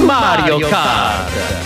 Mario Kart.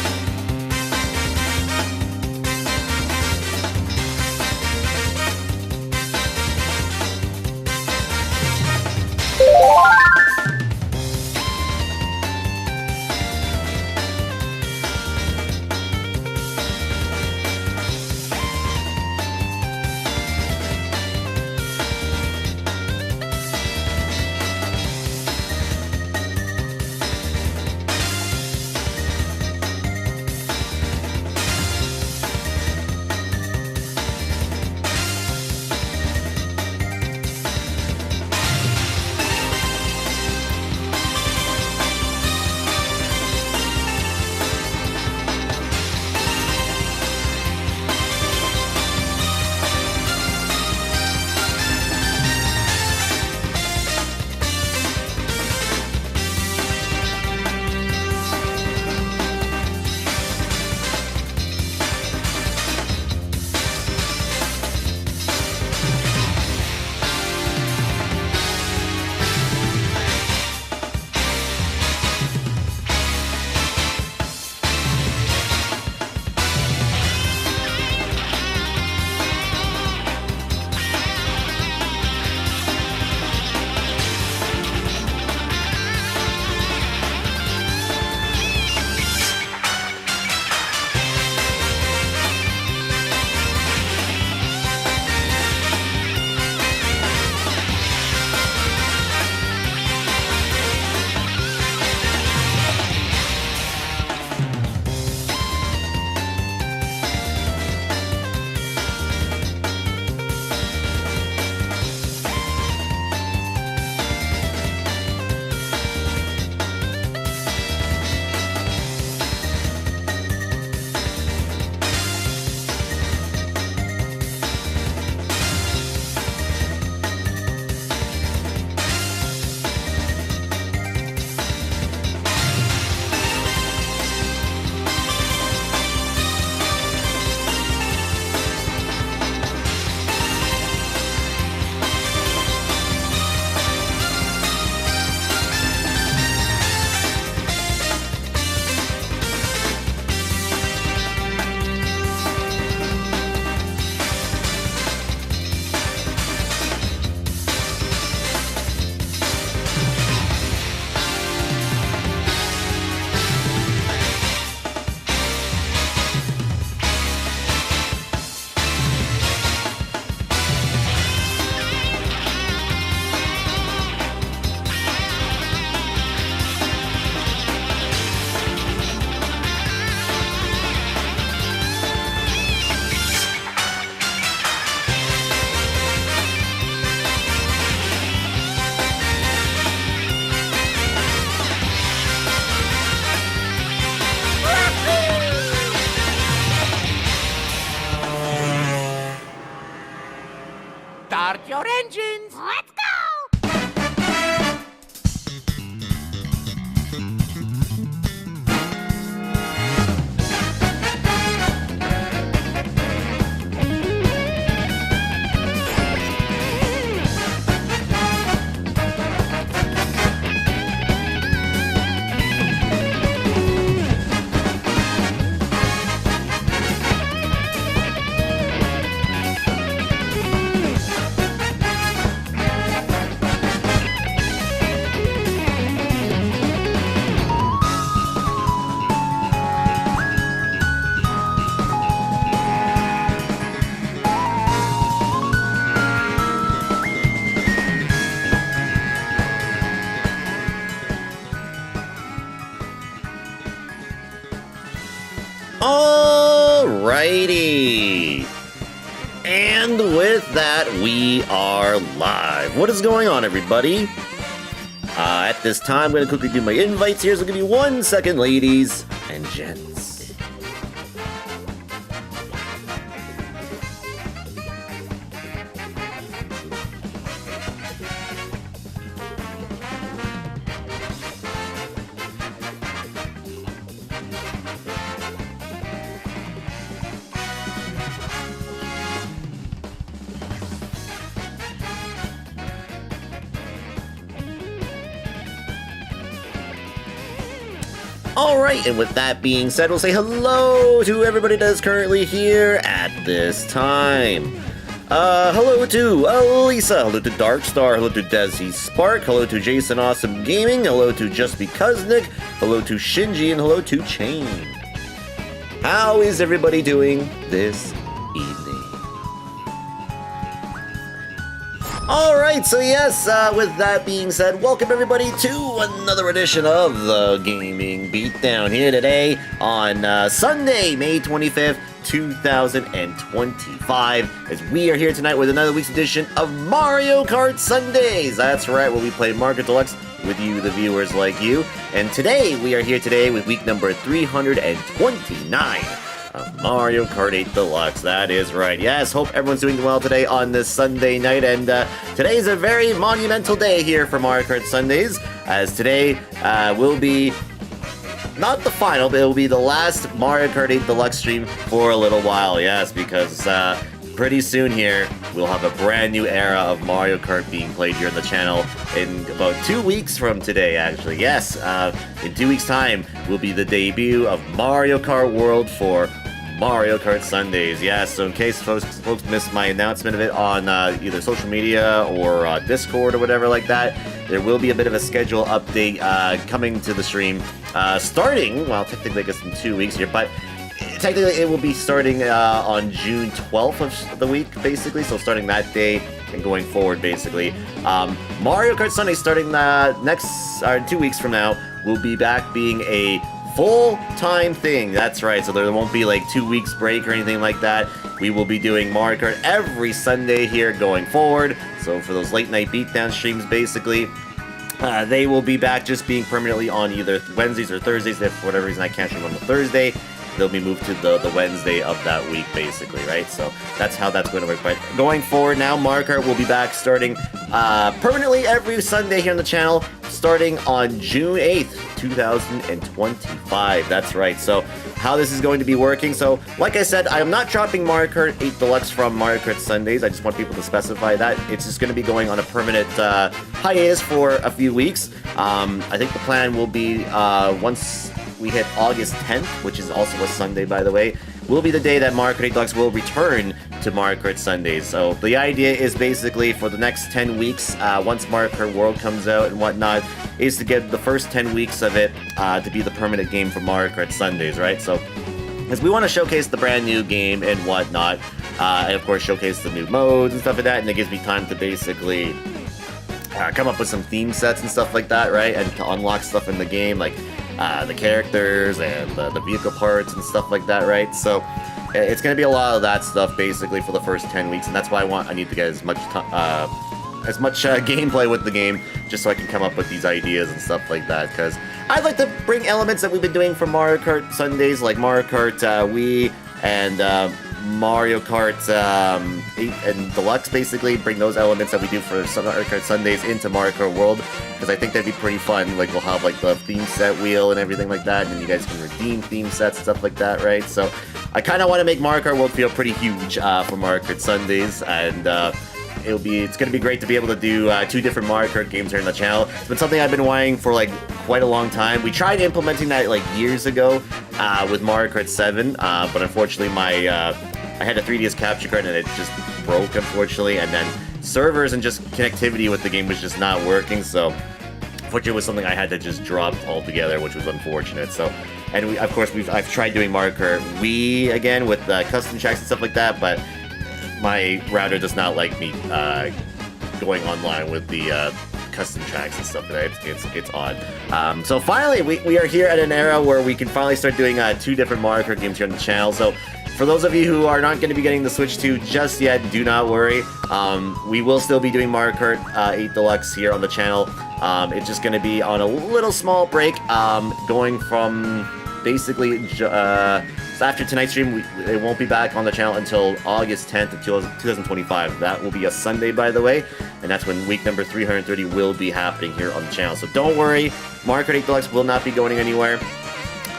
Start your engines! Let's go! Alrighty. And with that, we are live. What is going on, everybody? At this time, I'm going to quickly do my invites here, so give me 1 second, ladies and gents. Alright, and with that being said, we'll say hello to everybody that is currently here at this time. Hello to Lisa, hello to Darkstar, hello to Desi Spark, hello to Jason Awesome Gaming, hello to Just Because Nick, hello to Shinji, and hello to Chain. How is everybody doing this evening? Alright, so yes, with that being said, welcome everybody to another edition of the Gaming Beatdown here today on Sunday, May 25th, 2025, as we are here tonight with another week's edition of Mario Kart Sundays. That's right, where we play Mario Kart Deluxe with you, the viewers like you. And today, we are here today with week number 329 of Mario Kart 8 Deluxe. That is right. Yes, hope everyone's doing well today on this Sunday night. And today is a very monumental day here for Mario Kart Sundays, as today will be not the final, but it will be the last Mario Kart 8 Deluxe stream for a little while. Yes, because pretty soon here, we'll have a brand new era of Mario Kart being played here on the channel in about 2 weeks from today, actually. Yes, in 2 weeks' time will be the debut of Mario Kart World for Mario Kart Sundays. Yes, so in case folks missed my announcement of it on either social media or Discord or whatever like that, there will be a bit of a schedule update coming to the stream starting, well, technically I guess in 2 weeks here, but technically it will be starting on June 12th of the week, basically, so starting that day and going forward, basically. Mario Kart Sunday starting next 2 weeks from now will be back being a full-time thing. That's right, so there won't be like 2 weeks break or anything like that. We will be doing Mario Kart every Sunday here going forward. So for those late night beatdown streams, basically, they will be back just being permanently on either Wednesdays or Thursdays. If for whatever reason I can't stream on the Thursday, they'll be moved to the Wednesday of that week, basically, right? So that's how that's going to work. But going forward now, Mario Kart will be back starting permanently every Sunday here on the channel, starting on June 8th, 2025. That's right. So how this is going to be working. So like I said, I am not dropping Mario Kart 8 Deluxe from Mario Kart Sundays. I just want people to specify that. It's just going to be going on a permanent hiatus for a few weeks. I think the plan will be once we hit August 10th, which is also a Sunday, by the way, will be the day that Mario Kart 8 Deluxe will return to Mario Kart Sundays. So the idea is basically for the next 10 weeks, once Mario Kart World comes out and whatnot, is to get the first 10 weeks of it to be the permanent game for Mario Kart Sundays, right? So, because we want to showcase the brand new game and whatnot, and of course showcase the new modes and stuff like that, and it gives me time to basically come up with some theme sets and stuff like that, right? And to unlock stuff in the game, like the characters and the vehicle parts and stuff like that, right? So it's going to be a lot of that stuff basically for the first 10 weeks, and that's why I need to get as much gameplay with the game, just so I can come up with these ideas and stuff like that, because I'd like to bring elements that we've been doing for Mario Kart Sundays, like Mario Kart Wii and Mario Kart 8 and Deluxe, basically bring those elements that we do for some Mario Kart Sundays into Mario Kart World, because I think that'd be pretty fun. Like, we'll have like the theme set wheel and everything like that, and then you guys can redeem theme sets and stuff like that, right? So I kind of want to make Mario Kart World feel pretty huge for Mario Kart Sundays, and it's going to be great to be able to do 2 different Mario Kart games here on the channel. It's been something I've been wanting for like quite a long time. We tried implementing that like years ago with Mario Kart 7, but unfortunately I had a 3DS capture card and it just broke, unfortunately, and then servers and just connectivity with the game was just not working, so unfortunately it was something I had to just drop altogether, which was unfortunate. So, and of course I've tried doing Mario Kart Wii again with custom tracks and stuff like that, but my router does not like me going online with the custom tracks and stuff like that. It's odd. So finally, we are here at an era where we can finally start doing 2 different Mario Kart games here on the channel. So for those of you who are not going to be getting the Switch 2 just yet, do not worry. We will still be doing Mario Kart 8 Deluxe here on the channel. It's just going to be on a little small break, going from basically after tonight's stream. It won't be back on the channel until August 10th of 2025. That will be a Sunday, by the way, and that's when week number 330 will be happening here on the channel. So don't worry, Mario Kart 8 Deluxe will not be going anywhere.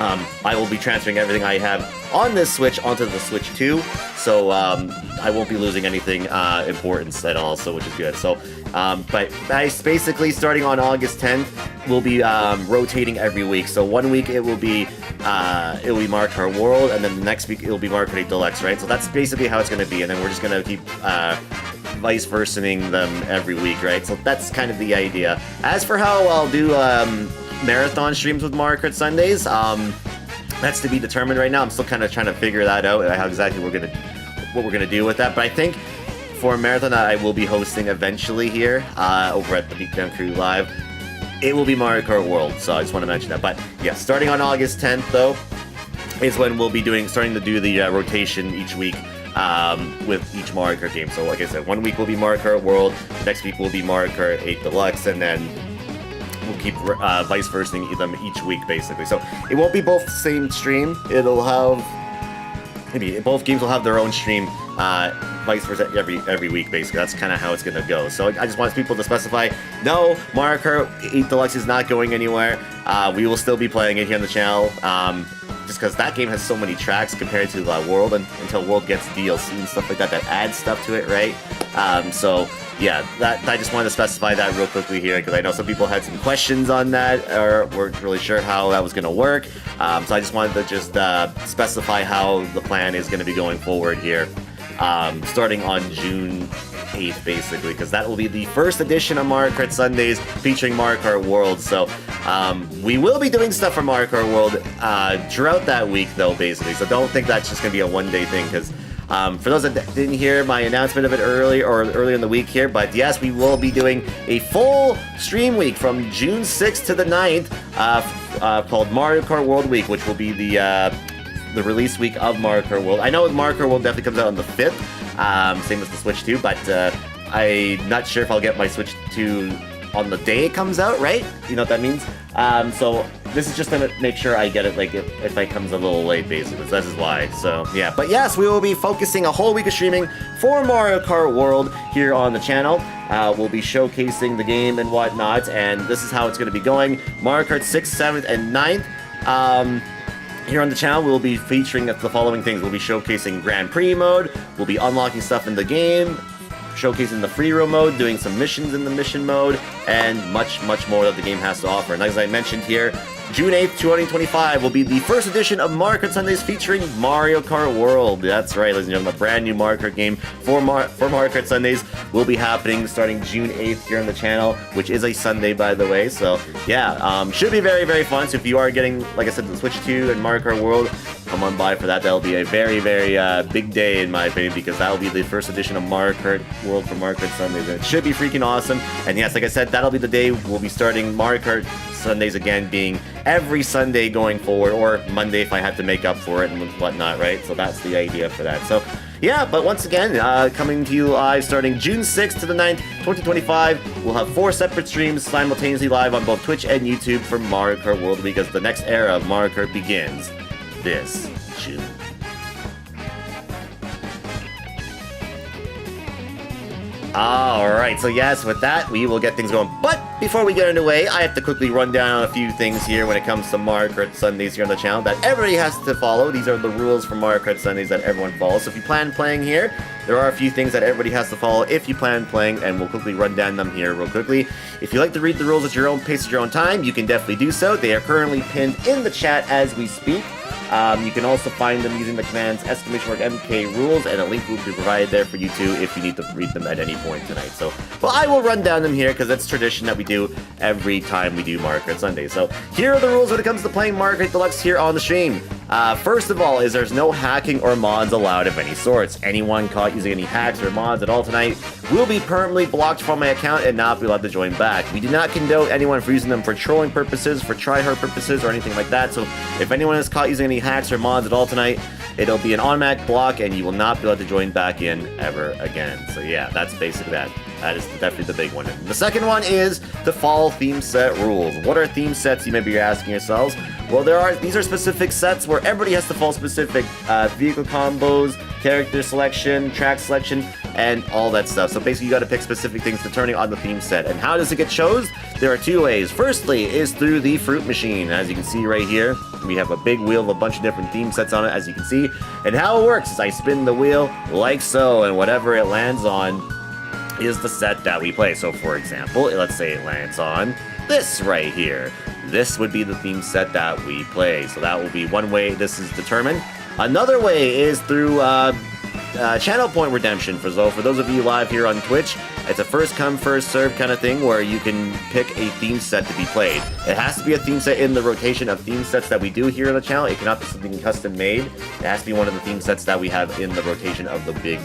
I will be transferring everything I have on this Switch onto the Switch 2, so I won't be losing anything importance at all, so which is good. So, but basically starting on August 10th, we'll be rotating every week. So 1 week it will be Mario Kart World, and then the next week it will be Mario Kart 8 Deluxe, right? So that's basically how it's going to be, and then we're just going to keep vice versaing them every week, right? So that's kind of the idea. As for how I'll do marathon streams with Mario Kart Sundays, that's to be determined right now. I'm still kind of trying to figure that out, how exactly what we're gonna do with that. But I think for a marathon that I will be hosting eventually here over at the Beatdown Crew Live, it will be Mario Kart World. So I just want to mention that. But yeah, starting on August 10th though is when we'll be starting to do the rotation each week with each Mario Kart game. So like I said, 1 week will be Mario Kart World, next week will be Mario Kart 8 Deluxe, and then we'll keep vice versa them each week basically. So it won't be both the same stream. It'll have both games will have their own stream vice versa every week basically. That's kind of how it's gonna go. So I just want people to specify, no, Mario Kart 8 Deluxe is not going anywhere. We will still be playing it here on the channel. Just because that game has so many tracks compared to World, and until World gets DLC and stuff like that adds stuff to it, right? So yeah, I just wanted to specify that real quickly here, because I know some people had some questions on that, or weren't really sure how that was going to work. So I just wanted to just specify how the plan is going to be going forward here, starting on June 8th, basically, because that will be the first edition of Mario Kart Sundays featuring Mario Kart World. So we will be doing stuff for Mario Kart World throughout that week, though, basically. So don't think that's just going to be a one-day thing, because for those that didn't hear my announcement of it earlier in the week here, but yes, we will be doing a full stream week from June 6th to the 9th called Mario Kart World Week, which will be the release week of Mario Kart World. I know Mario Kart World definitely comes out on the 5th, same as the Switch 2, but I'm not sure if I'll get my Switch 2 on the day it comes out, right? You know what that means? So this is just gonna make sure I get it, like, if it comes a little late, basically. So this is why. So yeah, but yes, we will be focusing a whole week of streaming for Mario Kart World here on the channel. We'll be showcasing the game and whatnot, and this is how it's gonna be going. Mario Kart 6th, 7th, and 9th. Here on the channel, we'll be featuring the following things. We'll be showcasing Grand Prix mode, we'll be unlocking stuff in the game, showcasing the free roam mode, doing some missions in the mission mode, and much, much more that the game has to offer. And as I mentioned here, June 8th, 2025 will be the first edition of Mario Kart Sundays featuring Mario Kart World. That's right, ladies and gentlemen, a brand new Mario Kart game for Mario Kart Sundays will be happening starting June 8th here on the channel, which is a Sunday, by the way. So yeah, should be very, very fun. So if you are getting, like I said, the Switch 2 and Mario Kart World, come on by for that. That'll be a very, very big day in my opinion, because that'll be the first edition of Mario Kart World for Mario Kart Sundays, and it should be freaking awesome. And yes, like I said, that'll be the day we'll be starting Mario Kart Sundays again, being every Sunday going forward, or Monday if I have to make up for it and whatnot, right? So that's the idea for that. So yeah, but once again, coming to you live starting June 6th to the 9th, 2025. We'll have 4 separate streams simultaneously live on both Twitch and YouTube for Mario Kart World, because the next era of Mario Kart begins this June. Alright, so yes, with that, we will get things going. But before we get underway, I have to quickly run down a few things here when it comes to Mario Kart Sundays here on the channel that everybody has to follow. These are the rules for Mario Kart Sundays that everyone follows. So if you plan playing here, there are a few things that everybody has to follow if you plan playing, and we'll quickly run down them here real quickly. If you like to read the rules at your own pace at your own time, you can definitely do so. They are currently pinned in the chat as we speak. You can also find them using the commands !MK rules, and a link will be provided there for you too if you need to read them at any point tonight. So, well, I will run down them here because it's tradition that we do every time we do Mario Kart Sunday. So here are the rules when it comes to playing Mario Kart Deluxe here on the stream. First of all, there's no hacking or mods allowed of any sorts. Anyone caught using any hacks or mods at all tonight will be permanently blocked from my account and not be allowed to join back. We do not condone anyone for using them for trolling purposes, for tryhard purposes, or anything like that. So if anyone is caught using any hacks or mods at all tonight, it'll be an automatic block and you will not be allowed to join back in ever again. So yeah, that's basically that. That is definitely the big one. And the second one is to follow theme set rules. What are theme sets, you may be asking yourselves? Well, these are specific sets where everybody has to follow specific vehicle combos, character selection, track selection, and all that stuff. So basically, you got to pick specific things depending on the theme set. And how does it get chose? There are two ways. Firstly is through the fruit machine. As you can see right here, we have a big wheel of a bunch of different theme sets on it, as you can see. And how it works is I spin the wheel like so, and whatever it lands on is the set that we play. So for example, let's say it lands on this right here. This would be the theme set that we play. So that will be one way this is determined. Another way is through channel point redemption. For those of you live here on Twitch, it's a first come first serve kind of thing where you can pick a theme set to be played. It has to be a theme set in the rotation of theme sets that we do here on the channel. It cannot be something custom made. It has to be one of the theme sets that we have in the rotation of the big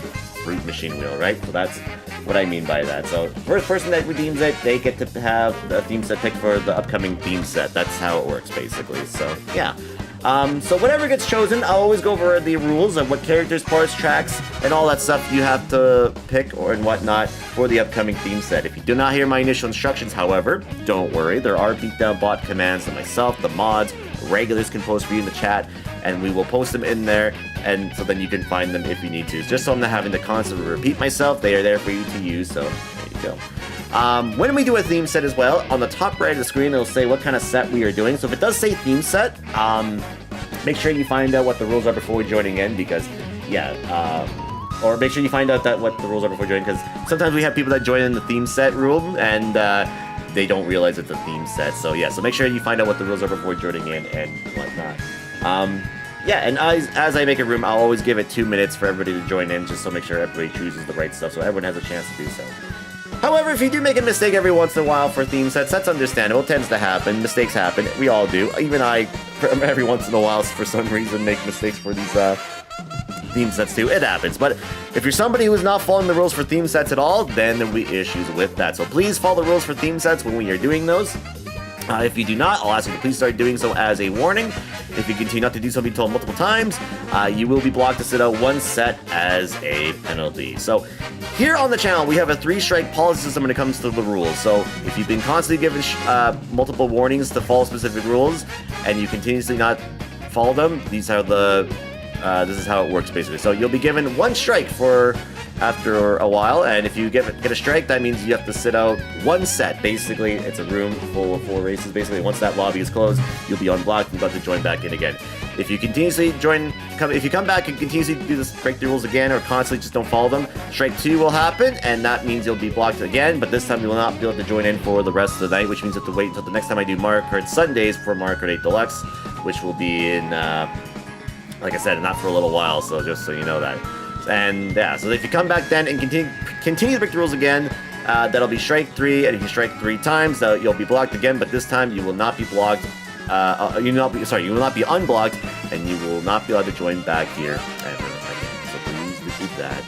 fruit machine wheel, right? So that's what I mean by that. So first person that redeems it, they get to have the theme set picked for the upcoming theme set. That's how it works basically. So yeah. So whatever gets chosen, I'll always go over the rules of what characters, parts, tracks, and all that stuff you have to pick and whatnot for the upcoming theme set. If you do not hear my initial instructions, however, don't worry. There are Beatdown bot commands that myself, the mods, regulars can post for you in the chat, and we will post them in there, and so then you can find them if you need to. Just so I'm not having to constantly repeat myself, they are there for you to use, so there you go. When we do a theme set as well, on the top right of the screen, it'll say what kind of set we are doing. So if it does say theme set, make sure you find out what the rules are before joining in, because, yeah, or make sure you find out what the rules are before joining, because sometimes we have people that join in the theme set rule, and they don't realize it's a theme set. So yeah, so make sure you find out what the rules are before joining in and whatnot. Yeah, and as I make a room, I'll always give it 2 minutes for everybody to join in, just so make sure everybody chooses the right stuff, so everyone has a chance to do so. However, if you do make a mistake every once in a while for theme sets, that's understandable. It tends to happen. Mistakes happen. We all do. Even I, every once in a while, for some reason, make mistakes for these theme sets too. It happens. But if you're somebody who's not following the rules for theme sets at all, then there'll be issues with that. So please follow the rules for theme sets when we are doing those. If you do not, I'll ask you to please start doing so as a warning. If you continue not to do so, be told multiple times, you will be blocked to sit out one set as a penalty. So here on the channel, we have a 3-strike policy system when it comes to the rules. So if you've been constantly given multiple warnings to follow specific rules, and you continuously not follow them, these are this is how it works basically. So you'll be given 1 strike for after a while, and if you get a strike, that means you have to sit out 1 set. Basically, it's a room full of 4 races. Basically, once that lobby is closed, you'll be unblocked and got to join back in again. If you continuously if you come back and continuously do this, break the rules again, or constantly just don't follow them, strike 2 will happen, and that means you'll be blocked again. But this time you will not be able to join in for the rest of the night, which means you have to wait until the next time I do Mario Kart Sundays for Mario Kart 8 Deluxe, which will be in, like I said, not for a little while. So just so you know that. And yeah, so if you come back then and continue to break the rules again, that'll be strike 3, and if you strike 3 times, you'll be blocked again. But this time you will not be blocked. You will not be unblocked, and you will not be allowed to join back here ever again. So please repeat that.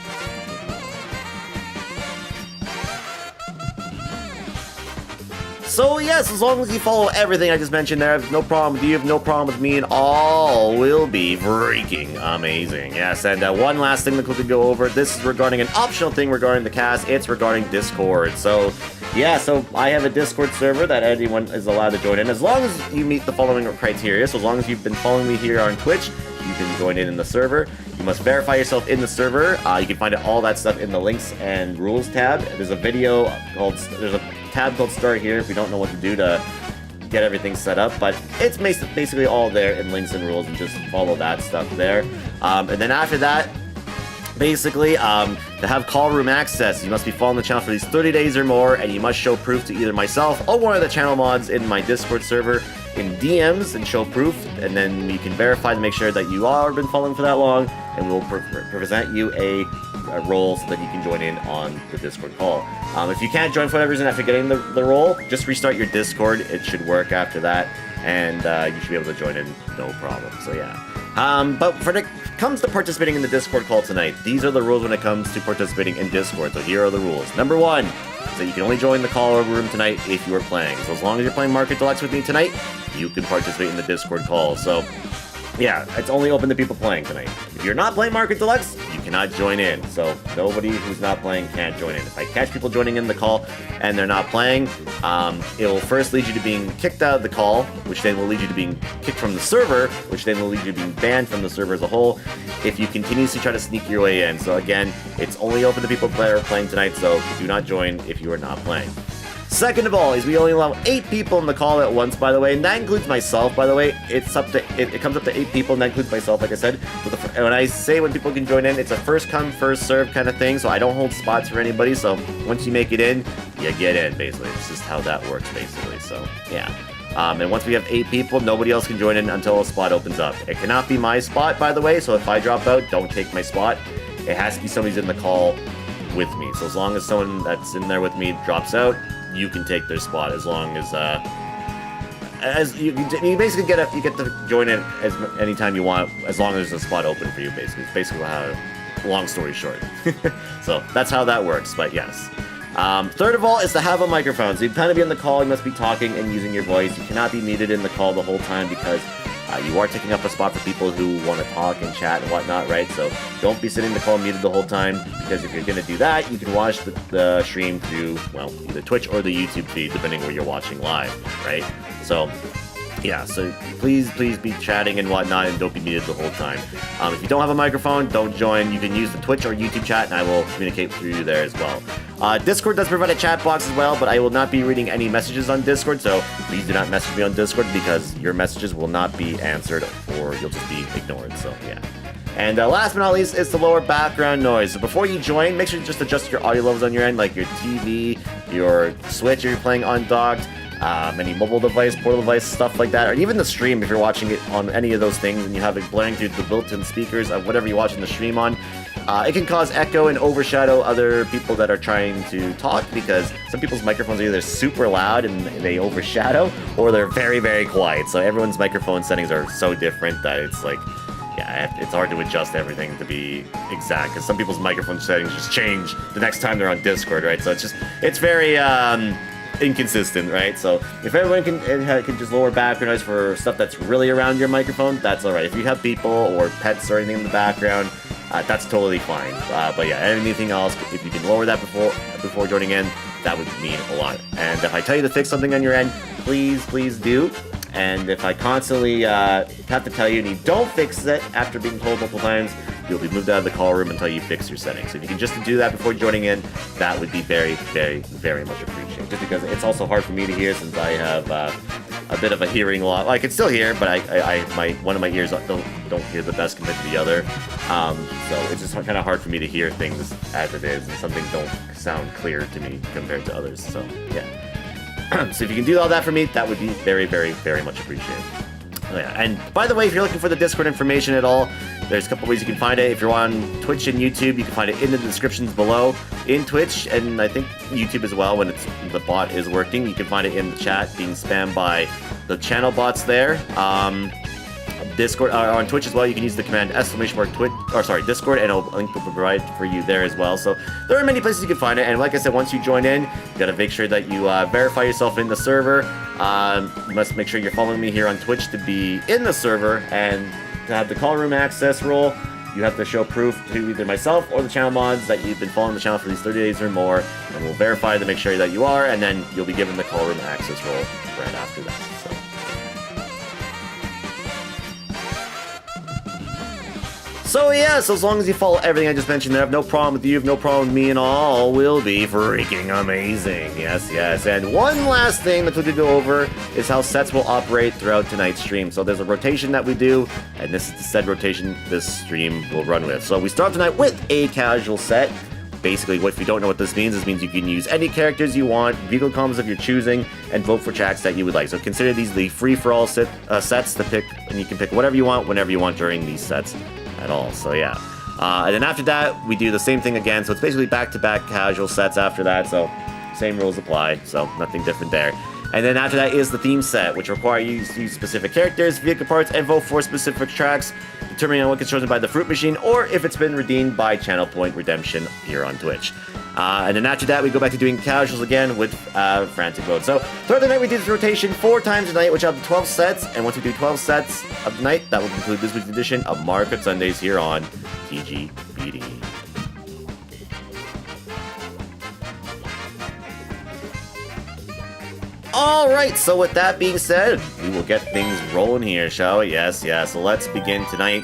So yes, as long as you follow everything I just mentioned there, I have no problem with you, have no problem with me, and all will be freaking amazing. Yes, and one last thing that we could go over. This is regarding an optional thing regarding the cast. It's regarding Discord. So yeah, so I have a Discord server that anyone is allowed to join in, as long as you meet the following criteria. So as long as you've been following me here on Twitch, you can join in the server. You must verify yourself in the server. You can find all that stuff in the links and rules tab. There's a tab called Start here if you don't know what to do to get everything set up, but it's basically all there in links and rules, and just follow that stuff there. And then after that, basically, to have call room access, you must be following the channel for these 30 days or more, and you must show proof to either myself or one of the channel mods in my Discord server in DMs and show proof, and then you can verify to make sure that you are been following for that long, and we'll present you a role so that you can join in on the Discord call. If you can't join for whatever reason after getting the role, just restart your Discord. It should work after that, and you should be able to join in no problem. So yeah. But when it comes to participating in the Discord call tonight, these are the rules when it comes to participating in Discord. So here are the rules. Number 1 is that you can only join the call room tonight if you are playing. So as long as you're playing Mario Kart Deluxe with me tonight, you can participate in the Discord call. So yeah, it's only open to people playing tonight. If you're not playing Mario Kart Deluxe, you cannot join in. So nobody who's not playing can't join in. If I catch people joining in the call and they're not playing, it will first lead you to being kicked out of the call, which then will lead you to being kicked from the server, which then will lead you to being banned from the server as a whole if you continuously try to sneak your way in. So again, it's only open to people that are playing tonight, so do not join if you are not playing. Second of all, is we only allow 8 people in the call at once, by the way, and that includes myself, by the way. It comes up to 8 people, and that includes myself, like I said. And when I say when people can join in, it's a first come, first serve kind of thing, so I don't hold spots for anybody, so once you make it in, you get in, basically. It's just how that works, basically, so, yeah. And once we have 8 people, nobody else can join in until a spot opens up. It cannot be my spot, by the way, so if I drop out, don't take my spot. It has to be somebody's in the call with me, so as long as someone that's in there with me drops out, you can take their spot as long as you basically get to join in as anytime you want, as long as there's a spot open for you. Basically, it's basically how. Long story short, so that's how that works. But yes, third of all is to have a microphone. So you kind of be on the call, you must be talking and using your voice. You cannot be muted in the call the whole time because you are taking up a spot for people who want to talk and chat and whatnot, right? So don't be sitting in the call muted the whole time, because if you're going to do that, you can watch the stream through, well, either Twitch or the YouTube feed, depending where you're watching live, right? So, yeah, so please be chatting and whatnot, and don't be muted the whole time. If you don't have a microphone, don't join. You can use the Twitch or YouTube chat, and I will communicate through you there as well. Discord does provide a chat box as well, but I will not be reading any messages on Discord, so please do not message me on Discord, because your messages will not be answered, or you'll just be ignored, so yeah. And last but not least is the lower background noise. So before you join, make sure you just adjust your audio levels on your end, like your TV, your Switch if you're playing undocked, any mobile device, portable device, stuff like that, or even the stream if you're watching it on any of those things and you have it blaring through the built-in speakers of whatever you're watching the stream on. It can cause echo and overshadow other people that are trying to talk, because some people's microphones are either super loud and they overshadow, or they're very, very quiet. So everyone's microphone settings are so different that it's like, yeah, it's hard to adjust everything to be exact, because some people's microphone settings just change the next time they're on Discord, right? So it's very inconsistent, right? So if everyone can just lower background noise for stuff that's really around your microphone, that's all right. If you have people or pets or anything in the background, that's totally fine. But yeah, anything else, if you can lower that before joining in, that would mean a lot. And if I tell you to fix something on your end, please do. And if I constantly have to tell you and you don't fix it after being told multiple times, you'll be moved out of the call room until you fix your settings. So if you can just do that before joining in, that would be very, very, very much appreciated. Just because it's also hard for me to hear, since I have a bit of a hearing loss. Well, I can still hear, but one of my ears don't hear the best compared to the other. So it's just kind of hard for me to hear things as it is, and some things don't sound clear to me compared to others. So yeah. So if you can do all that for me, that would be very, very, very much appreciated. Oh, yeah. And by the way, if you're looking for the Discord information at all, there's a couple ways you can find it. If you're on Twitch and YouTube, you can find it in the descriptions below. In Twitch, and I think YouTube as well, when the bot is working, you can find it in the chat being spammed by the channel bots there. Discord, on Twitch as well, you can use the command Discord, and a link will be provided for you there as well. So there are many places you can find it, and like I said, once you join in, you gotta make sure that you verify yourself in the server. You must make sure you're following me here on Twitch to be in the server, and to have the call room access role, you have to show proof to either myself or the channel mods that you've been following the channel for these 30 days or more, and we'll verify to make sure that you are, and then you'll be given the call room access role right after that. So yeah, so as long as you follow everything I just mentioned there, I have no problem with you, have no problem with me, and all will be freaking amazing. Yes. And one last thing that we could go over is how sets will operate throughout tonight's stream. So there's a rotation that we do, and this is the said rotation this stream will run with. So we start tonight with a casual set. Basically, if you don't know what this means you can use any characters you want, vehicle combos of your choosing, and vote for tracks that you would like. So consider these the free-for-all sets to pick, and you can pick whatever you want, whenever you want during these sets at all. So yeah. And then after that, we do the same thing again. So it's basically back-to-back casual sets after that. So same rules apply. So nothing different there. And then after that is the theme set, which require you to use specific characters, vehicle parts, and vote for specific tracks, determining on what gets chosen by the fruit machine, or if it's been redeemed by channel point redemption here on Twitch. And then after that, we go back to doing casuals again with frantic mode. So throughout the night, we do this rotation 4 times a night, which have 12 sets. And once we do 12 sets of the night, that will conclude this week's edition of Mario Kart Sundays here on TGBD. Alright, so with that being said, we will get things rolling here, shall we? Yes, yes. So let's begin tonight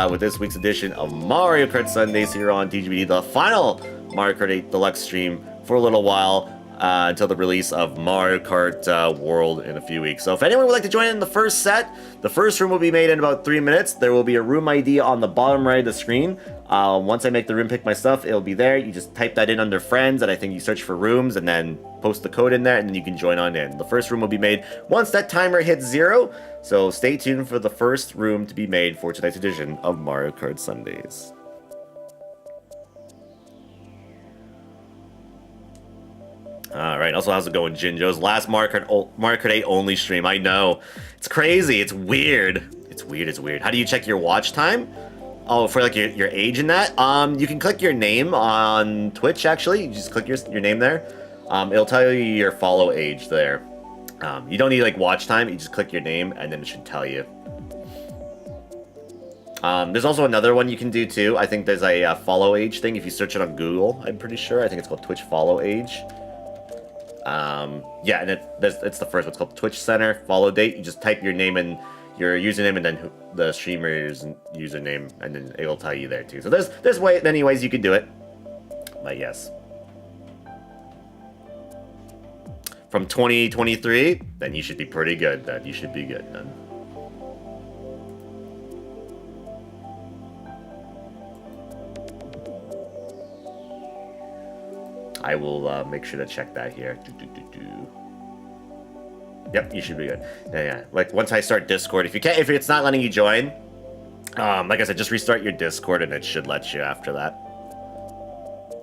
with this week's edition of Mario Kart Sundays here on TGBD, the final Mario Kart 8 Deluxe stream for a little while until the release of Mario Kart World in a few weeks. So if anyone would like to join in the first set, the first room will be made in about 3 minutes. There will be a room ID on the bottom right of the screen. Once I make the room pick my stuff, it'll be there. You just type that in under friends, and I think you search for rooms, and then post the code in there, and then you can join on in. The first room will be made once that timer hits 0, so stay tuned for the first room to be made for tonight's edition of Mario Kart Sundays. Alright, also how's it going, Jinjo's? Last Mario Kart 8 only stream, I know. It's crazy, it's weird. It's weird. How do you check your watch time? Oh, for like your age in that? You can click your name on Twitch, actually. You just click your name there. It'll tell you your follow age there. You don't need like watch time, you just click your name and then it should tell you. There's also another one you can do too. I think there's a follow age thing if you search it on Google, I'm pretty sure. I think it's called Twitch follow age. Yeah, and it's the first one. It's called Twitch Center follow date. You just type your name and your username and then the streamer's username, and then it'll tell you there too. So there's many ways you could do it. But yes. From 2023, then you should be pretty good. Then you should be good then. I will make sure to check that here. Yep, you should be good. Yeah. Like once I start Discord, if it's not letting you join, like I said, just restart your Discord and it should let you after that.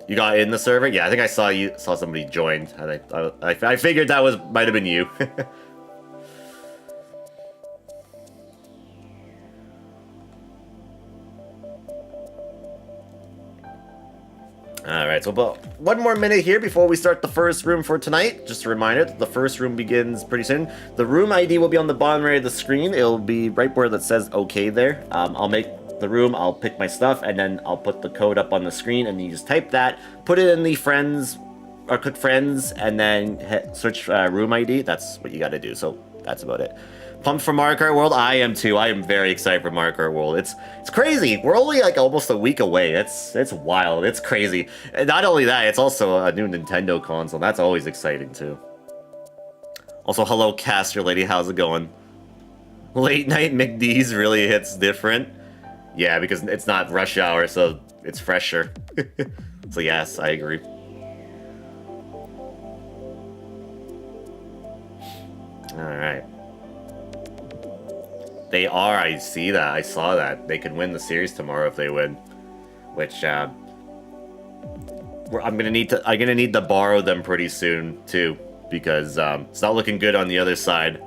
You got in the server? Yeah, I think I saw somebody joined, and I figured that might have been you. Alright, so about 1 more minute here before we start the first room for tonight. Just a reminder that the first room begins pretty soon. The room ID will be on the bottom right of the screen. It'll be right where that says OK there. I'll make the room, I'll pick my stuff, and then I'll put the code up on the screen, and you just type that, put it in the friends, or click friends, and then search room ID. That's what you gotta do, so that's about it. Pumped for Mario Kart World? I am too. I am very excited for Mario Kart World. It's crazy. We're only like almost a week away. It's wild. It's crazy. And not only that, it's also a new Nintendo console. That's always exciting too. Also, hello Caster Lady. How's it going? Late night McD's really hits different. Yeah, because it's not rush hour, so it's fresher. So yes, I agree. Alright. They are, I see that, I saw that. They could win the series tomorrow if they win. Which, I'm gonna need to borrow them pretty soon, too. Because, it's not looking good on the other side.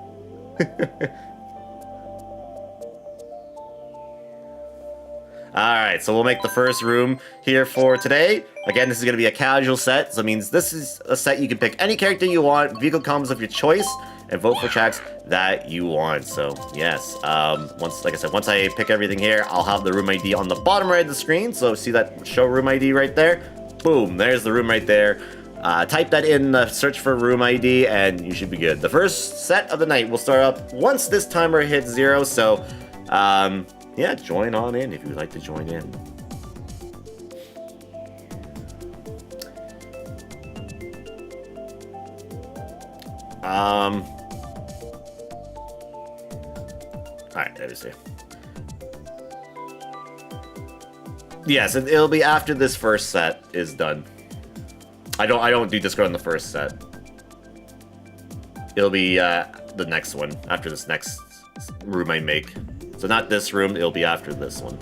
Alright, so we'll make the first room here for today. Again, this is going to be a casual set, so it means this is a set you can pick any character you want, vehicle combos of your choice, and vote for tracks that you want. So, yes, like I said, once I pick everything here, I'll have the room ID on the bottom right of the screen. So, see that show room ID right there? Boom, there's the room right there. Type that in the search for room ID, and you should be good. The first set of the night will start up once this timer hits 0, so, yeah, join on in if you'd like to join in. Alright, let me see. Yes, it'll be after this first set is done. I don't do Discord on the first set. It'll be the next one, after this next room I make. So not this room, it'll be after this one.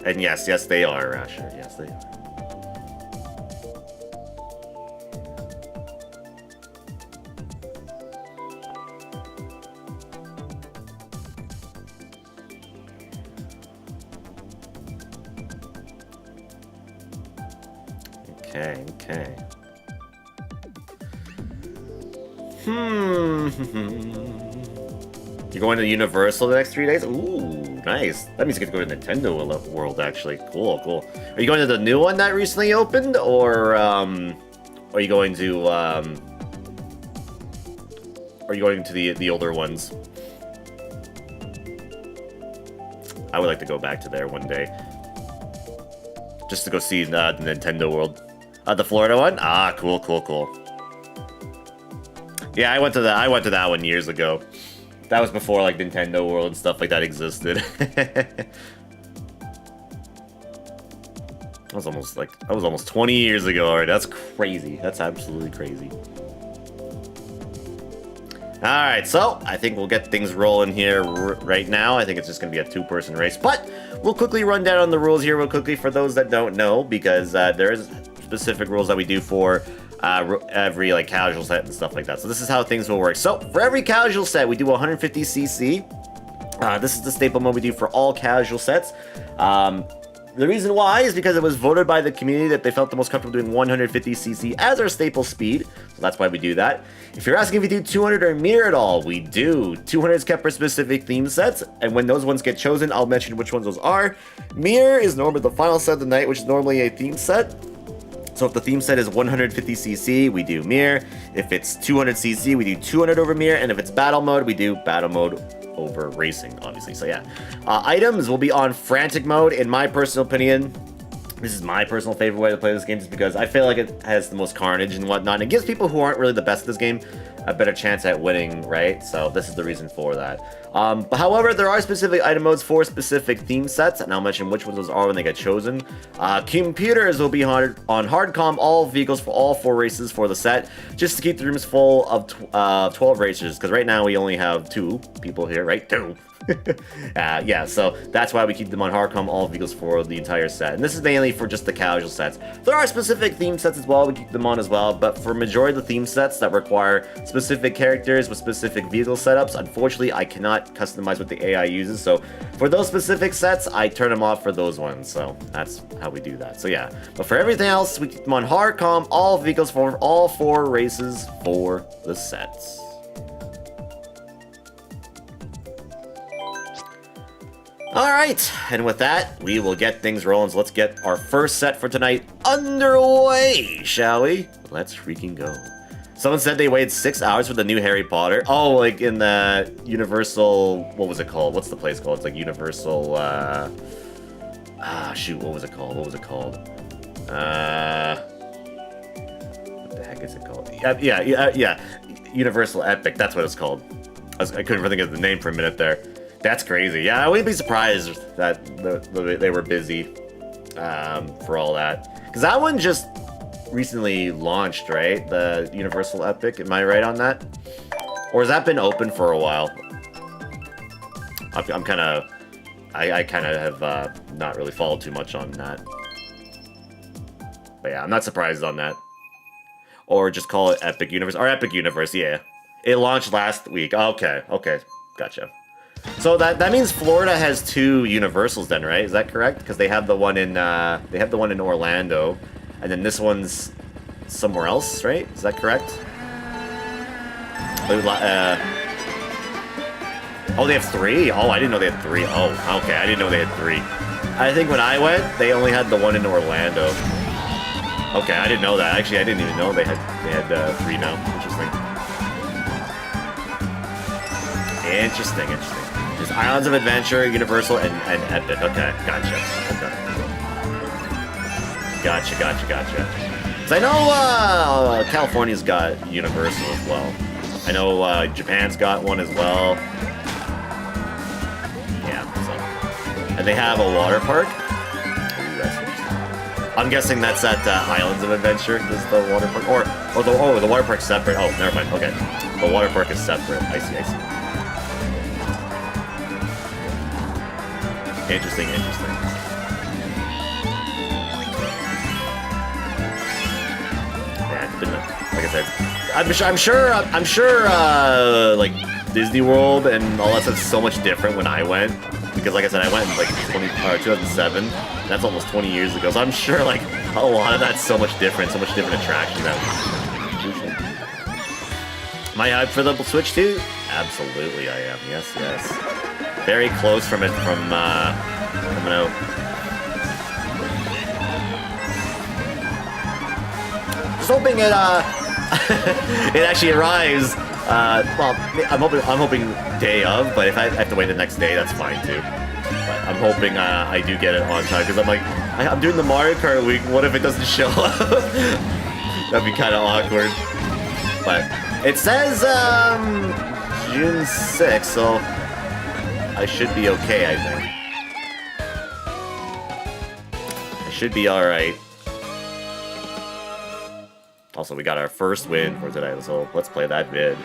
And yes, they are, Rasher. Yes, they are. Okay. You're going to Universal the next 3 days? Ooh, nice. That means you get to go to Nintendo World, actually. Cool, cool. Are you going to the new one that recently opened, or are you going to the older ones? I would like to go back to there one day, just to go see the Nintendo World. The Florida one? Ah, cool, cool, cool. Yeah, I went to that one years ago. That was before like Nintendo World and stuff like that existed. That was almost 20 years ago already. That's crazy. That's absolutely crazy. Alright, so I think we'll get things rolling here right now. I think it's just going to be a two-person race, but we'll quickly run down on the rules here real quickly for those that don't know, because there is specific rules that we do for every like casual set and stuff like that. So this is how things will work. So for every casual set, we do 150cc. This is the staple mode we do for all casual sets. The reason why is because it was voted by the community that they felt the most comfortable doing 150cc as our staple speed. So that's why we do that. If you're asking if we do 200 or mirror at all, we do. 200 is kept for specific theme sets, and when those ones get chosen, I'll mention which ones those are. Mirror is normally the final set of the night, which is normally a theme set. So if the theme set is 150cc, we do mirror. If it's 200cc, we do 200 over mirror. And if it's battle mode, we do battle mode over racing, obviously. So yeah. Items will be on frantic mode. In my personal opinion, this is my personal favorite way to play this game, just because I feel like it has the most carnage and whatnot. And it gives people who aren't really the best at this game a better chance at winning, right? So this is the reason for that. But however, there are specific item modes for specific theme sets, and I'll mention which ones those are when they get chosen. Computers will be on hard comm all vehicles for all 4 races for the set, just to keep the rooms full of 12 racers, because right now we only have 2 people here, right? 2. Yeah, so that's why we keep them on hardcom all vehicles for the entire set, and this is mainly for just the casual sets. There are specific theme sets as well, we keep them on as well, but for majority of the theme sets that require specific characters with specific vehicle setups, unfortunately I cannot customize what the AI uses, so for those specific sets I turn them off for those ones, so that's how we do that. So yeah, but for everything else we keep them on hardcom all vehicles for all 4 races for the sets. Alright, and with that, we will get things rolling. So let's get our first set for tonight underway, shall we? Let's freaking go. Someone said they waited 6 hours for the new Harry Potter. Oh, like in the Universal... What was it called? What's the place called? It's like Universal... shoot, what was it called? What was it called? What the heck is it called? Yeah. Universal Epic, that's what it's called. I couldn't really think of the name for a minute there. That's crazy. Yeah, I wouldn't be surprised that they were busy for all that. Because that one just recently launched, right? The Universal Epic. Am I right on that? Or has that been open for a while? I kind of have not really followed too much on that. But yeah, I'm not surprised on that. Or just call it Epic Universe. Or Epic Universe, yeah. It launched last week. Okay, gotcha. So that means Florida has 2 Universals then, right? Is that correct? Because they have the one in Orlando, and then this one's somewhere else, right? Is that correct? Oh, they have 3? Oh, I didn't know they had 3. Oh, okay, I didn't know they had 3. I think when I went, they only had the one in Orlando. Okay, I didn't know that. Actually, I didn't even know they had 3 now. Interesting. There's Islands of Adventure, Universal, and Epic. Okay, gotcha. Okay. Gotcha. So I know California's got Universal as well. I know Japan's got one as well. Yeah, so. And they have a water park. Ooh, that's interesting. I'm guessing that's at Islands of Adventure, is the water park. Or the water park's separate. Oh, never mind. Okay. The water park is separate. I see. Interesting. Yeah, it's been, like I said, I'm sure, like Disney World and all that stuff's so much different when I went, because like I said, I went in like 2007. That's almost 20 years ago. So I'm sure like a lot of that's so much different attraction. Am I hyped for the Switch 2? Absolutely I am. Yes, yes. Very close from it coming out. Just hoping it it actually arrives. Well, I'm hoping day of, but if I have to wait the next day, that's fine too. But I'm hoping I do get it on time, because I'm like, I'm doing the Mario Kart week. What if it doesn't show up? That'd be kind of awkward. But it says June 6th, so I should be okay, I think. I should be alright. Also, we got our first win for today, so let's play that vid.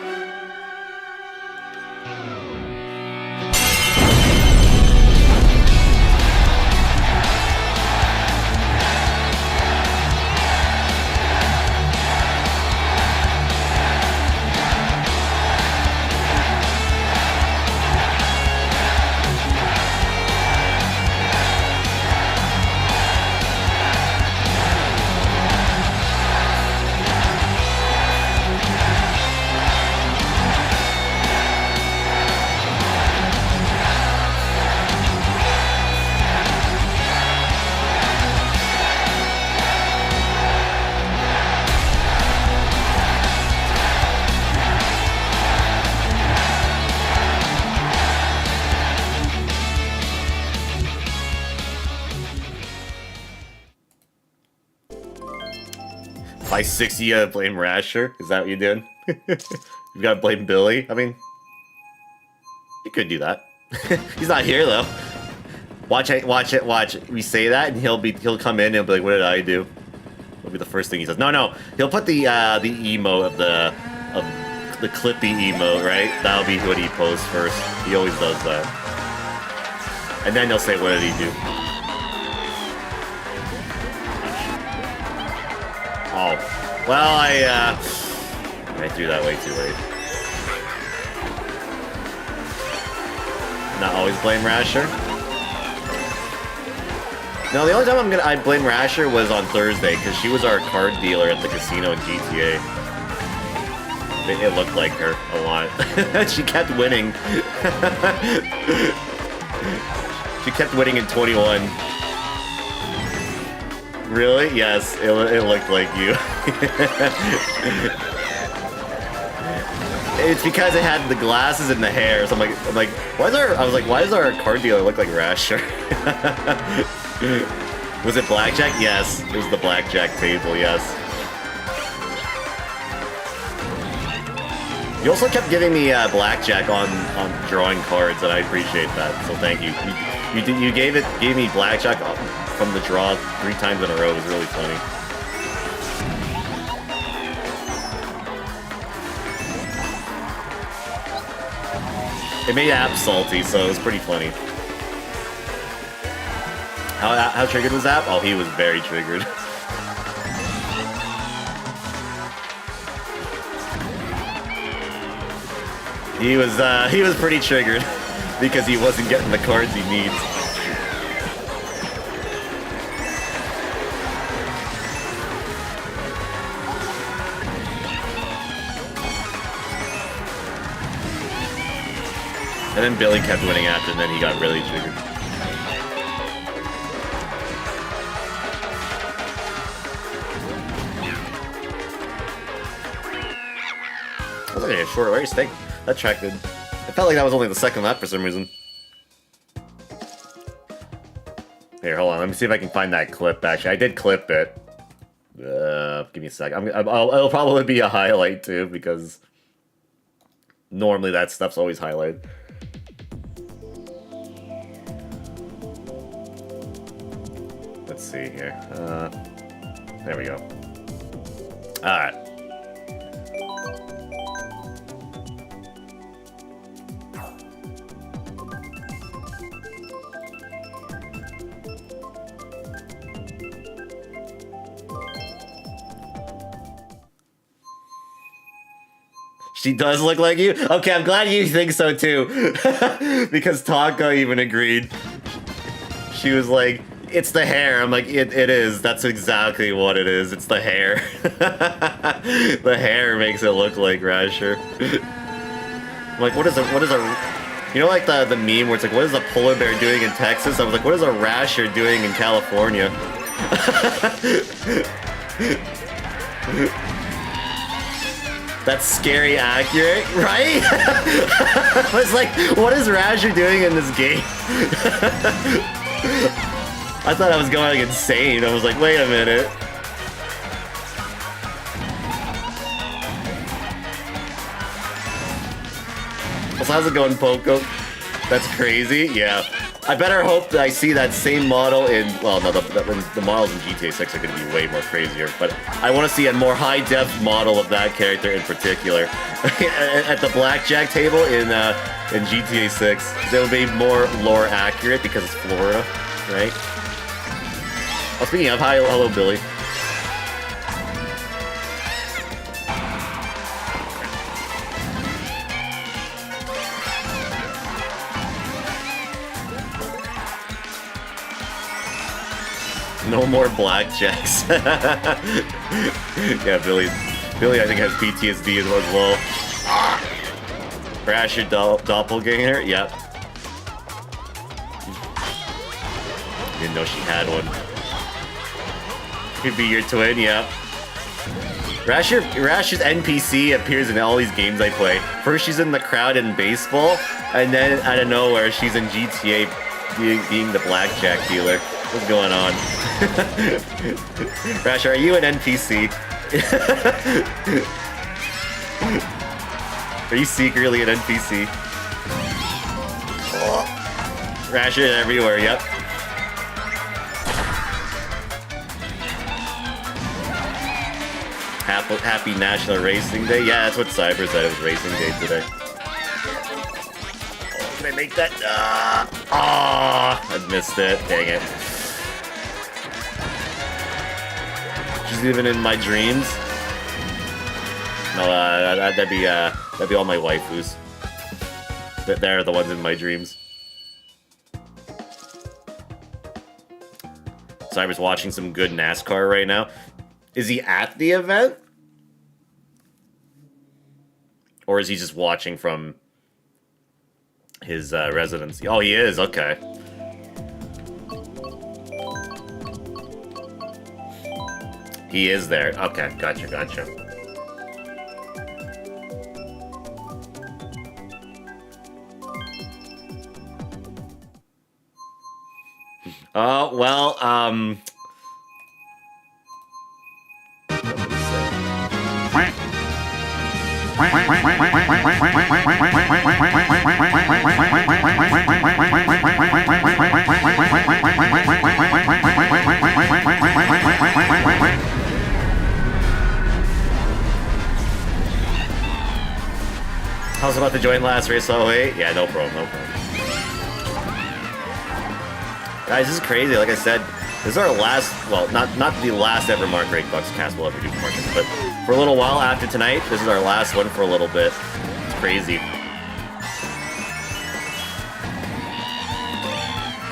By 60, you gotta blame Rasher? Is that what you did? You gotta blame Billy? I mean, you could do that. He's not here though. Watch it, watch it, watch it. We say that, and he'll come in and he'll be like, "What did I do?" That'll be the first thing he says. No, he'll put the emote of the Clippy emote, right? That'll be what he posts first. He always does that. And then he'll say, "What did he do?" Oh, well, I threw that way too late. Not always blame Rasher. No, the only time I blame Rasher was on Thursday, because she was our card dealer at the casino in GTA. It looked like her a lot. She kept winning. She kept winning in 21. Really? Yes, it looked like you. It's because it had the glasses and the hair. So I'm like, why does our card dealer look like Rasher? Was it blackjack? Yes, it was the blackjack table. Yes. You also kept giving me blackjack on drawing cards, and I appreciate that. So thank you. You gave me blackjack from the draw 3 times in a row. It was really funny. It made App salty, so it was pretty funny. How triggered was App? Oh, he was very triggered. He was pretty triggered because he wasn't getting the cards he needs. And then Billy kept winning after, and then he got really triggered. That was like a short race thing. That track did. I felt like that was only the second lap for some reason. Here, hold on. Let me see if I can find that clip, actually. I did clip it. Give me a sec. It'll probably be a highlight, too, because normally that stuff's always highlighted. Let's see here. There we go. Alright. She does look like you? Okay, I'm glad you think so too. Because Taka even agreed. She was like, It's the hair. I'm like, it is. That's exactly what it is. It's the hair. The hair makes it look like Rasher. I'm like, what is a, you know, like the meme where it's like, what is a polar bear doing in Texas? I was like, what is a Rasher doing in California? That's scary accurate, right? I was like, what is Rasher doing in this game? I thought I was going insane. I was like, wait a minute. So how's it going, Poco? That's crazy, yeah. I better hope that I see that same model in, well, no, the models in GTA 6 are going to be way more crazier, but I want to see a more high-def model of that character in particular. At the blackjack table in GTA 6, it'll be more lore accurate because it's Florida, right? Oh, speaking of, hi, hello, Billy. No more blackjacks. Yeah, Billy I think has PTSD as well. Crash your doppelganger? Yep. Didn't know she had one. Could be your twin, yep. Rasher's NPC appears in all these games I play. First she's in the crowd in baseball, and then out of nowhere she's in GTA being the blackjack dealer. What's going on? Rasher, are you an NPC? Are you secretly an NPC? Oh. Rasher everywhere, yep. Happy National Racing Day? Yeah, that's what Cyber said. It was Racing Day today. Oh, can I make that? I missed it. Dang it. She's even in my dreams. No, that'd be all my waifus. They're the ones in my dreams. Cyber's watching some good NASCAR right now. Is he at the event? Or is he just watching from his residency? Oh, he is. Okay. He is there. Okay, gotcha. Oh, well, I was about to join last race, so wait. Yeah, no problem. Guys, this is crazy. Like I said, this is our last, well, not the last ever Mark Rake Bucks cast we'll ever do for Marcus, but for a little while after tonight, this is our last one for a little bit. It's crazy.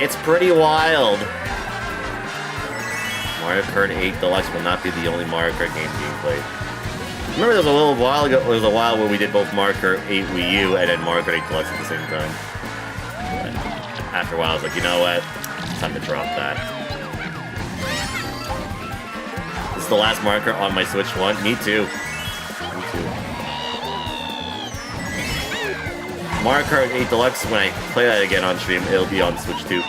It's pretty wild. Mario Kart 8 Deluxe will not be the only Mario Kart game being played. Remember there was a little while ago, there was a while where we did both Mario Kart 8 Wii U and then Mario Kart 8 Deluxe at the same time. But after a while, I was like, you know what? It's time to drop that. This is the last Mario Kart on my Switch 1. Me too. Mario Kart 8 Deluxe, when I play that again on stream, it'll be on Switch 2.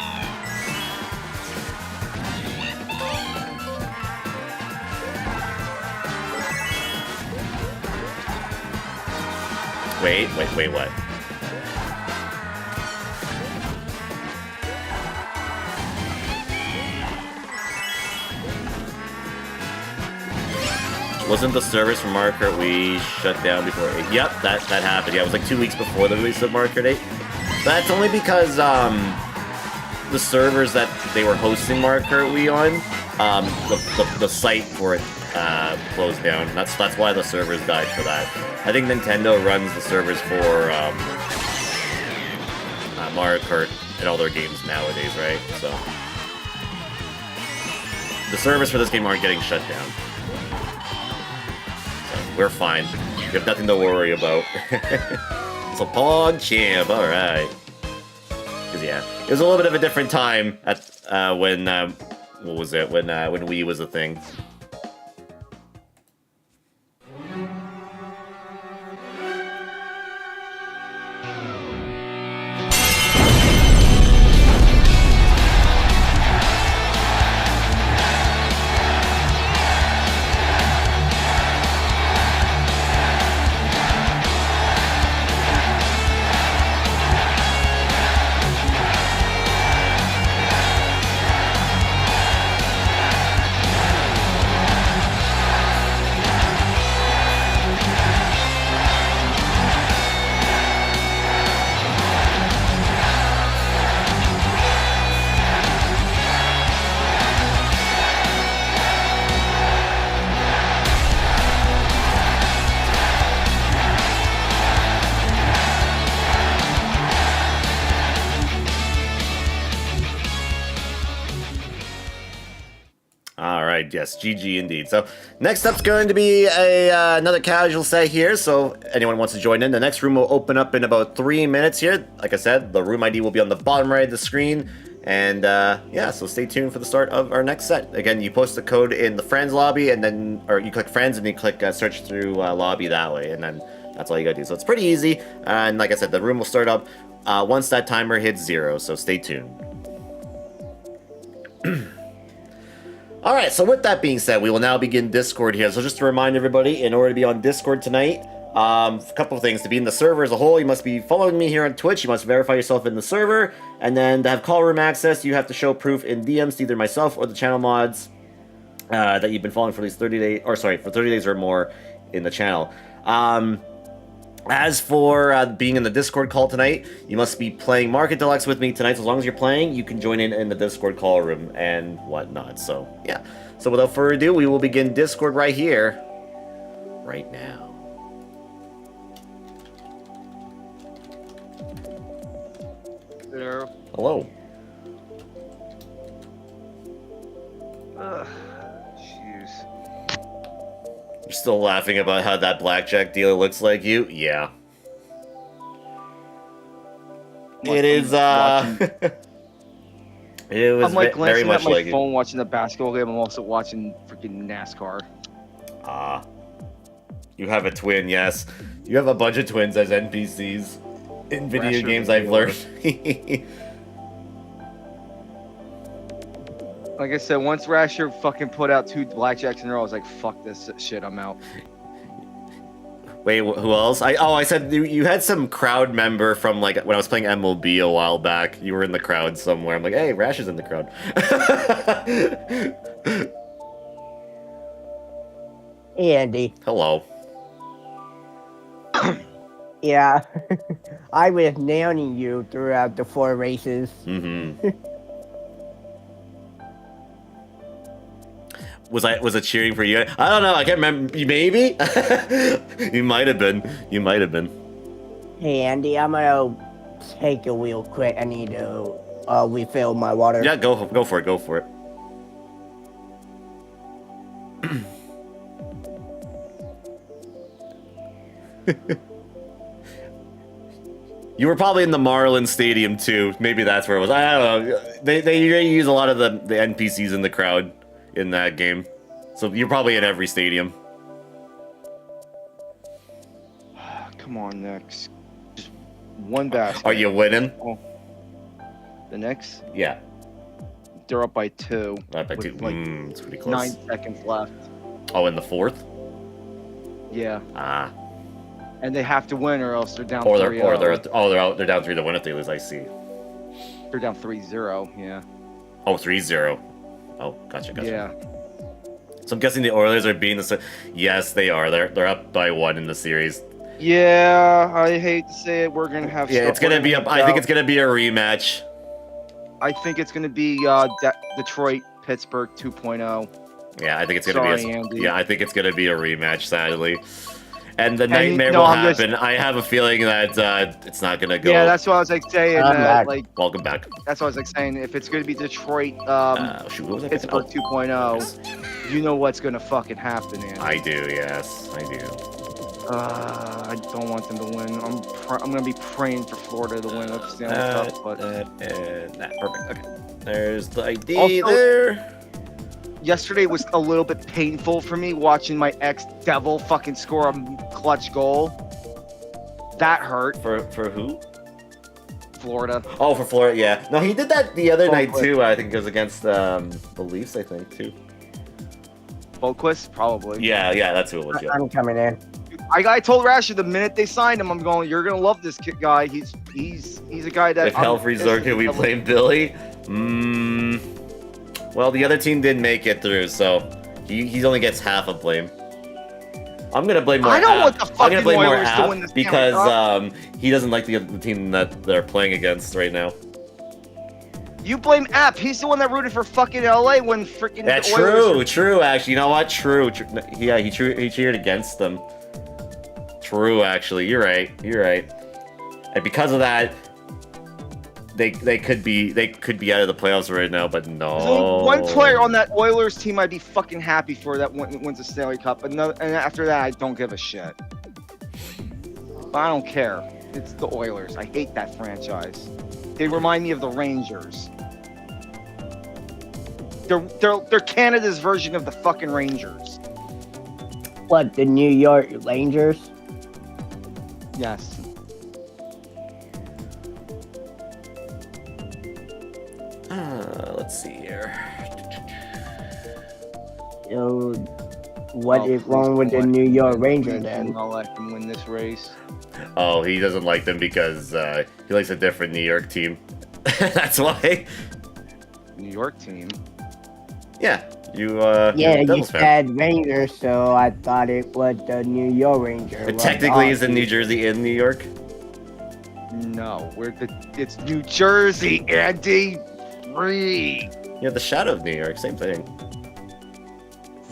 Wait, what? Wasn't the service for Mario Kart Wii shut down before 8? Yep, that happened. Yeah, it was like 2 weeks before the release of Mario Kart 8. That's only because the servers that they were hosting Mario Kart Wii on, the site for it closed down. That's why the servers died for that. I think Nintendo runs the servers for Mario Kart and all their games nowadays, right? So the servers for this game aren't getting shut down. So we're fine. We have nothing to worry about. So Pog Champ, all right. Cause yeah, it was a little bit of a different time at when what was it when Wii was a thing. Yes, GG indeed. So next up's going to be another casual set here. So anyone wants to join in, the next room will open up in about 3 minutes here. Like I said, the room ID will be on the bottom right of the screen. And yeah, so stay tuned for the start of our next set. Again, you post the code in the friends lobby, and then you click friends and you click search through lobby that way, and then that's all you gotta do. So it's pretty easy. And like I said, the room will start up once that timer hits 0. So stay tuned. Alright, so with that being said, we will now begin Discord here. So just to remind everybody, in order to be on Discord tonight, a couple of things. To be in the server as a whole, you must be following me here on Twitch. You must verify yourself in the server. And then to have call room access, you have to show proof in DMs to either myself or the channel mods that you've been following for at least 30 days, or sorry, for 30 days or more in the channel. As for being in the Discord call tonight, you must be playing Market Deluxe with me tonight. So as long as you're playing, you can join in the Discord call room and whatnot. So, yeah. So without further ado, we will begin Discord right here, right now. There. Hello. Jeez. You're still laughing about how that blackjack dealer looks like you? Yeah. It is, it was I'm like very glancing much at my like phone watching the basketball game. I'm also watching freaking NASCAR. You have a twin, yes. You have a bunch of twins as NPCs in video Rasher games, I've learned. Like I said, once Rasher fucking put out 2 blackjacks in a row, I was like, fuck this shit, I'm out. Wait, who else? I said you had some crowd member from, like, when I was playing MLB a while back. You were in the crowd somewhere. I'm like, hey, Rash is in the crowd. Hey, Andy. Hello. Yeah, I was nailing you throughout the 4 races. Mm-hmm. Was it cheering for you? I don't know. I can't remember. Maybe. You might have been. You might have been. Hey, Andy, I'm gonna take a real quick. I need to refill my water. Yeah, go for it. Go for it. You were probably in the Marlins Stadium too. Maybe that's where it was. I don't know. They use a lot of the NPCs in the crowd in that game, so you're probably in every stadium. Come on, next. Just one basket. Are you winning? Oh. The next? Yeah. They're up by 2. Up by 2. With, like, It's pretty close. 9 seconds left. Oh, in the 4th? Yeah. Ah. And they have to win or else they're down 3-0. They're down 3 to win if they lose. I see. They're down 3-0, yeah. Oh, 3-0. Oh, gotcha. Yeah. So I'm guessing the Oilers are being the. Yes, they are. They're up by 1 in the series. Yeah, I hate to say it. We're gonna have. Yeah, it's gonna be I think it's gonna be a rematch. I think it's gonna be Detroit Pittsburgh 2.0. Yeah, I think it's gonna be. Andy. Yeah, I think it's gonna be a rematch. Sadly, and the nightmare will happen. I have a feeling that it's not gonna go. Yeah, that's what I was like saying. Like, welcome back. That's what I was like saying. If it's gonna be Detroit, Shoot, what was I Pittsburgh thinking? 2.0, you know what's gonna fucking happen, Andy. I do, yes, I do. I don't want them to win. I'm gonna be praying for Florida to win the Stanley Cup, but perfect. Okay, there's the ID Also, there. yesterday was a little bit painful for me watching my ex-Devil fucking score a clutch goal. That hurt. For who? Florida. Oh, for Florida, yeah. No, he did that the other night too. I think it was against the Leafs, I think too. Boquist, probably. Yeah, that's who it was. Yeah. I'm coming in. I told Rasher the minute they signed him, I'm going, you're gonna love this kid guy. He's a guy that. If hell freezes over, can we blame Billy? Well, the other team didn't make it through, so he only gets half of blame. I'm gonna blame more. I don't want the I'm gonna fucking blame more Oilers to win App this because he doesn't like the team that they're playing against right now. You blame App. He's the one that rooted for fucking LA when freaking. That's the Oilers true. Actually, you know what? True. Yeah, he cheered against them. True. Actually, you're right. And because of that, they could be out of the playoffs right now. But no. There's only one player on that Oilers team I'd be fucking happy for that wins the Stanley Cup. And after that, I don't give a shit. But I don't care. It's the Oilers. I hate that franchise. They remind me of the Rangers. They're Canada's version of the fucking Rangers. What, the New York Rangers? Yes. Let's see here. What is wrong with the New York Rangers then? I'll let him win this race. Oh, he doesn't like them because he likes a different New York team. That's why. New York team. Yeah, you. Yeah, you Devils fan. said Rangers, so I thought it was the New York Rangers. It technically is in New Jersey in New York. No, it's New Jersey, Andy. Free. Yeah, the shadow of New York, same thing.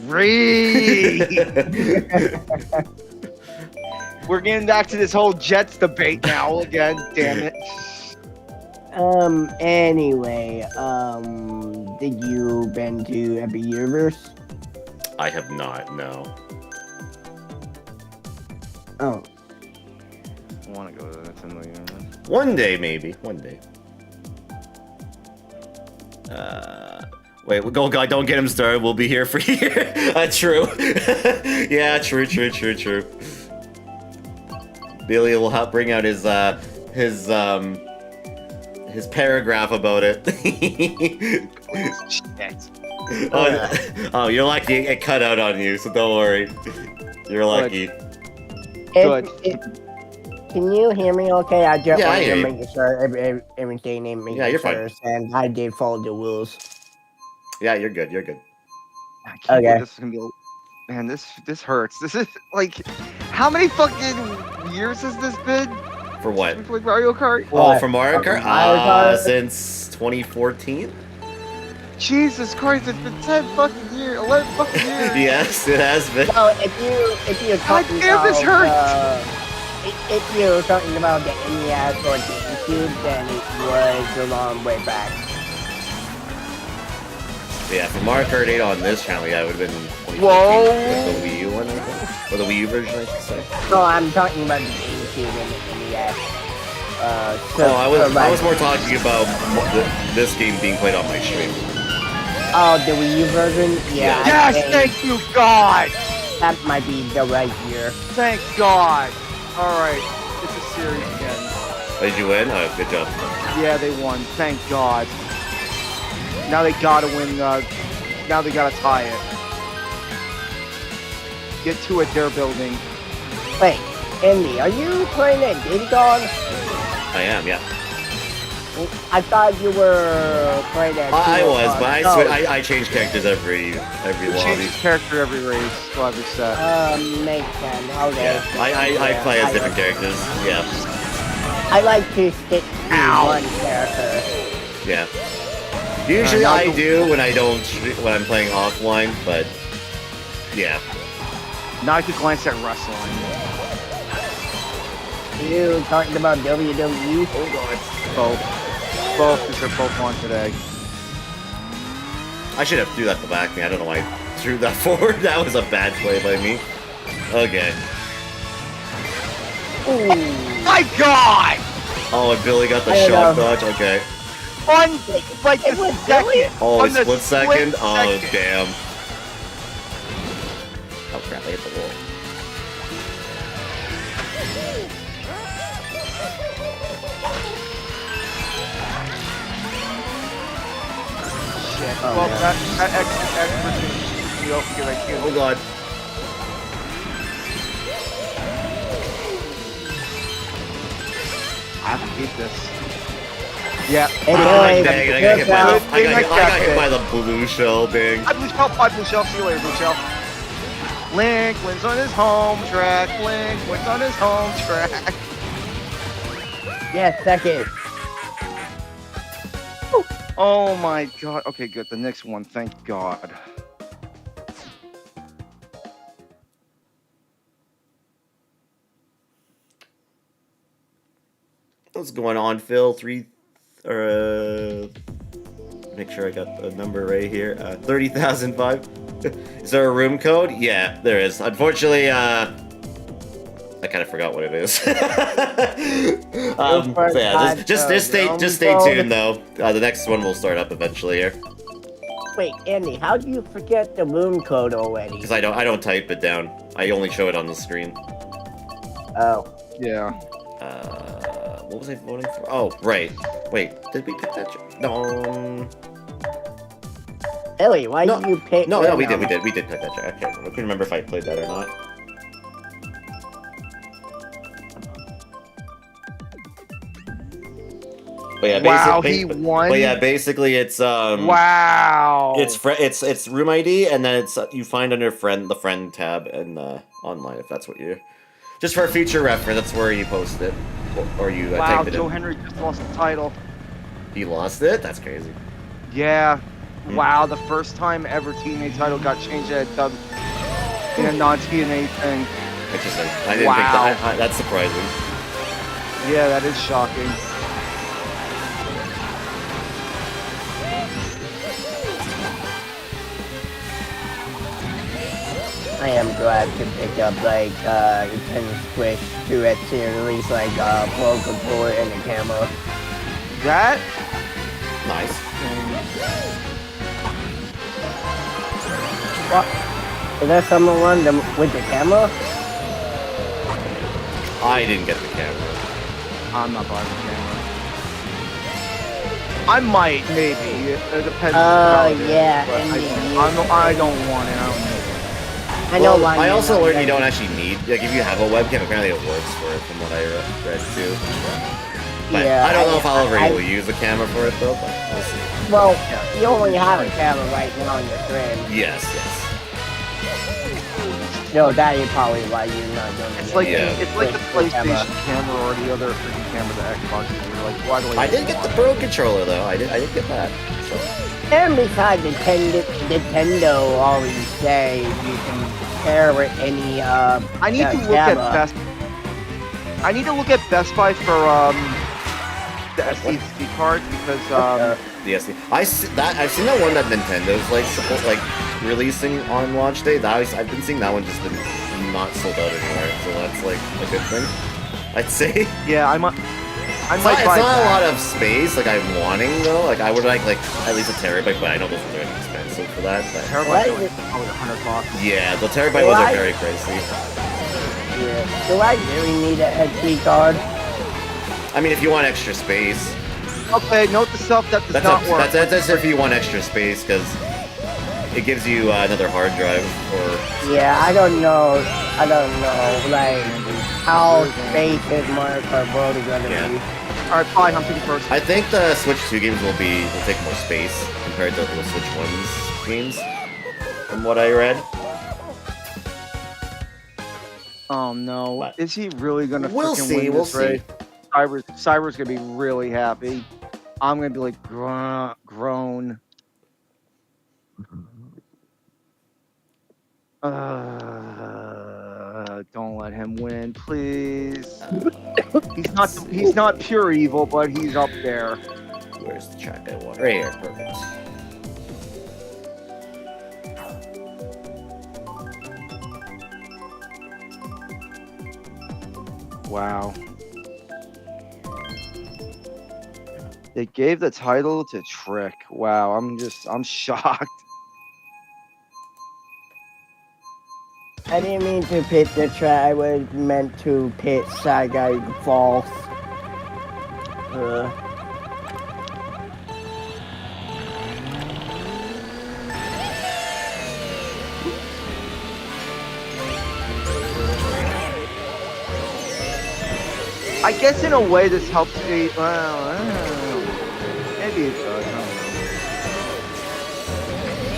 Free. We're getting back to this whole Jets debate now again. Damn it. Anyway, did you been to Epic Universe? I have not. No. Oh. I want to go to the 10 million. One day, maybe. One day. Wait, go, guy, don't get him started. We'll be here for a year. True. Yeah, true. Billy will bring out his paragraph about it. Oh, you're lucky it got cut out on you, so don't worry. You're lucky. Good. Can you hear me okay? I just wanted hear to you. make sure everything in me. Yeah, you're fine. And I did follow the rules. Yeah, you're good. I can't believe Okay. This is gonna be. Man, this hurts. This is like, how many fucking years has this been? For what? Since we played Mario Kart? Oh, for Mario Kart? Mario Kart? Since 2014? Jesus Christ, it's been 10 fucking years, 11 fucking years. Yes, it has been. Well, if you're talking damn, this about, if you're talking about the NES or the GameCube, then it was a long way back. Yeah, for Mario Kart 8 on this channel, yeah, it would have been 2014 Whoa. with the Wii U one, I think. Or the Wii U version, I should say. No, I'm talking about the GameCube and the NES. I was more talking about this game being played on my stream. Oh, the Wii U version? Yeah. I Yes, think thank you, God. that might be the right year. Thank God. All right, it's a series again. Did you win? Oh, good job. Yeah, they won. Thank God. Now they gotta win. Now they gotta tie it. Get to it, their building. Wait, Andy, are you playing at Diddy Kong? I am, yeah. I thought you were playing at. I was, but No. I change characters every You lobby. change his character every race, well, every set. Makes sense. Okay. Yeah, I play as different characters. Yeah, I like to stick to one character. yeah. Usually I do when when I'm playing offline, but yeah. Now I could glance at wrestling. You talking about WWE? Both. Both, because they're both on today. I should have threw that to back me. I don't know why I threw that forward. That was a bad play by me. Okay. My God! Oh, and Billy got the I don't shock know. dodge. Okay. On like It a was second. Oh, On a the split second? Oh, second. damn. Oh, crap. I hit the wall. Shit. Oh, Well, man. that extra you open right here. Oh, God. I have to keep this. Yeah. Anyway, Dang it, I good got job. hit by the blue shell, dang. I Blue Shell. See you later, Blue Shell. Link wins on his home track. Link wins on his home track. Yes, second. Oh my God. Okay, good. The next one. Thank God. What's going on, Phil? Make sure I got the number right here. 30,005. Is there a room code? Yeah, there is. Unfortunately, I kind of forgot what it is. So yeah, just stay tuned though. The next one will start up eventually here. Wait, Andy, how do you forget the room code already? Because I don't type it down. I only show it on the screen. Oh. Yeah. What was I voting for? Oh, right. Wait, did we pick that? No. Ellie, why No, did you pick? No, we did pick that track. I couldn't remember if I played that or not. But yeah, Wow, he won. But yeah, basically it's Wow. it's room ID, and then it's you find under the friend tab and online if that's what you. Just for future reference, that's where you post it, or you Wow, type it Joe in. Henry just lost the title. He lost it. That's crazy. Yeah. Wow, the first time ever TNA title got changed in a non-TNA thing. Interesting. I didn't Wow. think that. That's surprising. Yeah, that is shocking. I am glad to pick up like Nintendo Switch 2X here, at least like Pro Controller and the camera. That Nice. What? Is that someone with the camera? I didn't get the camera. I'm not buying the camera. I might, maybe. It depends. Yeah, but Indy, I don't want it. I don't need it. I know Well, why. I also learned you don't. don't actually need, like, if you have a webcam, apparently it works for it, from what I read too. But Yeah, I don't know if I'll ever I- will use a camera for it though, but we'll see. Well, you only have a camera right now on your screen. Yes. No, that is probably why you're not doing It's it. like Yeah. it's like the PlayStation camera or the other freaking camera the Xbox is. You're like, why do I did get the Pro controller though. I did get that. So And besides, Nintendo always say you can pair with any I need to look at Best. I need to look at Best Buy for the SD card because the SD. I've seen that one that Nintendo's like releasing on launch day. I've been seeing that one just been not sold out anywhere, so that's like a good thing. I'd say. yeah, I might It's buy not a that. lot of space like I'm wanting though. Like I would like at least a terabyte, but I know those ones are expensive for that. But Terabyte What? like probably $100. yeah, the terabyte ones are very pricey. Yeah. Do I really need an SD card? I mean, if you want extra space, Okay, note to self that does not work. that's if you want extra space because it gives you another hard drive or. Yeah, I don't know, like, how space is more probably gonna Yeah. be. All right, fine. I'm taking first. I think the Switch 2 games will take more space compared to the Switch 1's games, from what I read. Oh no, But- is he really gonna We'll freaking see. win We'll this see. race? Cyber's gonna be really happy. I'm gonna be like groan. Don't let him win, please. He's not pure evil, but he's up there. Where's the track I want? Right here, perfect. Wow. They gave the title to Trick. Wow, I'm shocked. I didn't mean to pit the track. I was meant to pit Shy Guy False. I guess in a way this helps me. Well, I don't know. Maybe it does. I don't know.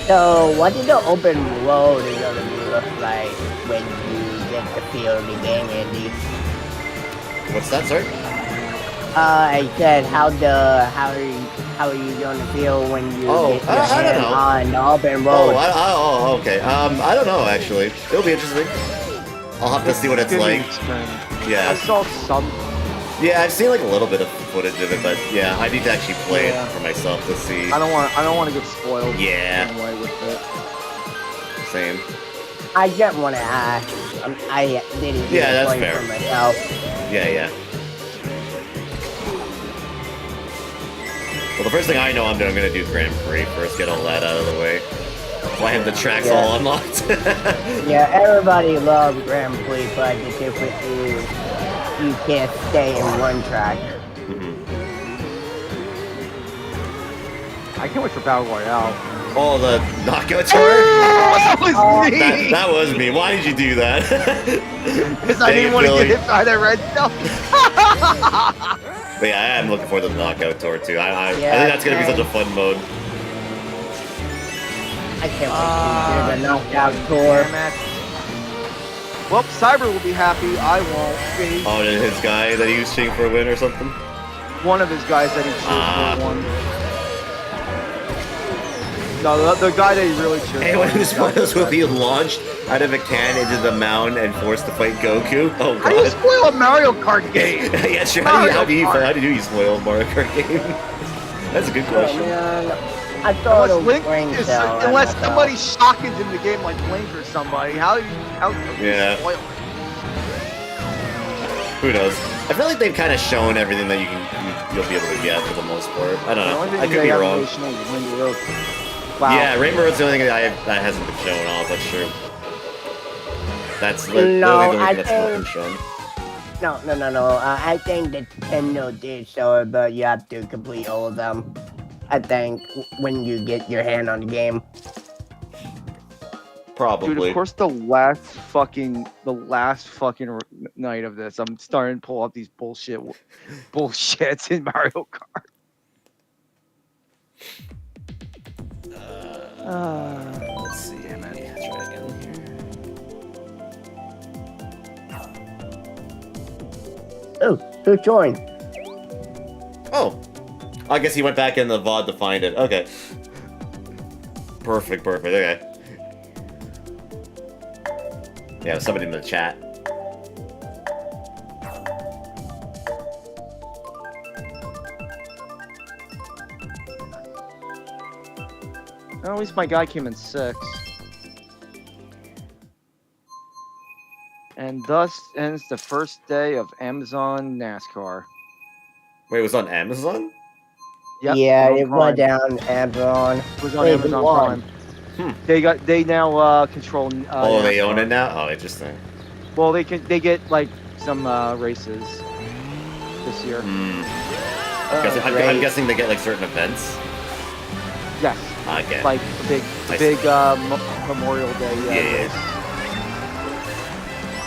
So, what did the open road is gonna look like when you get to feel the game, Andy? What's that, sorry? I said how are you gonna feel when you get your I don't hand know. on the open road? Okay. I don't know, actually. It'll be interesting. I'll have to see what it's Give me like. an experiment. I Yeah. saw some. Yeah, I've seen like a little bit of footage of it, but yeah, I need to actually play Yeah. it for myself to see. I don't want to get spoiled. Yeah. Anyway with it. Same. I just want to ask. I didn't Yeah, that's play fair. for myself. Yeah. Well, the first thing I know I'm gonna do Grand Prix first, get all that out of the way. So I have the tracks all unlocked. Yeah, everybody loves Grand Prix, but the difference is you can't stay in one track. I can't wait for Battle Royale. Oh, the knockout tour? That was me. That was me. Why did you do that? Because I didn't want to get hit by that red stuff. But yeah, I am looking forward to the knockout tour too. I think Yeah, that's gonna be such a fun mode. I can't wait to do the knockout tour. Damn it. Well, Cyber will be happy. I won't be. Oh, and his guy that he was cheating for a win or something? One of his guys that he cheered for won. No, the guy that he really cheered Anyone for. who spoils will be launched out of a can into the mound and forced to fight Goku. Oh How do you god. spoil a Mario Kart game? Yeah, sure. Mario How do you Kart. spoil a Mario Kart game? That's a good question. I thought Unless it Link was brain is, cell. unless somebody shockens in the game like Link or somebody, how do you Yeah. spoil it? Who knows? I feel like they've kind of shown everything that you'll be able to get for the most part. I don't The know. only thing I could they be have wrong. emotional is Rainbow Road. Wow. Yeah, Rainbow Road's the only thing that hasn't been shown off. That's true. That's literally No, the only I thing that's not been think- shown. No. I think that Nintendo did show it, but you have to complete all of them. I think when you get your hand on the game. Probably. Dude, of course, the last fucking night of this, I'm starting to pull out these bullshits in Mario Kart. Let's see. Damn it. Yeah, try again here. Oh, who joined? Oh. I guess he went back in the VOD to find it. Okay. Perfect. Okay. Yeah, somebody in the chat. At least my guy came in 6th. And thus ends the first day of Amazon NASCAR. Wait, it was on Amazon? Yep, Yeah, on it Prime. went down Amazon. It was on Wait, Amazon who won? Prime. They now control. Oh, they NASCAR. own it now? Oh, interesting. Well, they get like some races this year. I'm guessing they get like certain events. Yes, Okay. like a I big Memorial Day. Yeah. Race.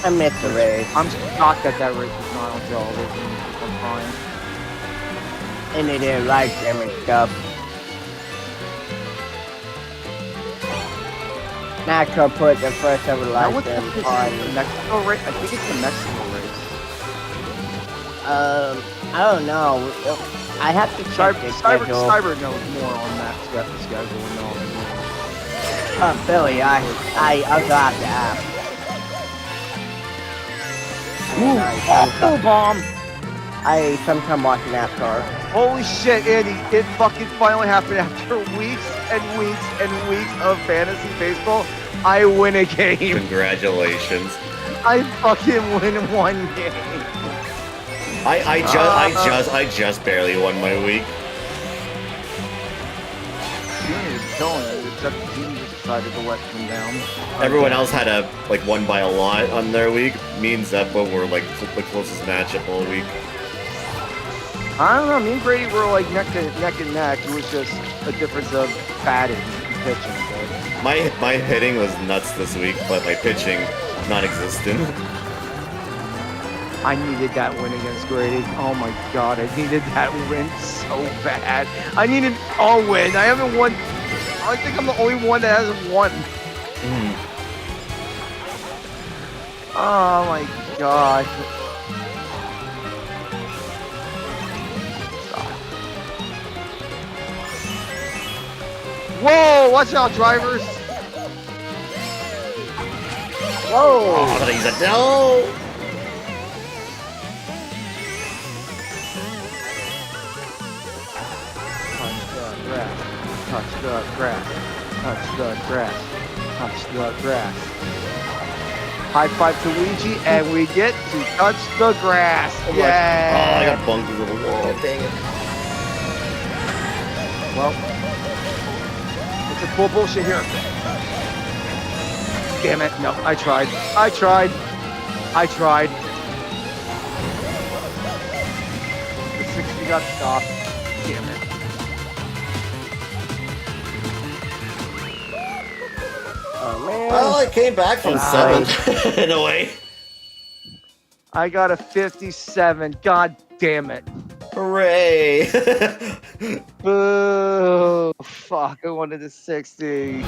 I missed the race. I'm shocked that race was not on television on Prime. And they didn't like them and stuff. NASCAR put the first ever Now what's license the on. Mexico race? I think it's the Mexico race. I don't know. I have to check the schedule. Cyber knows more on that schedule and all. Billy, I got the app. Oh, bomb! I sometimes watch NASCAR. Holy shit, Andy! It fucking finally happened after weeks and weeks and weeks of fantasy baseball. I win a game. Congratulations. I fucking win one game. I just barely won my week. Junior is killing it, except Junior just decided to let him down. Everyone else had won by a lot on their week. Me and Zeppo were like the closest matchup all week. I don't know. Me and Brady were like neck and neck. It was just a difference of batting and pitching. But My hitting was nuts this week, but my pitching non-existent. I needed that win against Grady. Oh my god, I needed that win so bad. I needed a win. I haven't won. I think I'm the only one that hasn't won. Oh my god. Whoa! Watch out, drivers! Whoa! Oh, he's a no! Touch the grass. Touch the grass. Touch the grass. High five to Luigi, and we get to touch the grass. Oh, I Yeah! got bumped into the wall. Dang it. Well, it's a full bullshit here. Damn it. No, I tried. I tried. The 60 got stopped. Damn it. Oh man. Well, I came back from 7th in a way. I got a 57. God damn it. Hooray! Boo. Fuck, I wanted a 60.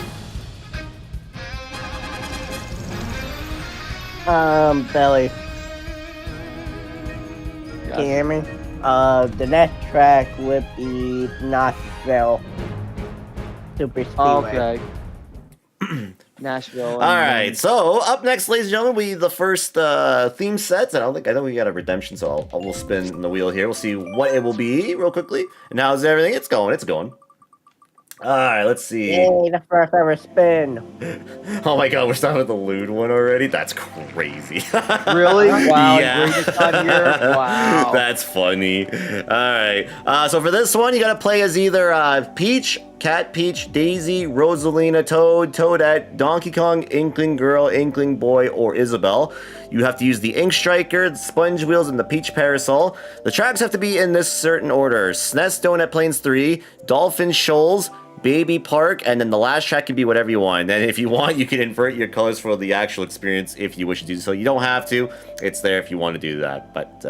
Belly. Can you hear me? The next track would be Nashville Super Speedway. Okay. Nashville. All right, so up next, ladies and gentlemen, the first theme sets. I know we got a redemption, so we'll spin the wheel here. We'll see what it will be real quickly. And how's everything? It's going. All right, let's see. Yay, the first ever spin. Oh my god, we're starting with the lewd one already? That's crazy. Really? Wow. Yeah. Greatest time here? Wow. That's funny. Alright. So for this one, you gotta play as either Peach, Cat Peach, Daisy, Rosalina, Toad, Toadette, Donkey Kong, Inkling Girl, Inkling Boy, or Isabelle. You have to use the Ink Striker, the Sponge Wheels, and the Peach Parasol. The tracks have to be in this certain order. SNES Donut Plains 3, Dolphin Shoals, Baby Park, and then the last track can be whatever you want. And if you want, you can invert your colors for the actual experience if you wish to do so. You don't have to. It's there if you want to do that. But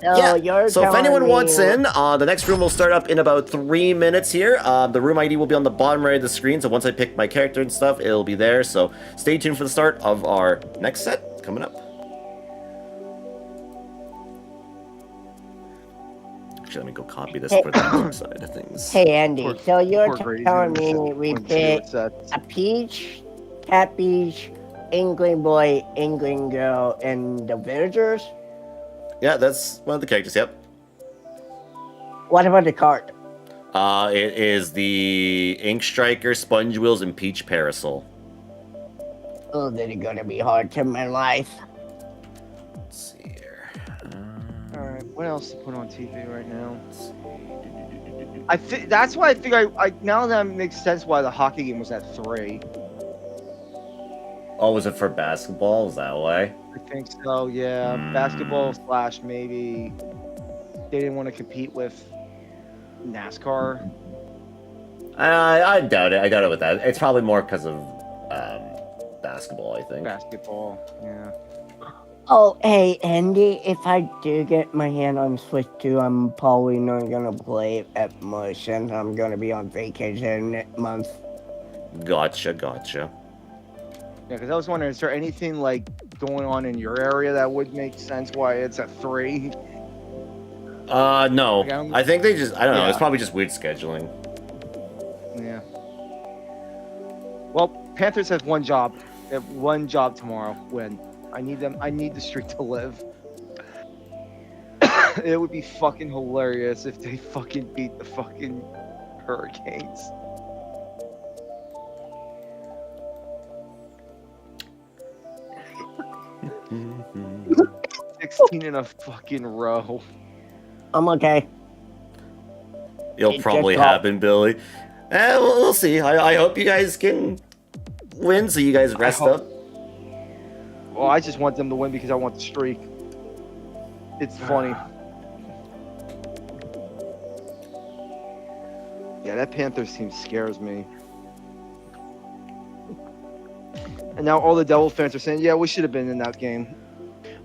yeah. So if anyone wants in, the next room will start up in about 3 minutes here. The room ID will be on the bottom right of the screen. So once I pick my character and stuff, it'll be there. So stay tuned for the start of our next set coming up. Actually, let me go copy this for the other side of things. Hey Andy, so you're Grady telling doing me we one, two, pick it's at- a Peach, Cat Peach, Inkling Boy, Inkling Girl, and the Villagers? Yeah, that's one of the characters, yep. What about the cart? It is the Ink Striker, Sponge Wheels, and Peach Parasol. Oh, this is gonna be hard to my life. Let's see here. Alright, what else to put on TV right now? I think that's why I think I now that makes sense why the hockey game was at 3. Oh, was it for basketball? Is that why? I think so, yeah. Basketball / maybe they didn't want to compete with NASCAR. I doubt it. I doubt it with that. It's probably more because of basketball, I think. Basketball, yeah. Oh, hey Andy, if I do get my hand on Switch 2, I'm probably not gonna play it at much since I'm gonna be on vacation next month. Gotcha. Yeah, because I was wondering, is there anything like going on in your area that would make sense why it's at 3? No. Okay, I think they just, I don't know, yeah. it's probably just weird scheduling. Yeah. Well, Panthers has one job. They have one job tomorrow. Win. I need them. I need the streak to live. It would be fucking hilarious if they fucking beat the fucking Hurricanes. 16 in a fucking row. I'm okay. It'll It probably just got- happen, Billy. We'll see. I hope you guys can win so you guys rest hope- up. Well, I just want them to win because I want the streak. It's funny. Yeah, that Panthers team scares me. And now all the Devil fans are saying, yeah, we should have been in that game.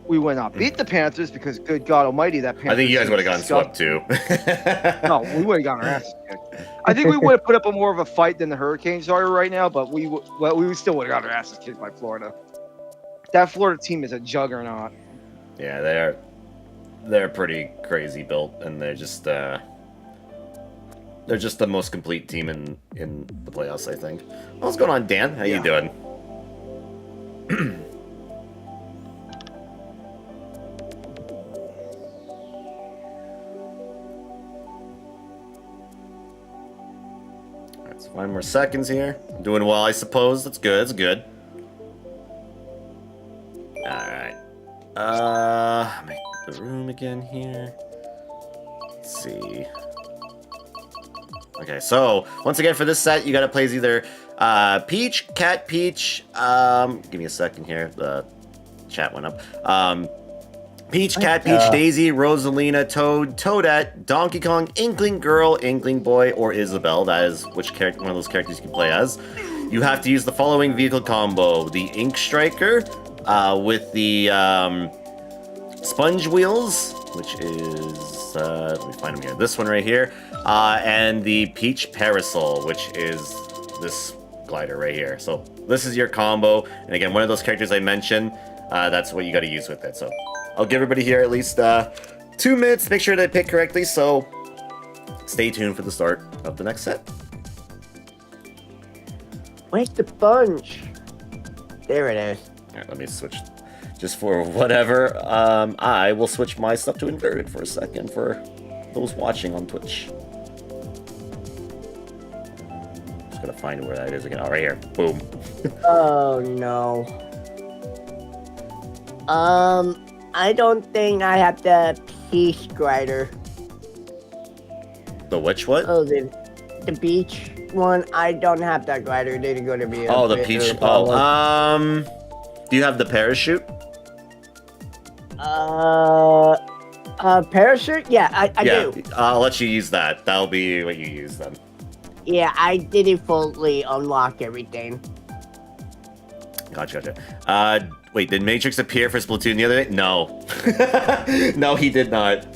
We went out, beat the Panthers because, good God Almighty, that Panthers. I think you guys team would have is gotten disgusting. swept too. No, we would have gotten our asses kicked. I think we would have put up a more of a fight than the Hurricanes are right now, but we still would have got our asses kicked by Florida. That Florida team is a juggernaut. Yeah, they're pretty crazy built, and they're just the most complete team in the playoffs, I think. What's going on, Dan? How you doing? Alright, so 5 more seconds here. I'm doing well, I suppose. That's good. That's good. Alright. Make the room again here. Let's see. Okay, so once again for this set, you gotta play as either Peach, Cat Peach. Give me a second here. The chat went up. Peach, Cat Peach, Daisy, Rosalina, Toad, Toadette, Donkey Kong, Inkling Girl, Inkling Boy, or Isabelle. That is which character, one of those characters you can play as. You have to use the following vehicle combo: the Ink Striker with the Sponge Wheels, which is let me find them here. This one right here, and the Peach Parasol, which is this glider right here. So this is your combo, and again, one of those characters I mentioned. That's what you got to use with it. So I'll give everybody here at least 2 minutes to make sure they pick correctly. So stay tuned for the start of the next set. Where's the sponge? There it is. All right, let me switch. Just for whatever, I will switch my stuff to inverted for a second for those watching on Twitch. Just gotta find where that is again. Oh, right here. Boom. Oh no. I don't think I have the Peach glider. The which what? Oh, the beach one. I don't have that glider. They're gonna be. Oh, the peach. Oh, do you have the parachute? Parachute? Yeah, I do. I'll let you use that. That'll be what you use then. Yeah, I didn't fully unlock everything. Gotcha. Wait, did Matrix appear for Splatoon the other day? No. No, he did not.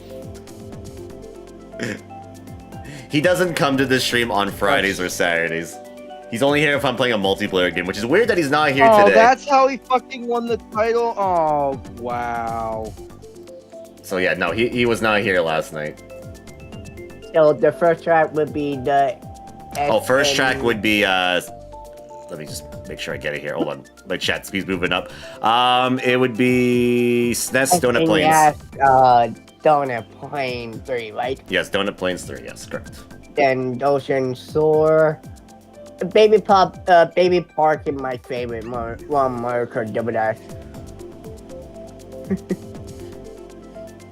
He doesn't come to this stream on Fridays or Saturdays. He's only here if I'm playing a multiplayer game, which is weird that he's not here today. Oh, that's how he fucking won the title? Oh, wow. So yeah, no, he was not here last night. So the first track would be the. First track would be let me just make sure I get it here. Hold on, my chat speed's moving up. It would be SNES Donut Plains. Yes, Donut Plains 3, right? Yes, Donut Plains 3. Yes, correct. Then Ocean Soar. Baby Park is my favorite Mario Kart Double Dash.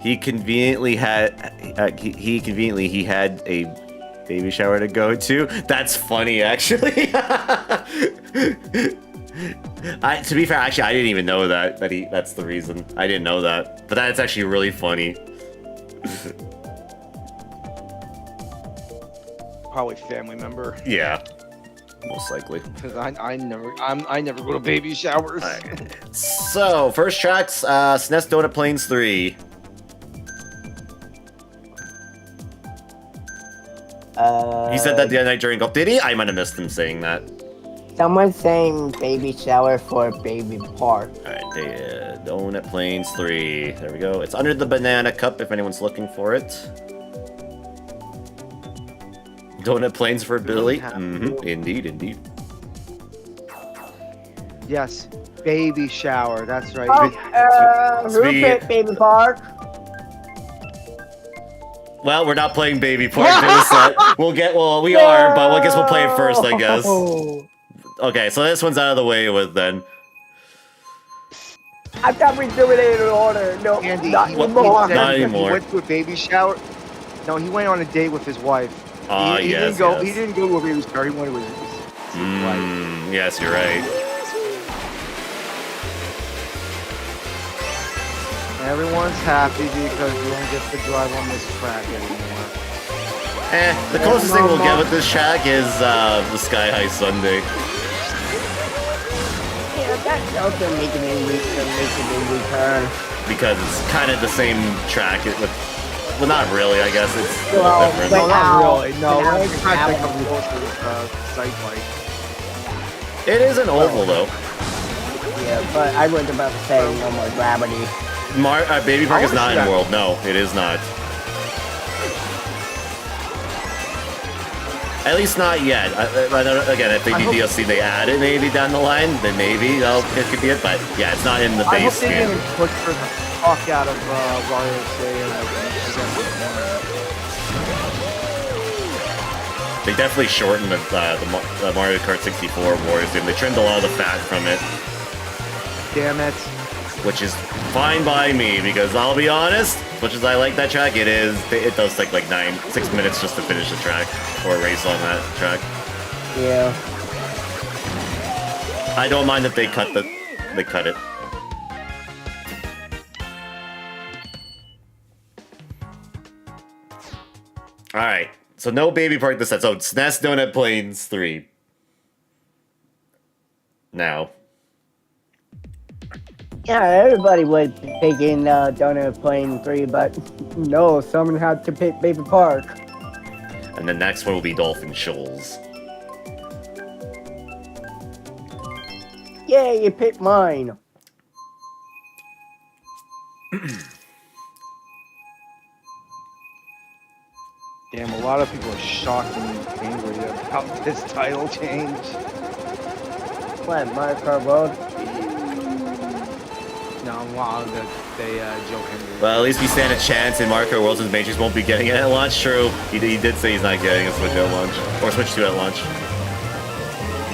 He conveniently had he had a baby shower to go to. That's funny, actually. To be fair, actually, I didn't even know that's the reason. I didn't know that, but that's actually really funny. Probably family member. Yeah, most likely. Because I never go to baby showers. Right. So first tracks, SNES Donut Plains 3. He said that the other night during golf. Did he? I might have missed him saying that. Someone's saying baby shower for baby park. Alright, Donut Plains 3. There we go. It's under the banana cup if anyone's looking for it. Donut Plains for Billy. Indeed. Yes, baby shower. That's right. Rupert Baby Park. Well, we're not playing Baby Park for this set. We are, but I guess we'll play it first, I guess. Okay, so this one's out of the way with then. I thought we do it in order. No, Andy, not he anymore. said Not he anymore. went to a baby shower. No, he went on a date with his wife. He Yes, didn't go. yes. He didn't go to a baby shower. He went to his wife. Yes, you're right. Everyone's happy because we don't get to drive on this track anymore. The closest thing we'll get with this track is the Sky High Sunday. Yeah, that's also making a return. Because it's kind of the same track. Well, not really, I guess. It's a Well, little different. but- No, not really. No, Now it's not like it's a close to site bike. It is an oval, though. Yeah, but I was about to say no more gravity. Baby Park is wanna not see in that. World. No, it is not. At least not yet. I don't, again, if they do DLC, they add it maybe down the line, then maybe it could be it. But yeah, it's not in the I hope base they game. didn't push for the fuck out of Wario They definitely shortened the Mario Kart 64 Wars game. They trimmed a lot of the fat from it, Damn it. which is fine by me because I'll be honest, as much as I like that track, it does take like 6 minutes just to finish the track or a race on that track. Yeah. I don't mind that they cut it. All right, so no Baby Park this set. So SNES Donut Plains 3. Now. Yeah, everybody was picking Donut Plane 3, but no, someone had to pick Baby Park. And the next one will be Dolphin Shoals. Yeah, you picked mine. Damn, a lot of people are shocked and angry about this title change. What, Mario Kart World? No, wow, they joke him. Well, at least we stand a chance in Mario Kart Worlds and Matrix won't be getting it at launch. True. He did say he's not getting a Switch at launch. Or Switch 2 at launch.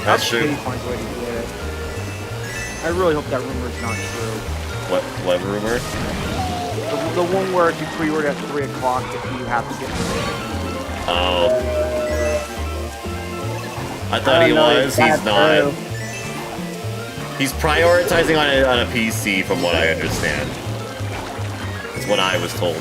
That's true. He finds a way to get it. I really hope that rumor is not true. What rumor? The one where if you pre-order at 3 o'clock, you have to get it. Oh. I thought he was. He's not. He's prioritizing on a PC, from what I understand. That's what I was told.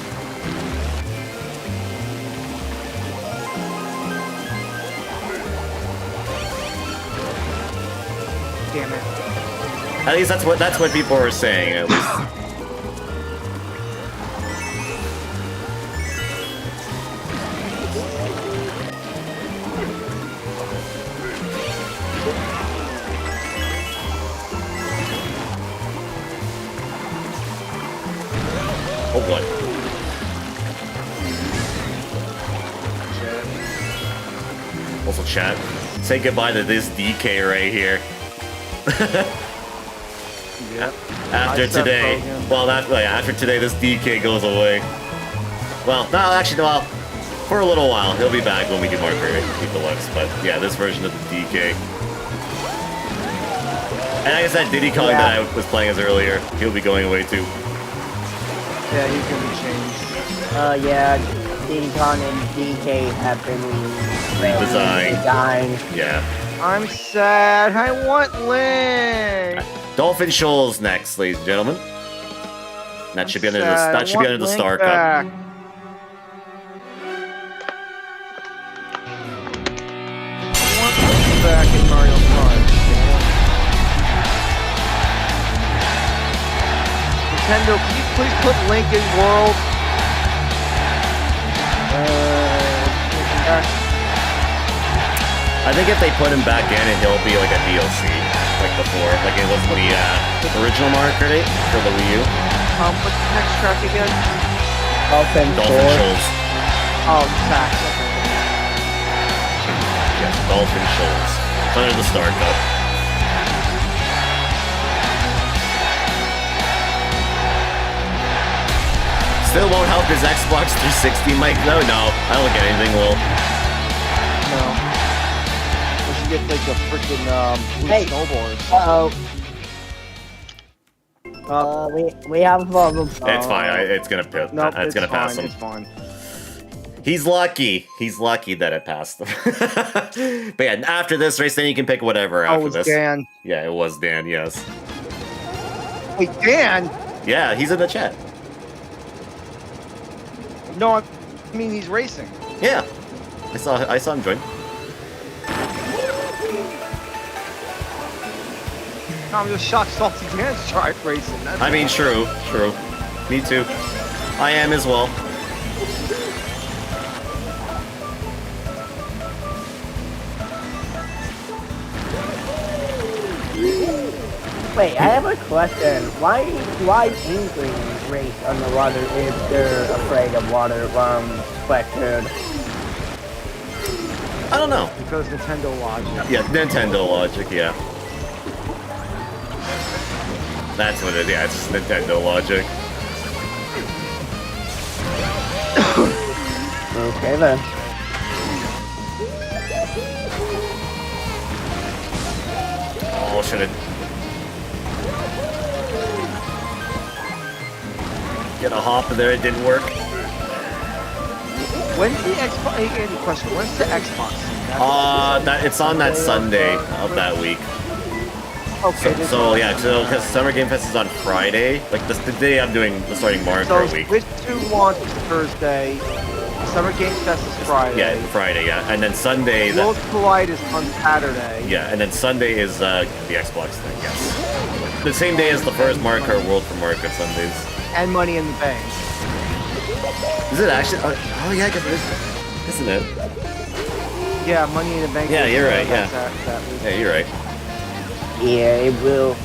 Damn it. At least that's what people are saying. At least. Oh boy. Also chat, say goodbye to this DK right here. Yep. After today. Well, after today, this DK goes away. Well, no, actually, well, for a little while. He'll be back when we do Mario Kart Deluxe. But yeah, this version of the DK. And I guess that Diddy Kong that I was playing as earlier, he'll be going away too. Yeah, he's gonna be changed. Yeah, Diddy Kong and DK have been redesigned. Yeah. I'm sad. I want Link. Dolphin Shoals next, ladies and gentlemen. That should be under the Star Cup. Back in Mario Kart. Nintendo, can you please put Link in World? I think if they put him back in, he'll be like a DLC, like before, like it was the original Mario Kart 8 for the Wii U. What's the next track again? Dolphin Shoals. Oh, Sax. Yes, Dolphin Shoals. It's under the Star Cup. Still won't help his Xbox 360 mic though. No, I don't think anything will. No. We should get like a freaking Hey. snowboard. We have a problem. It's fine. It's gonna No, it's gonna pass him. It's fine. He's lucky. He's lucky that it passed him. But yeah, after this race, then you can pick whatever after Oh, it's this. Dan. Yeah, it was Dan. Yes. Wait, Dan? Yeah, he's in the chat. No, I mean he's racing. Yeah, I saw him join. No, I'm just shocked Salty Dan's tried racing. That's I mean, all. true. Me too. I am as well. Wait, I have a question. Why penguins race on the water if they're afraid of water splash? I don't know. Because Nintendo logic. Yeah, Nintendo logic. Yeah. That's what it is. Yeah, it's just Nintendo logic. Okay then. Oh, should have. Get a hop in there. It didn't work. When's the Xbox? Hey, Andy, question. When's the Xbox? It's on that Sunday of that week. Okay. So yeah, because Summer Game Fest is on Friday, like the day I'm starting Mario So Kart week. Switch 2 launches Thursday. Summer Games Fest is Friday. Yeah, Friday, yeah, and then Sunday. Worlds Collide is on Saturday. Yeah, and then Sunday is the Xbox thing. Yes, the same day as the first Mario Kart World for Mario Kart Sundays. And Money in the Bank. Is it actually? Oh yeah, I guess it is, isn't it? Yeah, Money in the Bank. Yeah, you're right. Yeah, that week. yeah, you're right. Yeah, it will.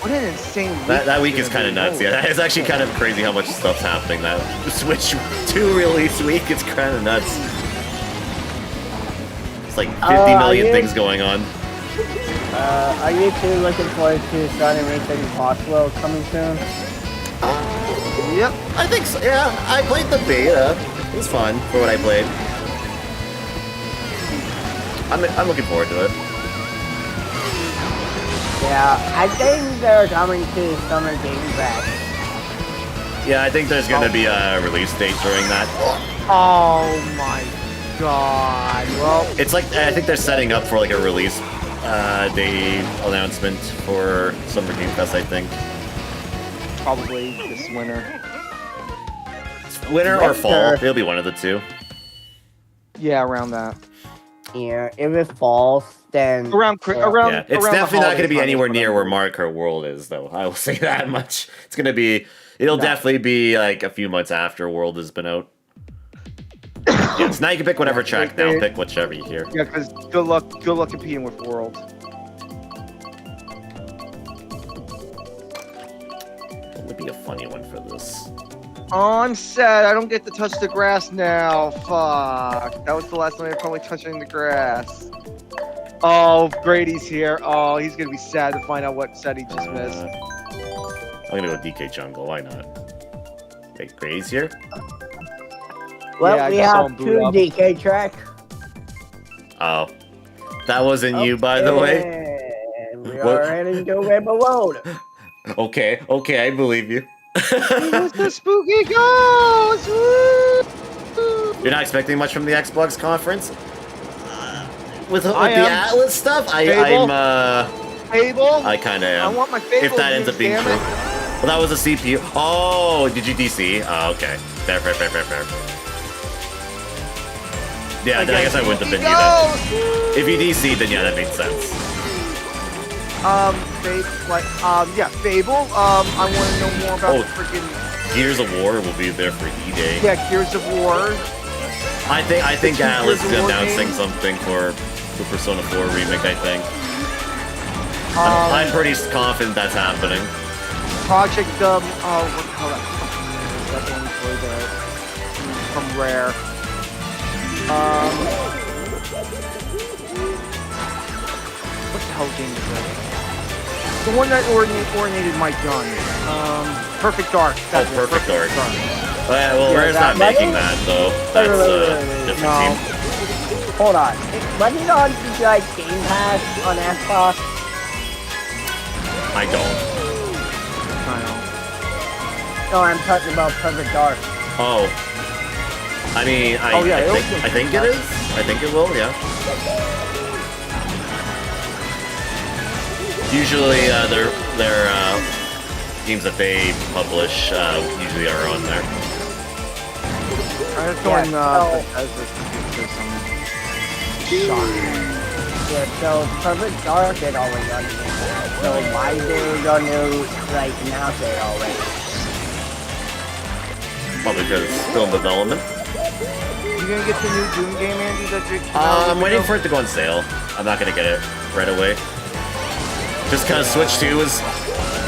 What an insane week. That week is kind of nuts. Yeah, it's actually kind of crazy how much stuff's happening. That Switch 2 release week, it's kind of nuts. It's like 50 million things going on. Are you two looking forward to starting Mission Impossible coming soon? Yep, I think so. Yeah, I played the beta. It was fun for what I played. I'm looking forward to it. Yeah, I think they're coming to Summer Game Fest. Yeah, I think there's gonna be a release date during that. Oh my god. Well, It's like I think they're setting up for like a release day announcement for Summer Game Fest. I think probably this winter. winter or fall. It'll be one of the two. Yeah, around that. Yeah, if it falls, then Around. Yeah, it's around definitely not going to be the holiday anywhere time. near where Mario Kart World is, though. I will say that much. It's going to be. It'll definitely be like a few months after World has been out. Yeah, so now you can pick whatever track now. Pick whichever you hear. Yeah, because good luck competing with World. What would be a funny one for this? Oh, I'm sad. I don't get to touch the grass now. Fuck. That was the last time I probably touching the grass. Oh, Grady's here. Oh, he's gonna be sad to find out what set he just missed. I'm gonna go DK Jungle. Why not? Wait, Grady's here? well, Yeah, I we just saw have him boot 2 up. DK tracks. Oh, that wasn't you, by the way. And we What? are heading to Rainbow Road. Okay, I believe you. It's the spooky ghost! Woo! You're not expecting much from the Xbox conference? With the am. Atlas stuff? Fable? Fable? I kinda am. I want my Fable. If that ends up being damn true. it. Well, that was a CPU. Oh, did you DC? Oh, okay. Fair. Yeah, then I guess I wouldn't have been you then. Ghost! If you DC, then yeah, that makes sense. Fable. I want to know more about Oh. the freaking Gears of War will be there for E-Day. Gears of War. I think The two Atlas Gears is of War announcing games? something for the Persona 4 remake, I think. I'm pretty confident that's happening. Project what the hell that one for from Rare. What the hell game is that? The one that originated my gun. Perfect Dark. That's it, Perfect Dark. Well, Yeah, Rare's not making that, though. That's a different No. team. Hold on. Wasn't it on like Game Pass on Xbox? I don't. I know. No, I'm talking about Perfect Dark. Oh. I mean, I think it is. I think it will, yeah. Usually, their games that they publish usually are on there. I was Yeah, going Yeah, so Perfect Dark it already on Game Pass. So why they're gonna like announce it already? Probably because it's still in development. You gonna get the new Doom game, Andy? That you I'm waiting for it to go on sale. I'm not gonna get it right away. Just because Switch 2 is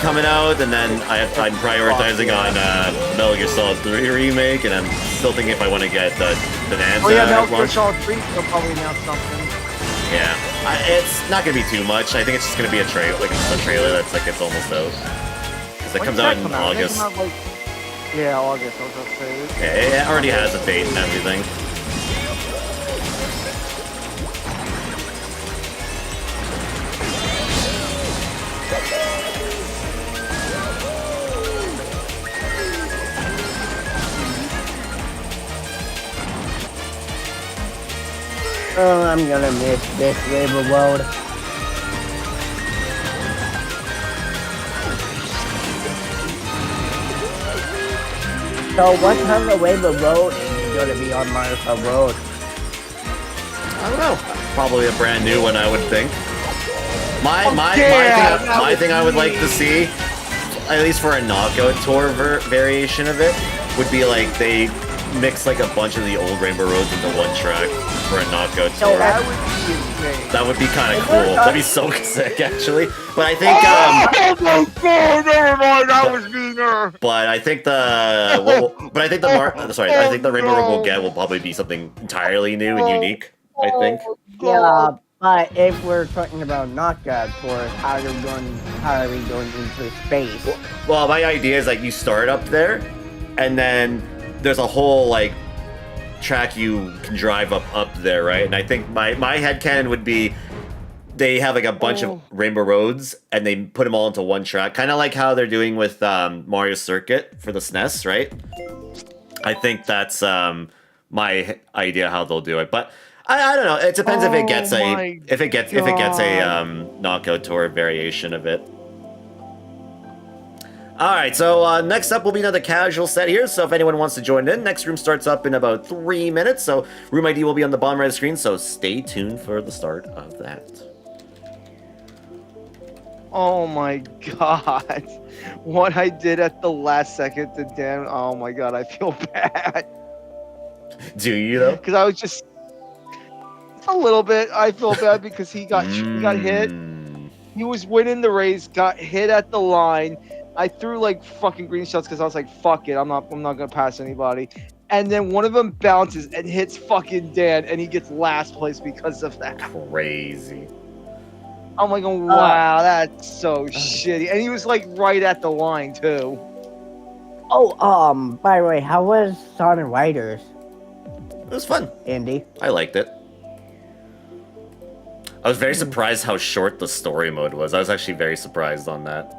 coming out, and then I'm prioritizing on Metal Gear Solid 3 Remake, and I'm still thinking if I want to get the Bonanza Oh yeah, Metal Gear launch. Solid 3 they'll probably announce something. Yeah, it's not gonna be too much. I think it's just gonna be a trailer, like a trailer that's like it's almost out. Because it comes out in August. Yeah, August. I was about to say. Yeah, it already has a date and everything. Oh, I'm gonna miss this Rainbow Road. So what kind of Rainbow Road is gonna be on Mario Kart Road? I don't know. Probably a brand new one, I would think. My thing I would like to see, at least for a knockout tour variation of it, would be like they mix like a bunch of the old Rainbow Roads into one track for a knockout tour. That would be insane. That would be kind of cool. That'd be so sick, actually. But I think, never mind. That was meaner. but I think the Rainbow Road we'll get will probably be something entirely new and unique. I think. Yeah, but if we're talking about knockout tours, how are we going into space? Well, my idea is like you start up there, and then there's a whole like track you can drive up there, right? And I think my headcanon would be they have like a bunch of Rainbow Roads and they put them all into one track, kind of like how they're doing with Mario Circuit for the SNES, right? I think that's my idea how they'll do it, but I don't know. It depends if it gets a knockout tour variation of it. Alright, so next up will be another casual set here, so if anyone wants to join in, next room starts up in about 3 minutes, so room ID will be on the bottom right of the screen, so stay tuned for the start of that. Oh my god. What I did at the last second to Dan, oh my god, I feel bad. Do you, though? Because I was just... A little bit. I feel bad because he got hit. He was winning the race, got hit at the line. I threw like fucking green shots because I was like, fuck it, I'm not gonna pass anybody. And then one of them bounces and hits fucking Dan, and he gets last place because of that. Crazy. I'm like, oh, wow, that's so shitty. And he was like right at the line too. Oh, by the way, how was Sonic Riders, It was fun. Andy? I liked it. I was very surprised how short the story mode was. I was actually very surprised on that.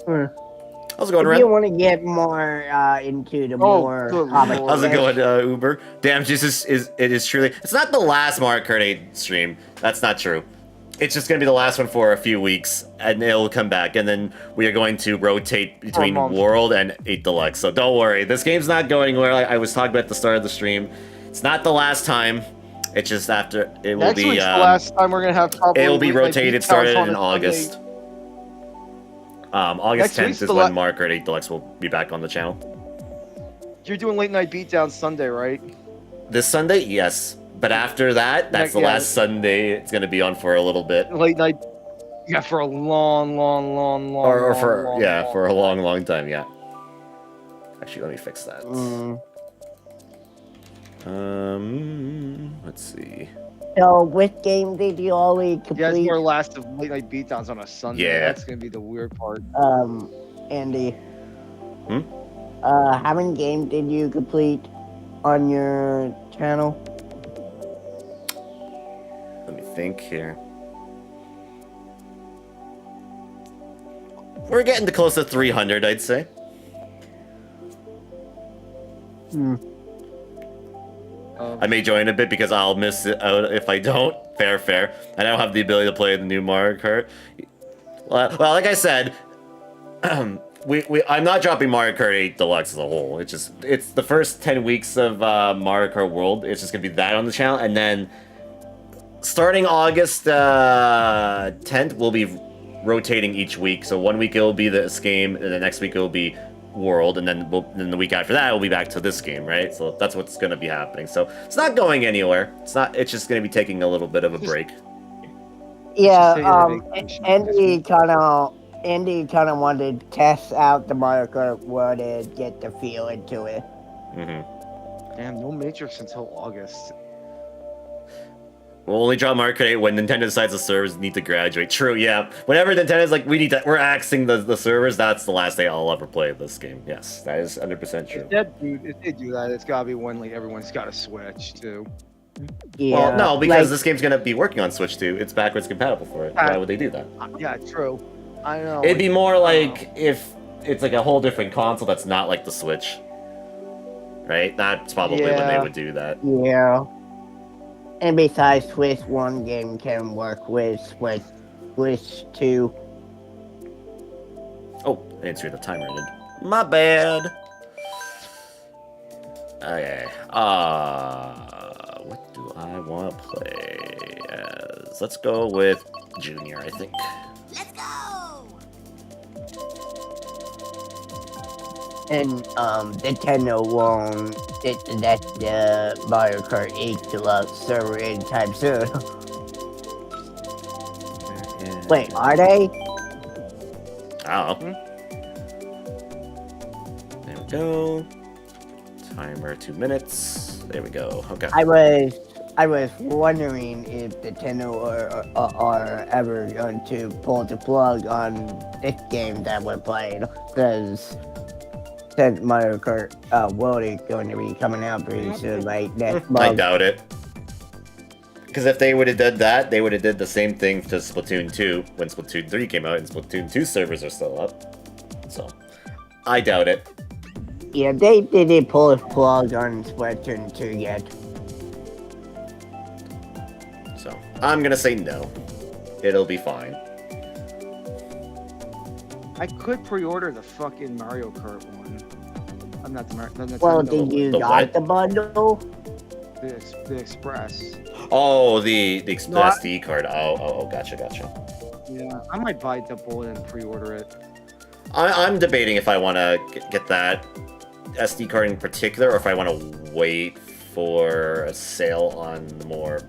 How's it going, If Ren? you want to get more into the more comic How's it books, going, Uber? Damn, it is truly... It's not the last Mario Kart 8 stream. That's not true. It's just going to be the last one for a few weeks, and it'll come back, and then we are going to rotate between World and 8 Deluxe. So don't worry. This game's not going where I was talking about at the start of the stream. It's not the last time. It's just after... It will Next be... week's the last time we're going to have probably... It will be like, rotated, Beatdown started on in a August. Sunday. August Next week's 10th is the when Mario Kart 8 Deluxe will be back on the channel. You're doing late night beatdown Sunday, right? This Sunday, yes. But after that, that's the last Sunday it's going to be on for a little bit. Late night, yeah, for a long for a long time, yeah. Actually, let me fix that. Let's see. So, which game did you already You guys complete? more last of late night beatdowns on a Sunday. Yeah. That's gonna be the weird part. Andy. Hmm? How many games did you complete on your channel? Let me think here. We're getting to close to 300, I'd say. I may join a bit because I'll miss it out if I don't. Fair. I don't have the ability to play the new Mario Kart. Well, like I said, I'm not dropping Mario Kart 8 Deluxe as a whole. It's the first 10 weeks of Mario Kart World. It's just gonna be that on the channel, and then starting August 10th, we'll be rotating each week. So 1 week it'll be this game, and the next week it'll be World, and then the week after that we'll be back to this game, right? So that's what's gonna be happening. So it's not going anywhere. It's just gonna be taking a little bit of a break. Yeah, Andy kind of wanted to test out the Mario Kart World and get the feel into it. Damn, no Matrix until August. We'll only drop Mario Kart 8 when Nintendo decides the servers need to graduate. True, yeah. Whenever Nintendo's like, we're axing the servers, that's the last day I'll ever play this game. Yes, that is 100% true. If they do that, it's gotta be when like everyone's got to switch too. Yeah, Well, no, because like, this game's gonna be working on Switch too. It's backwards compatible for it. Why would they do that? Yeah, true. I know. It'd be more like if it's like a whole different console that's not like the Switch. Right? That's probably when they Yeah. would do that. yeah. And besides, Switch 1 game can work with Switch 2. Oh, I didn't see the timer ended. My bad. Okay. What do I want to play as? Let's go with Junior, I think. Let's go! And Nintendo won't let the Mario Kart 8 Deluxe server anytime soon. Wait, are they? I don't know. There we go. Timer 2 minutes. There we go. Okay. I was wondering if Nintendo are ever going to pull the plug on this game that we're playing, because since Mario Kart World is going to be coming out pretty soon, like next month. I doubt it. Because if they would have done that, they would have did the same thing to Splatoon 2 when Splatoon 3 came out, and Splatoon 2 servers are still up. So, I doubt it. Yeah, they didn't pull a plug on Splatoon 2 yet. So, I'm gonna say no. It'll be fine. I could pre-order the fucking Mario Kart one. I'm not the Nintendo. Well, did you The got what? the bundle? The Express. Oh, the No, I- SD card. Oh, gotcha. Yeah, I might buy the bullet and pre-order it. I'm debating if I want to get that SD card in particular, or if I want to wait for a sale on more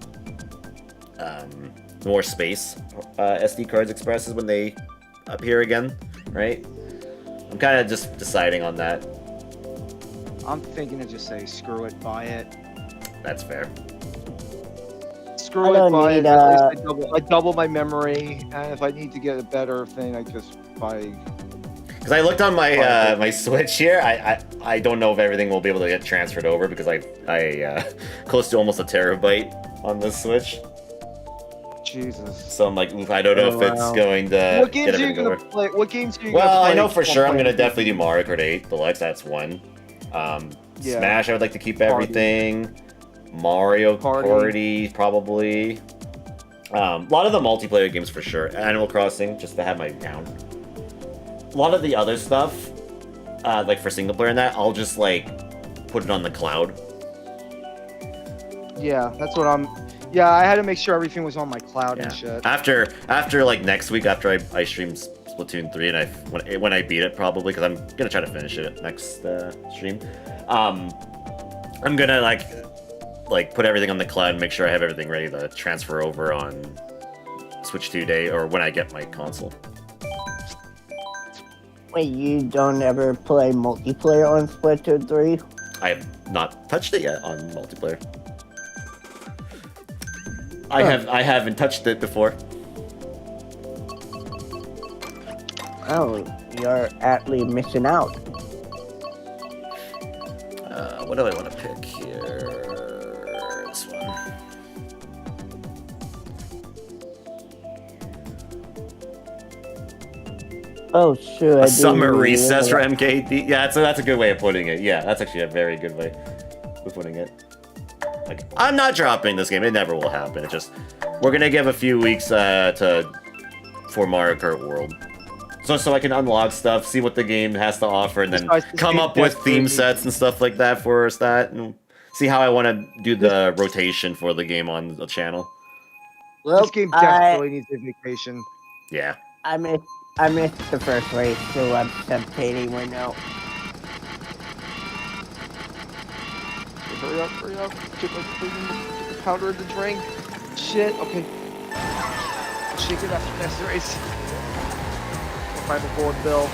space SD cards expresses when they appear again, right? I'm kind of just deciding on that. I'm thinking to just say, screw it, buy it. That's fair. Screw I it, don't buy it. need, At least I double my memory, and if I need to get a better thing, I just buy. Because I looked on my my Switch here, I don't know if everything will be able to get transferred over because I close to almost a terabyte on this Switch. Jesus. So I'm like, oof, I don't know if it's going to What get games are you everything gonna over. play? What games are you gonna play? Well, I know for sure I'm Play- gonna definitely do Mario Kart 8 Deluxe. That's one. Yeah. Smash, I would like to keep everything. Mario Party. Party, probably. A lot of the multiplayer games for sure. Animal Crossing, just to have my account. A lot of the other stuff, like for single player and that, I'll just like put it on the cloud. Yeah, that's what I'm. Yeah, I had to make sure everything was on my cloud and shit. After like next week, after I stream Splatoon 3 and when I beat it probably, because I'm gonna try to finish it next stream. I'm gonna like put everything on the cloud and make sure I have everything ready to transfer over on Switch 2 day or when I get my console. Wait, you don't ever play multiplayer on Splatoon 3? I have not touched it yet on multiplayer. I haven't touched it before. Oh, you're actually missing out. What do I want to pick here? This one. Oh, sure. A summer recess for MKD. Yeah, that's a good way of putting it. Yeah, that's actually a very good way of putting it. Like, I'm not dropping this game. It never will happen. It's just we're gonna give a few weeks for Mario Kart World, so I can unlock stuff, see what the game has to offer, and then come up with theme sets and stuff like that for that, and see how I want to do the rotation for the game on the channel. Well, this game definitely needs a vacation. Yeah. I missed the first race, so I'm spectating right now. Hurry up. Get the powder in the drink. Shit, okay. Shake it after next race. I'll find the gold bill.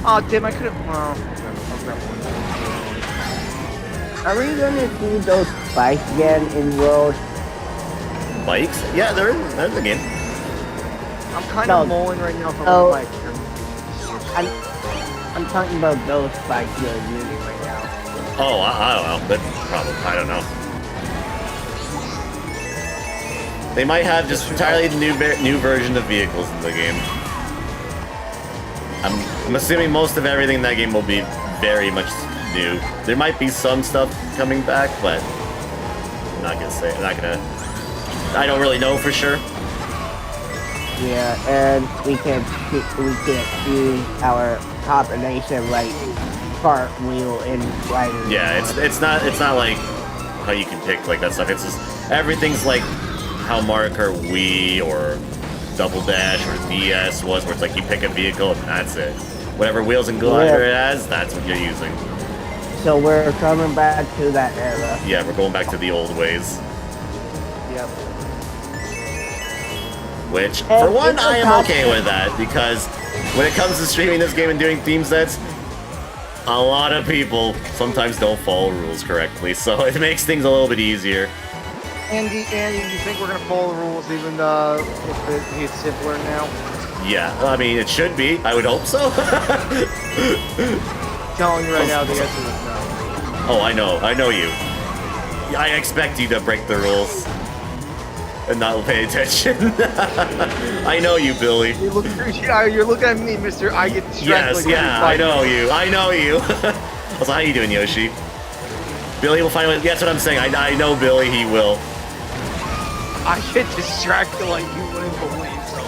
Oh, damn, I could have. Are we gonna see those bikes again in World? Bikes? Yeah, they're in the game. I'm kind of mulling right now for Oh. my bike. I'm talking about those bikes you're using right now. Oh, I don't know. But probably, I don't know. They might have just entirely new version of vehicles in the game. I'm assuming most of everything in that game will be very much new. There might be some stuff coming back, but I'm not gonna say. I don't really know for sure. Yeah, and we can't use our combination like cartwheel and rider. Yeah, it's not like how you can pick like that stuff. It's just everything's like how Mario Kart Wii or Double Dash or DS was, where it's like you pick a vehicle and that's it. Whatever wheels and glider it has, that's what you're using. So we're coming back to that era. Yeah, we're going back to the old ways. Yep. Which, for one, I am okay with that, because when it comes to streaming this game and doing theme sets, a lot of people sometimes don't follow rules correctly, so it makes things a little bit easier. Andy, you think we're gonna follow the rules even if it's simpler now? Yeah, I mean, it should be. I would hope so. Telling you right now, the answer is no. Oh, I know you. I expect you to break the rules and not pay attention. I know you, Billy. You're looking at me, mister. I get distracted. Yes, yeah, I know you. Also, how you doing, Yoshi? Billy will find a way. That's what I'm saying. I know Billy, he will. I get distracted like you wouldn't believe, so.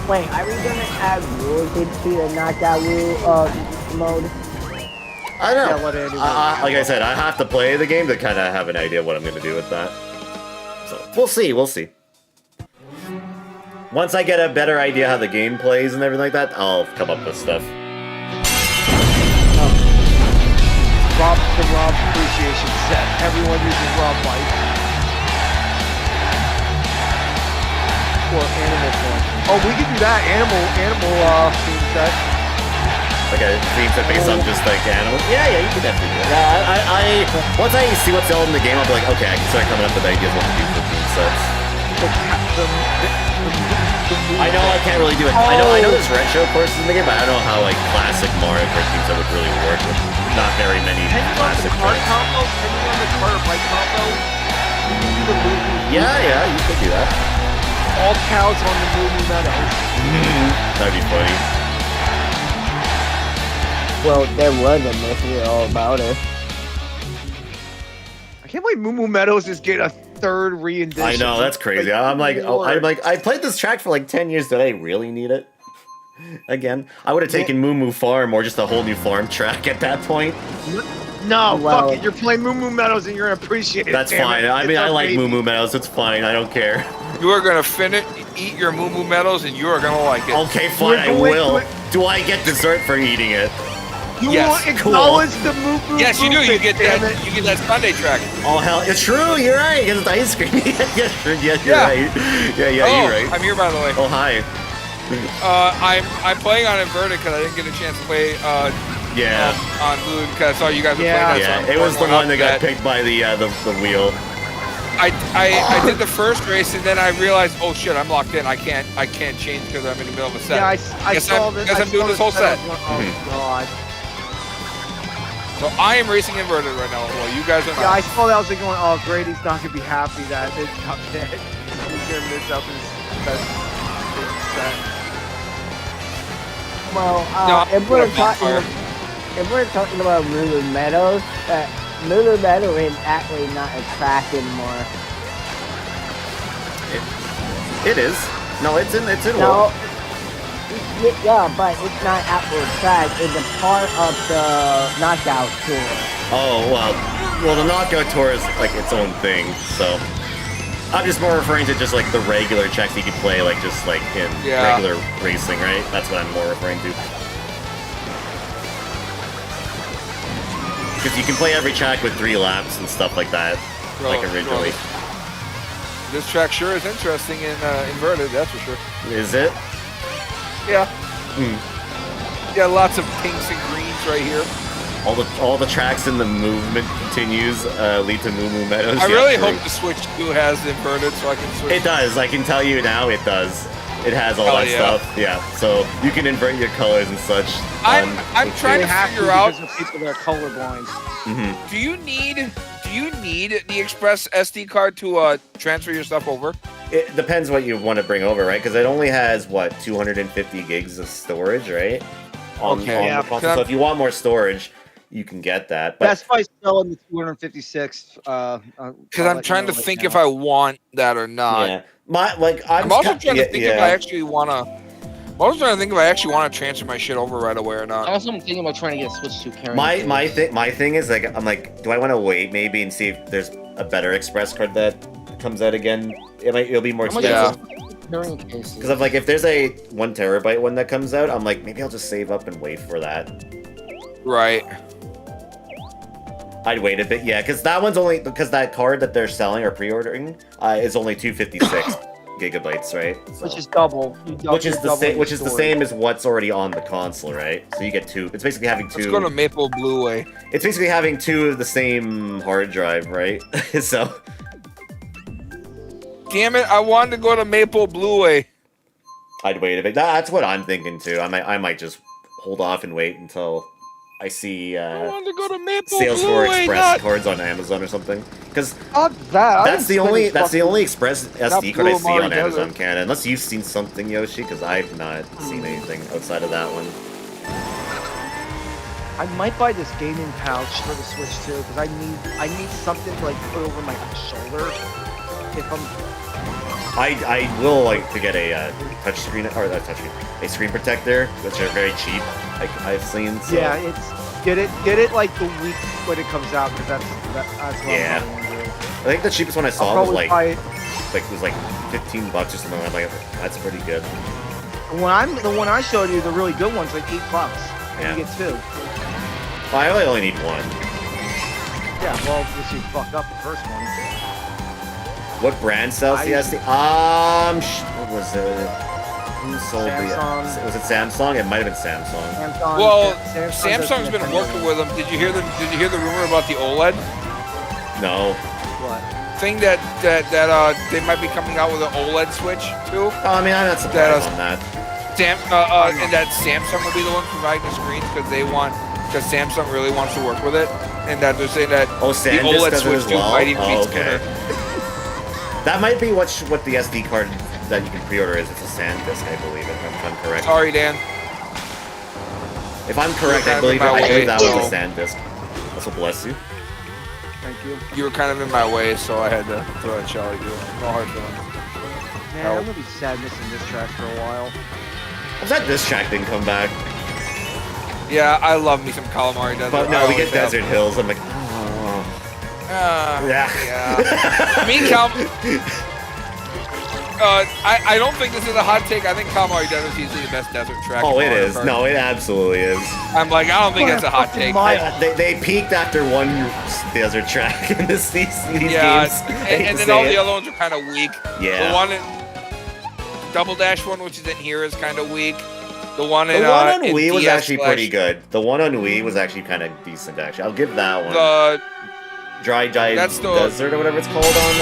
Wait, are we gonna add rules into the knockout rule mode? I don't know. Yeah, let Andy Like I said, I have to play the game to kind of have an idea what I'm going to do with that. So, we'll see. Once I get a better idea how the game plays and everything like that, I'll come up with stuff. Rob appreciation set. Everyone uses Rob Bike. Or animal form. Oh, we can do that. Animal theme set. Like a theme set based on just like animals. Yeah, you can definitely do that. Yeah, once I see what's all in the game, I'll be like, okay, I can start coming up with ideas what to do for theme sets. I know I can't really do it. I know there's retro courses in the game, but I don't know how like classic Mario Kart themes that would really work with not very many classic Kart tracks. combo? Can you run the Kart or bike combo? Yeah, you could do that. All cows on the movie meadows. That'd be funny. Well, there was a mystery all about it. I can't believe Moo Moo Meadows is getting a third re-edition. I know, that's crazy. I'm like, I played this track for like 10 years. Did I really need it? Again, I would have taken Moo Moo Farm or just a whole new farm track at that point. No, Well, fuck it. You're playing Moo Moo Meadows and you're gonna appreciate it. That's damn fine. it. I mean, It's I our like baby. Moo Moo Meadows. It's fine. I don't care. You are gonna eat your Moo Moo Meadows, and you are gonna like it. Okay, fine. I Wait, will. wait. Do I get dessert for eating it? You Yes, won't cool. acknowledge the Moo Moo. Yes, you do. You get damn that. it. You get that Sunday track. Oh hell, it's true. You're right. Because it's ice cream. Yes, you're Yeah. right. Yeah, Oh, you're right. I'm here by the way. Oh hi. I'm playing on inverted because I didn't get a chance to play Yeah. on Blue because I saw you guys were Yeah. playing that. Yeah, so it was the one that got that. picked by the wheel. I did the first race and then I realized, oh shit, I'm locked in. I can't change because I'm in the middle of a set. Yeah, I Guess saw I'm- this. guess I I'm doing saw this whole set. Oh god. So I am racing inverted right now. Well, you guys are not. Yeah, I saw that. I was like going, oh, Grady's not gonna be happy that it got picked. He's gonna miss out his best set. Well, No, if we're talking about Lulu Meadows, Lulu Meadow is actually not a track anymore. It is. No, it's in No, yeah, but it's not actual track. It's a part of the knockout tour. Oh, well, the knockout tour is like its own thing, so I'm just more referring to just like the regular tracks you can play, like just like in regular racing, right? That's what I'm more referring to. Because you can play every track with 3 laps and stuff like that, like originally. This track sure is interesting in inverted, that's for sure. Is it? Yeah. Yeah, lots of pinks and greens right here. All the tracks in the movement continues lead to Moo Moo Meadows. I really hope the Switch 2 has inverted so I can switch. It does. I can tell you now it does. It has all that stuff. Yeah. So you can invert your colors and such. I'm trying to figure out because of people that are colorblind. Do you need the Express SD card to transfer your stuff over? It depends what you want to bring over, right? Because it only has what 250 gigs of storage, right? On the console. So if you want more storage, you can get that. But That's why I sell in the 256. Because I'm trying to think if I want that or not. yeah, I'm also trying to think if I actually want to. I'm also trying to think if I actually want to transfer my shit over right away or not. I'm also thinking about trying to get a Switch 2 carrying. My thing is like I'm like, do I want to wait maybe and see if there's a better Express card that comes out again? It'll be more expensive. Because I'm like, if there's a 1 terabyte one that comes out, I'm like, maybe I'll just save up and wait for that. Right. I'd wait a bit, yeah, because that one's only because that card that they're selling or pre-ordering is only 256 gigabytes, right? So, which is double. Which is the same as what's already on the console, right? So you get 2. It's basically having 2. Let's go to Maple Blue Way. It's basically having 2 of the same hard drive, right? So. Damn it! I wanted to go to Maple Blue Way. I'd wait a bit. That's what I'm thinking too. I might just hold off and wait until I see I wanted to go to Maple sales Blue for Way, Express cards on Amazon or something. Because that. that's the only Express SD card I see on Mario Amazon Canada. Unless you've seen something, Yoshi, because I've not seen anything outside of that one. I might buy this gaming pouch for the Switch too, because I need something to like put over my shoulder. If I'm I will like to get a touch screen or a screen protector, which are very cheap. Like I've seen. So. Yeah, it's get it like the week when it comes out, because that's what yeah. I'm going to do. I think the cheapest one I saw was like $15 or something. I'm like, that's pretty good. The one I showed you, the really good one's like $8, and Yeah. you get 2. Well, I only need 1. Yeah, well, this you fucked up the first one. What brand sells the SD? What was it? Who sold Samsung. Was it Samsung? It might have been Samsung. Well, Samsung Samsung's been working with them. Did you hear the rumor about the OLED No. What? thing that they might be coming out with an OLED Switch too? Oh, I mean, I'm not surprised on that. And that Samsung will be the one providing the screens because Samsung really wants to work with it, and that they're saying that the SanDisk OLED does it Switch as 2 well? might even be Okay. sooner. That might be what the SD card that you can pre-order is. It's a SanDisk, I believe, if I'm correct. Sorry, Dan. If I'm correct, I believe that was a SanDisk. Also, bless you. Thank you. You were kind of in my way, so I had to throw a shell at you. No hard feelings. Man, I'm gonna be sad missing this track for a while. I'm sad this track didn't come back. Yeah, I love me some Calamari Desert. But no, we get Desert have. Hills. I'm like, Yeah. I mean, I don't think this is a hot take. I think Calamari Desert is easily the best desert track. oh, in it Mario is. Kart. No, it absolutely is. I'm like, I don't think that's a hot take. They peaked after one desert track in these Yeah, games. and then all the other ones are kind of weak. Yeah. Double Dash one, which is in here, is kind of weak. The one in The one on in Wii was DS actually pretty good. The one on Wii was actually kind of decent, actually. I'll give that one. The Dry That's the- Desert or whatever it's called on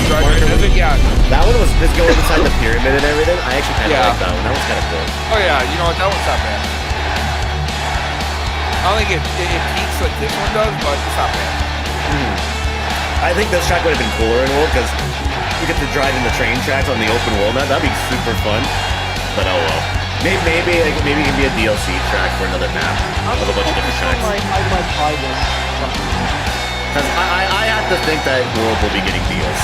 Dry Mario Desert, Wii. yeah. That one was just going inside the pyramid and everything. I actually kind of Yeah. like that one. That was kind of cool. Oh yeah, you know what? That one's not bad. I don't think it peaks like this one does, but it's not bad. I think this track would have been cooler in world because you get to drive in the train tracks on the open world now. That'd be super fun. But oh well. Maybe it can be a DLC track for another map with a bunch of different tracks. I might try this. Because I have to think that World will be getting deals.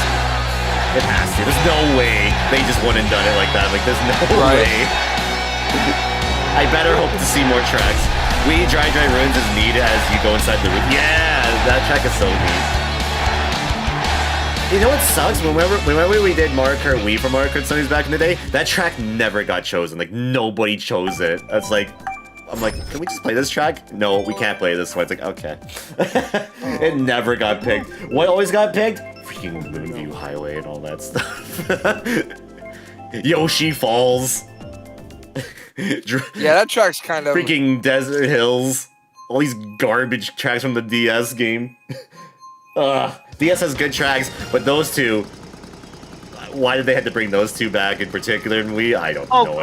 It has to. There's no way they just went and done it like that. Like, there's no Right. way. I better hope to see more tracks. Dry Ruins is neat as you go inside the room. Yeah, that track is so neat. You know what sucks? Whenever we did Mario Kart Wii for Mario Kart Sundays back in the day, that track never got chosen. Like, nobody chose it. That's like... I'm like, can we just play this track? No, we can't play this one. It's like, okay. It never got picked. What always got picked? Freaking Moonview Highway and all that stuff. Yoshi Falls. Yeah, that track's kind of Freaking Desert Hills. All these garbage tracks from the DS game. DS has good tracks, but those two... Why did they have to bring those two back in particular in Wii? I don't know.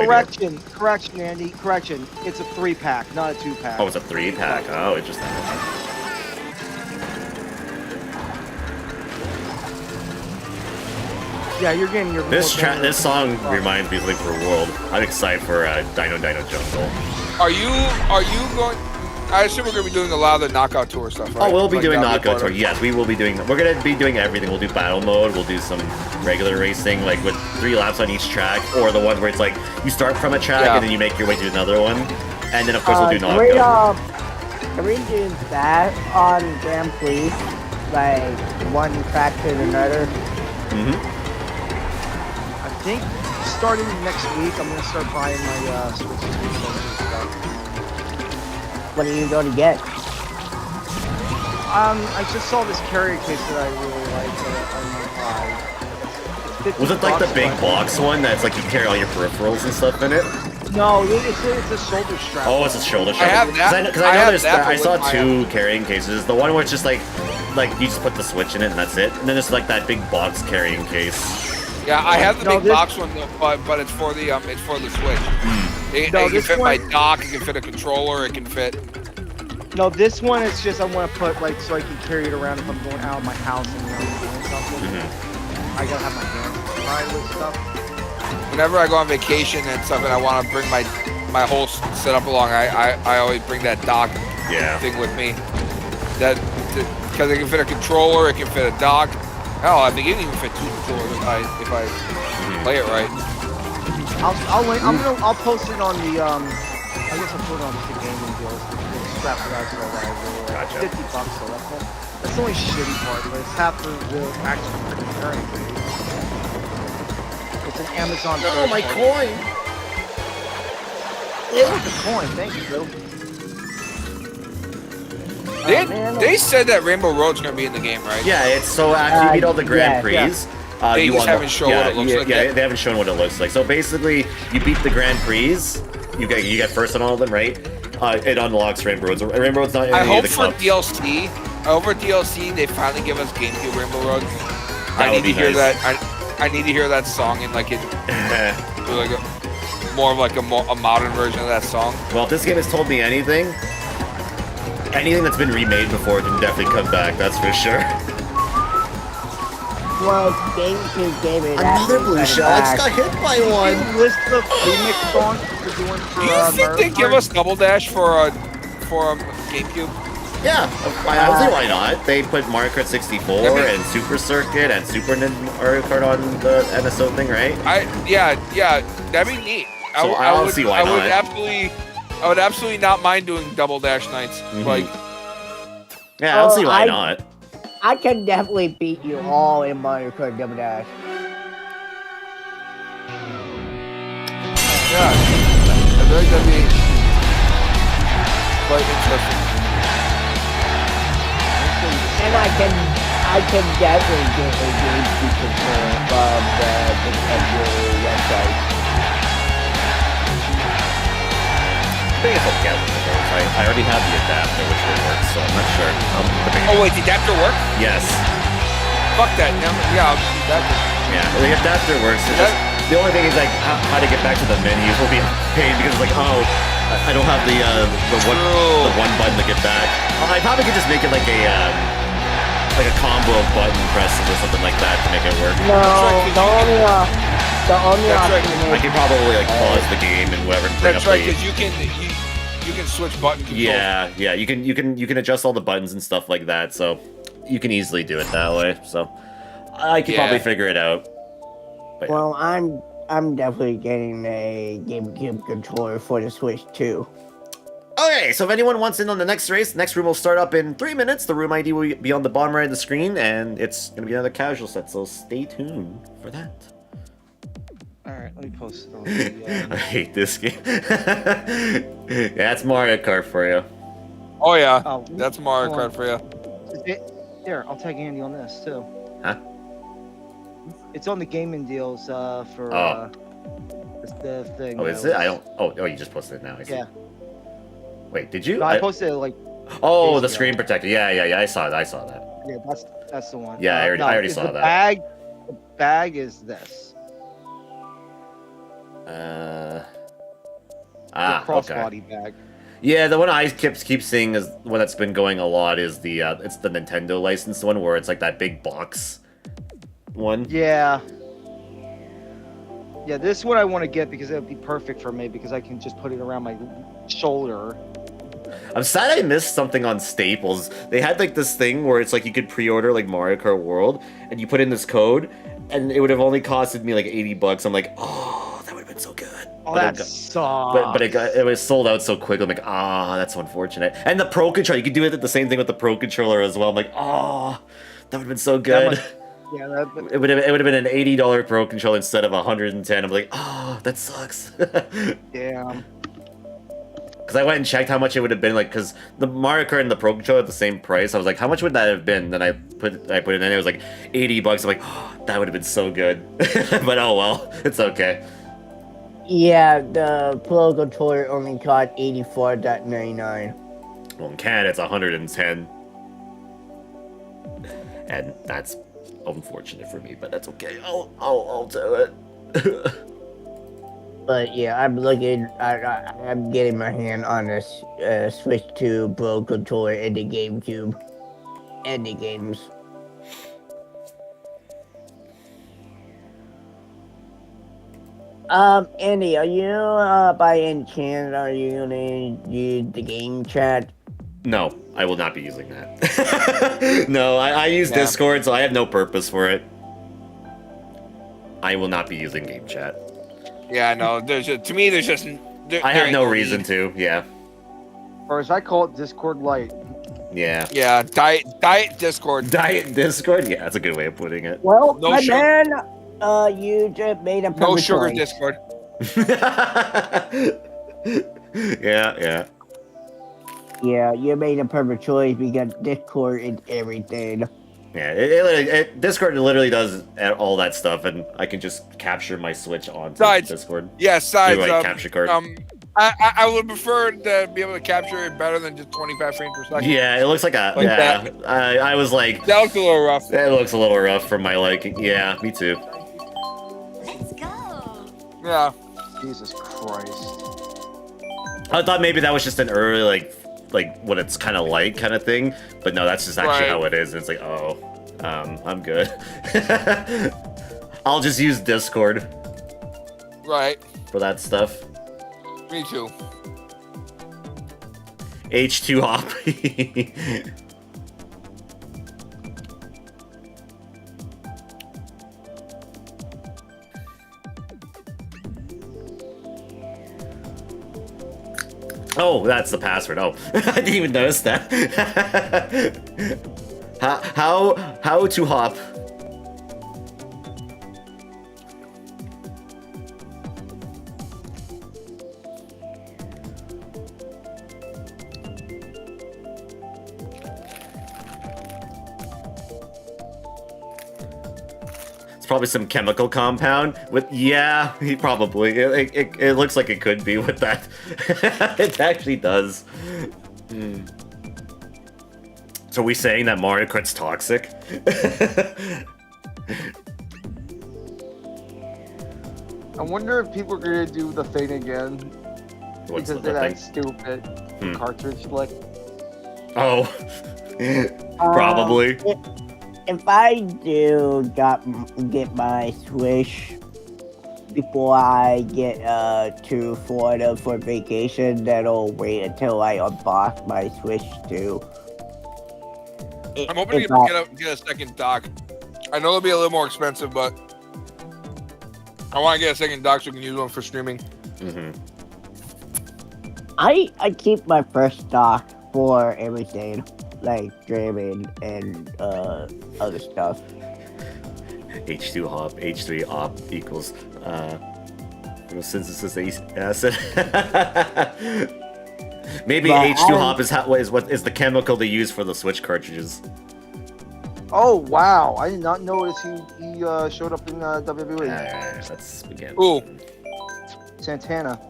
Correction, Andy. Correction. It's a 3-pack, not a 2-pack. Oh, it's a 3-pack. Oh, interesting. Yeah, you're getting your. This song reminds me of Link for World. I'm excited for Dino Jungle. Are you going? I assume we're gonna be doing a lot of the knockout tour stuff, right? Oh, we'll be Like doing that'll be knockout part tour. of- Yes, we will be doing. We're gonna be doing everything. We'll do battle mode. We'll do some regular racing, like with 3 laps on each track, or the ones where it's like you start from a track Yeah. and then you make your way to another one, and then of course we'll do knockout. Can we do that on Grand Prix? Like, one track to another? I think starting next week, I'm gonna start buying my Switch stuff. What are you going to get? I just saw this carrier case that I really like. I'm gonna buy. It's Was it like the $50, big but- box one that's like you carry all your peripherals and stuff in it? No, it's a shoulder strap. Oh, it's a shoulder strap. have that. Because I I know have there's that, I but saw with my- 2 carrying cases. The one where it's just like you just put the Switch in it and that's it. And then there's like that big box carrying case. Yeah, I have the No, big this- box one, though, but it's for the Switch. It No, can this fit one- my dock. It can fit a controller. It can fit. No, this one it's just I want to put like so I can carry it around if I'm going out of my house and I'm doing something. I gotta have my hands tied with stuff. Whenever I go on vacation and stuff, and I want to bring my whole setup along, I always bring that dock Yeah. thing with me. Because it can fit a controller. It can fit a dock. Hell, I think it can even fit 2 controllers if I play it right. I'll post it on the I guess I'll put it on the gaming deals. We'll strap it out so that I will. Gotcha. $50 so that's the only shitty part, but it's half the actual freaking currency. It's an Amazon. Oh, my first coin! party. Yeah, the coin. Thank you, Bill. They said that Rainbow Road's gonna be in the game, right? Yeah, it's so after you beat all the Grand yeah, Prix. yeah. They you just unlock- haven't shown what it looks like Yeah, yet. they haven't shown what it looks like. So basically, you beat the Grand Prix. You get first on all of them, right? It unlocks Rainbow Roads. Rainbow Road's not in I any of hope the for clubs. DLC. I hope for DLC they finally give us GameCube Rainbow Road. I would need be to hear nice. that. I need to hear that song in like more of like a modern version of that song. Well, if this game has told me anything that's been remade before can definitely come back. That's for sure. Well, GameCube gave it Another blue shell. I just got hit by one. List of remix songs we're doing for. Do you think they give us Double Dash for GameCube? Yeah, I don't see why not. They put Mario Kart 64 and Super Circuit and Super Mario Kart on the MSO thing, right? Yeah, that'd be neat. So I don't see why I not. would absolutely not mind doing Double Dash nights. Like, Yeah, I don't see why I- not. I can definitely beat you all in Mario Kart Double Dash. yeah, I feel like that'd be quite interesting. And I can definitely get a GameCube controller from the Nintendo website. think it's okay with those. I already have the adapter, which will work, so I'm not sure. Oh wait, the adapter work? Yes. Fuck that. Yeah, I'll do that. Yeah, the adapter works. It's just, the only thing is like how to get back to the menus will be a pain because it's like, oh, I don't have the one button to get back. I probably could just make it like a combo of button presses or something like that to make it work. No, the only option I is could probably like pause the game and whatever. That's right, because you can switch button control. Yeah, you can adjust all the buttons and stuff like that, so you can easily do it that way. So I could probably figure it out. But, well, I'm definitely getting a GameCube controller for the Switch too. Okay, so if anyone wants in on the next race, next room will start up in 3 minutes. The room ID will be on the bottom right of the screen, and it's going to be another casual set, so stay tuned for that. Alright, let me post it on the, I hate this game. Yeah, that's Mario Kart for you. Oh yeah, Oh, that's Mario hold on. Kart for you. Here, I'll tag Andy on this too. Huh? It's on the gaming deals for the thing. Oh, is it? I don't... Oh, you just posted it now. I see. Yeah. Wait, did you? No, I posted it like. Oh, days the ago. screen protector. Yeah, I saw that. Yeah, that's the one. Yeah, I already saw that. The bag is this. The The crossbody bag. Yeah, the one I keep seeing is one that's been going a lot is the it's the Nintendo licensed one where it's like that big box one. Yeah. Yeah, this one I want to get because it would be perfect for me because I can just put it around my shoulder. I'm sad I missed something on Staples. They had like this thing where it's like you could pre-order like Mario Kart World and you put in this code and it would have only costed me like $80. I'm like, oh, that would have been so good. Oh, But that sucks. But it was sold out so quick. I'm like, that's so unfortunate. And the Pro Controller, you could do it the same thing with the Pro Controller as well. I'm like, that would have been so good. It would have been an $80 Pro Controller instead of $110. I'm like, that sucks. Damn. Because I went and checked how much it would have been, like, because the Mario Kart and the Pro Controller at the same price. I was like, how much would that have been? Then I put it in, and it was like $80. I'm like, that would have been so good. But oh well, it's okay. Yeah, the Pro controller only cost $84.99. Well, in Canada, it's $110. And that's unfortunate for me, but that's okay. I'll do it. But yeah, I'm getting my hand on this Switch 2 Pro controller and the GameCube and the games. Andy, are you by any chance gonna use the game chat? No, I will not be using that. No, I use Discord, so I have no purpose for it. I will not be using game chat. Yeah, no. To me, there's just. I have no reason to. Yeah. Or as I call it, Discord Lite. Yeah. Yeah, diet Discord. Diet Discord? Yeah, that's a good way of putting it. Well, No my sugar. man, you just made a perfect No sugar choice. Discord. Yeah. Yeah, you made a perfect choice because Discord is everything. Yeah, Discord literally does all that stuff, and I can just capture my Switch onto Discord. Yeah, sides. Do, like, capture card. I would prefer to be able to capture it better than just 25 frames per second. Yeah, it looks like a. Like yeah, that. I was like. That looks a little rough. That looks a little rough for my liking. Yeah, me too. Let's go. Yeah. Jesus Christ. I thought maybe that was just an early like what it's kind of like kind of thing, but no, that's just actually how it is. And it's like, I'm good. I'll just use Discord. Right. For that stuff. Me too. H2 hop. Oh, that's the password. Oh, I didn't even notice that. How to hop? probably some chemical compound with. Yeah, he probably. It looks like it could be with that. It actually does. So are we saying that Mario Kart's toxic? I wonder if people are gonna do the thing again What's because the they're thing? that stupid cartridge flick. Oh, probably. If I do get my Switch before I get to Florida for vacation, then I'll wait until I unbox my Switch too. I'm hoping to get a second dock. I know it'll be a little more expensive, but I want to get a second dock so we can use one for streaming. I keep my first dock for everything, like streaming and other stuff. H2 hop, H3 op equals synthesis acid. Maybe But H2 hop is the chemical they use for the Switch cartridges. Oh wow! I did not notice he showed up in WWE. Alright, let's begin. Ooh. Santana.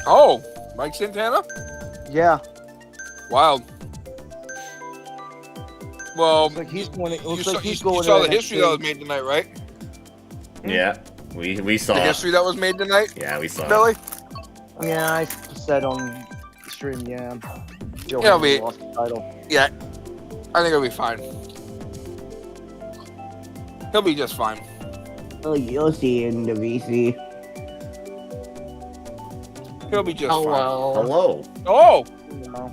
Oh, Mike Santana? Yeah. Wild. Well, Looks like he's going. It you looks saw, like he's you going. saw to the history that was NXT. made tonight, right? Yeah, we saw. The history that was made tonight, Yeah, we saw. Billy? Yeah, I said on the stream. Yeah. Joe Yeah, Henry lost the title. Yeah. I think it'll be fine. He'll be just fine. Oh, you'll see in the VC. He'll be just Hello. fine. Oh! You know.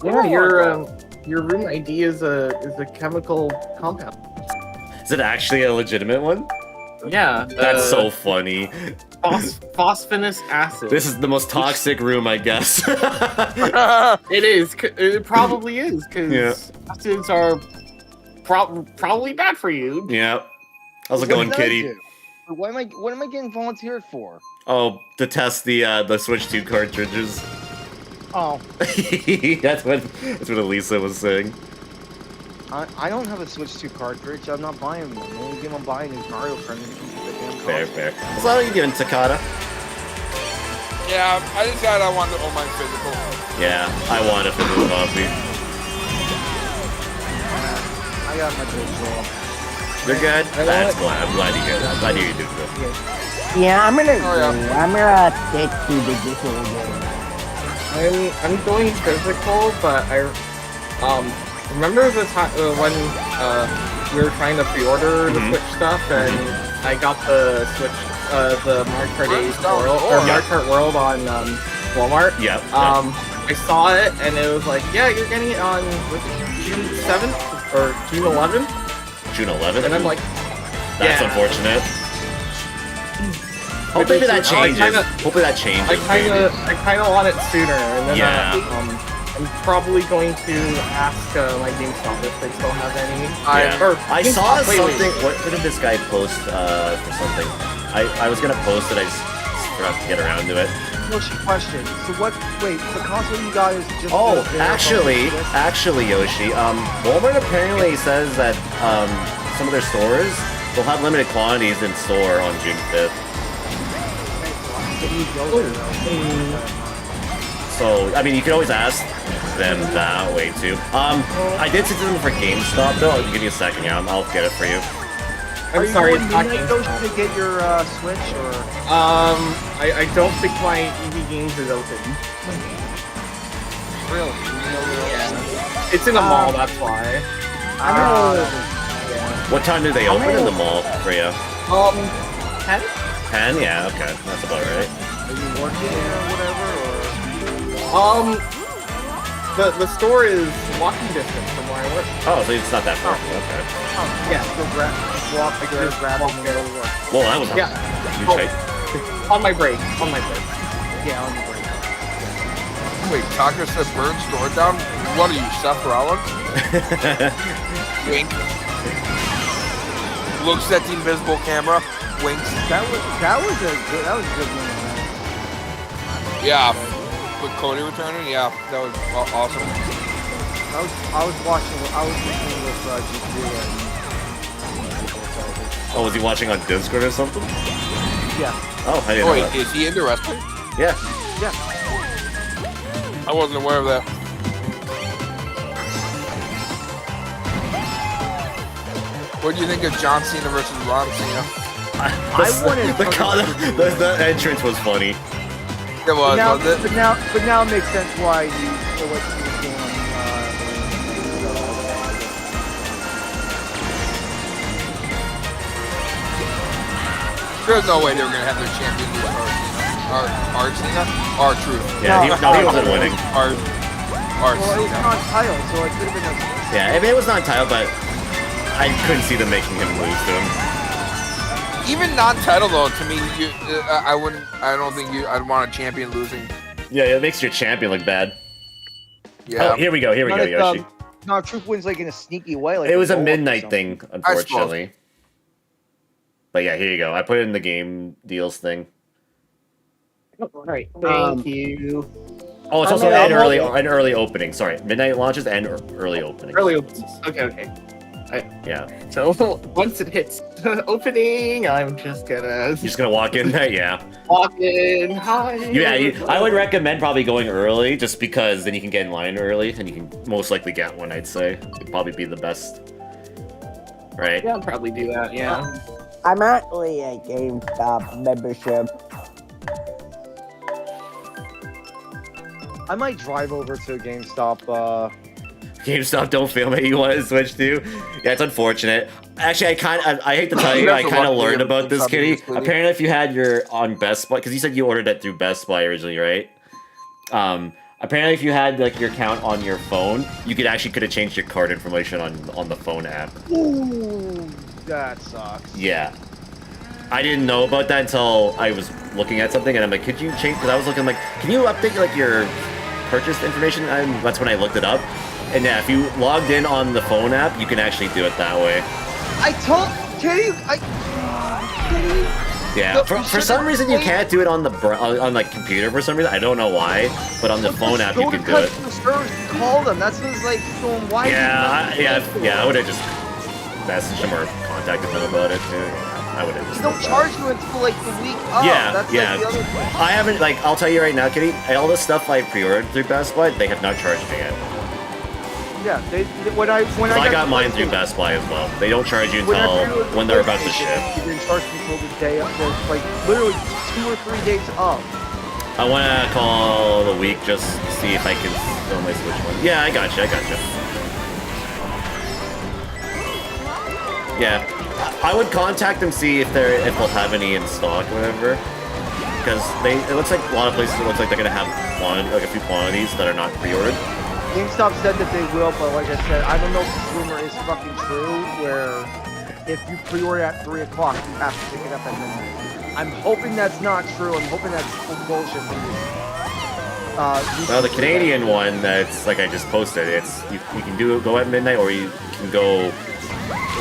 Yeah, your room ID is a chemical compound. Is it actually a legitimate one? Yeah, That's so funny. phosphonous acid. This is the most toxic room, I guess. It is. It probably is because Yeah. acids are probably bad for you. Yeah. How's it What going, did I Kitty? do? What am I getting volunteered for? Oh, to test the Switch 2 cartridges. Oh, that's what Elisa was saying. I don't have a Switch 2 cartridge. I'm not buying them. The only game I'm buying is Mario Kart. And the damn Fair, console. fair. So how are you doing, Takata? Yeah, I decided I wanted to own my physical. Yeah, I want a physical copy. I got my digital. You're good? That's glad. I'm glad you did. I'm glad you did that. Yeah, I'm gonna yeah. I'm gonna stick to the digital game. I'm going physical, but I remember the time when we were trying to pre-order the Switch stuff, and I got the Switch the Mario Kart 8 World or Mario Kart World on Walmart. Yep. I saw it, and it was like, yeah, you're getting it on June 7th or June 11th, June 11th. and I'm like, That's yeah. unfortunate. Hopefully that changes. Hopefully that changes. I kind of want it sooner, and then Yeah. I'm probably going to ask my GameStop if they still have any. Yeah. I saw GameStop, wait. something. What did this guy post for something? I was gonna post it. I just forgot to get around to it. Yoshi, question. So what? Wait, the console you got is just. Oh, the actually, Yoshi. Walmart apparently says that some of their stores will have limited quantities in store on June 5th. So, I mean, you can always ask them that way too. I did see something for GameStop though. I'll give you a second, yeah. I'll get it for you. I'm sorry, it's not Midnight GameStop. to get your Switch or. I don't think my EV Games is open. Really? It's in the mall, that's why. What time do they open in the mall for you? 10? 10? Yeah, okay. That's about right. Are you working or whatever? Or. The store is walking distance from where I work. Oh, so it's not that far. Okay. Yeah. Go walk there, grab them and go to work. Well, that was Yeah. you Oh. check. On my break. On my break. Yeah, on the break. Wait, Taka said burn store down? What are you, Seth Rollins? Wink. Looks at the invisible camera. Winks. That was a good one. Man. Yeah. With Cody returning? Yeah, that was awesome. I was listening with GQ and. Oh, was he watching on Discord or something? Yeah. Oh, I didn't Oh, know wait, that. is he into wrestling? Yeah. Yeah. I wasn't aware of that. What do you think of John Cena versus Ron Cena? I wanted the entrance was funny. It was, now, wasn't it? but now it makes sense why you selected him. There's no way they were gonna have their champion lose Cena. R-Truth. Yeah, he wasn't winning. R Well, it was Cena. non-title, so it could have been a. Yeah, I mean, it was not title, but I couldn't see them making him lose to him. Even non-title though, to me, I don't think I'd want a champion losing. Yeah, it makes your champion look bad. Yeah. Oh, here we go, Yoshi. No, Truth wins like in a sneaky way. Like It was a roll-up or midnight something. thing, unfortunately. But yeah, here you go. I put it in the game deals thing. Alright, thank you. Oh, it's also an early opening. Sorry, midnight launches and early opening. Early opens. Okay. Yeah. So once it hits opening, I'm just gonna You're just gonna walk in there, yeah. walk in. Hi. Yeah, I would recommend probably going early, just because then you can get in line early, and you can most likely get one. I'd say it'd probably be the best, right? Yeah, I'll probably do that. Yeah. I'm actually a GameStop membership. I might drive over to GameStop. GameStop don't film it. You want to switch to? Yeah, it's unfortunate. Actually, I hate to tell you, I kind of learned about this, Kitty. Apparently, if you had your on Best Buy, because you said you ordered it through Best Buy originally, right? Apparently, if you had like your account on your phone, you could have changed your card information on the phone app. Ooh, that sucks. Yeah. I didn't know about that until I was looking at something, and I'm like, could you change? Because I was looking like, can you update like your purchase information? And that's when I looked it up. And yeah, if you logged in on the phone app, you can actually do it that way. I told Kitty. Yeah, for some reason you can't do it on the on like computer for some reason. I don't know why, but on the phone app you can do it. Call them. That's what's like going. Why? Yeah. I would have just messaged them or contacted them about it too. I would have just. They don't charge you until like the week up. Yeah, That's yeah. Like the other thing. I haven't I'll tell you right now, Kitty. All the stuff I pre-ordered through Best Buy, they have not charged me yet. Yeah, when I got mine through Best Buy as well. They don't charge you until when they're about to ship. You didn't charge me until the day of, like literally 2 or 3 days up. I want to call the week just to see if I can film my Switch one. Yeah, I gotcha. Yeah, I would contact them, see if they'll have any in stock or whatever. Because it looks like a lot of places. It looks like they're gonna have a few quantities that are not pre-ordered. GameStop said that they will, but like I said, I don't know if this rumor is fucking true, where if you pre-order at 3 o'clock, you have to pick it up at midnight. I'm hoping that's not true. I'm hoping that's full bullshit from you. Well, the Canadian one, that's like I just posted, it's you can go at midnight or you can go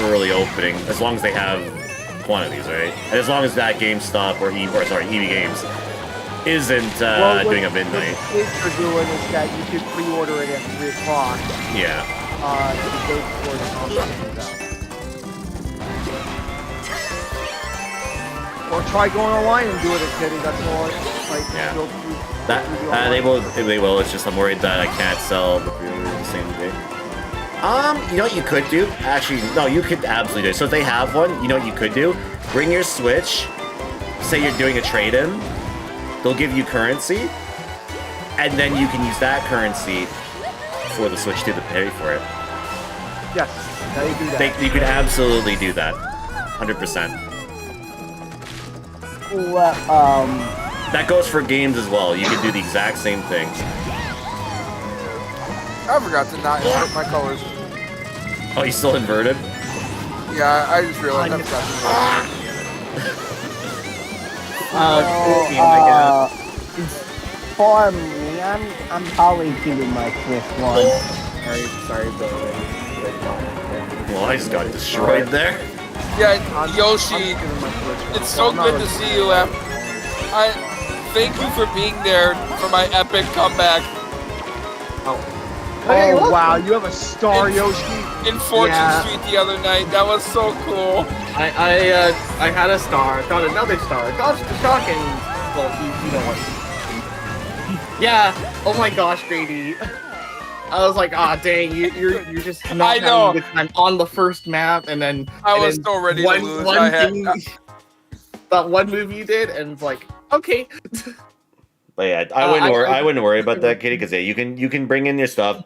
early opening, as long as they have quantities, right? And as long as that GameStop or EV Games isn't doing a midnight. What they're doing is that you can pre-order it at 3 o'clock. Yeah. The day before the contract comes out. Or try going online and do it at Kitty. That's more like Yeah. go through They will. It's just I'm worried that I can't sell the pre-order the same day. You know what you could do? Actually, no, you could absolutely do it. So if they have one, you know what you could do? Bring your Switch. Say you're doing a trade-in. They'll give you currency, and then you can use that currency for the Switch to pay for it. Yes, now you do that. You could absolutely do that, 100%. Well, That goes for games as well. You can do the exact same thing. I forgot to not invert my colors. Oh, you still inverted? Yeah, I just realized I forgot to invert. For me, I'm probably keeping my Switch one. Sorry, Well, I just got destroyed there. Yeah, Yoshi, it's so good to see you. I thank you for being there for my epic comeback. Hey, Oh look. wow, you have a star, Yoshi. In Fortune Yeah. Street the other night. That was so cool. I had a star, got another star, got shocking. Well, you know what? Yeah. Oh my gosh, Grady. I was like, ah, dang, you're just not I know. having a good time on the first map, and then I and was then so ready to one, lose. One I had. thing, that one move you did, and it's like, okay. But yeah, I wouldn't worry about that, Kitty, because yeah, you can bring in your stuff.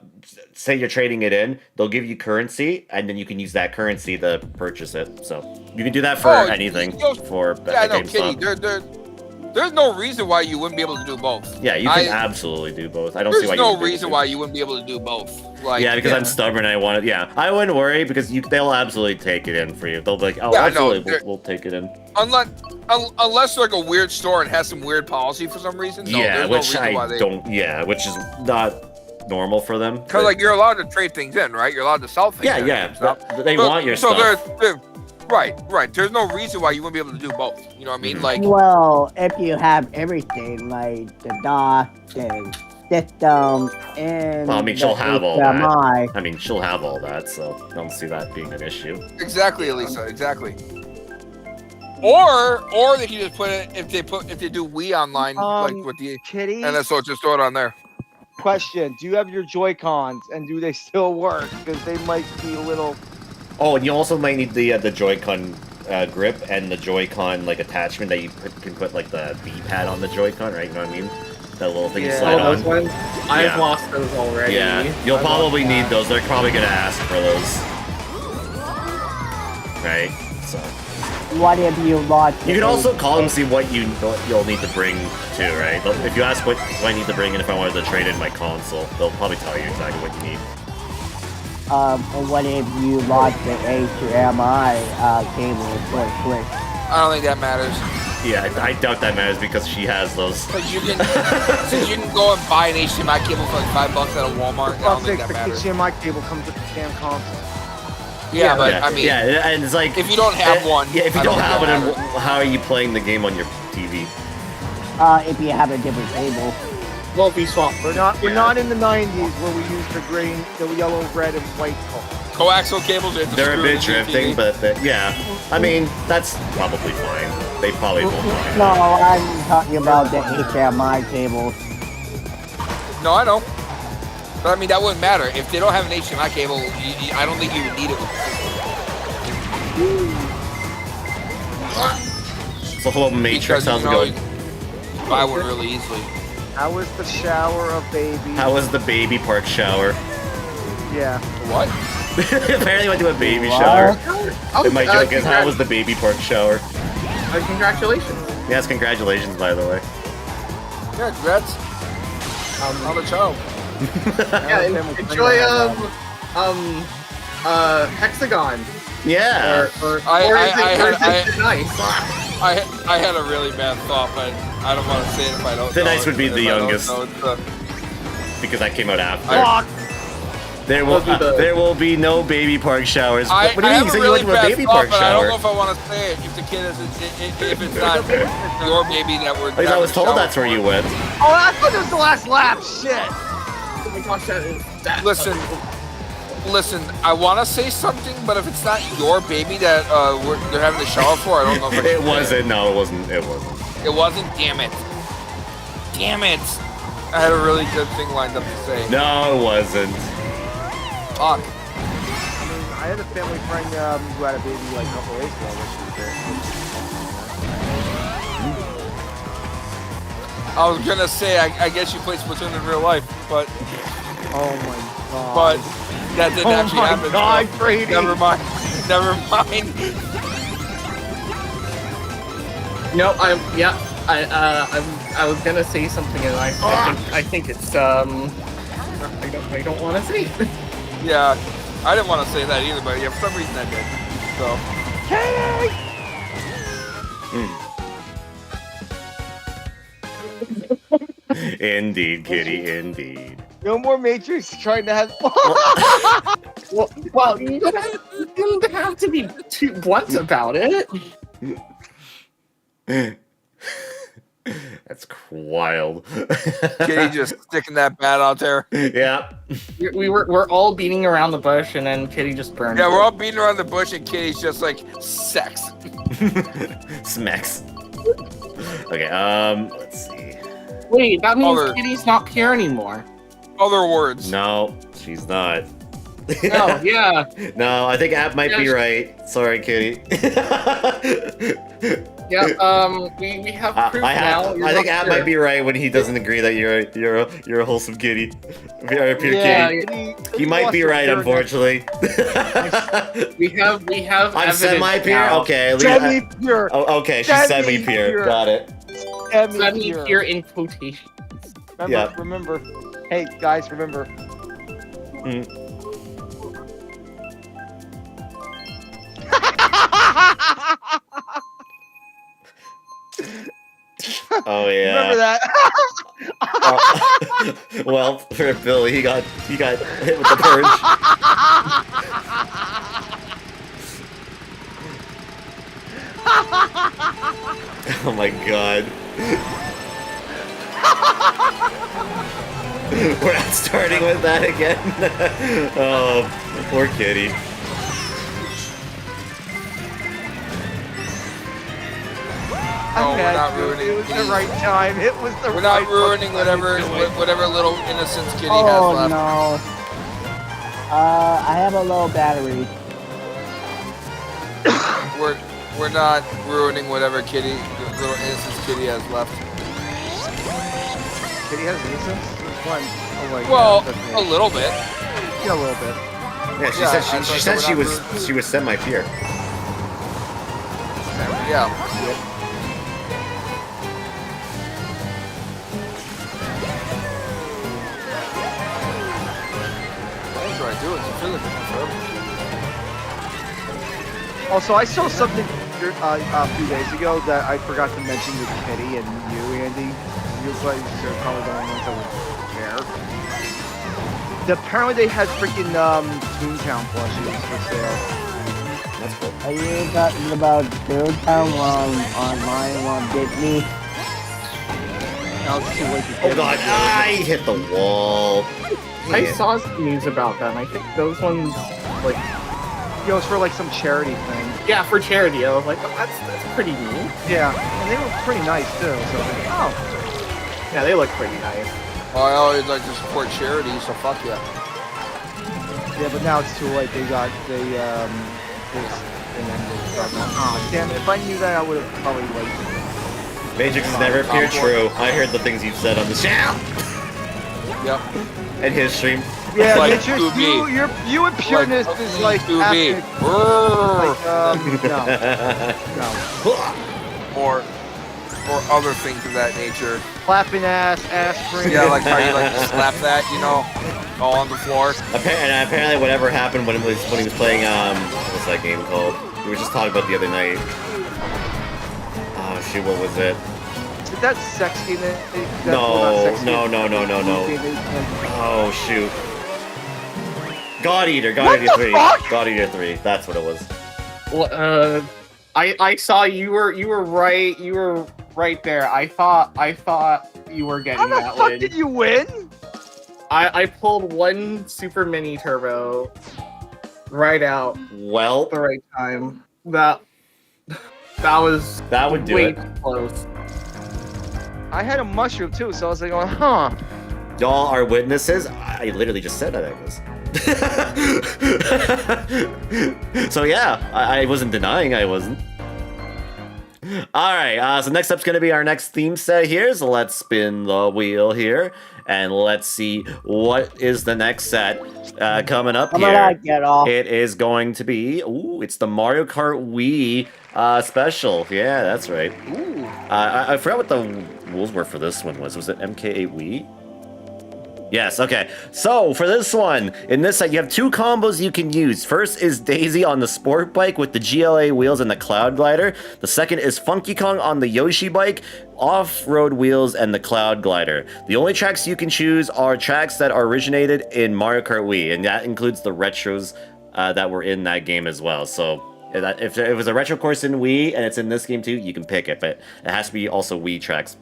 Say you're trading it in, they'll give you currency, and then you can use that currency to purchase it. So you can do that for anything. For Yeah, no, GameStop. Kitty. There's no reason why you wouldn't be able to do both. Yeah, you can absolutely do both. I don't see why. There's no reason why you wouldn't be able to do both. Like, yeah, because I'm stubborn. And I want it. Yeah, I wouldn't worry because they'll absolutely take it in for you. They'll be like, oh, Yeah, absolutely, no, we'll take it in. Unless like a weird store and has some weird policy for some reason. No, Yeah, there's which no reason why they don't. Yeah, which is not normal for them. Because like you're allowed to trade things in, right? You're allowed to sell things. Yeah. They want your stuff. Right. There's no reason why you wouldn't be able to do both. You know what I mean? Like, well, if you have everything, like the dock, the system, and well, I mean, she'll the have all HDMI. that. I mean, she'll have all that, so I don't see that being an issue. exactly, Elisa. Exactly. Or they can just put it if they do Wii online like with the Kitty. and then so just throw it on there. Question: do you have your Joy-Cons and do they still work? Because they might be a little. Oh, and you also might need the Joy-Con grip and the Joy-Con like attachment that you can put like the D-pad on the Joy-Con, right? You know what I mean? That little thing you slide on. Those ones? I've lost those already. Yeah, you'll probably need those. They're probably gonna ask for those, right? So. What if you lost? You can also call them, see what you'll need to bring too, right? If you ask what do I need to bring in if I wanted to trade in my console, they'll probably tell you exactly what you need. What if you lost the HDMI cable for Switch? I don't think that matters. Yeah, I doubt that matters because she has those. Because you can, since you can go and buy an HDMI cable for like $5 at a Walmart. I don't think that the matters. HDMI cable comes with the damn console. Yeah, but I mean, yeah, and it's like if you don't have one, yeah, if you I don't have it, think then that how are you playing the game on your TV? If you have a different cable. Well, be swapped. We're not in the 90s where we used the yellow, red, and white color. Coaxial cables are They're a bit drifting, but yeah, I mean that's probably fine. They probably will fine. No, I'm talking about the HDMI cables. No, I know. But I mean, that wouldn't matter. If they don't have an HDMI cable, I don't think you would need it. So hello, Matrix. How's it going? Buy one really easily. How was the shower of baby? How was the baby park shower? Yeah. What? Apparently went to a baby shower. Oh, And my joke is, how was the baby park shower? Congratulations. Yes, congratulations, by the way. Yeah, congrats. On the child. Yeah, enjoy Hexagon. Yeah. I had a really bad thought, but I don't want to say it if I don't. The know Nice would be it, the if I don't youngest. know it, Because that came out after. There will be no baby park showers. I What do you mean? have You a said you really went to a bad baby thought, park but I don't know shower. if I want to say it if the kid is if it's not your baby that we're. Because I was told that's where you went. Oh, I thought it was the last lap. Shit. Oh my gosh, that Listen. I want to say something, but if it's not your baby that they're having the shower for, I don't know if I should It say wasn't. No, it wasn't. It wasn't. It wasn't. Damn it. I had a really good thing lined up to say. No, it wasn't. Fuck. I mean, I had a family friend who had a baby like a couple days ago, which was there. I was gonna say, I guess you played Splatoon in real life, but Oh my god. but that didn't actually happen. Oh my god, so Brady. Never mind. No, I was gonna say something, and I think it's I don't want to say it. Yeah, I didn't want to say that either, but yeah, for some reason I did. So. Indeed, Kitty. Indeed. No more Matrix trying to have. Well, you don't have to be too blunt about it. That's wild. Kitty just sticking that bat out there. Yeah. We're all beating around the bush, and then Kitty just burned. Yeah, it. we're all beating around the bush, and Kitty's just like sex. Smacks. Okay, let's see. Wait, that means Other- Kitty's not pure anymore. Other words. No, she's not. Oh, yeah. No, I think App might be Yeah, right. Sorry, Kitty. Yeah, we have proof now. I think App might be right when he doesn't agree that you're a wholesome kitty. You're a pure Yeah, kitty. He might be right, unfortunately. We have I'm evidence semi-pure? now. Okay, at least Semi-pure. oh, okay, she's semi-pure. Semi-pure. Got it. Semi-pure in quotation. Remember. Hey, guys, remember. Oh yeah. Remember that? Well, for Billy, he got hit with the purge. Oh my god. We're not starting with that again. Oh, poor kitty. No, we're not ruining. It was the right time. It was the We're right not ruining time. whatever little innocence Kitty Oh has left. no. I have a low battery. We're not ruining whatever little innocence Kitty has left. Kitty has innocence? One. Oh my Well, God. a little bit. Yeah, a little bit. Yeah, she Yeah, said that's she why said we're she not was semi-pure. Yeah. That's what I do. It's a physical forever. Also, I saw something a few days ago that I forgot to mention to Kitty and you, Andy. You guys are probably the only ones that would care. Apparently they had freaking Toontown plushies for sale. That's cool. Are you talking about Toontown online on Disney? Now it's too late to Oh get god, them. I hit the wall. I Yeah. saw some news about them. I think those ones, like, Yo, it's for like some charity thing. yeah, for charity. I was like, oh, that's pretty neat. Yeah, and they were pretty nice too. So, like, oh, Yeah, they look pretty nice. Well, I always like to support charity, so fuck yeah. yeah, but now it's too late. They ended. Oh, damn it! If I knew that, I would have probably like. Matrix is never pure true. I heard the things you've said on the channel Yep. and his stream. Yeah, Like Mitch, to be. you and pureness is like to be. ethnic. Like, no, no. Or other things of that nature. Clapping ass spring. Yeah, like how you like to slap that, you know, all on the floor. Apparently, whatever happened when he was playing what's that game called? We were just talking about the other night. Oh shoot, what was it? Is that sex game? No. Oh shoot. God Eater 3. God Eater 3. That's what it was. Well, I saw you were right. You were right there. I thought you were getting How the that fuck win. did you win? I pulled one super mini turbo right out Well, at the right time. That was that would do way it. too close. I had a mushroom too, so I was like, going, huh? Y'all are witnesses. I literally just said that I was. So yeah, I wasn't denying I wasn't. Alright, so next up's gonna be our next theme set here, so let's spin the wheel here, and let's see what is the next set coming up here. Get off. It is going to be, it's the Mario Kart Wii special. Yeah, that's right. I forgot what the rules were for this one was. Was it MK8 Wii? Yes, okay. So, for this one, in this set, you have two combos you can use. First is Daisy on the Sport Bike with the GLA wheels and the Cloud Glider. The second is Funky Kong on the Yoshi Bike, off-road wheels, and the Cloud Glider. The only tracks you can choose are tracks that are originated in Mario Kart Wii, and that includes the retros that were in that game as well. So, if it was a retro course in Wii, and it's in this game too, you can pick it, but it has to be also Wii tracks.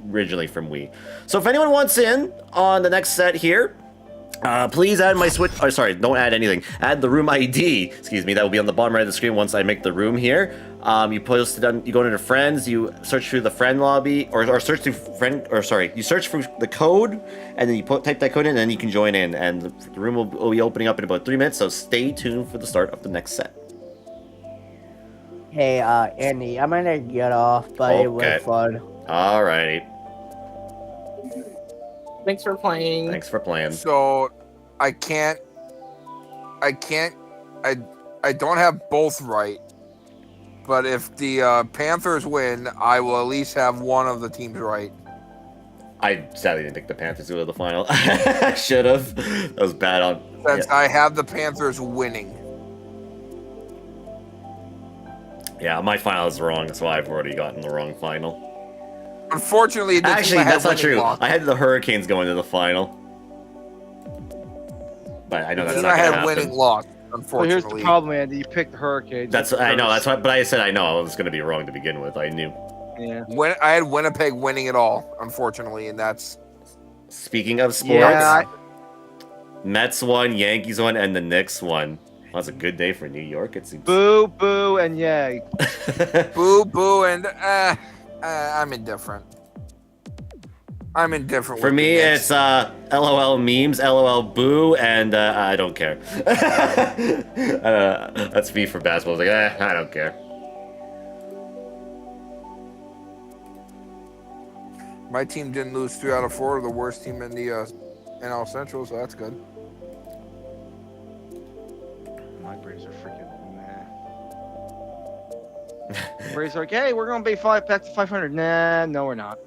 originally from Wii. So if anyone wants in on the next set here, please add my Switch. Oh, sorry, don't add anything. Add the room ID. Excuse me. That will be on the bottom right of the screen once I make the room here. You post it on. You go into friends. You search through the friend lobby, or search through friend. Or sorry, you search for the code, and then you type that code in, and then you can join in. And the room will be opening up in about 3 minutes. So stay tuned for the start of the next set. Hey, Andy, I'm gonna get off, but it was fun. Alrighty. Thanks for playing. Thanks for playing. So, I don't have both right. But if the Panthers win, I will at least have one of the teams right. I sadly didn't think the Panthers would go to the final. I should have. That was bad on. Since I have the Panthers winning. Yeah, my final is wrong, so I've already gotten the wrong final. Unfortunately, actually, that's not true. I had the Hurricanes going to the final, but I know that's not going to happen. I had winning loss. Unfortunately, well, here's the problem, Andy. You picked the Hurricanes. I know. That's why. But I said I know I was going to be wrong to begin with. I knew. Yeah. When I had Winnipeg winning it all, unfortunately, and that's. Speaking of sports, yeah, Mets won, Yankees won, and the Knicks won. That was a good day for New York. It seems. Boo, boo, and yay. Boo, boo, and I'm indifferent. I'm indifferent. For me, it's LOL memes, LOL boo, and I don't care. That's me for basketball. It's like, I don't care. My team didn't lose 3 out of 4. The worst team in the NL Central, so that's good. My Braves are freaking nah. Braves are like, hey, we're gonna be back to 500. Nah, no, we're not.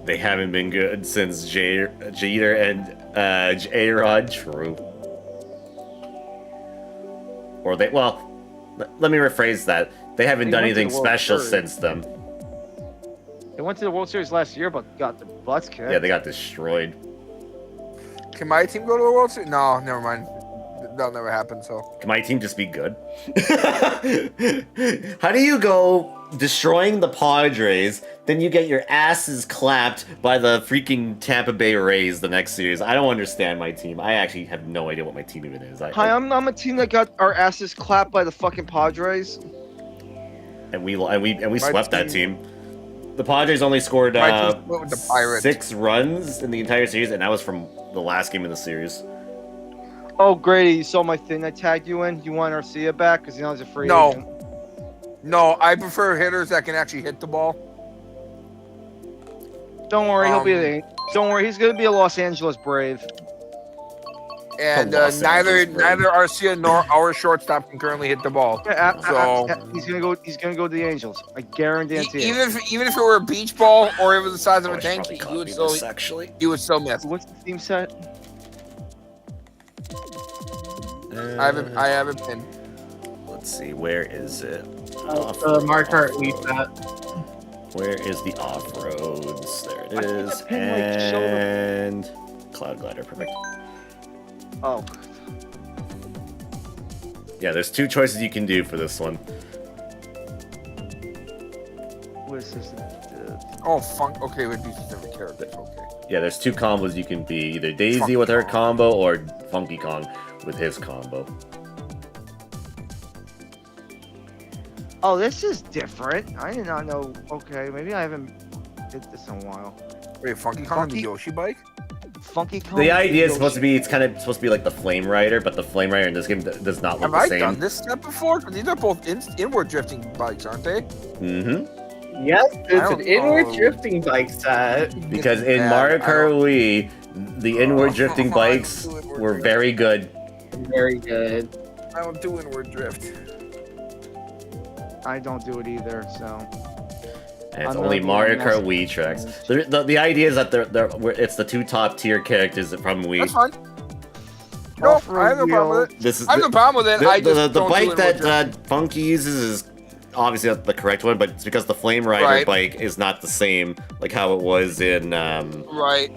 They haven't been good since Jeter and A-Rod. True. Or they, well, let me rephrase that. They haven't done anything special since then. They went to the World Series last year, but got the butts kicked. Yeah, they got destroyed. Can my team go to the World Series? No, never mind. That'll never happen, so. Can my team just be good? How do you go destroying the Padres, then you get your asses clapped by the freaking Tampa Bay Rays the next series? I don't understand my team. I actually have no idea what my team even is. I'm a team that got our asses clapped by the fucking Padres. And we swept that team. The Padres only scored 6 runs in the entire series, and that was from the last game of the series. Oh, Grady, you saw my thing I tagged you in? You want Arcia back? Because he's a free agent. No, I prefer hitters that can actually hit the ball. Don't worry, don't worry, he's going to be a Los Angeles Brave. And neither Arcia nor our shortstop can currently hit the ball. So he's gonna go to the Angels. I guarantee it. Even if it were a beach ball or it was the size of a tank, he would still miss. What's the team set? I have it pinned. Let's see, where is it? Mario Kart Wii set. Where is the off-roads? There it is. And Cloud Glider, perfect. Oh. Yeah, there's 2 choices you can do for this one. What is this? Oh, funk. Okay, with these different characters. Okay. Yeah, there's 2 combos you can be. Either Daisy with her combo or Funky Kong with his combo. Oh, this is different. I did not know. Okay, maybe I haven't did this in a while. Wait, Funky Kong, the Yoshi bike? Funky Kong. The idea is supposed to be, it's kind of supposed to be like the Flame Rider, but the Flame Rider in this game does not look the same. Have I done this step before? These are both inward drifting bikes, aren't they? Mm-hmm. Yes, it's an inward drifting bike set. Because in Mario Kart Wii, the inward drifting bikes were very good. Very good. I don't do inward drift. I don't do it either, so. And it's only Mario Kart Wii tracks. The idea is that it's the 2 top tier characters from Wii. That's fine. No, I have no problem with it. I have no problem with it. The bike that Funky uses is obviously that's the correct one, but it's because the Flame Rider bike is not the same like how it was in. Right.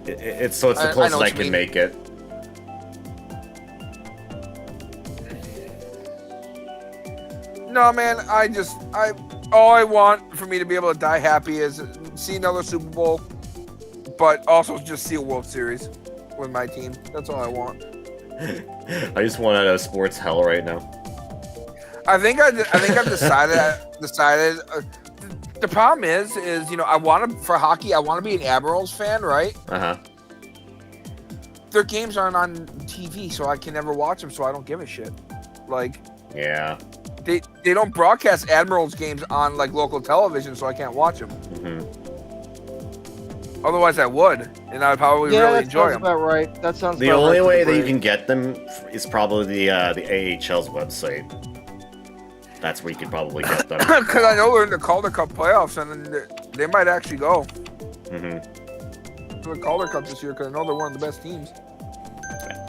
It's the closest I can make it. No, man. All I want for me to be able to die happy is see another Super Bowl, but also just see a World Series with my team. That's all I want. I just want out of sports hell right now. I think I've decided. The problem is I want to for hockey. I want to be an Admirals fan, right? Their games aren't on TV, so I can never watch them. So I don't give a shit. Like, yeah, they don't broadcast Admirals games on like local television, so I can't watch them. Otherwise, I would, and I'd probably really enjoy them. Yeah, that sounds about right. That sounds. The only way that you can get them is probably the AHL's website. That's where you could probably get them. Because I know they're in the Calder Cup playoffs, and they might actually go. To the Calder Cup this year, because I know they're one of the best teams.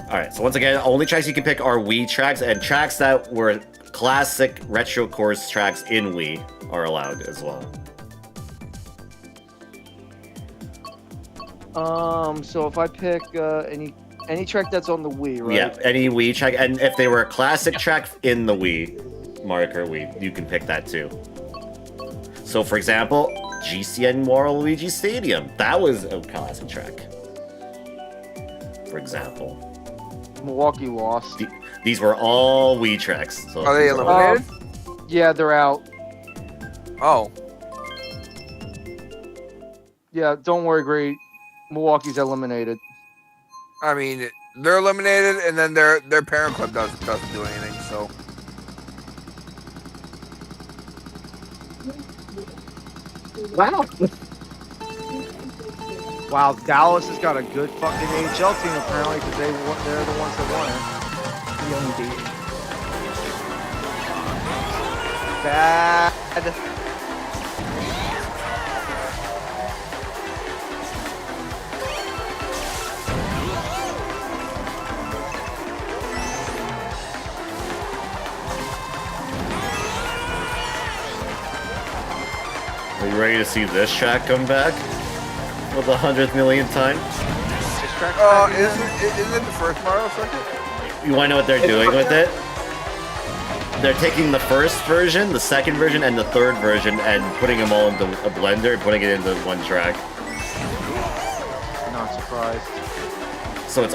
All right. So once again, only tracks you can pick are Wii tracks, and tracks that were classic retro course tracks in Wii are allowed as well. So if I pick any track that's on the Wii, right? Yeah, any Wii track, and if they were a classic track in the Wii, Mario Kart Wii, you can pick that too. So for example, GCN Waluigi Stadium, that was a classic track. For example, Milwaukee lost. These were all Wii tracks. So are they eliminated? Yeah, they're out. Oh. Yeah, don't worry, Great. Milwaukee's eliminated. I mean, they're eliminated, and then their parent club doesn't do anything. So. Wow. Wow, Dallas has got a good fucking AHL team apparently because they're the ones that won it. Bad. Are you ready to see this track come back for the 100th millionth time? Isn't it the first Mario circuit? You want to know what they're doing with it? They're taking the first version, the second version, and the third version, and putting them all into a blender and putting it into one track. Not surprised. So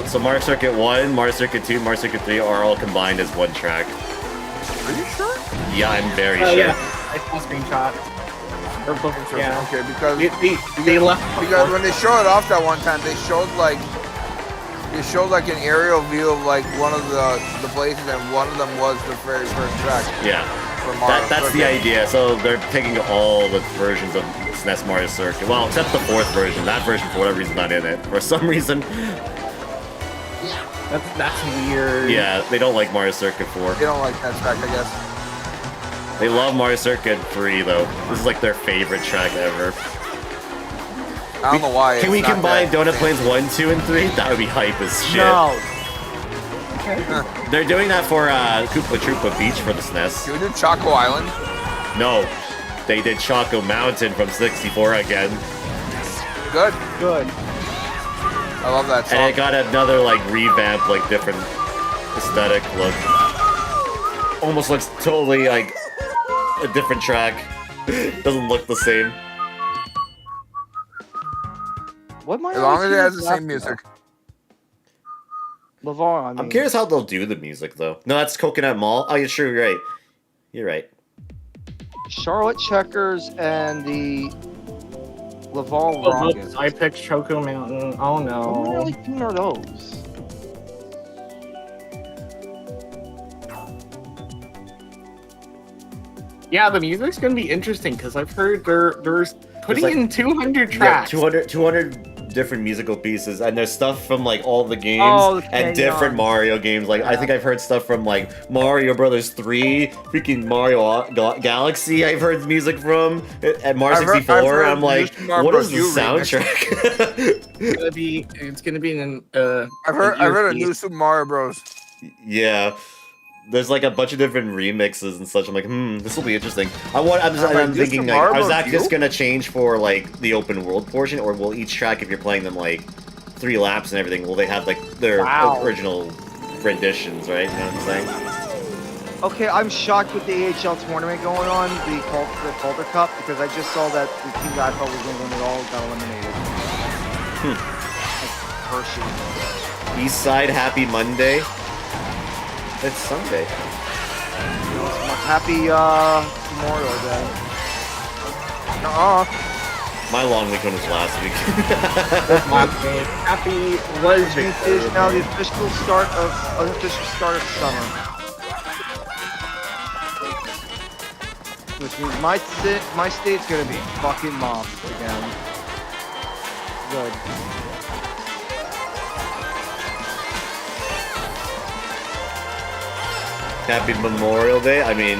so Mario Circuit 1, Mario Circuit 2, Mario Circuit 3 are all combined as one track. Are you sure? Yeah, I'm very sure. Yeah, I saw a screenshot. Yeah. Okay, because they left because when they showed it off that one time, they showed like an aerial view of like one of the places, and one of them was the very first track. Yeah, that's the idea. So they're taking all the versions of SNES Mario Circuit, well, except the fourth version. That version, for whatever reason, not in it. For some reason. That's weird. Yeah, they don't like Mario Circuit 4. They don't like that track, I guess. They love Mario Circuit 3, though. This is like their favorite track ever. I don't know why. Can we combine Donut Plains 1, 2, and 3? That would be hype as shit. No. They're doing that for Koopa Troopa Beach for the SNES. Can we do Choco Island? No. They did Choco Mountain from 64 again. Good. Good. I love that song. And it got another, like, revamp, like, different aesthetic look. Almost looks totally, like, a different track. Doesn't look the same. What as long as it has the same music. LeVar, I mean. I'm curious how they'll do the music, though. No, that's Coconut Mall. Oh, you're sure, you're right. You're right. Charlotte Checkers and the Laval Rockets. I picked Choco Mountain. Oh no. What really tune are those? Yeah, the music's gonna be interesting because I've heard there's putting in 200 tracks. Yeah, 200 different musical pieces, and there's stuff from like all the games and different Mario games. Like I think I've heard stuff from like Mario Brothers 3, freaking Mario Galaxy. I've heard music from at Mario 64. I'm like, what is the soundtrack? It's gonna be an I've heard a new Super Mario Bros. Yeah. There's like a bunch of different remixes and such. I'm like, this will be interesting. I'm thinking like, tomorrow is that review? just gonna change for like the open world portion, or will each track, if you're playing them like 3 laps and everything, will they have like their Wow. original renditions, right? You know what I'm saying? Okay, I'm shocked with the AHL tournament going on, the Calder Cup, because I just saw that the team that I thought was going to win it all got eliminated. Like Hershey. East Side, happy Monday. It's Sunday. Happy Memorial Day. My long weekend was last week. Happy was It is now the unofficial start of summer. Which means my state's gonna be fucking mobbed again. Good. Happy Memorial Day. I mean,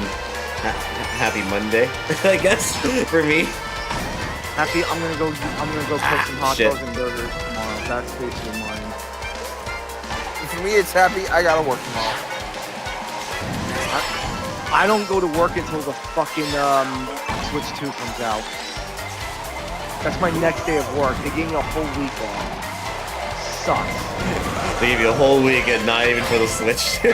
happy Monday, I guess, for me. Happy. I'm gonna go cook some hot shit. dogs and burgers tomorrow. That's basically mine. For me, it's happy. I gotta work tomorrow. I don't go to work until the fucking Switch 2 comes out. That's my next day of work. They gave me a whole week off. Sucks. They give you a whole week and not even for the Switch too.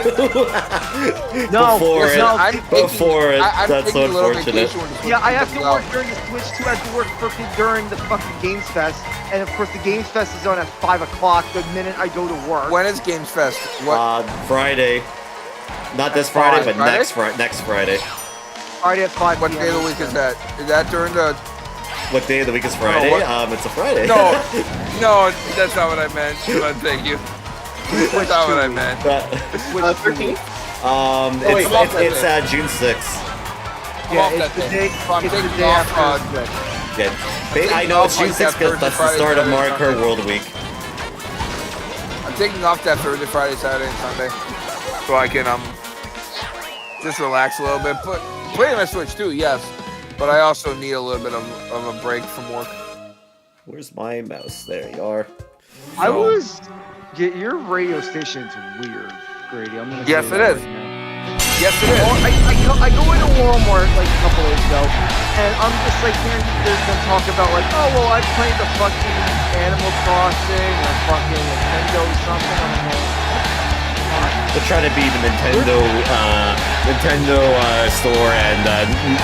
No, before it, no, before it. I'm That's so taking a little unfortunate. vacation when the Switch Yeah, I have to comes work out. during the Switch 2. I have to work during the fucking Games Fest. And of course, the Games Fest is on at 5 o'clock the minute I go to work. When is Games Fest? What? Friday. Not this Friday, but Friday? next Friday. Friday at 5 What p.m. day of the week is that? Is that during the? What day of the week is Friday? what- It's a Friday. No, no, that's not what I meant. But thank you. That's not what I meant. Switch 2. wait, It's June 6th. Yeah, I'm it's off the that day, day. So I'm it's the taking day off, after the Switch. Yeah. I know it's June 6th because that's the start of Mario Kart World Week. I'm taking off that Thursday, Friday, Saturday, and Sunday, so I can just relax a little bit. But playing my Switch too, yes. But I also need a little bit of a break from work. Where's my mouse? There you are. I was. Your radio station's weird, Grady. I'm gonna Yes, say it that is. right now. Yes, it is. Well, I go into Walmart like a couple days ago, and I'm just like hearing them talk about like, oh well, I played the fucking Animal Crossing or fucking Nintendo something. I'm like, They're trying to be the Nintendo store and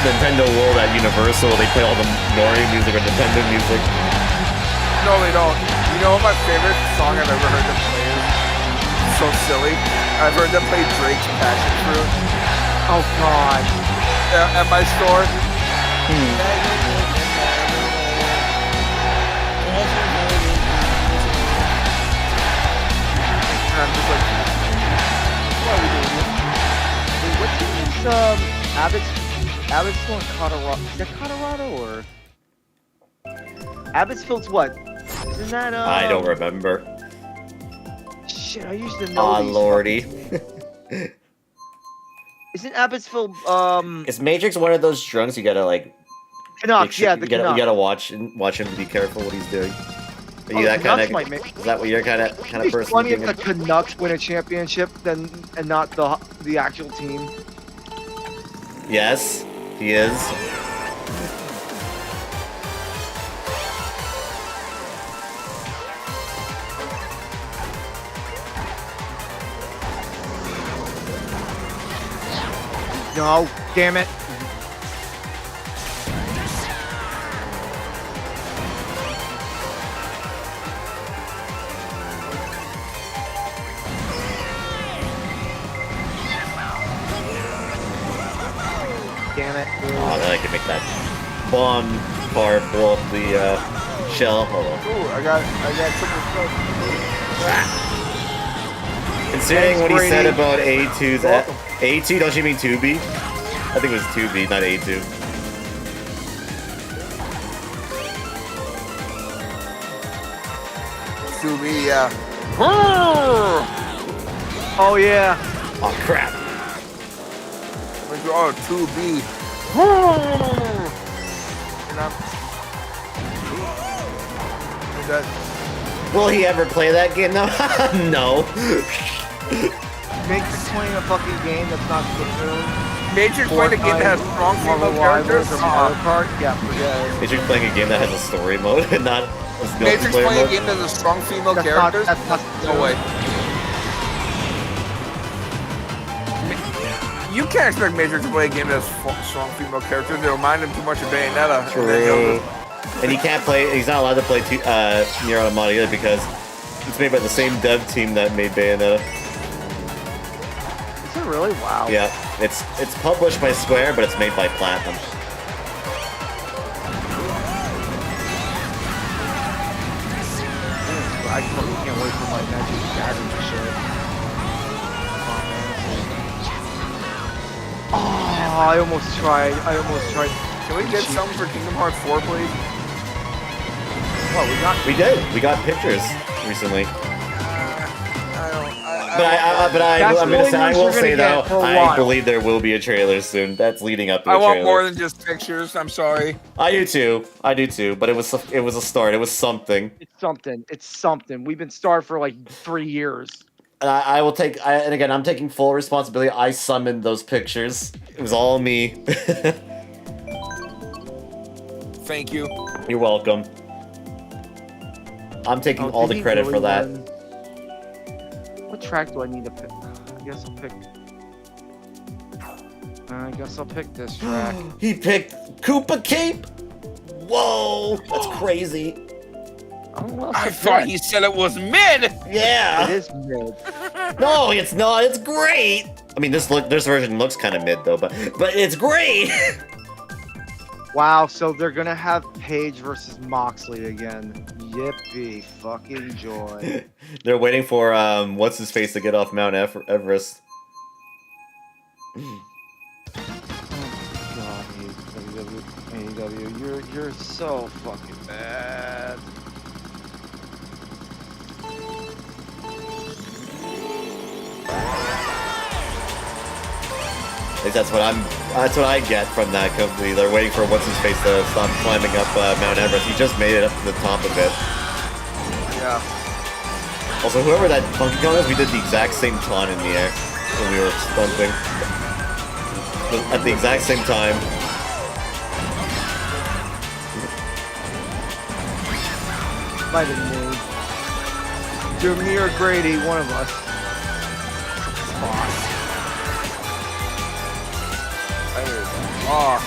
Nintendo World at Universal. They play all the Mario music or Nintendo music. No, they don't. You know what my favorite song I've ever heard them play is? So silly. I've heard them play Drake's Passion Fruit oh god. at my store. And I'm just like, What are we doing here? Wait, what team is Abbotsford in Colorado? Is that Colorado or Abbotsfield's what? Isn't that I don't remember. Shit, I used to know. these Lordy. fucking- Isn't Abbotsford Is Matrix one of those drunks you gotta like? Canucks? Yeah, the you gotta Canucks. watch him to be careful what he's doing. Are you Oh, that the kind Canucks of? might make- Is that what you're kind of It's person? funny if thinking? the Canucks win a championship and not the actual team. Yes, he is. No, damn it. Damn it. Oh, then I can make that bomb car blow up the shell. Hold on. ooh, I got something stuff. Considering Thanks, what he said Brady. about A2's Welcome. A2, don't you mean 2B? I think it was 2B, not A2. To me, yeah. Oh yeah. Oh crap! Oh, 2B. And Will he ever play that game? No, no. Matrix playing a fucking game that's not Splatoon. Matrix playing a game that has strong female characters? Mario Kart? Yeah, forget it. Matrix playing a game that has a story mode and not a Matrix multiplayer playing a mode. game that has strong female That's characters? Not, that's not No way. You can't expect Matrix to play a game that has strong female characters. They remind him too much of Bayonetta. True. And he can't play. He's not allowed to play Nier Automata either because it's made by the same dev team that made Bayonetta. Is it really? Wow. Yeah, it's published by Square, but it's made by Platinum. I fucking can't wait for my Magic Gathering shit. Oh, I almost tried. Can we get something for Kingdom Hearts 4, please? What, we got? We did. We got pictures recently. I will say though, I believe there will be a trailer soon. That's leading up to a I trailer. want more than just pictures. I'm sorry. I do too. But it was a start. It was something. It's something. We've been starved for like 3 years. And I will take. And again, I'm taking full responsibility. I summoned those pictures. It was all me. Thank you. You're welcome. I'm taking all the credit for that. What track do I need to pick? I guess I'll pick this track. He picked Koopa Cape. Whoa, that's crazy. I thought he said it was mid. Yeah. It is mid. No, it's not. It's great. I mean, this version looks kind of mid though, but it's great. Wow, so they're gonna have Paige versus Moxley again. Yippee fucking joy. They're waiting for what's his face to get off Mount Everest. God, AEW, you're so fucking bad. At least that's what I get from that company. They're waiting for what's his face to stop climbing up Mount Everest. He just made it up to the top of it. Yeah. Also, whoever that Funky Kong is, we did the exact same taunt in the air when we were stunting. At the exact same time. Might have been me. Jameer Grady, one of us. Boss. Oh.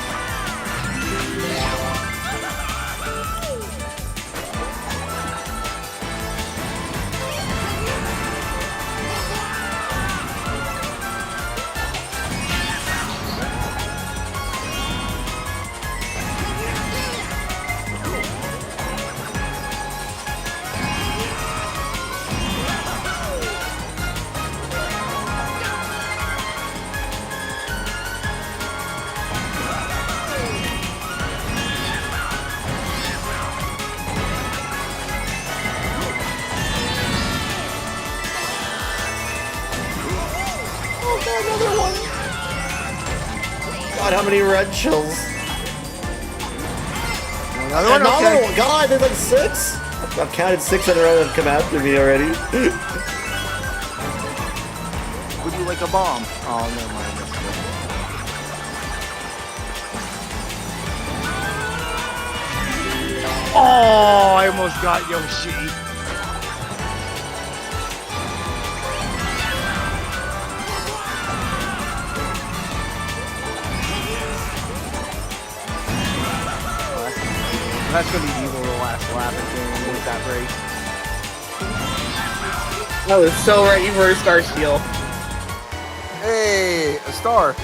God, how many red chills? Another one? Okay. God, there's like 6. I've counted 6 in a row that have come after me already. Would you like a bomb? Oh, never mind. Oh, I almost got Yoshi. That's gonna be evil the last lap, I think, with that race. I was so ready for a star steal. Hey, a star.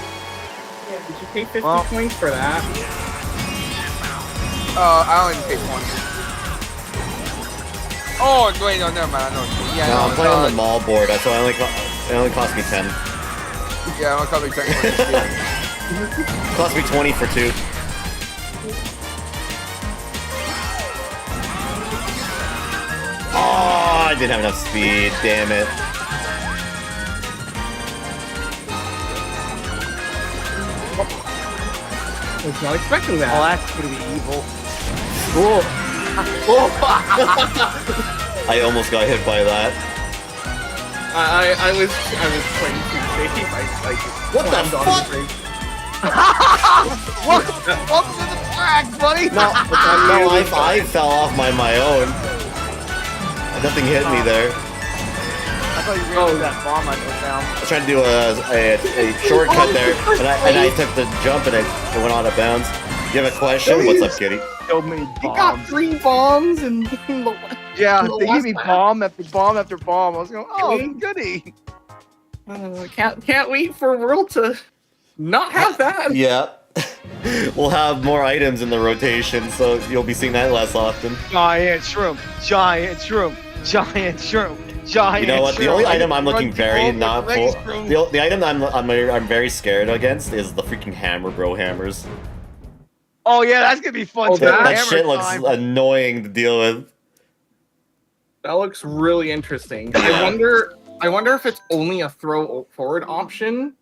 Yeah, did you pay 50 Well, points for that? I only paid 1. Oh, wait, no, never mind. I know. Yeah, No, I'm playing on the mall board. That's why it only cost me 10. Yeah, I'm gonna call me 10. It cost me 20 for 2. Oh, I didn't have enough speed. Damn it. I was not expecting Oh, that. that's gonna be evil. I almost got hit by that. I was playing too safe. I What the slammed on fuck? the brake. Welcome to the flag, buddy. No, I fell off my own. Nothing hit me there. I thought you were into that bomb I put down. I was trying to do a shortcut there, and I took the jump and it went out of bounds. You have a question? What's up, kitty? So many He got bombs. 3 bombs and Yeah, the they gave last me lap. bomb after bomb after bomb. I was going, oh, Really? goody. Can't wait for World to not have that. Yeah. We'll have more items in the rotation, so you'll be seeing that less often. Giant shroom, giant shroom, giant shroom, giant. You know what? The shroom. only I item can I'm looking run very people not with legs, for. shroom. The item I'm very scared against is the freaking hammer bro hammers. Oh yeah, that's gonna be fun. Oh, too. That Hammer shit looks time. annoying to deal with. That looks really interesting. Yeah. I wonder if it's only a throw forward option.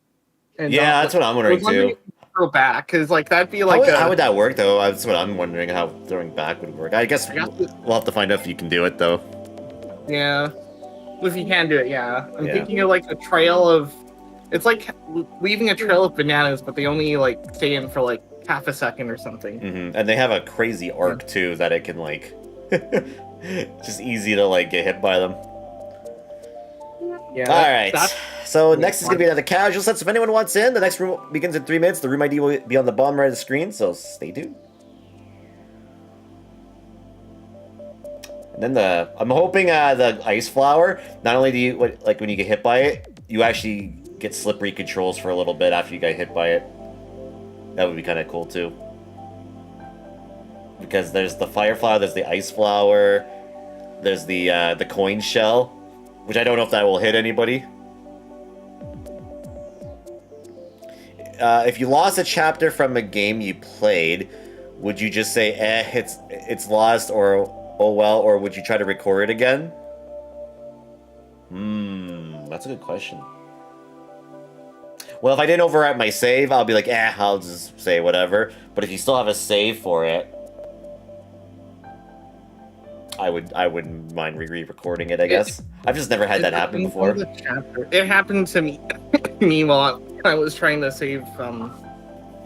And Yeah, not- that's what I'm wondering too. Throw back, because like that'd be like How would that work though? That's what I'm wondering, how throwing back would work. I guess we'll have to find out if you can do it though. Yeah. If you can do it, yeah. I'm Yeah. thinking of like a trail of. It's like leaving a trail of bananas, but they only like stay in for like half a second or something. And they have a crazy arc too that it can like, just easy to like get hit by them. Yeah. All right. That's So next is going to be another casual set. So if anyone wants in, the next room begins in 3 minutes. The room ID will be on the bottom right of the screen, so stay tuned. And then I'm hoping the ice flower, not only do you, like when you get hit by it, you actually get slippery controls for a little bit after you get hit by it. That would be kind of cool too. Because there's the fire flower, there's the ice flower, there's the coin shell, which I don't know if that will hit anybody. If you lost a chapter from a game you played, would you just say, it's lost, or oh well, or would you try to record it again? That's a good question. Well, if I didn't overwrite my save, I'll be like, I'll just say whatever. But if you still have a save for it, I wouldn't mind re-recording it, I guess. I've just never had that happen before. It happened to me while I was trying to save some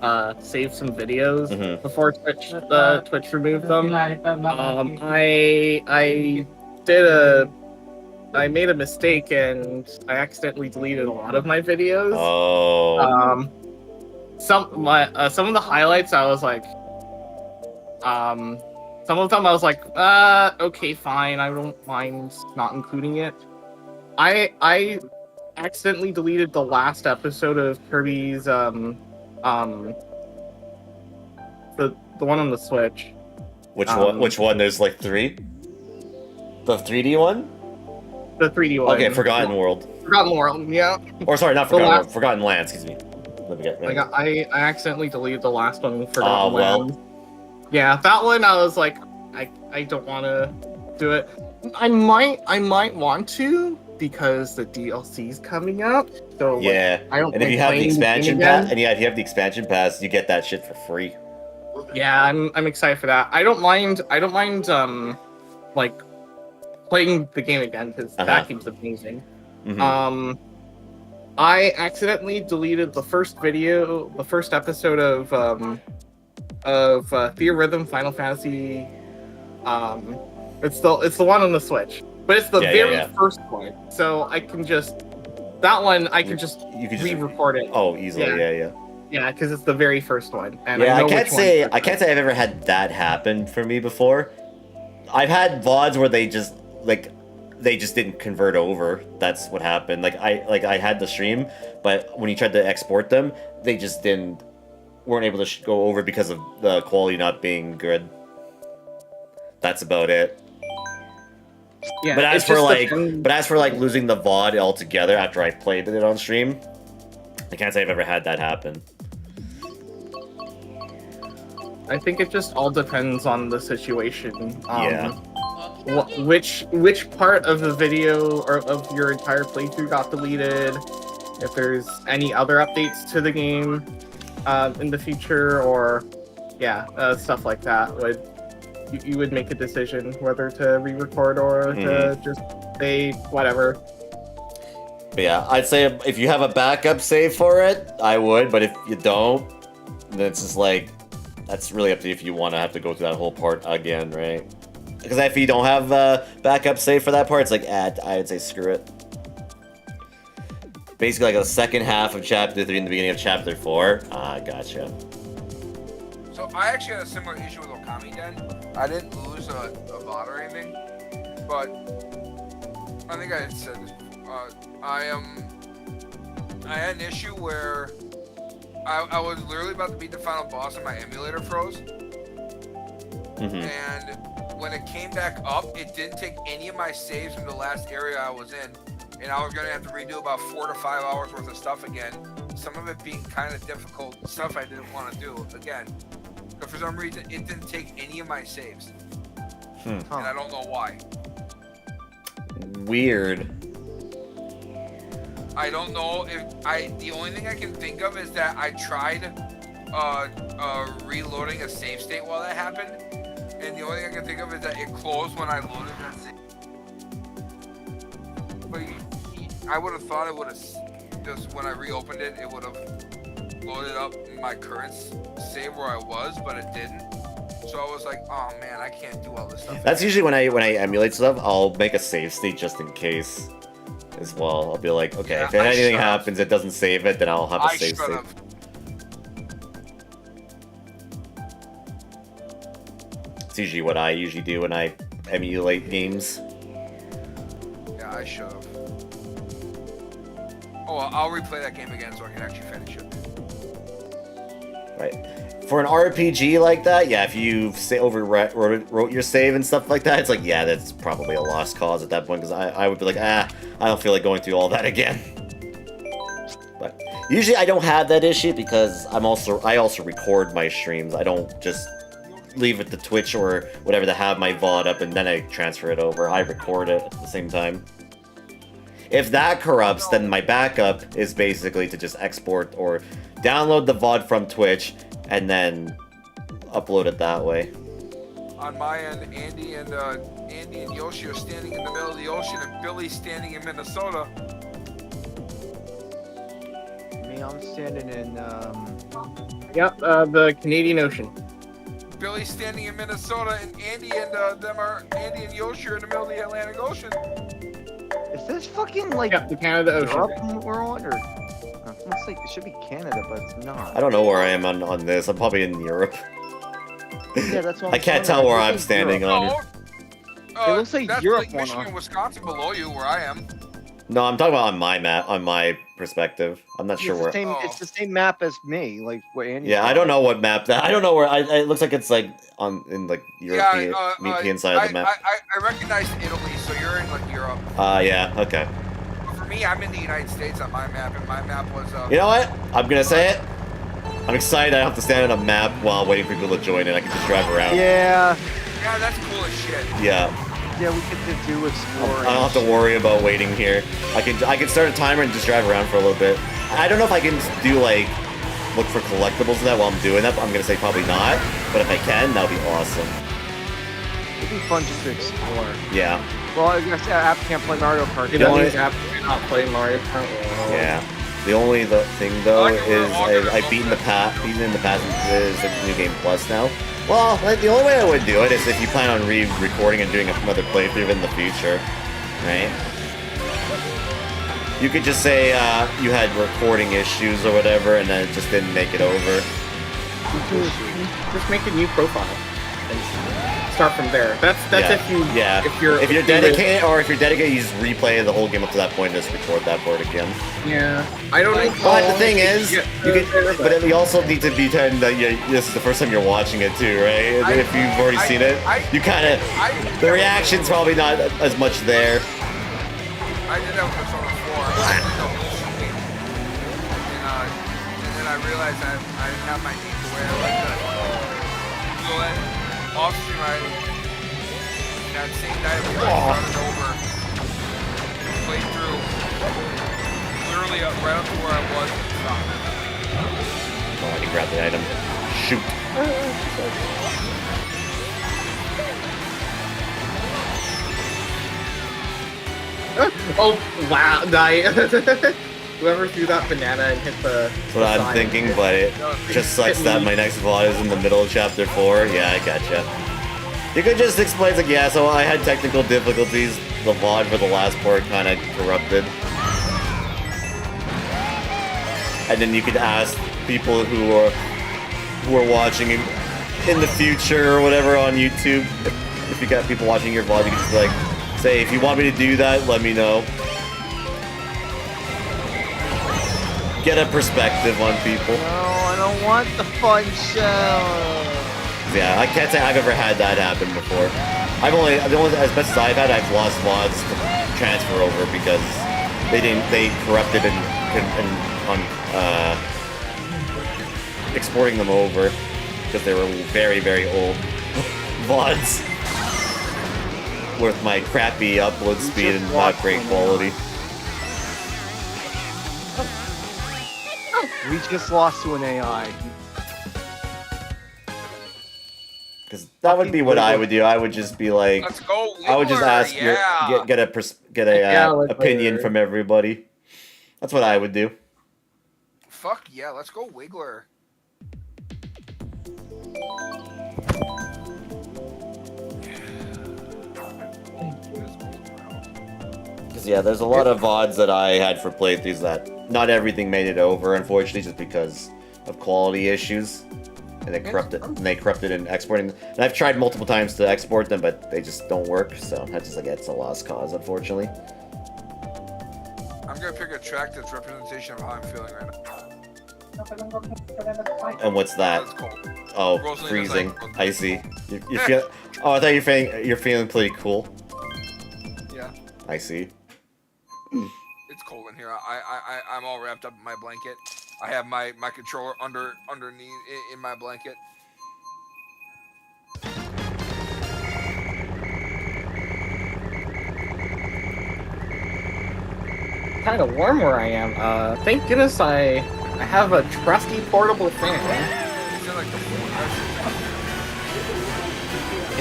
videos before Twitch removed them. I made a mistake and I accidentally deleted a lot of my videos. Oh. Some of the highlights I was like, some of them I was like, okay, fine, I don't mind not including it. I accidentally deleted the last episode of Kirby's the one on the Switch. Which one? Which one? There's like 3. The 3D one? The 3D one. Okay, Forgotten World. Forgotten World, yeah. Or sorry, not Forgotten World. Forgotten Land. Excuse me. Let me get. Like I accidentally deleted the last one. Forgotten Oh, well. Land. Yeah, that one I was like, I don't want to do it. I might want to because the DLC's coming up. So like, Yeah. I don't. And if you have the playing expansion game again. pass, if you have the expansion pass, you get that shit for free. Yeah, I'm excited for that. I don't mind like playing the game again because that game's amazing. I accidentally deleted the first episode of Theorhythm Final Fantasy. It's the one on the Switch, but it's the very first one. So I can just You could just re-record it. Oh, easily. Yeah. Yeah, because it's the very first one. And Yeah, I know I can't which one say it's I've ever had that happen for me before. I've had VODs where they just didn't convert over. That's what happened. Like I had the stream, but when you tried to export them, they just weren't able to go over because of the quality not being good. That's about it. Yeah, But as it's for just like losing the VOD altogether after I played it on stream, I can't say I've ever had that happen. I think it just all depends on the situation. Yeah. Which part of the video or of your entire playthrough got deleted? If there's any other updates to the game in the future, or stuff like that, you would make a decision whether to re-record or to just say whatever. But yeah, I'd say if you have a backup save for it, I would. But if you don't, then it's just like, that's really up to you if you want to have to go through that whole part again, right? Because if you don't have a backup save for that part, it's like, I would say screw it. Basically like the second half of Chapter 3 and the beginning of Chapter 4. Ah, gotcha. So I actually had a similar issue with Okami Den. I didn't lose a VOD or anything, but I think I had said this before. I had an issue where I was literally about to beat the final boss and my emulator froze. And when it came back up, it didn't take any of my saves from the last area I was in. And I was going to have to redo about 4 to 5 hours worth of stuff again. Some of it being kind of difficult, stuff I didn't want to do again. But for some reason, it didn't take any of my saves. And I don't know why. Weird. I don't know if the only thing I can think of is that I tried reloading a save state while that happened. And the only thing I can think of is that it closed when I loaded that save. But I would have thought it would have just when I reopened it, it would have loaded up my current save where I was, but it didn't. So I was like, oh man, I can't do all this stuff. That's usually when I emulate stuff, I'll make a save state just in case as well. I'll be like, okay, Yeah, if anything happens, it doesn't save it, then I'll have a save state. It's usually what I usually do when I emulate games. Yeah, I should have. Oh, well, I'll replay that game again so I can actually finish it. Right. For an RPG like that, yeah, if you wrote your save and stuff like that, it's like, yeah, that's probably a lost cause at that point, because I would be like, I don't feel like going through all that again. But usually I don't have that issue because I also record my streams. I don't just leave it to Twitch or whatever to have my VOD up and then I transfer it over. I record it at the same time. If that corrupts, then my backup is basically to just export or download the VOD from Twitch and then upload it that way. On my end, Andy and Yoshi are standing in the middle of the ocean and Billy's standing in Minnesota. Me, I'm standing in, Yep, the Canadian Ocean. Billy's standing in Minnesota and Andy and Yoshi are in the middle of the Atlantic Ocean. Is this fucking like Yep, the Canada Ocean. Europe we're on, or it looks like it should be Canada, but it's not. I don't know where I am on this. I'm probably in Europe. Yeah, that's what I can't tell where I'm standing on. Oh, It looks like that's Europe like Michigan, Wisconsin below you, where I am. No, I'm talking about on my map, on my perspective. I'm not sure where. It's the same map as me, like what Andy. Yeah, I don't know what map that. I don't know where. It looks like it's like in like European side of the map. I recognize Italy, so you're in like Europe. Yeah, okay. But for me, I'm in the United States on my map, and my map was. You know what? I'm gonna say it. I'm excited I don't have to stand on a map while waiting for people to join it. I can just drive around. Yeah. Yeah, that's cool as shit. Yeah. Yeah, we get to do exploring. I don't have to worry about waiting here. I can start a timer and just drive around for a little bit. I don't know if I can do like look for collectibles and that while I'm doing that. I'm gonna say probably not, but if I can, that'll be awesome. It'd be fun just to explore. Yeah. Well, I guess App can't play Mario Kart. It doesn't app cannot play Mario Kart. Yeah. The only thing though is I've beaten in the past is the New Game Plus now. Well, like, the only way I would do it is if you plan on re-recording and doing another playthrough in the future, right? You could just say you had recording issues or whatever, and then it just didn't make it over. Just make a new profile and start from there. That's if you're dedicated, or if you're dedicated, you just replay the whole game up to that point and just record that part again. Yeah, I don't know. But the thing is, but you also need to pretend that this is the first time you're watching it too, right? If you've already seen it, you kind of the reaction's probably not as much there. I did that with Persona 4. And then I realized I didn't have my name the way I like that. So then, off stream, that same night we started over, played through, literally right up to where I was and stopped. Oh, I can grab the item. Shoot. Oh wow! Whoever threw that banana and hit the. That's what I'm thinking, but it just sucks that my next VOD is in the middle of chapter 4. Yeah, I gotcha. You could just explain, like, yeah, so I had technical difficulties. The VOD for the last part kind of corrupted. And then you could ask people who are watching in the future or whatever on YouTube. If you got people watching your VOD, you can just like say, if you want me to do that, let me know. Get a perspective on people. No, I don't want the fun show. Yeah, I can't say I've ever had that happen before. The only as best as I've had, I've lost VODs to transfer over because they corrupted and exporting them over because they were very, very old VODs with my crappy upload speed and not great quality. We just lost to an AI. Because that would be what I would do. I would just be like, Let's go. I would just ask yeah. get a opinion from everybody. That's what I would do. Fuck yeah, let's go Wiggler. Because yeah, there's a lot of VODs that I had for playthroughs that not everything made it over, unfortunately, just because of quality issues. And they corrupted in exporting. And I've tried multiple times to export them, but they just don't work. So that's just like, it's a lost cause, unfortunately. I'm gonna pick a track that's representation of how I'm feeling right now. And what's that? That's cold. Oh, Rosalina's freezing. like, I see. You feel? Oh, I thought you're feeling pretty cool. Yeah, I see. it's cold in here. I'm all wrapped up in my blanket. I have my controller underneath in my blanket. Kind of warm where I am. Thank goodness I have a trusty portable fan. Is it like the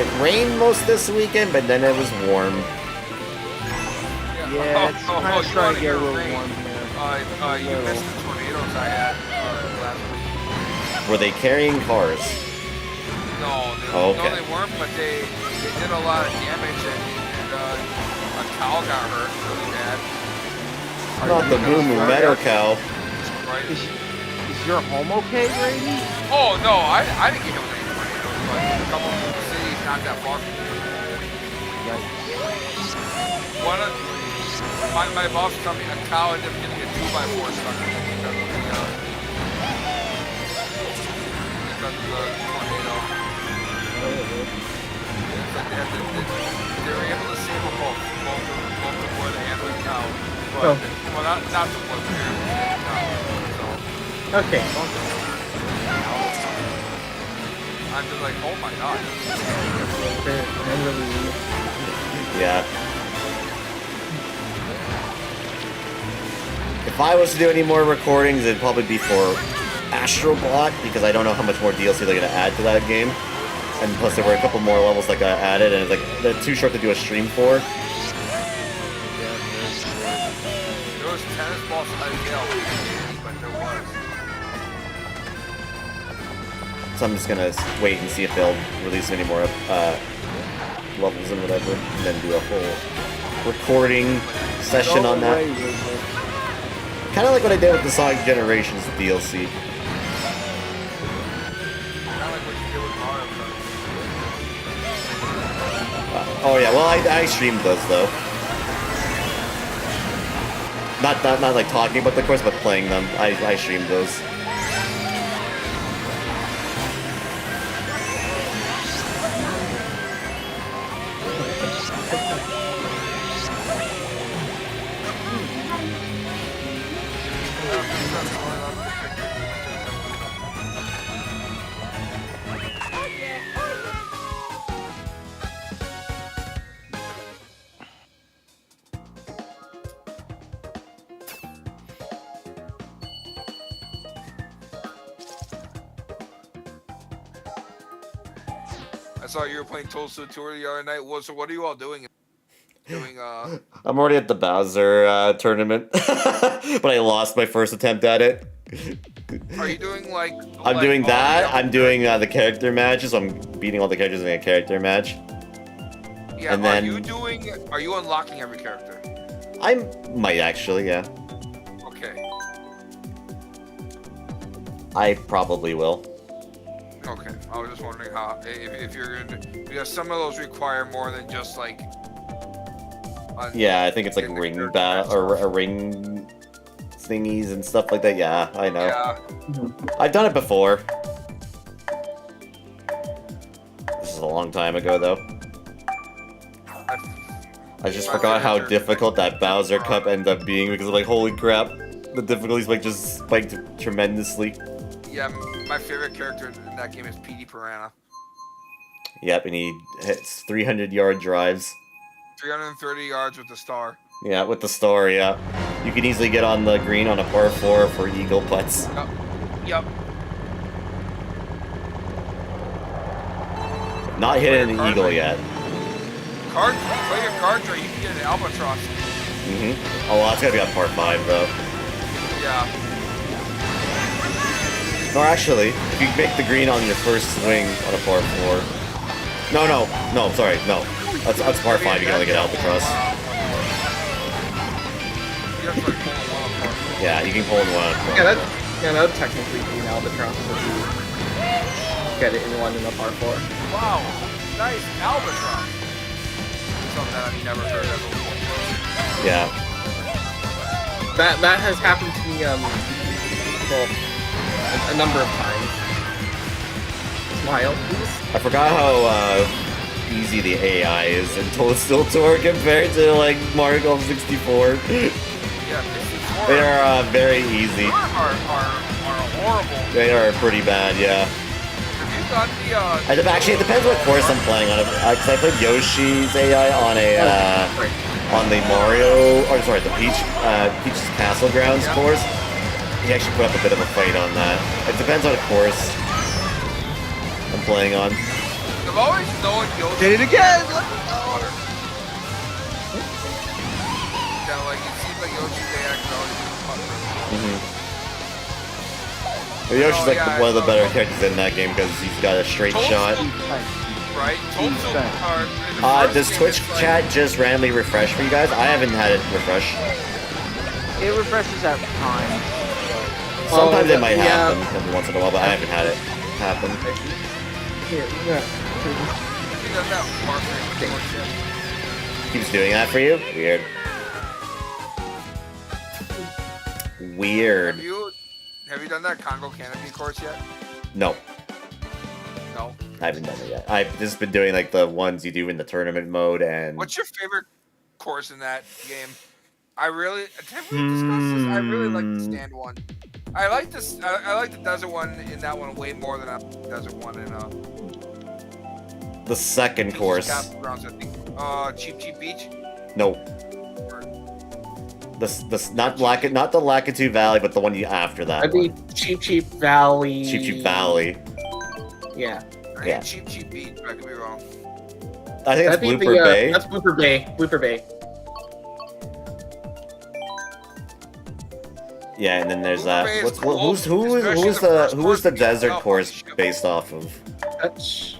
It rained most this weekend, but then it was warm. Yeah, it's kind of trying to get a little rain. warm here. You missed the tornadoes I had last week. Were they carrying cars? No, Okay. no, they weren't, but they did a lot of damage and a cow got hurt really bad. Not the Moo Moo Meadow Cow. Right? Is your home okay, Brady? Oh no, I didn't get hit with any tornadoes, but a couple of the cities not that far from me. My boss told me a cow ended up getting a 2x4 stuck in it because of the tornado. They were able to save them both the wood and the cow. But, well, not the wood, but the cow. So, Okay. I'm just like, oh my god. Yeah. If I was to do any more recordings, it'd probably be for Astrobot, because I don't know how much more DLC they're going to add to that game. And plus there were a couple more levels that got added, and it's like, they're too short to do a stream for. There was tennis balls out of jail, but there was. So I'm just going to wait and see if they'll release any more levels and whatever, and then do a whole recording session on that. Kind of like what I did with the Sonic Generations DLC. Kind of like what you did with Mario Kart. Oh yeah, well I streamed those though. Not like talking about the course, but playing them. I streamed those. I saw you were playing Toadstool Tour the other night. So what are you all doing? doing I'm already at the Bowser tournament, but I lost my first attempt at it. Are you doing like? I'm doing that. I'm doing the character matches. So I'm beating all the characters in a character match. Yeah. And then Are you unlocking every character? I might actually, yeah. Okay. I probably will. Okay. I was just wondering how if you're gonna because some of those require more than just like. Yeah, I think it's like ring or ring thingies and stuff like that. Yeah, I know. Yeah. I've done it before. This is a long time ago, though. I just forgot how difficult that Bowser Cup ended up being because I'm like, holy crap, the difficulties like just spiked tremendously. Yeah, my favorite character in that game is PD Piranha. Yep, and he hits 300-yard drives. 330 yards with the star. Yeah, with the star, yeah. You can easily get on the green on a par 4 for eagle putts. Yep. Not hitting an eagle yet. Play your cards or you can get an albatross. Mm-hmm. Oh, well, that's gotta be on par 5, though. Yeah. No, actually, if you make the green on your first swing on a par 4. No, sorry, no. That's par 5, you can only get albatross. Yeah, you can pull in one. Yeah, that'd technically be an albatross if you get it in one in a par 4. Wow, nice albatross. Something that I've never heard of before. Yeah. That has happened to me well, a number of times. Smile, please. I forgot how easy the AI is in Toadstool Tour compared to like Mario Golf 64. Yeah, they are very easy. Are horrible. They are pretty bad, yeah. Have you got the Actually, it depends what course I'm playing on. Because I played Yoshi's AI on on the Mario, or sorry, the Peach's Castle Grounds course. He actually put up a bit of a fight on that. It depends on the course I'm playing on. I've always known Yoshi. Did it again! Kind of like, it seems like Yoshi's AI can always But Yoshi's like one of the better characters in that game because he's got a straight shot. Right? Does Twitch chat just randomly refresh for you guys? I haven't had it refresh. It refreshes at times. Sometimes it might happen every once in a while, but I haven't had it happen. Keeps doing that for you? Weird. Weird. Have you done that Congo Canopy course yet? No. No? I haven't done it yet. I've just been doing like the ones you do in the tournament mode and... What's your favorite course in that game? Have we discussed this? I really like the stand one. I like this. I like the desert one in that one way more than the desert one in the second course. Grounds, I think. Cheap Beach. No. Not the Lakitu Valley, but the one after that. I'd be Cheap Valley. Cheap Valley. Yeah. I think Cheap Beach. I could be wrong. I think it's Blooper Bay. That's Blooper Bay. Blooper Bay. Yeah, and then there's that. Who is the desert course based off of? That's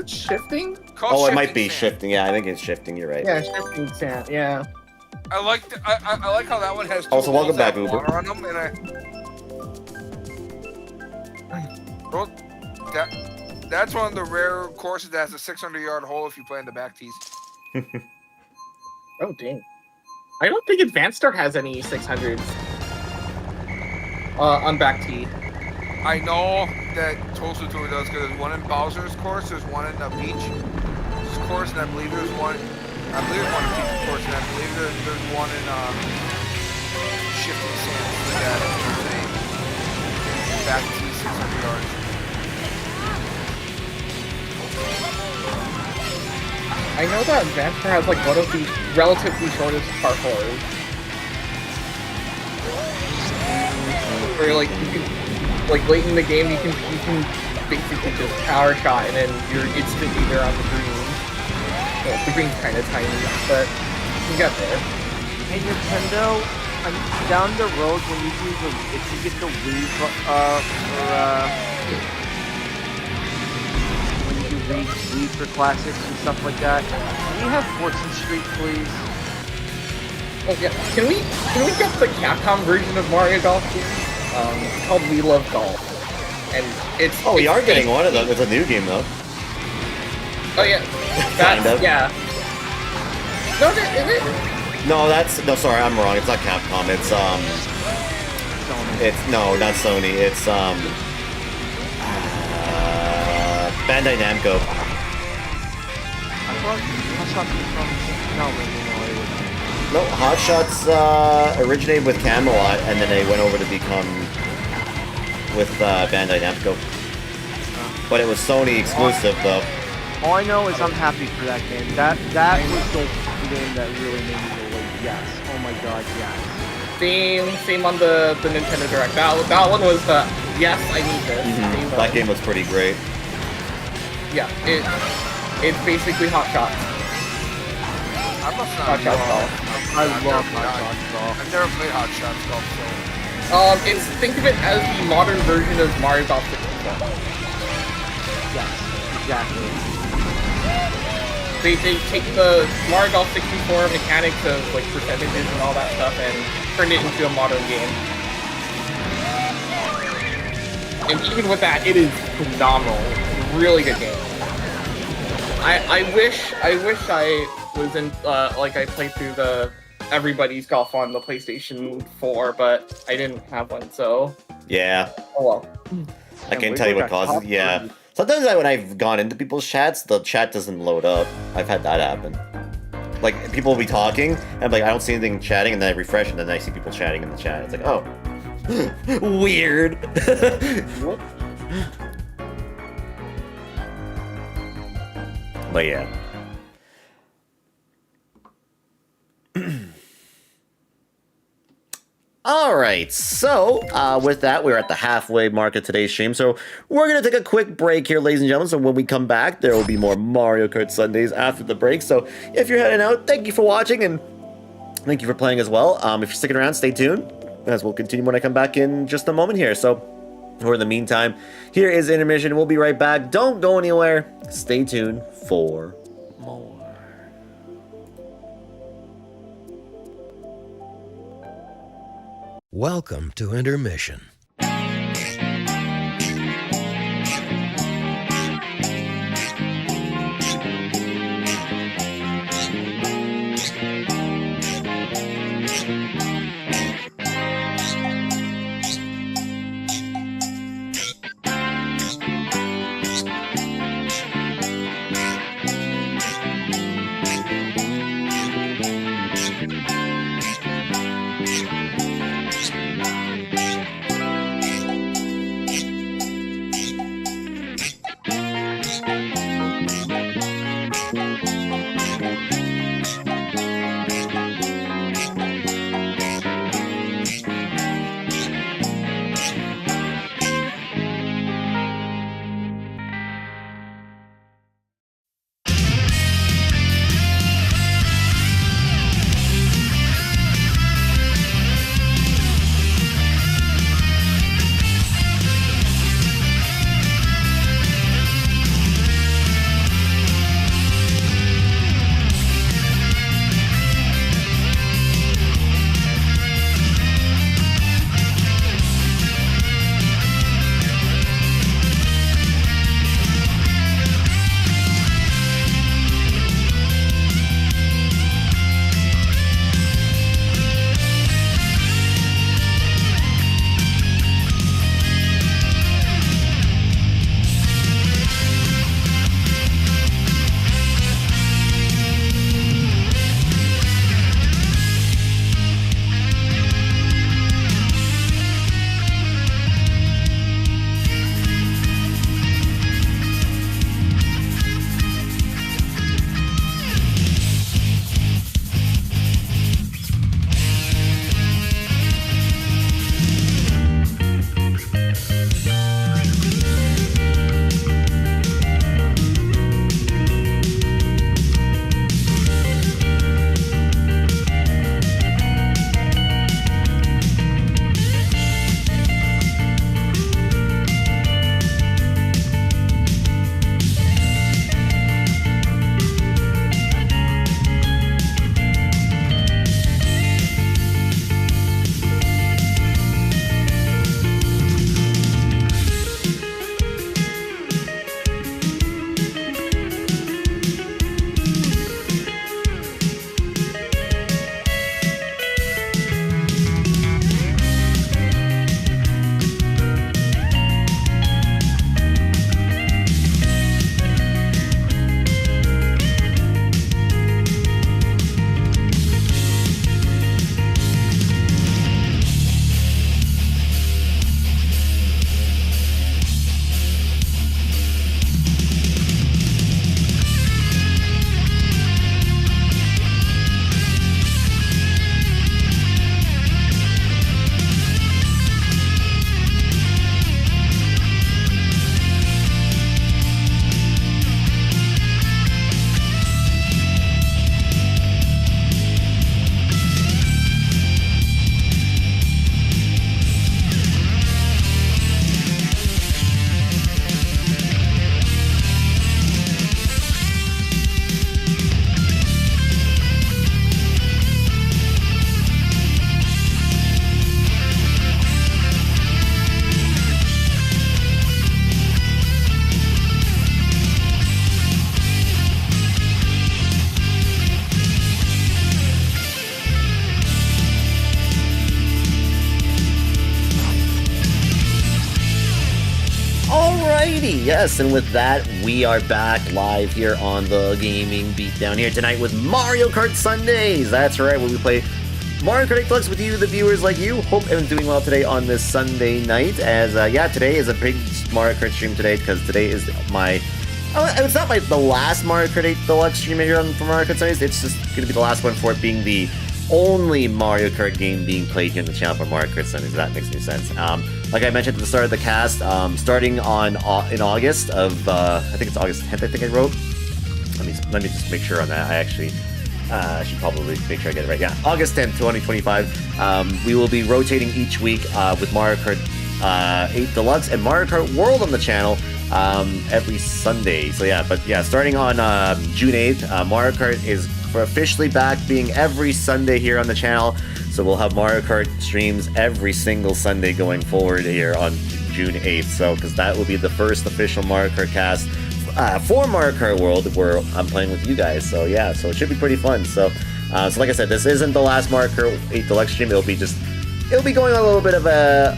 shifting. It might be shifting. Yeah, I think it's shifting. You're right. Yeah, shifting sand. Yeah. I like how that one has. Also, welcome back, Uber. On them that's one of the rare courses that has a 600-yard hole if you play in the back tees. Oh dang! I don't think Advanced Star has any 600s. On back tee. I know that Tulsa Tour does because there's one in Bowser's course, there's one in the Beach's course, and I believe there's one. I believe there's one in Beach's course, and I believe there's one in Shifting Sands. Yeah, back tee 600 yards. I know that Advanced Star has like one of the relatively shortest par 4s. Where like you can, like late in the game, you can basically just power shot and then you're instantly there on the green. the green's kind of tiny, but you got there. Hey Nintendo, down the road when you do if you get the Wii when you do Wii for classics and stuff like that, can we have Fortune Street, please? Oh yeah, can we get the Capcom version of Mario Golf, please? It's called We Love Golf, and it's. Oh, we it's are getting one of them. It's a new game though. Oh yeah, Kind of. Yeah. No, is it? No, sorry, I'm wrong. It's not Capcom. It's not Sony. It's Bandai Namco. I thought Hot Shots was from No, Hot Shots originated with Camelot, and then they went over to become with Bandai Namco. But it was Sony exclusive though. All I know is I'm happy for that game. That was the game that really made me go like, yes. Oh my god, yes. Same on the Nintendo Direct. That one was yes, I need this. That game was pretty great. Yeah, it's basically Hot Shots. I must not Hot Shots Golf. I love Hot Shots Golf. I've never played Hot Shots Golf, so... Think of it as the modern version of Mario Golf 64. Yes, exactly. They take the Mario Golf 64 mechanics of like percentages and all that stuff and turn it into a modern game. And even with that, it is phenomenal. Really good game. I wish I was in like I played through the Everybody's Golf on the PlayStation 4, but I didn't have one, so Yeah. oh well. I can't tell you what causes. Yeah. Sometimes when I've gone into people's chats, the chat doesn't load up. I've had that happen. Like, people will be talking, and I'm like, I don't see anything chatting, and then I refresh, and then I see people chatting in the chat. It's like, oh. Weird. But yeah. Alright, so with that, we're at the halfway mark of today's stream, so we're going to take a quick break here, ladies and gentlemen, so when we come back, there will be more Mario Kart Sundays after the break, so if you're heading out, thank you for watching, and thank you for playing as well. If you're sticking around, stay tuned, as we'll continue when I come back in just a moment here, so for the meantime, here is intermission, we'll be right back, don't go anywhere, stay tuned for more. Welcome to intermission. Alrighty, yes, and with that, we are back live here on the Gaming Beatdown here tonight with Mario Kart Sundays. That's right, where we play Mario Kart 8 Deluxe with you, the viewers like you. Hope everyone's doing well today on this Sunday night. As yeah, today is a big Mario Kart stream today because today is my. It's not the last Mario Kart 8 Deluxe stream here on for Mario Kart Sundays. It's just going to be the last one for it being the only Mario Kart game being played here on the channel for Mario Kart Sundays. That makes any sense. Like I mentioned at the start of the cast, starting in August of I think it's August 10th. I think I wrote. Let me just make sure on that. I actually. I should probably make sure I get it right. Yeah, August 10th, 2025. We will be rotating each week with Mario Kart 8 Deluxe and Mario Kart World on the channel every Sunday. So yeah, but yeah, starting on June 8th, Mario Kart is officially back being every Sunday here on the channel. So we'll have Mario Kart streams every single Sunday going forward here on June 8th. So because that will be the first official Mario Kart cast for Mario Kart World where I'm playing with you guys. So yeah, so it should be pretty fun. So like I said, this isn't the last Mario Kart 8 Deluxe stream. It'll be going on a little bit of a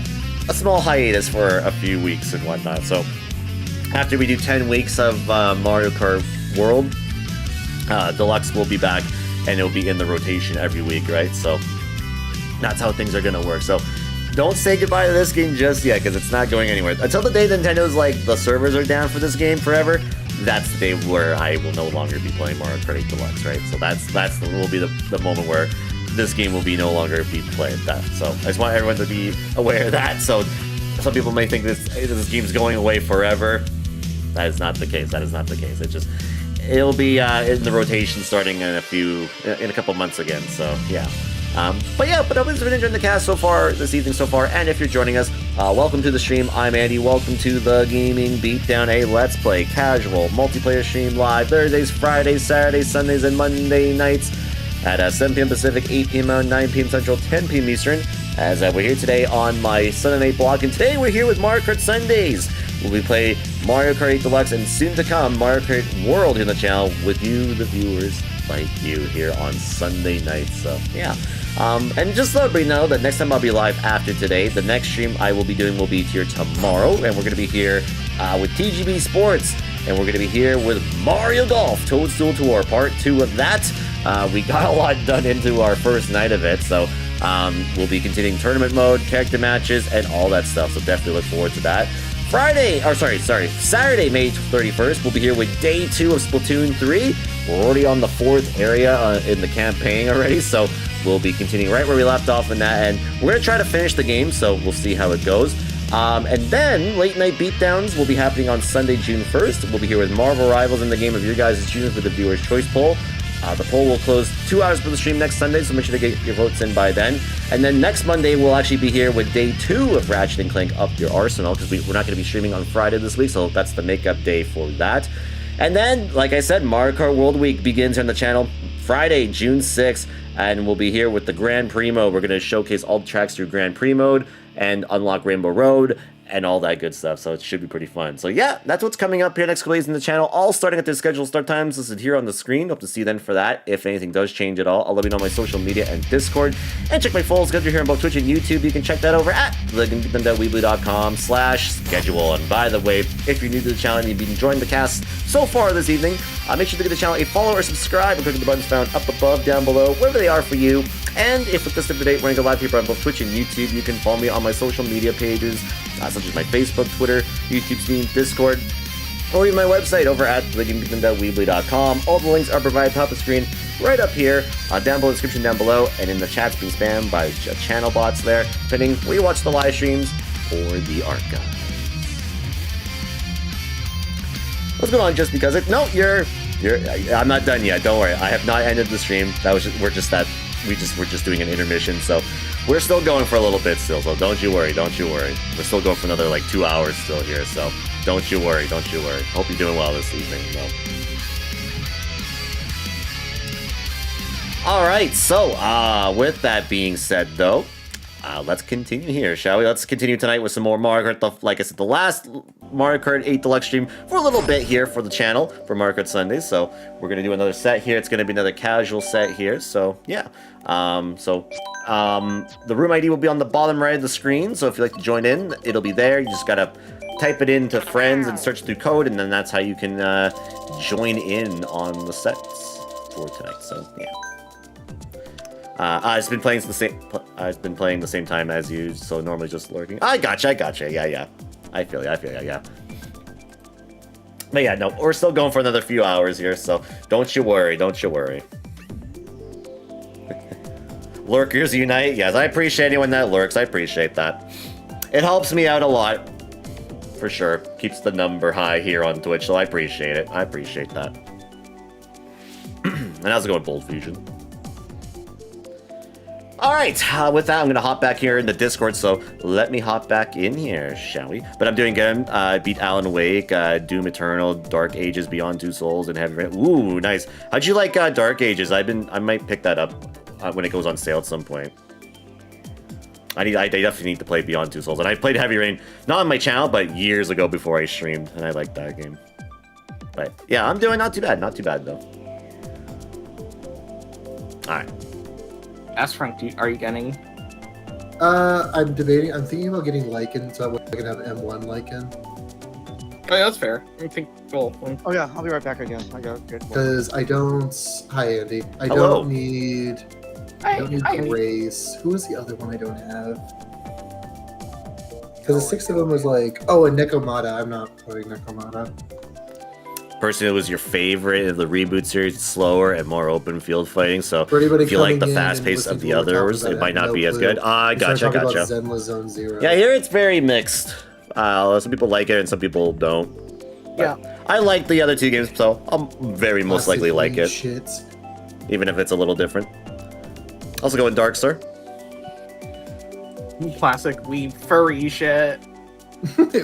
small hiatus for a few weeks and whatnot. So after we do 10 weeks of Mario Kart World, Deluxe will be back and it'll be in the rotation every week, right? So that's how things are gonna work. So don't say goodbye to this game just yet, because it's not going anywhere. Until the day Nintendo's like, the servers are down for this game forever, that's the day where I will no longer be playing Mario Kart 8 Deluxe, right? So will be the moment where this game will be no longer be played. So I just want everyone to be aware of that. So some people may think this game's going away forever. That is not the case. That is not the case. It'll be in the rotation starting in a couple months again. So yeah. But I hope you've been enjoying the cast so far this evening so far. And if you're joining us, welcome to the stream. I'm Andy. Welcome to the Gaming Beatdown, a Let's Play casual multiplayer stream live Thursdays, Fridays, Saturdays, Sundays, and Monday nights at 7 p.m. Pacific, 8 p.m. Mountain, 9 p.m. Central, 10 p.m. Eastern. As we're here today on my Sunday Night blog, and today we're here with Mario Kart Sundays, where we play Mario Kart 8 Deluxe and soon to come Mario Kart World here on the channel with you, the viewers like you, here on Sunday nights. So yeah. And just let everybody know that next time I'll be live after today, the next stream I will be doing will be here tomorrow, and we're going to be here with TGBD Sports, and we're going to be here with Mario Golf Toadstool Tour, part 2 of that. We got a lot done into our first night of it, so we'll be continuing tournament mode, character matches, and all that stuff, so definitely look forward to that. Saturday, May 31st, we'll be here with day 2 of Splatoon 3. We're already on the 4th area in the campaign already, so we'll be continuing right where we left off in that, and we're going to try to finish the game, so we'll see how it goes. And then, late night beatdowns will be happening on Sunday, June 1st. We'll be here with Marvel Rivals in the game of your guys' choosing for the Viewer's Choice Poll. The poll will close 2 hours for the stream next Sunday, so make sure to get your votes in by then. And then next Monday, we'll actually be here with day 2 of Ratchet & Clank Up Your Arsenal, because we're not going to be streaming on Friday this week, so that's the makeup day for that. And then, like I said, Mario Kart World Week begins on the channel Friday, June 6th, and we'll be here with the Grand Prix mode. We're going to showcase all the tracks through Grand Prix mode and unlock Rainbow Road and all that good stuff, so it should be pretty fun. So yeah, that's what's coming up here next couple days in the channel, all starting at their scheduled start times listed here on the screen. Hope to see you then for that. If anything does change at all, I'll let you know on my social media and Discord, and check my full schedule here on both Twitch and YouTube. You can check that over at weebly.com/schedule. And by the way, if you're new to the channel and you've been enjoying the cast so far this evening, make sure to give the channel a follow or subscribe and click the buttons found up above, down below, wherever they are for you. And if with this up to date, running live here on both Twitch and YouTube, you can follow me on my social media pages, such as my Facebook, Twitter, YouTube, Steam, Discord, or even my website over at weebly.com. All the links are provided at the top of the screen, right up here, down below, description down below, and in the chats being spammed by channel bots there, depending where you watch the live streams or the archive. What's going on? Just because it? No, I'm not done yet. Don't worry. I have not ended the stream. We're just doing an intermission, so we're still going for a little bit still. So don't you worry. We're still going for another like 2 hours still here. So don't you worry. Hope you're doing well this evening. No. All right. So with that being said, though, let's continue here, shall we? Let's continue tonight with some more Mario Kart. Like I said, the last Mario Kart 8 Deluxe stream for a little bit here for the channel for Mario Kart Sundays. So we're going to do another set here. It's going to be another casual set here. So yeah. The room ID will be on the bottom right of the screen. So if you'd like to join in, it'll be there. You just got to type it into friends and search through code, and then that's how you can join in on the sets for tonight. So yeah. I've been playing the same time as you, so normally just lurking. I gotcha. Yeah. I feel ya, yeah. But yeah, no, we're still going for another few hours here, so don't you worry. Lurkers unite. Yes, I appreciate anyone that lurks. I appreciate that. It helps me out a lot, for sure. Keeps the number high here on Twitch, so I appreciate it. I appreciate that. And how's it going, Bold Fusion? Alright, with that, I'm going to hop back here in the Discord, so let me hop back in here, shall we? But I'm doing good. Beat Alan Wake, Doom Eternal, Dark Ages Beyond Two Souls, and Heavy Rain. Ooh, nice. How'd you like Dark Ages? I might pick that up when it goes on sale at some point. I definitely need to play Beyond Two Souls. And I played Heavy Rain, not on my channel, but years ago before I streamed, and I liked that game. But yeah, I'm doing not too bad though. Alright. Ask Frank, are you getting? I'm debating. I'm thinking about getting Lycan, so I can have M1 Lycan. Oh, yeah, that's fair. I think cool. Oh yeah, I'll be right back again. I got good. Because I don't. Hi, Andy. I Hello. don't need. I don't need Grace. Who was the other one I don't have? Because the 6 of them was like, oh, and Nekomata. I'm not playing Nekomata. Personally, it was your favorite of the reboot series. It's slower and more open field fighting, so For anybody if you like the coming in fast and pace of listening the to what we're others, talking it about, might I have not no be as clue. good. We started talking about Gotcha. Zenless Zone Zero. Yeah, here it's very mixed. Some people like it and some people don't. Yeah. I like the other 2 games, so I'll very most likely like it, Shit. even if it's a little different. Also go in Dark Star. Classic weeb furry shit.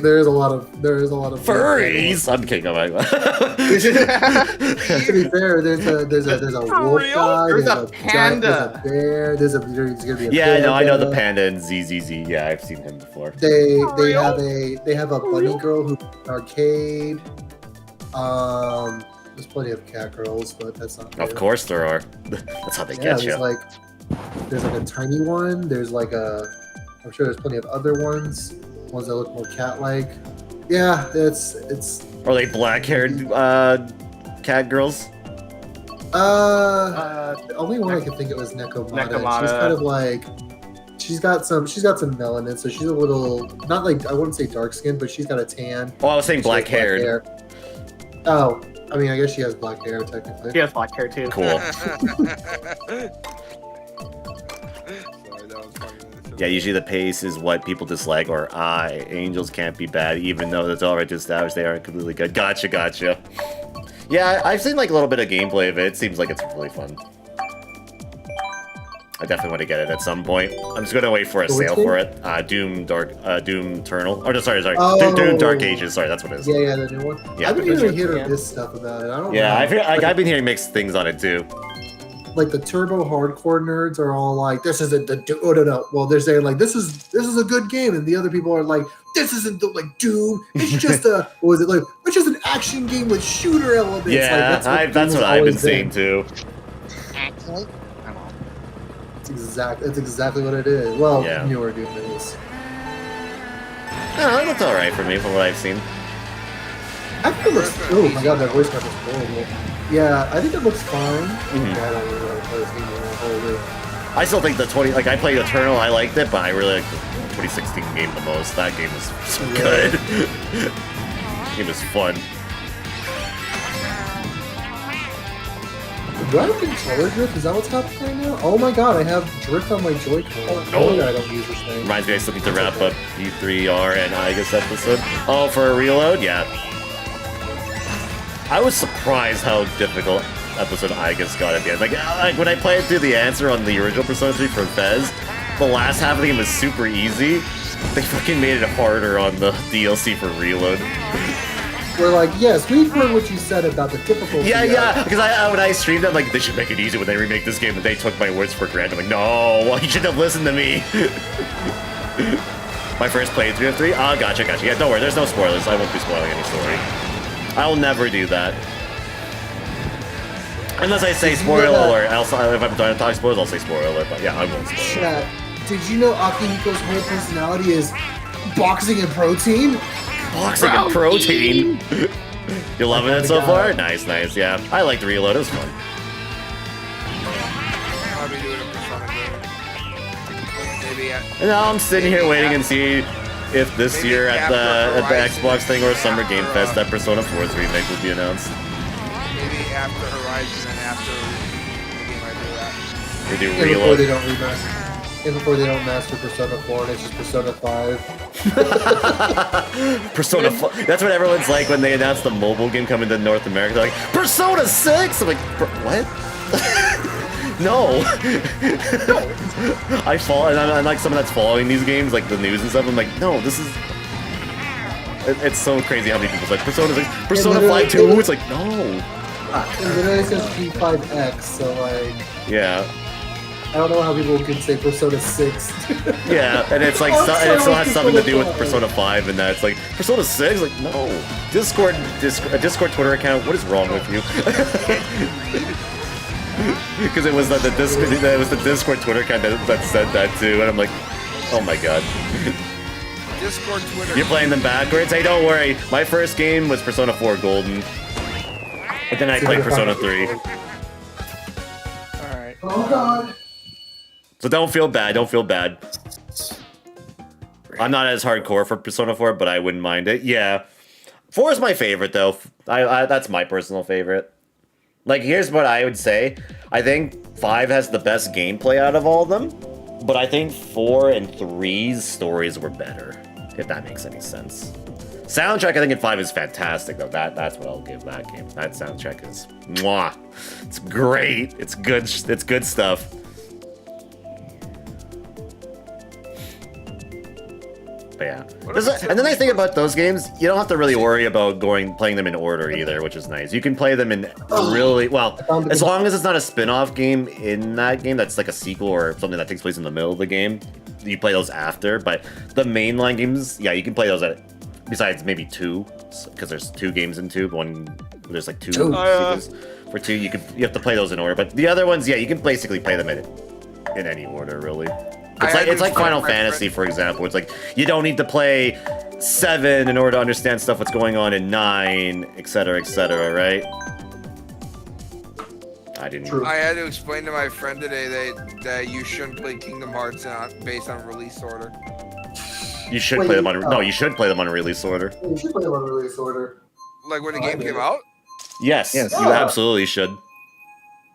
there is a lot of Furries. I'm kidding. Oh my To be fair, there's a wolf real? guy, There's a giant- panda. there's a bear, there's gonna be a Yeah, panda. no, I know the panda and ZZZ. Yeah, I've seen him before. They real? have a bunny girl who's an arcade. There's plenty of cat girls, but that's not. Of real. course there are. That's how they Yeah, get you. there's like a tiny one. There's like I'm sure there's plenty of other ones that look more cat-like. Yeah, it's. Are they black-haired cat girls? The only one I could think of was Nekomata. She's kind of like. She's got some melanin, so she's a little not like I wouldn't say dark skin, but she's got a tan. Oh, I was saying She has black-haired. hair. Oh, I mean, I guess she has black hair technically. She has black hair too. Cool. Sorry, that was funny. Yeah, usually the pace is what people dislike, or angels can't be bad, even though that's already established they aren't completely good. Gotcha. Yeah, I've seen like a little bit of gameplay of it. It seems like it's really fun. I definitely want to get it at some point. I'm just gonna wait for a sale for it. Doom Eternal. Oh no, sorry. Oh. Doom Dark Ages. Sorry, that's what it is. Yeah, the new one. Yeah, I've been because- hearing hit or miss stuff about it. I don't know. Yeah, Like, I've been hearing mixed things on it too. like the turbo hardcore nerds are all like, "This isn't the oh no." Well, they're saying like, "This is a good game," and the other people are like, "This isn't the, like Doom. It's just a what was it like? It's just an action game with shooter elements." Yeah, like, that's what I've been saying too. Actually, That's exactly what it is. Well, Yeah. newer Doom is. No, that's all right for me from what I've seen. I think it looks. Oh my god, that voice crack is horrible. Yeah, I think it looks fine. Mhm. Yeah, I don't really want to play this game anymore. I still think I played Eternal, I liked it, but I really liked the 2016 game the most. That game was so good. It was fun. Do I have controller drift? Is that what's happening right now? Oh my god, I have drift on my Joy-Con. no. I don't use this thing. Reminds me, I still need to wrap up U3R and Igus episode. Oh, for a reload? Yeah. I was surprised how difficult episode Igus got at the end. Like when I played through the answer on the original Persona 3 for Fez, the last half of the game was super easy. They fucking made it harder on the DLC for reload. We're like, yes, we've heard what you said about the difficulty. Yeah, because when I streamed it, I'm like, they should make it easy when they remake this game, and they took my words for granted. I'm like, no, well, you should have listened to me. My first playthrough of 3? Ah, gotcha. Yeah, don't worry, there's no spoilers. I won't be spoiling any story. I'll never do that. Unless I say spoiler alert, else if I'm trying to talk spoilers, I'll say spoiler alert, but yeah, I won't spoil it. Chat, did you know Akihiko's whole personality is boxing and protein? Toxic and protein. You loving it so far? Nice, yeah. I liked Reload, it was fun. I'll be doing a Persona game. Maybe And now I'm sitting here waiting and see if this Maybe year at the after Xbox thing or Summer after, Game Fest that Persona 4's remake will be announced. maybe after Horizon and after the game I do that. They do And before they Reload. don't remaster. And before they don't master Persona 4, and it's just Persona 5. Persona 4. That's what everyone's like when they announce the mobile game coming to North America. They're like, Persona 6? I'm like, what? No. I fall, and I'm like someone that's following these games, like the news and stuff. I'm like, no, this is. It's so crazy how many people's like Persona 6, Persona 5 2. It's like, no. It literally says P5X, so like. Yeah. I don't know how people can say Persona 6. Yeah, and it's like, and it still has something to do with Persona 5, and that's like Persona 6. Like, no. A Discord Twitter account. What is wrong with you? Because it was the Discord Twitter account that said that too, and I'm like, oh my god. Discord, Twitter. You're playing them backwards? Hey, don't worry. My first game was Persona 4 Golden, but then I played Persona 3. Alright. Oh god. So don't feel bad. Don't feel bad. I'm not as hardcore for Persona 4, but I wouldn't mind it. Yeah, 4 is my favorite though. That's my personal favorite. Like, here's what I would say. I think 5 has the best gameplay out of all of them, but I think 4 and 3's stories were better, if that makes any sense. Soundtrack, I think in 5 is fantastic though. That's what I'll give that game. That soundtrack is mwah. It's great. It's good. It's good stuff. But yeah, and then I think about those games, you don't have to really worry about playing them in order either, which is nice. You can play them in really, well, as long as it's not a spin-off game in that game that's like a sequel or something that takes place in the middle of the game, you play those after. But the mainline games, yeah, you can play those besides maybe 2, because there's 2 games in 2, there's like 2 sequels. For 2, you have to play those in order, but the other ones, yeah, you can basically play them in any order, really. It's like Final Fantasy, for example. It's like, you don't need to play 7 in order to understand stuff what's going on in 9, etc., right? I didn't. True. I had to explain to my friend today that you shouldn't play Kingdom Hearts based on release order. You should play them on. No, you should play them on release order. You should play them on release order. Like when the game came out? Yes, you absolutely should.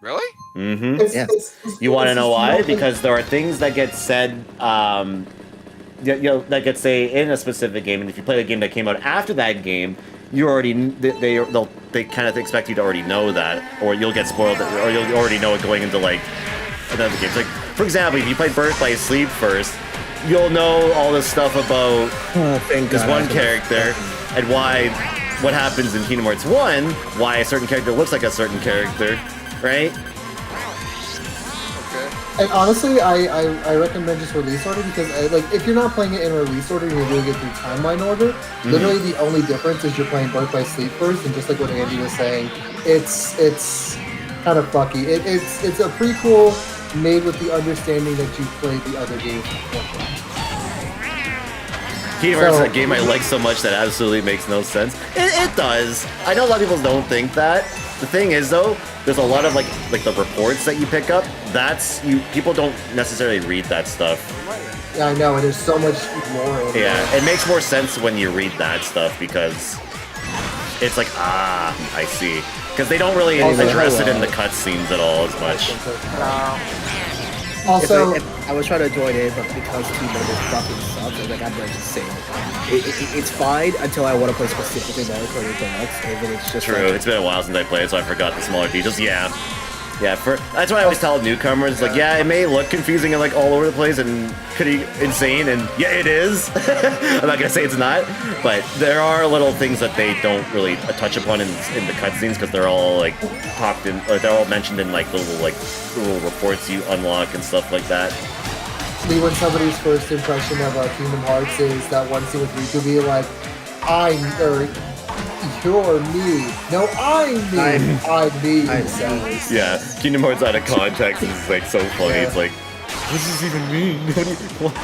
Really? Mm-hmm. You want to know why? Because there are things that get said, that get say in a specific game, and if you play the game that came out after that game, you already they kind of expect you to already know that, or you'll get spoiled, or you'll already know it going into like another game. Like, for example, if you play Birth by Sleep first, you'll know all this stuff about this one character and what happens in Kingdom Hearts 1, why a certain character looks like a certain character. Right? And honestly, I recommend just release order because if you're not playing it in release order, you're doing it through timeline order. Literally, the only difference is you're playing Birth by Sleep first, and just like what Andy was saying, it's kind of fucky. It's a prequel made with the understanding that you played the other games before. Kingdom Hearts is a game I like so much that absolutely makes no sense. It does. I know a lot of people don't think that. The thing is, though, there's a lot of like the reports that you pick up. People don't necessarily read that stuff. Yeah, I know, and there's so much more in Yeah, it makes more sense when you read that stuff because it's like, I see. Because they don't really address it in the cutscenes at all as much. Also, I was trying to join in, but because team members fucking suck, I was like, I'm going to just say it's fine until I want to play specifically Mario Kart Deluxe, and then it's just True, it's been a while since I played, so I forgot the smaller details. Yeah, that's what I always tell newcomers. Like, yeah, it may look confusing and like all over the place and pretty insane, and yeah, it is. I'm not gonna say it's not, but there are little things that they don't really touch upon in the cutscenes because they're all like popped in, or they're all mentioned in like little reports you unlock and stuff like that. when somebody's first impression of Kingdom Hearts is that one scene with Riku being like, you're me. No, I'm me. I'm me. Yeah, Kingdom Hearts out of context is like so funny. Yeah. It's like, this is even me.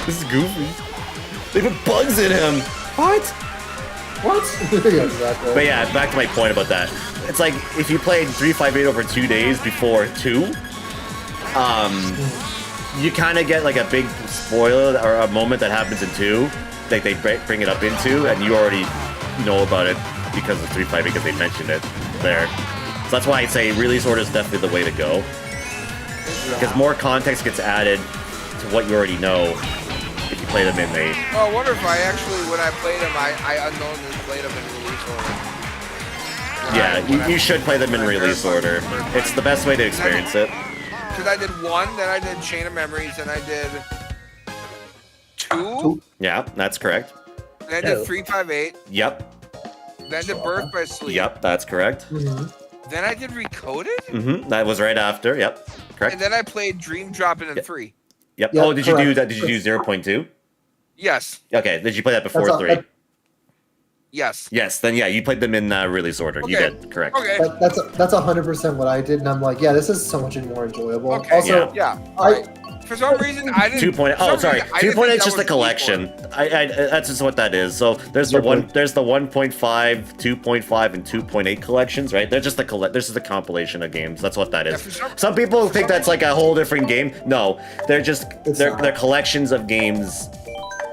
This is goofy. They put bugs in him. What? What? Yeah, exactly. But yeah, back to my point about that. It's like if you played 358 over 2 days before 2, you kind of get like a big spoiler or a moment that happens in 2 that they bring it up into, and you already know about it because of 358 because they mentioned it there. So that's why I say release order is definitely the way to go. Because more context gets added to what you already know if you play them in the... Oh, I wonder if I actually, when I played them, I unknowingly played them in release order. Yeah, you should play them in release order. It's the best way to experience it. Because I did 1, then I did Chain of Memories, then I did 2. Yeah, that's correct. Then I did 358. Yep. Then I did Birth by Sleep. Yep, that's correct. Then I did Recoded. That was right after. Yep, correct. And then I played Dream Drop in 3. Yep. Oh, did you do that? Did you do 0.2? Yes. Okay. Did you play that before 3? Yes. Yes. Then yeah, you played them in release order. You did. Correct. Okay. That's 100% what I did, and I'm like, yeah, this is so much more enjoyable. Okay. Also, For some reason, I didn't. 2.0. Oh, sorry. 2.8 is just a collection. That's just what that is. So there's the 1.5, 2.5, and 2.8 collections, right? They're just this is a compilation of games. That's what that is. Some people think that's like a whole different game. No, they're just they're collections of games.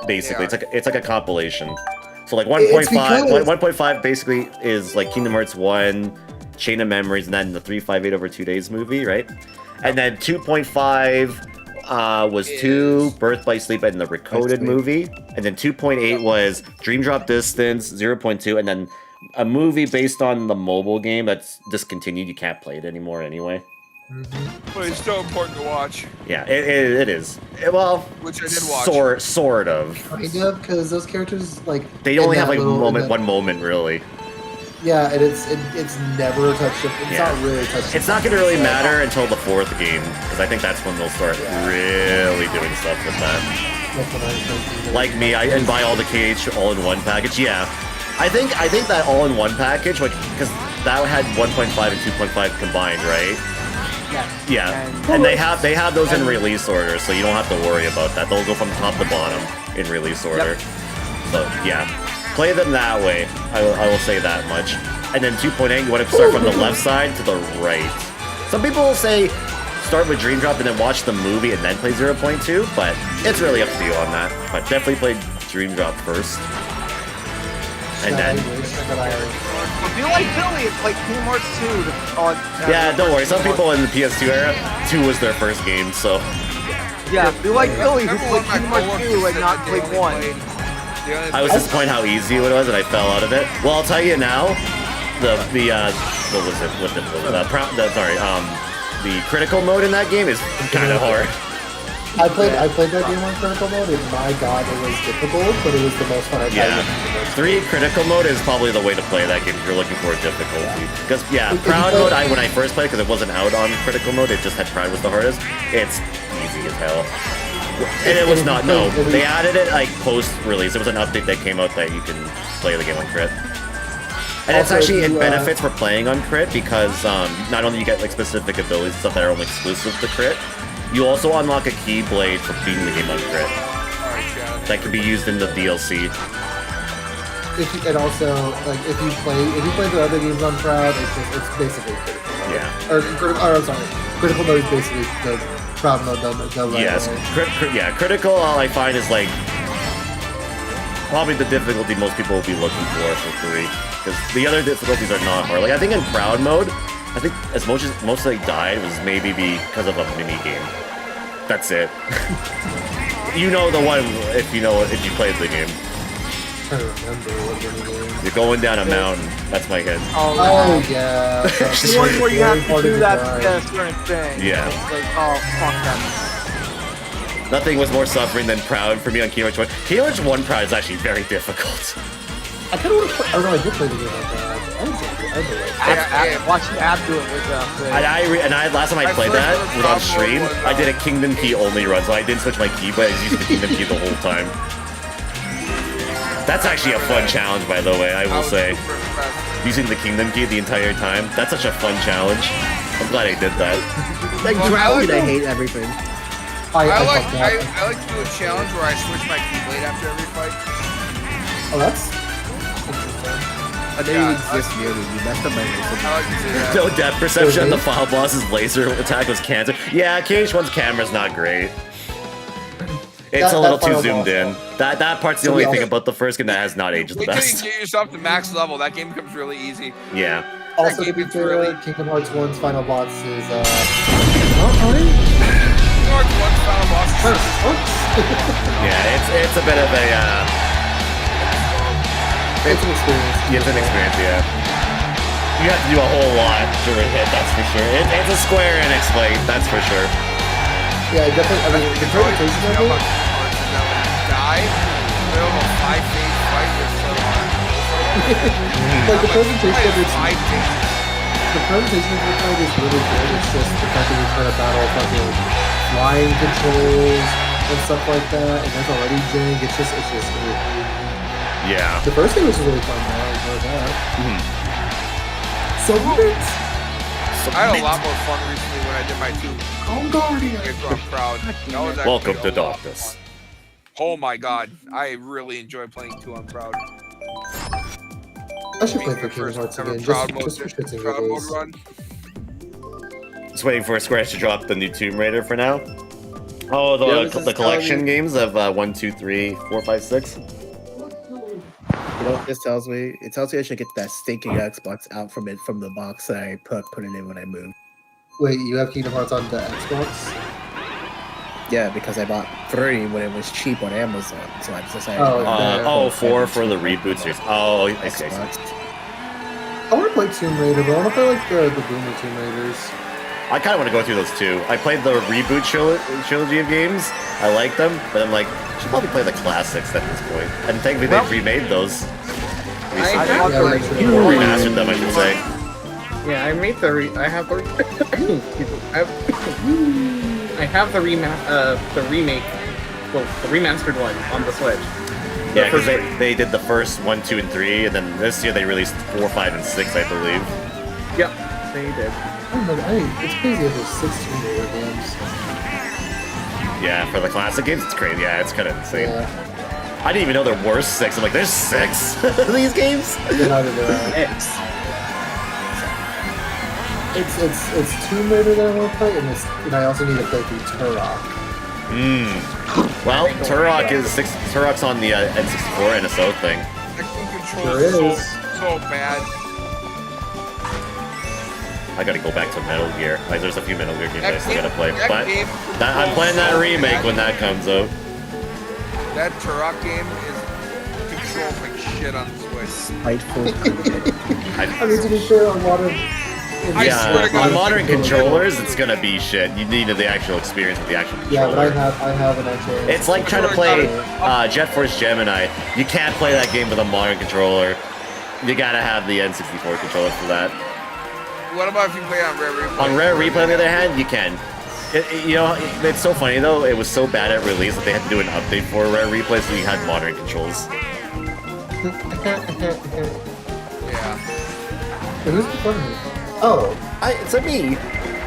Basically, it's like a compilation. So like 1.5 basically is like Kingdom Hearts 1, Chain of Memories, and then the 358 over 2 days movie, right? And then 2.5 was 2, Birth by Sleep, and the Recoded movie. And then 2.8 was Dream Drop Distance, 0.2, and then a movie based on the mobile game that's discontinued. You can't play it anymore anyway. But it's still important to watch. Yeah, it is. Well, which I did watch. Sort of. Kind of, because those characters, like... They only have like one moment, really. Yeah, and it's never touched. It's not really touched. It's not going to really matter until the 4th game, because I think that's when they'll start really doing stuff with that. Like me, I buy all the KH all-in-one package. Yeah, I think that all-in-one package, like, because that had 1.5 and 2.5 combined, right? Yeah, and they have those in release order, so you don't have to worry about that. They'll go from top to bottom in release order. So yeah, play them that way. I will say that much. And then 2.8, you want to start from the left side to the right. Some people will say start with Dream Drop and then watch the movie and then play 0.2, but it's really up to you on that. But definitely play Dream Drop first. And then... If you like Billy, it's like Kingdom Hearts 2. Yeah, don't worry. Some people in the PS2 era, 2 was their first game, so... Yeah, if you like Billy, who played Kingdom Hearts 2 and not played 1. I was disappointed how easy it was, and I fell out of it. Well, I'll tell you now, the critical mode in that game is kind of hard. I played that game on critical mode, and my god, it was difficult, but it was the most fun I've had. Yeah, 3 critical mode is probably the way to play that game if you're looking for difficulty. Because Proud mode, when I first played, because it wasn't out on critical mode, it just had Proud was the hardest. It's easy as hell. And it was not. No, they added it like post-release. There was an update that came out that you can play the game on crit. And it's actually, it benefits for playing on crit because not only you get like specific abilities and stuff that are only exclusive to crit, you also unlock a Keyblade for beating the game on crit. That can be used in the DLC. And also, like if you play the other games on Proud, it's basically critical mode. Yeah. I'm sorry, critical mode is basically the Proud mode. Yes. Critical. All I find is like probably the difficulty most people will be looking for 3, because the other difficulties are not hard. Like I think in Proud mode, I think as much as most I died was maybe because of a mini game. That's it. You know the one if you played the game. I don't remember what mini game. You're going down a mountain. That's my head. Oh yeah. The one where you have to do that certain thing. Yeah. It's like, oh fuck that. Nothing was more suffering than Proud for me on Kingdom Hearts 1. Kingdom Hearts 1 Proud is actually very difficult. I kind of want to play. Oh no, I did play the game like that. I watched the app do it with last time I played that was on stream. I did a Kingdom Key only run, so I didn't switch my key, but I was using the Kingdom Key the whole time. That's actually a fun challenge, by the way, I will say. Using the Kingdom Key the entire time. That's such a fun challenge. I'm glad I did that. Like Drowned, I hate everything. I like to do a challenge where I switch my Keyblade after every fight. Oh, that's interesting. I know you exist near me. You messed up my race. I like to see that. No depth perception. The final boss's laser attack was cancer. Yeah, KH1's camera's not great. It's a little too final zoomed boss, in. That part's the So we only thing also- about the first game that has not aged the Wait till you best. get yourself to max level. That game becomes really easy. Yeah. Also, to game be is fair, really- Kingdom Hearts 1's final boss is not hard. George, what's final boss? Yeah, it's a bit of a It's an experience. it's an experience, yeah. You have to do a whole lot to hit, that's for sure. It's a Square Enix fight, that's for sure. Yeah, definitely. I mean, the presentation of it. Die. Middle of a 5-phase fight is so hard. Like the presentation of it. 5 phases. The presentation of the fight is really good. It's just the fact that you're trying to battle fucking flying controls and stuff like that, and that's already jank. It's just Yeah. the first game was really fun. Though. I enjoyed that. So I had a lot more fun recently when I did my 2. I'm Guardian. I'm proud. That was actually Welcome to a lot of darkness. fun. Oh my god, I really enjoy playing 2 on Proud. I should play for Kingdom Hearts again, just for shits and Proud mode giggles. run. Just waiting for Square to drop the new Tomb Raider for now. Oh, Yeah, this the is collection telling- games of 1, 2, 3, 4, 5, 6. You know what this tells me? It tells me I should get that stinking Xbox out from the box that I put it in when I moved. Wait, you have Kingdom Hearts on the Xbox? Yeah, because I bought 3 when it was cheap on Amazon, so I decided. Oh, to buy yeah. 4 for the reboot series. Oh, I see. Xbox. I want to play Tomb Raider, but I want to play like the Boomer Tomb Raiders. I kind of want to go through those too. I played the reboot trilogy of games. I like them, but I'm like, I should probably play the classics at this point. And thankfully they've remade those. I Yeah, have the like, Or remastered them, I should say. Yeah, I made I have the I have the remake, well, the remastered one on the Switch. Yeah, because they did the first 1, 2, and 3, and then this year they released 4, 5, and 6, I believe. Yep, they did. I don't know. It's crazy that there's 6 Tomb Raider games. Yeah, for the classic games, it's crazy. Yeah, it's kind of insane. Yeah, I didn't even know there were 6. I'm like, there's 6 of these games? they're not in there. It's Tomb Raider that I want to play, and I also need to play through Turok. Well, Turok's on the N64 NSO thing. Action control Sure is is. so bad. I gotta go back to Metal Gear. Like, there's a few Metal Gear games I That still gotta play. that But game I'm playing that controls so remake bad. when that comes out. That Turok game is controls like shit on the Switch. Spiteful. I mean, to be fair, on modern. I Yeah, swear to God, on it's modern like- controllers, it's gonna be shit. You need the actual experience with the actual Yeah, controller. but I have an actual. It's like trying to play Jet Force Gemini. You can't play that game with a modern controller. You gotta have the N64 controller for that. What about if you play on Rare Replay? On Rare Replay, on the other hand, you can. It's so funny though. It was so bad at release that they had to do an update for Rare Replay, so you had modern controls. Yeah. Who's the funny? Oh, It's a me,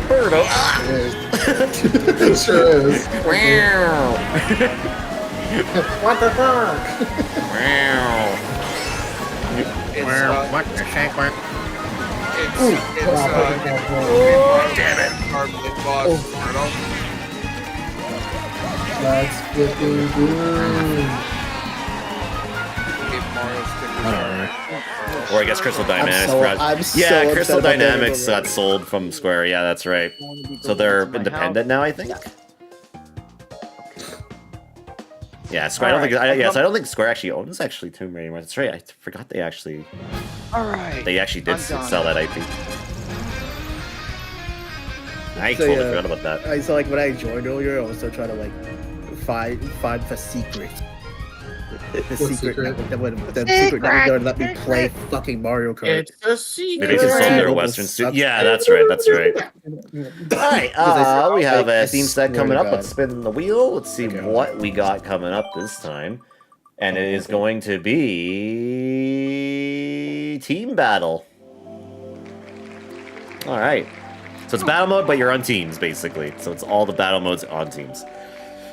Birdo. it is. It sure is. What the fuck? Damn it! Carbon boss. Let's flipping boom. Or I guess Crystal Dynamics. Crystal Dynamics got sold from Square. Yeah, that's right. So they're independent now, I think. Yeah, Square. I don't think Square actually owns Tomb Raider anymore. That's right. I forgot they actually. Alright. They actually did I'm done. sell that IP. I So, totally yeah. forgot about that. So like when I joined earlier, I was still trying to like find the secret. The secret that would let me play fucking Mario Kart. It's a secret. Maybe it's some their Western studio. Yeah, that's right. That's right. Alright, we have a theme set coming up. Let's spin the wheel. Let's see what we got coming up this time. And it is going to be Team Battle. Alright. So it's battle mode, but you're on teams, basically. So it's all the battle modes on teams.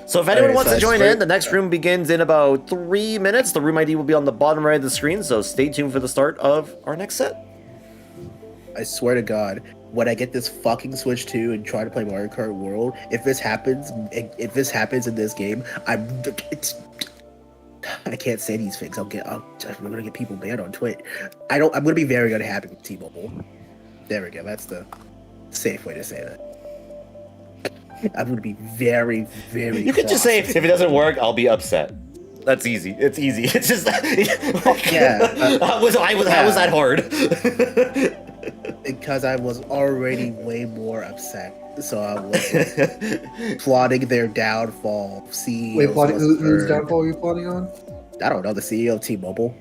So if anyone Alright, wants so to I join swear- in, the next room begins in about 3 minutes. The room ID will be on the bottom right of the screen, so stay tuned for the start of our next set. I swear to God, when I get this fucking Switch 2 and try to play Mario Kart World, if this happens in this game, I can't say these things. I'm gonna get people banned on Twitch. I'm gonna be very unhappy with T-Mobile. There we go. That's the safe way to say that. I'm gonna be very, very. You could just say, if it doesn't work, I'll be upset. That's easy. It's easy. It's just how was that hard? Because I was already way more upset, so I was plotting their downfall. Wait, whose downfall are you plotting on? I don't know. The CEO of T-Mobile.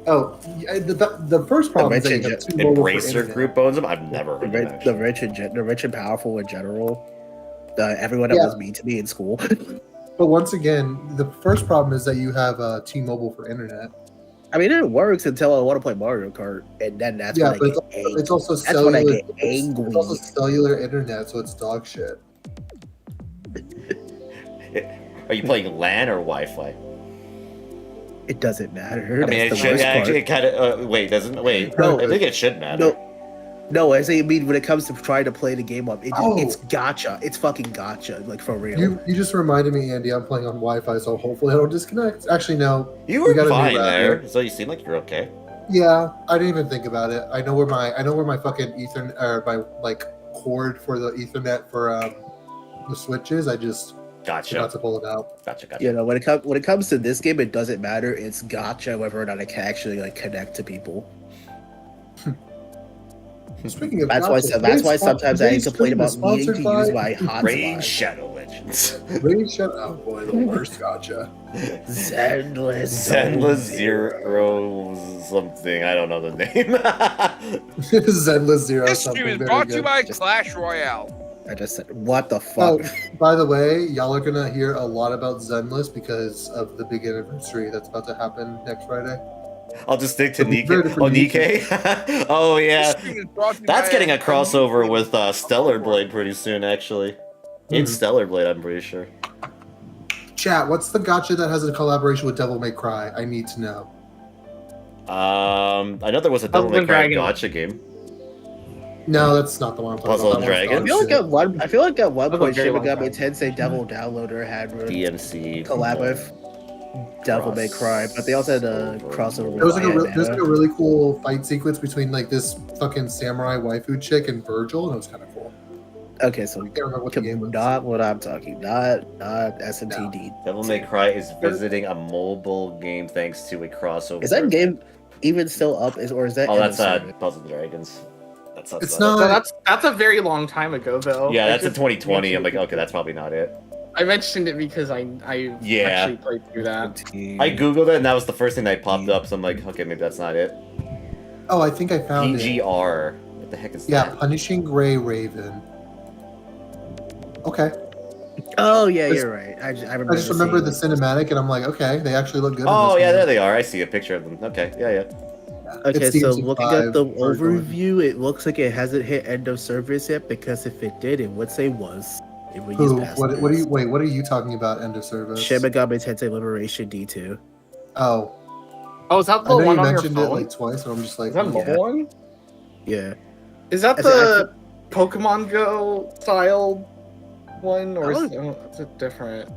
Oh, yeah, the first problem is that you have T-Mobile for Embracer internet. Group owns them. I've never heard of that. The rich and powerful in general. Everyone that was mean to me in school. But once again, the first problem is that you have T-Mobile for internet. I mean, it works until I want to play Mario Kart, and then that's when I get angry. It's also That's when I cellular. get angry. It's also cellular internet, so it's dog shit. Are you playing LAN or Wi-Fi? It doesn't matter. I mean, it That's the should worst actually. part. It kind of. Wait, doesn't. Wait. No, I think it should matter. No, I mean when it comes to trying to play the game up, it's gotcha. It's fucking gotcha, like for real. You just reminded me, Andy. I'm playing on Wi-Fi, so hopefully I don't disconnect. Actually, no. You we were got a new fine router. there, so you seem like you're okay. Yeah, I didn't even think about it. I know where my fucking Ethernet or my like cord for the Ethernet for the Switch is. I just forgot to pull it out. Gotcha. You know, when it comes to this game, it doesn't matter. It's gotcha whether or not I can actually like connect to people. Speaking of that's why sometimes I complain about needing to use my hotspot. Raid Shadow Legends. Raid Shadow. Oh boy, the worst gotcha. Zenless Zero something. I don't know the name. Zenless Zero This something. stream is Very brought to good. you by Clash Royale. I just said, what the fuck? Oh, by the way, y'all are gonna hear a lot about Zenless because of the big anniversary that's about to happen next Friday. I'll just stick to It'll be Nikke. very different Nikke? Oh, yeah. This stream is brought to you That's by getting a crossover with Stellar Blade pretty soon, actually. In Stellar Blade, I'm pretty sure. Chat, what's the gotcha that has a collaboration with Devil May Cry? I need to know. I know there was a Devil May Cry gotcha game. No, that's not the one I'm talking Puzzle about. and That one's Dragons? dog I feel like at one That was a point very Shin long Megami Tensei Devil Downloader had DMC. collab with Devil May Cry, but they also had a crossover. There was like with there's like a really cool fight sequence between like this fucking samurai waifu chick and Virgil, and it was kind of cool. Okay, so I can't remember what the game was. not what I'm talking, not SMTD. Devil May Cry is visiting a mobile game thanks to a crossover. Is that game even still up? Or is that? Oh, end that's of service? Puzzle and Dragons. It's not. That's a very long time ago, though. Yeah, I that's in just 2020. I'm like, mentioned- okay, that's probably not it. I mentioned it because I Yeah. actually played through that. I googled it and that was the first thing that popped up. So I'm like, okay, maybe that's not it. Oh, I think I found it. PGR. What the heck is Yeah, that? Punishing Gray Raven. Okay. Oh yeah, Just- you're right. I just I remember the cinematic, and I'm like, okay, they actually look good. Oh in this yeah, game. there they are. I see a picture of them. Okay, yeah. Okay, It's so DMC5 looking at the Virgil. overview, it looks like it hasn't hit end of service yet because if it did, it would say was. It would use Who? passwords. What are you talking about? End of service. Shin Megami Tensei Liberation D2. Oh, Oh, is that I the know you one on your mentioned it phone? like twice, and I'm just like, Is that a yeah. mobile one? Yeah. Is that I thi- I the Pokemon Go style one, or I is don't- it different?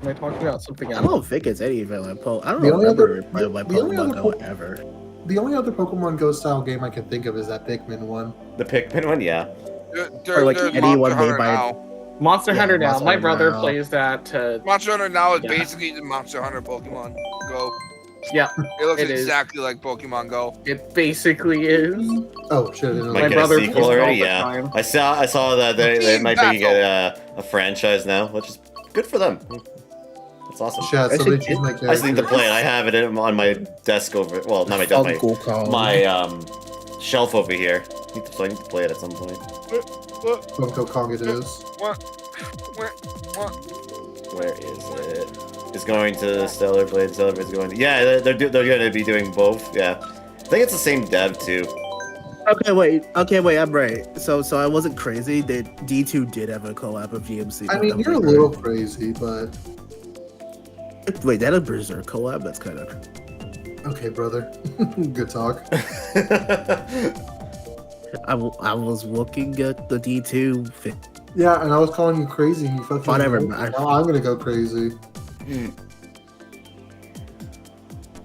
Am I talking about something I else? don't think it's any of it like I don't The only remember other- playing my the only Pokemon other Go po- ever. The only other Pokemon Go style game I can think of is that Pikmin one. The Pikmin one, yeah. Or like There's anyone Monster made Hunter by- now. Monster Yeah, Hunter now. Monster My Hunter brother now. plays that. Monster Hunter now is Yeah. basically the Monster Hunter Pokemon Go. Yeah, It looks It is. exactly like Pokemon Go. it basically is. Oh shit! I didn't know Might My that. get brother a sequel plays it all already, the yeah. time. I saw that they Team might be Battle. a franchise now, which is good for them. That's awesome. Chat, I somebody should choose my I character. just need to play it. I have it on my desk over. Well, not my desk, Uncle Kong. my shelf over here. So I need to play it at some point. Funko Kong it is. What? Where is it? It's going to Stellar Blade. Stellar Blade's going to... Yeah, they're going to be doing both. Yeah. I think it's the same dev, too. Okay, wait. I'm right. So I wasn't crazy. That D2 did have a collab with GMC. I mean, you're a little crazy, but Wait, that a Berserk collab? That's kind of. okay, brother. Good talk. I was looking at the D2. Yeah, and I was calling you crazy. And you fucking. Whatever, Now man. I'm gonna go crazy.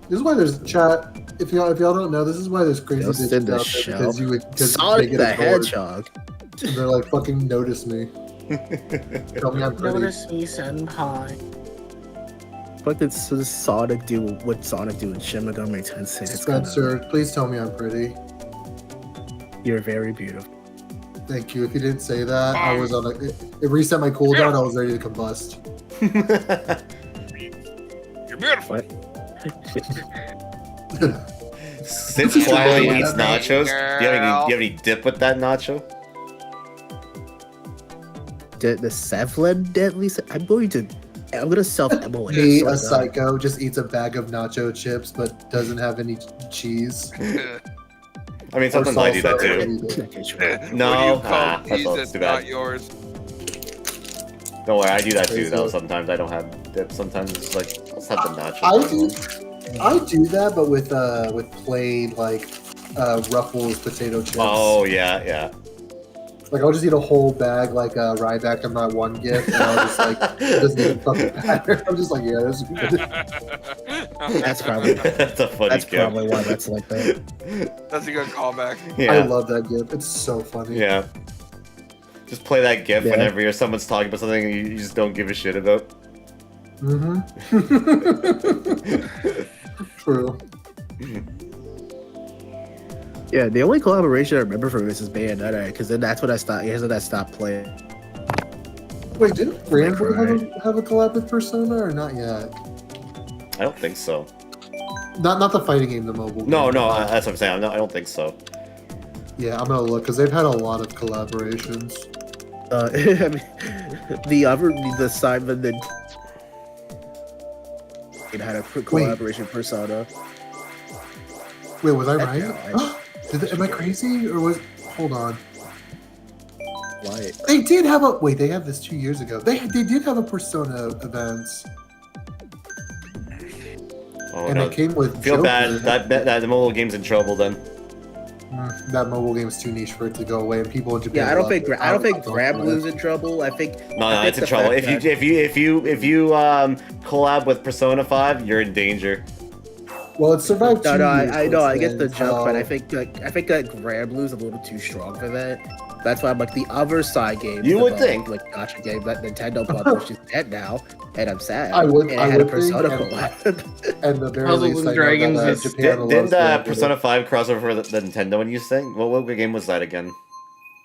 This is why there's chat. If y'all don't know, this is why there's crazy Ghost bitches in the out there Shell. because you would Sonic they the get bored. Hedgehog. And they're like, fucking notice me. Tell me I'm pretty. me, senpai. What did Sonic do? What Sonic do in Shin Megami Tensei? It's Spencer, please tell me I'm pretty. You're very beautiful. Thank you. If you didn't say that, I was on it reset my cooldown. I was ready to combust. You're beautiful. Sits quietly, eats nachos. Do you have any dip with that nacho? The Sevlin deadly. I'm gonna self-immolate. Me, a psycho, just eats a bag of nacho chips but doesn't have any cheese. I mean, sometimes I do that too. No, That's that's too not bad. yours. Don't worry, I do that too. Though sometimes I don't have dip. Sometimes it's like let's have the nachos. I do that, but with plain like Ruffles potato chips. Oh yeah. Like I'll just eat a whole bag like Ryback in my one gift, and I'll just like doesn't even fucking matter. I'm just like, yeah, this is good. That's probably That's a funny that's gift. probably why that's like that. That's a good callback. Yeah. I love that gift. It's so funny. Yeah. Just play that GIF Yeah. whenever someone's talking about something you just don't give a shit about. Mm-hmm. True. Yeah, the only collaboration I remember from this is Bayonetta, because then that's when I stopped playing. Wait, didn't Granbury have a collab with Persona or not yet? I don't think so. Not the fighting game, the mobile. No, game. that's what I'm saying. I don't think so. Yeah, I'm gonna look because they've had a lot of collaborations. I mean, the Simon that it had a collaboration Persona. Wait, was I Heck right? no, Am I crazy or was? Hold on. Why? They did have a wait. They had this 2 years ago. They did have a Persona events, Oh, and no. it came with. Feel Joker. bad. That the mobile game's in trouble then. That mobile game is too niche for it to go away, and people in Japan. Yeah, I don't love think it. Grab Blue's in trouble. I think No, it's in trouble. If you collab with Persona 5, you're in danger. Well, it survived. No, 2 no, years I know, I since get the then, joke, but so- I think that Grab Blue's a little too strong for that. That's why I'm like the other side game. You would think. like gotcha game that Nintendo published is dead now, and I'm sad. I would- And I it had a would think, Persona and- collab. And the very Puzzles least, and I know Dragons that, is- Japan loves Didn't Grab Persona Blue. 5 cross over the Nintendo when you think? What game was that again?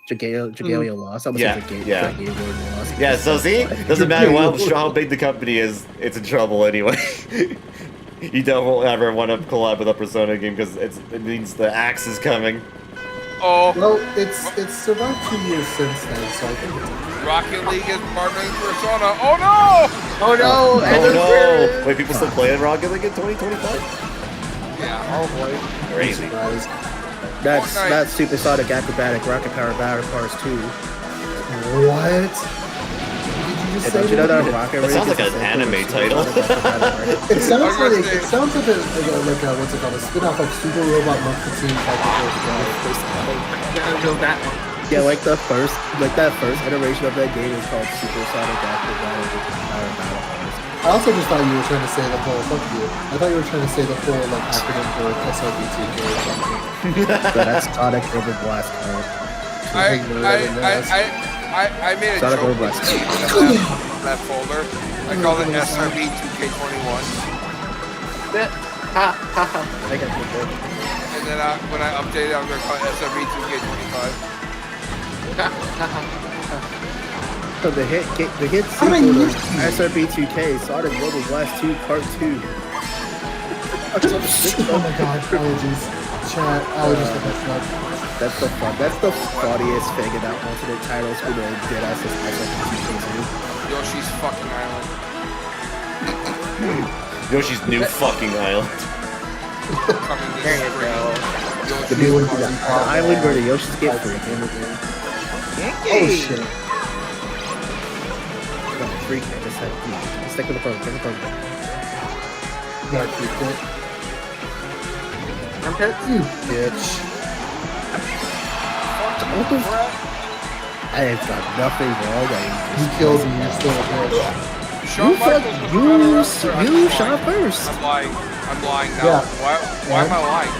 Jagalia lost. I'm Yeah, saying yeah. Jagalia lost. Yeah, so see? Doesn't matter how big the company is, it's in trouble anyway. You don't ever want to collab with a Persona game because it means the axe is coming. Oh, Well, it's survived 2 years since then, so I think it's. Rocket League is partnering Persona. Oh no! Oh no! Oh no! Wait, people still playing Rocket League in 2025? Yeah. Oh boy. Crazy. Surprised. That's Fortnite. not Supersonic Acrobatic Rocket Power Battle Cars 2. What? Did you just Hey, don't say you know that? that Rocket That Rig sounds is like the an same anime thing as title. Supersonic Acrobatic Cars? It sounds I was gonna like say- it sounds like a what's it called? A spin-off like Super Robot Monkey Team type of first Gotta build that one. Yeah, that first iteration of that game is called Supersonic Acrobatic Power Battle Cars. I also just thought you were trying to say the whole fuck you. I thought you were trying to say the whole like acronym for SRB2K or something. So that's Sonic River Blast Car. I made a Sonic joke Robots. in that folder. I called it SRB 2K21. Ha ha ha. I got you there. And then when I update it, I'm going to call it SRB 2K25. So the hit How many sequel to years- SRB2K, Sonic Robo Blast 2 Part 2. Oh my god, allergies. Chat, allergies for that stuff. That's the funniest thing in that alternate titles for the dead ass SRB2K2. Yoshi's fucking island. Yoshi's new fucking island. Coming this There you spring. go. The new one. The island where the Yoshis get free. Oh shit. No, freak it. Just stick with the program. Take the program. Got freaked it. Armpits? You bitch. What the fuck? I ain't got nothing wrong. You killed me. You're still a bitch. Shawn Michaels was the better wrestler. You shot first. I'm lying. I'm lying now. Yeah. Why am I lying?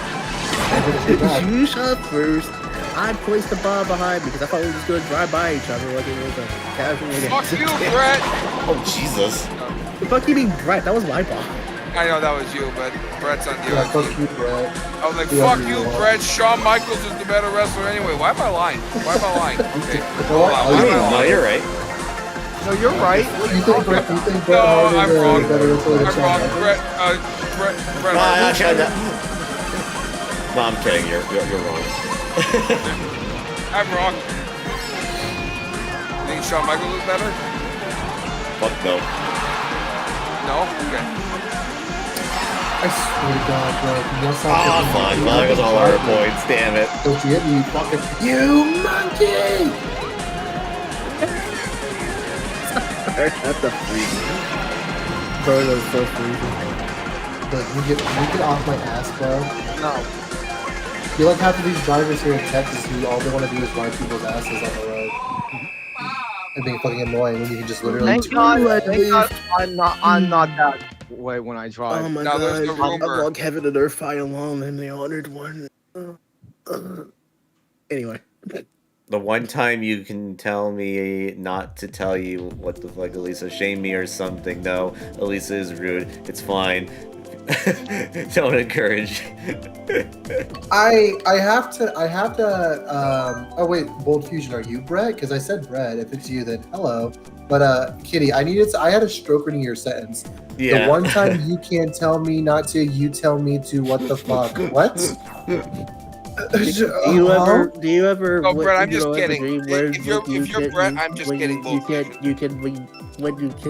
You shot first. I placed the bar behind me because I thought we were just going to drive by each other like it was a casual game. Fuck you, Brett. Oh Jesus! The fuck you mean, Brett? That was my bar. I know that was you, but Brett's on the Yeah, other fuck team. you, Brett. I was like, Whoever fuck you you, are. Brett. Shawn Michaels is the better wrestler anyway. Why am I lying? Why am I lying? Okay. Hold on. Why am I No, lying? you're right. No, you're right. You think Bret No, Hart I'm is wrong. a better wrestler than I'm Shawn wrong. Michaels? Brett No, Hart. actually, no, I'm kidding. You're wrong. I'm wrong. You think Shawn Michaels is better? Fuck no. No? Okay. I swear to God, bro. You Oh, fine. Well, that was all our points. Damn it. Don't you hit me, you fucking. You monkey! That's a freak. Bro, that was so freaky. But you get off my ass, bro. No. You're like half of these drivers here in Texas who all they want to do is ride people's asses on the road. And being fucking annoying when you can just literally. Thank God I'm not that way when I drive. Oh my Now there's the god. rumor. I'm like heaven and earth fight alone and the honored one. Anyway. The one time you can tell me not to tell you what the fuck, Elisa, shame me or something. No, Elisa is rude. It's fine. Don't encourage. I have to. Oh wait, Bold Fusion, are you Brett? Because I said Brett. If it's you, then hello. But Kitty, I had a stroke reading your sentence. Yeah. The one time you can't tell me not to, you tell me to. What the fuck? What? Do you ever? No, Brett, I'm you just know, kidding. agree where If you're Brett, I'm just kidding. You can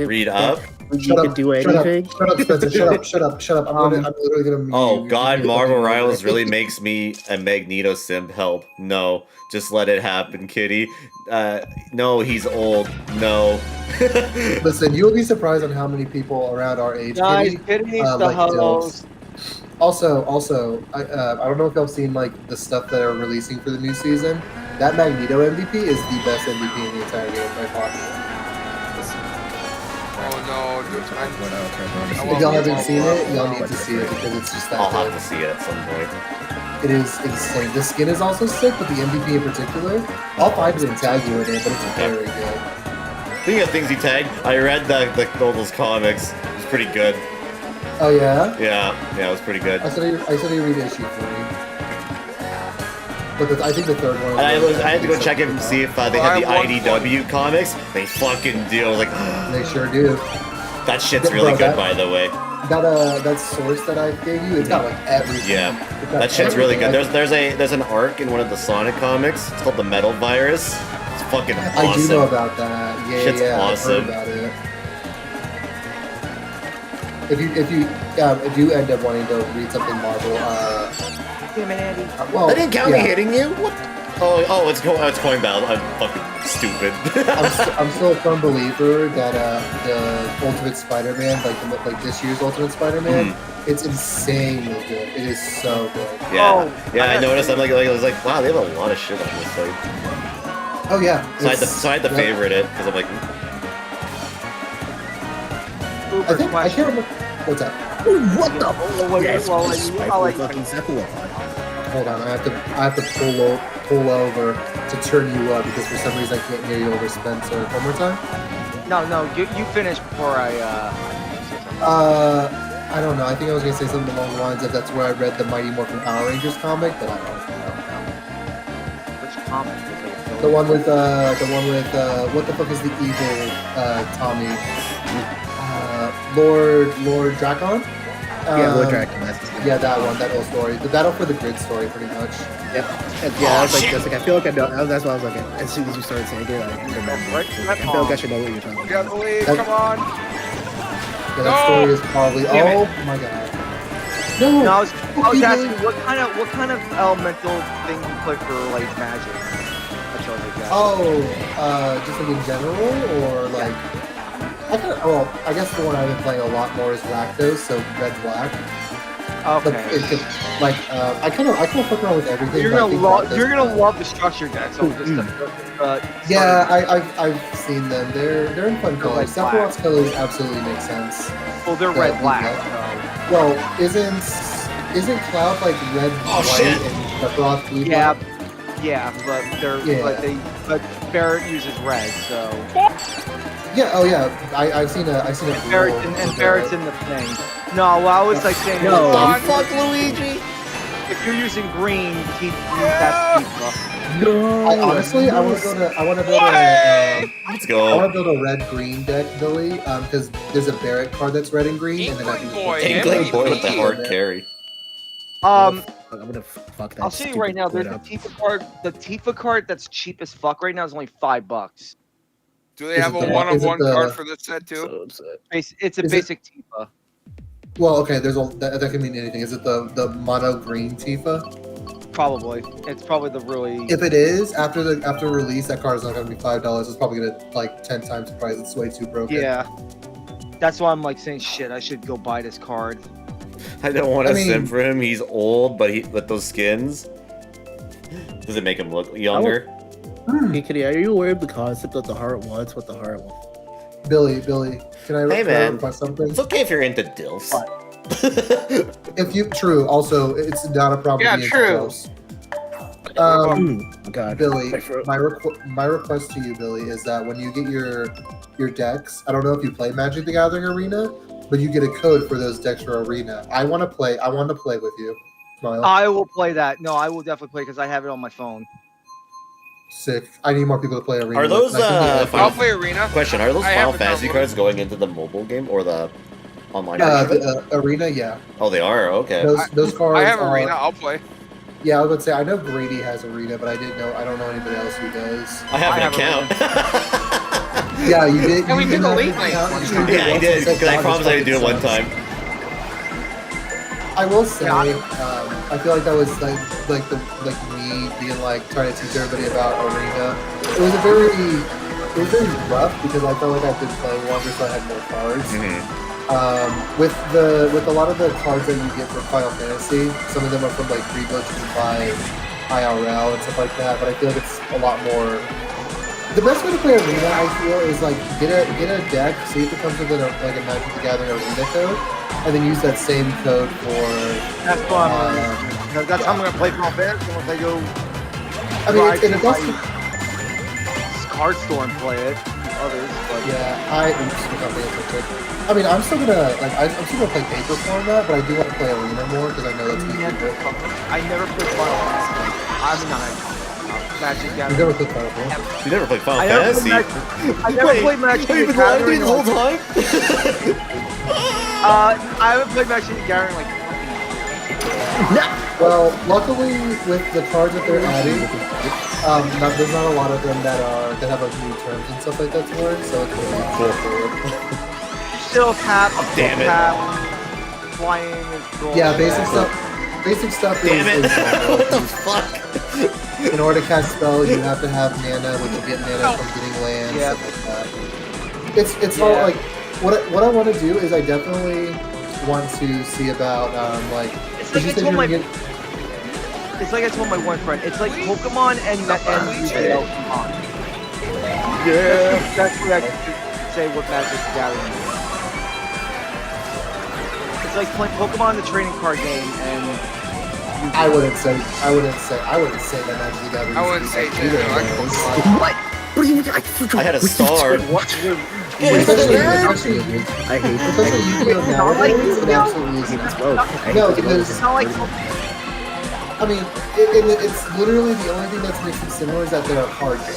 Read up. You can do anything. Shut up, Spencer. Shut up. I'm literally gonna. mute Oh you. God, You're Marvel fucking Rivals right. really makes me a Magneto simp. Help. No. Just let it happen, Kitty. No, he's old. No. Listen, you'll be surprised on how many people around our age. Guys, Kitty needs to like host. Also, I don't know if y'all seen like the stuff that are releasing for the new season. That Magneto MVP is the best MVP in the entire game by far. Oh no, dude. If y'all haven't seen it, y'all need to see it because it's just that I'll good. have to see it at some point. It is insane. The skin is also sick, but the MVP in particular, all five didn't tag you in it, but it's very good. Speaking of things he tagged, I read those comics. It was pretty good. Oh yeah? Yeah, it was pretty good. I said I read issue 3. But I think the third one. I had to go check it and see if they had the IDW comics. They fucking do. I was like, They sure do. that shit's really good, by the way. That source that I gave you, it's got like everything. Yeah, It's got that shit's really good. everything. There's an arc in one of the Sonic comics. It's called the Metal Virus. It's fucking awesome. I do know about that. Yeah, Shit's yeah, awesome. I've heard about it. If you do end up wanting to read something Marvel, Damn it, Andy. well, That didn't count me yeah. hitting you. What? Oh, it's coin battle. I'm fucking stupid. I'm still a firm believer that the Ultimate Spider-Man, like this year's Ultimate Spider-Man, it's insanely good. It is so good. Yeah, I noticed. I was like, wow, they have a lot of shit on this site. Oh yeah. So I had to favorite it because I'm like, I can't remember. What's up? What the? Yes, well, I'll like fucking Zeppelin. Hold on, I have to pull over to turn you up because for some reason I can't hear you over Spencer. One more time. No, you finish before I I don't know. I think I was gonna say something along the lines of that's where I read the Mighty Morphin Power Rangers comic, but I don't know. Which comic? The one with what the fuck is the evil Tommy? Lord Dracon? Yeah, Lord Dragon. Yeah, that one, that whole story. The Battle for the Grid story, pretty much. Yeah, I was like, I feel like I know. That's why I was like, as soon as you started saying it, I remember. I feel like I should know what you're talking You about. gotta believe, come on. Yeah, that story is probably. Damn Oh my god. No, No, I was okay, asking what kind of elemental thing you play for like magic. That's all I got. Oh, just like in general, or like. I guess the one I've been playing a lot more is Rakdos, so red black. But Okay. it could, like, I kind of fuck around with everything. You're but I gonna think love Rakdos you're gonna is love the structure decks. Yeah, I've seen them. They're in fun colors. like black. Sephiroth's colors absolutely make sense. Well, they're The red black. Beatdown. Well, isn't Cloud like red, white, shit. and Sephiroth blue? Yeah, black? yeah, but they're Yeah. but Barrett uses red, so Yeah. Oh yeah. I've seen a blue Barrett's one and with Barrett's in the thing. No, well, I was like saying, No, like, Fuck Luigi! if you're using green, that's Tifa. No. honestly, I want to build a. Let's I go. want to build a red-green deck, Billy, because there's a Barrett card that's red and green, and then I can Inkling boy, Inkling boy with the MVP. hard carry. I'm gonna fuck that. I'll show you right now. There's the Tifa card. The Tifa card that's cheap as fuck right now is only $5. Do they Is have it a the- one-of-one is it the- card for this set too? So upset. It's a Is it- basic Tifa. Well, okay. There's that can mean anything. Is it the mono green Tifa? Probably. It's probably the really. If it is after release, that card is not going to be $5. It's probably going to like 10 times the price. It's way too broken. Yeah. That's why I'm like saying shit. I should go buy this card. I don't want to I mean- sim for him. He's old, but with those skins, does it make him look younger? Hey, Kitty, are you aware of the concept of the heart wants what the heart wants? Billy, can I, Hey, can I man. request something? It's okay if you're into dilfs. If you true, also it's not a problem. Yeah, being true. close. Um, God. Billy, My throat. my request to you, Billy, is that when you get your decks, I don't know if you play Magic the Gathering Arena, but you get a code for those decks for Arena. I want to play with you. Smile. I will play that. No, I will definitely play because I have it on my phone. Sick. I need more people to play Arena. Are those, with. I can get, I'll Final- play Arena. Question: are those I Final have it Fantasy downloaded. cards going into the mobile game or the online version? the Arena, yeah. Oh, they are. Okay. Those cards. I have are, Arena. I'll play. Yeah, I would say I know Grady has Arena, but I don't know anybody else who does. I have I an have account. Yeah, you did. And we you did the have late an night account, one you time. did Yeah, I once, did and said, because I "God, promised this I would do it one fucking time. sucks." I will say, I feel like that was like me being like trying to teach everybody about Arena. It was very rough because I felt like I've been playing longer, so I had more cards. With a lot of the cards that you get from Final Fantasy, some of them are from like pre-books you can buy IRL and stuff like that. But I feel like it's a lot more. The best way to play Arena, I feel, is like get a deck, see if it comes with a Magic the Gathering Arena code, and then use that same code for. That's what I'm. That's how I'm gonna play Final Fantasy once I go. I mean, ride it's to that's. my card store and play it. Others, but Yeah, I mean, I'm still gonna I'm still gonna play paper format, but I do want to play Arena more because I know that's easy to do. I never played Final Fantasy. I'm not. Magic You Gathering. never played Final Fantasy. You never played Final I never Fantasy. I never played Magic You've the been lying to me Gathering. the whole time. I haven't played Magic the Gathering like. Well, luckily with the cards that they're adding, there's not a lot of them that have like new terms and stuff like that to learn, so it's really cool. Still tap. Damn it. Tap, flying is cool. Yeah, basic stuff. Basic stuff Damn it! is What the fuck? in order to cast spells, you have to have mana, which you get mana from getting land, Yeah. stuff like that. It's all like what I want to do is I definitely want to see about like. It's did like you I say told you my. were getting- It's like I told my one friend. It's like Pokemon and Yu-Gi-Oh! Pokemon. Yeah. That's what I could say what Magic the Gathering is. It's like playing Pokemon, the trading card game, and I wouldn't say that Magic the Gathering. I wouldn't say either too. of those. I had a star. Especially I hate Yu-Gi-Oh! nowadays, it absolutely isn't. No, because it's not like I mean, it's literally the only thing that's makes it similar is that they're a card game.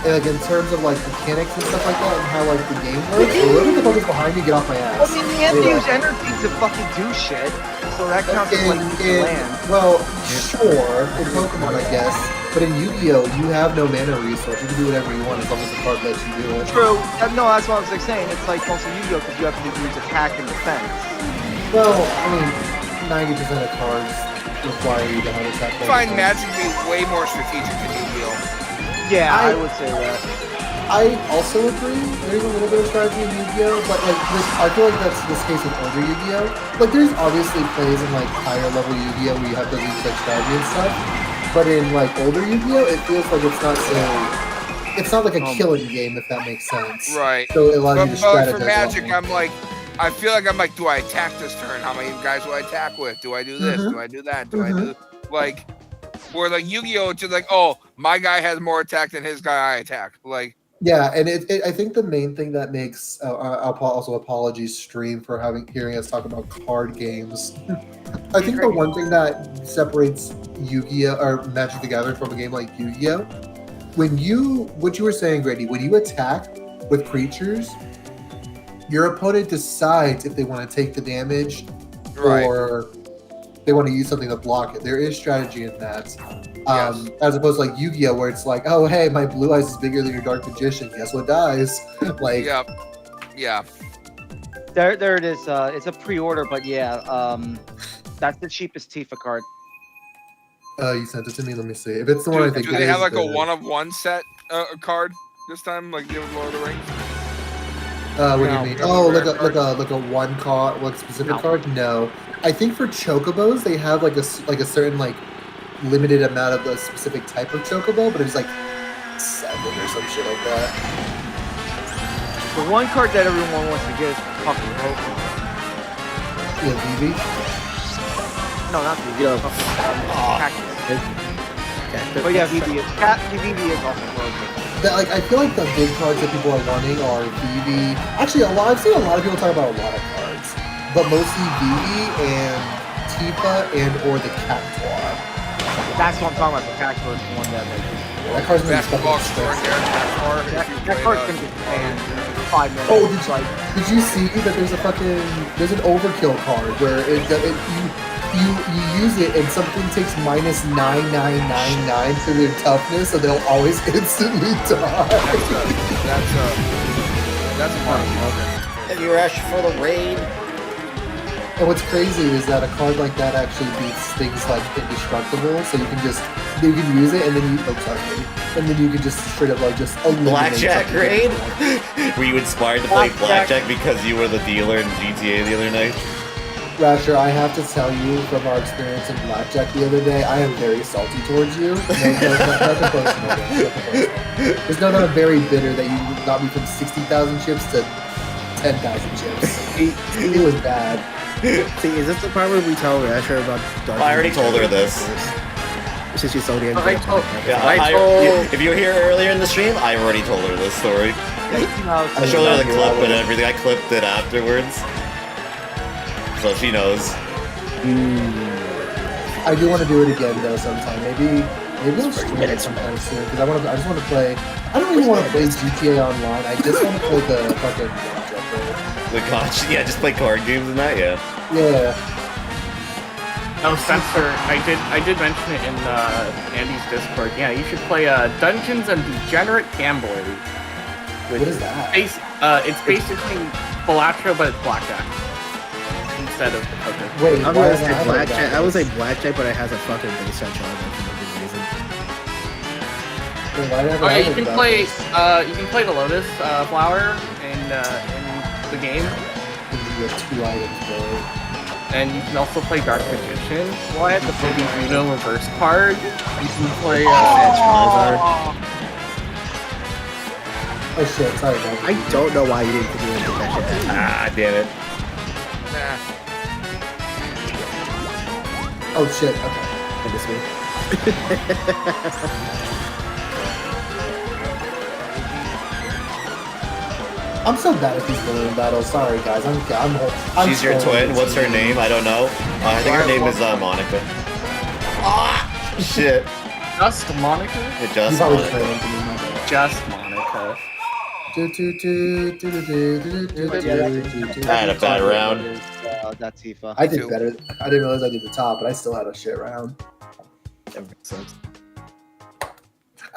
And like in terms of like mechanics and stuff like that, and how like the game works. Look at the fuck is behind me. Get off my I ass. mean, you have to Anyway. use energy to fucking do shit, so that counts as like using land. Well, sure, in Pokemon, I guess. But in Yu-Gi-Oh, you have no mana resource. You can do whatever you want as long as the card lets you do it. True. No, that's what I was like saying. It's like also Yu-Gi-Oh! Because you have to use attack and defense. Well, I mean, 90% of cards require you to have attack. I find Magic to be way more strategic than Yu-Gi-Oh. Yeah, I would say that. I also agree. There's a little bit of strategy in Yu-Gi-Oh, but like this, I feel like that's this case with older Yu-Gi-Oh. Like there's obviously plays in like higher level Yu-Gi-Oh where you have to use like strategy and stuff, but in like older Yu-Gi-Oh, it feels like it's not so. It's not like a killing game, if that makes sense. Right. So it allows you to But strategize. for Magic, a lot more. I feel like I'm like, do I attack this turn? How many guys do I attack with? Do I do this? Do I do that? Do I do like? Or like Yu-Gi-Oh, it's just like, oh, my guy has more attack than his guy I attack. Like. Yeah, and I think the main thing that makes also apologies stream for hearing us talk about card games. I think the one thing that separates Yu-Gi-Oh or Magic the Gathering from a game like Yu-Gi-Oh, what you were saying, Grady, when you attack with creatures, your opponent decides if they want to take the damage or they want to use something to block it. There is strategy in that. As opposed to like Yu-Gi-Oh, where it's like, oh hey, my blue eyes is bigger than your dark magician. Guess what dies? Like, yeah. There it is. It's a pre-order, but yeah, that's the cheapest Tifa card. You sent it to me. Let me see. If it's the one I think. Do they have like a one-of-one set card this time, like the Lord of the Rings? What do you mean? Oh, like a one card, like specific card? No. I think for chocobos they have like a certain like limited amount of the specific type of chocobo, but it's like 7 or some shit like that. The one card that everyone wants to get is fucking Roku. Yeah, Vivi? No, not Vivi. Cactus. But yeah, Vivi is also Roku. That, like, I feel like the big cards that people are wanting are Vivi. Actually, I've seen a lot of people talk about a lot of cards, but mostly Vivi and Tifa and or the Cactuar. That's what I'm talking about. The Cactuar is the one that like. That card's gonna be Basketball fucking extraordinaire. That card's gonna be banned in 5 minutes. Oh, did you see that there's an overkill card where you use it and something takes -9999 for their toughness, so they'll always instantly die. That's fun. Have you rushed for the raid? And what's crazy is that a card like that actually beats things like indestructible, so you can use it and then you can just straight up like just eliminate Blackjack something. raid? Were you inspired to play blackjack because you were the dealer in GTA the other night? Rasher, I have to tell you from our experience in blackjack the other day, I am very salty towards you. Nothing personal. There's no, I'm very bitter that you got me from 60,000 chips to 10,000 chips. It was bad. See, is this the part where we tell Rasher about Dark? I already told her this. Since she sold the If you were here earlier in the stream, I already told her this story. I showed her the clip and everything. I clipped it afterwards. So she knows. I do want to do it again though sometime. Maybe I'll stream it sometime soon because I just want to play. I don't even want to play GTA Online. I just want to play the fucking blackjack game. The gotcha. Yeah, just play card games and that. Yeah. Yeah. Oh, Spencer, I did mention it in Andy's Discord. Yeah, you should play Dungeons and Degenerate Gambler. What is that? It's basically Balatro, but it's blackjack instead of poker. Wait, I was gonna say blackjack. I would say blackjack, but it has a fucking base set charge for no good reason. You can play the Lotus flower in the game. You have 2 items, bro. And you can also play Dark Magician. Well, I have the Maybe Uno reverse card. You can play Oh shit, sorry guys. I don't know why you didn't think you would get that shit. Ah, damn it. Oh shit, okay. And this way. I'm so bad at these balloon battles. Sorry guys, I'm She's your twin. What's her name? I don't know. I think her name is Monica. Ah, shit. Just Monica? It just Monica. Just Monica. I had a bad round. That's Tifa. I did better. I didn't realize I did the top, but I still had a shit round. That makes sense.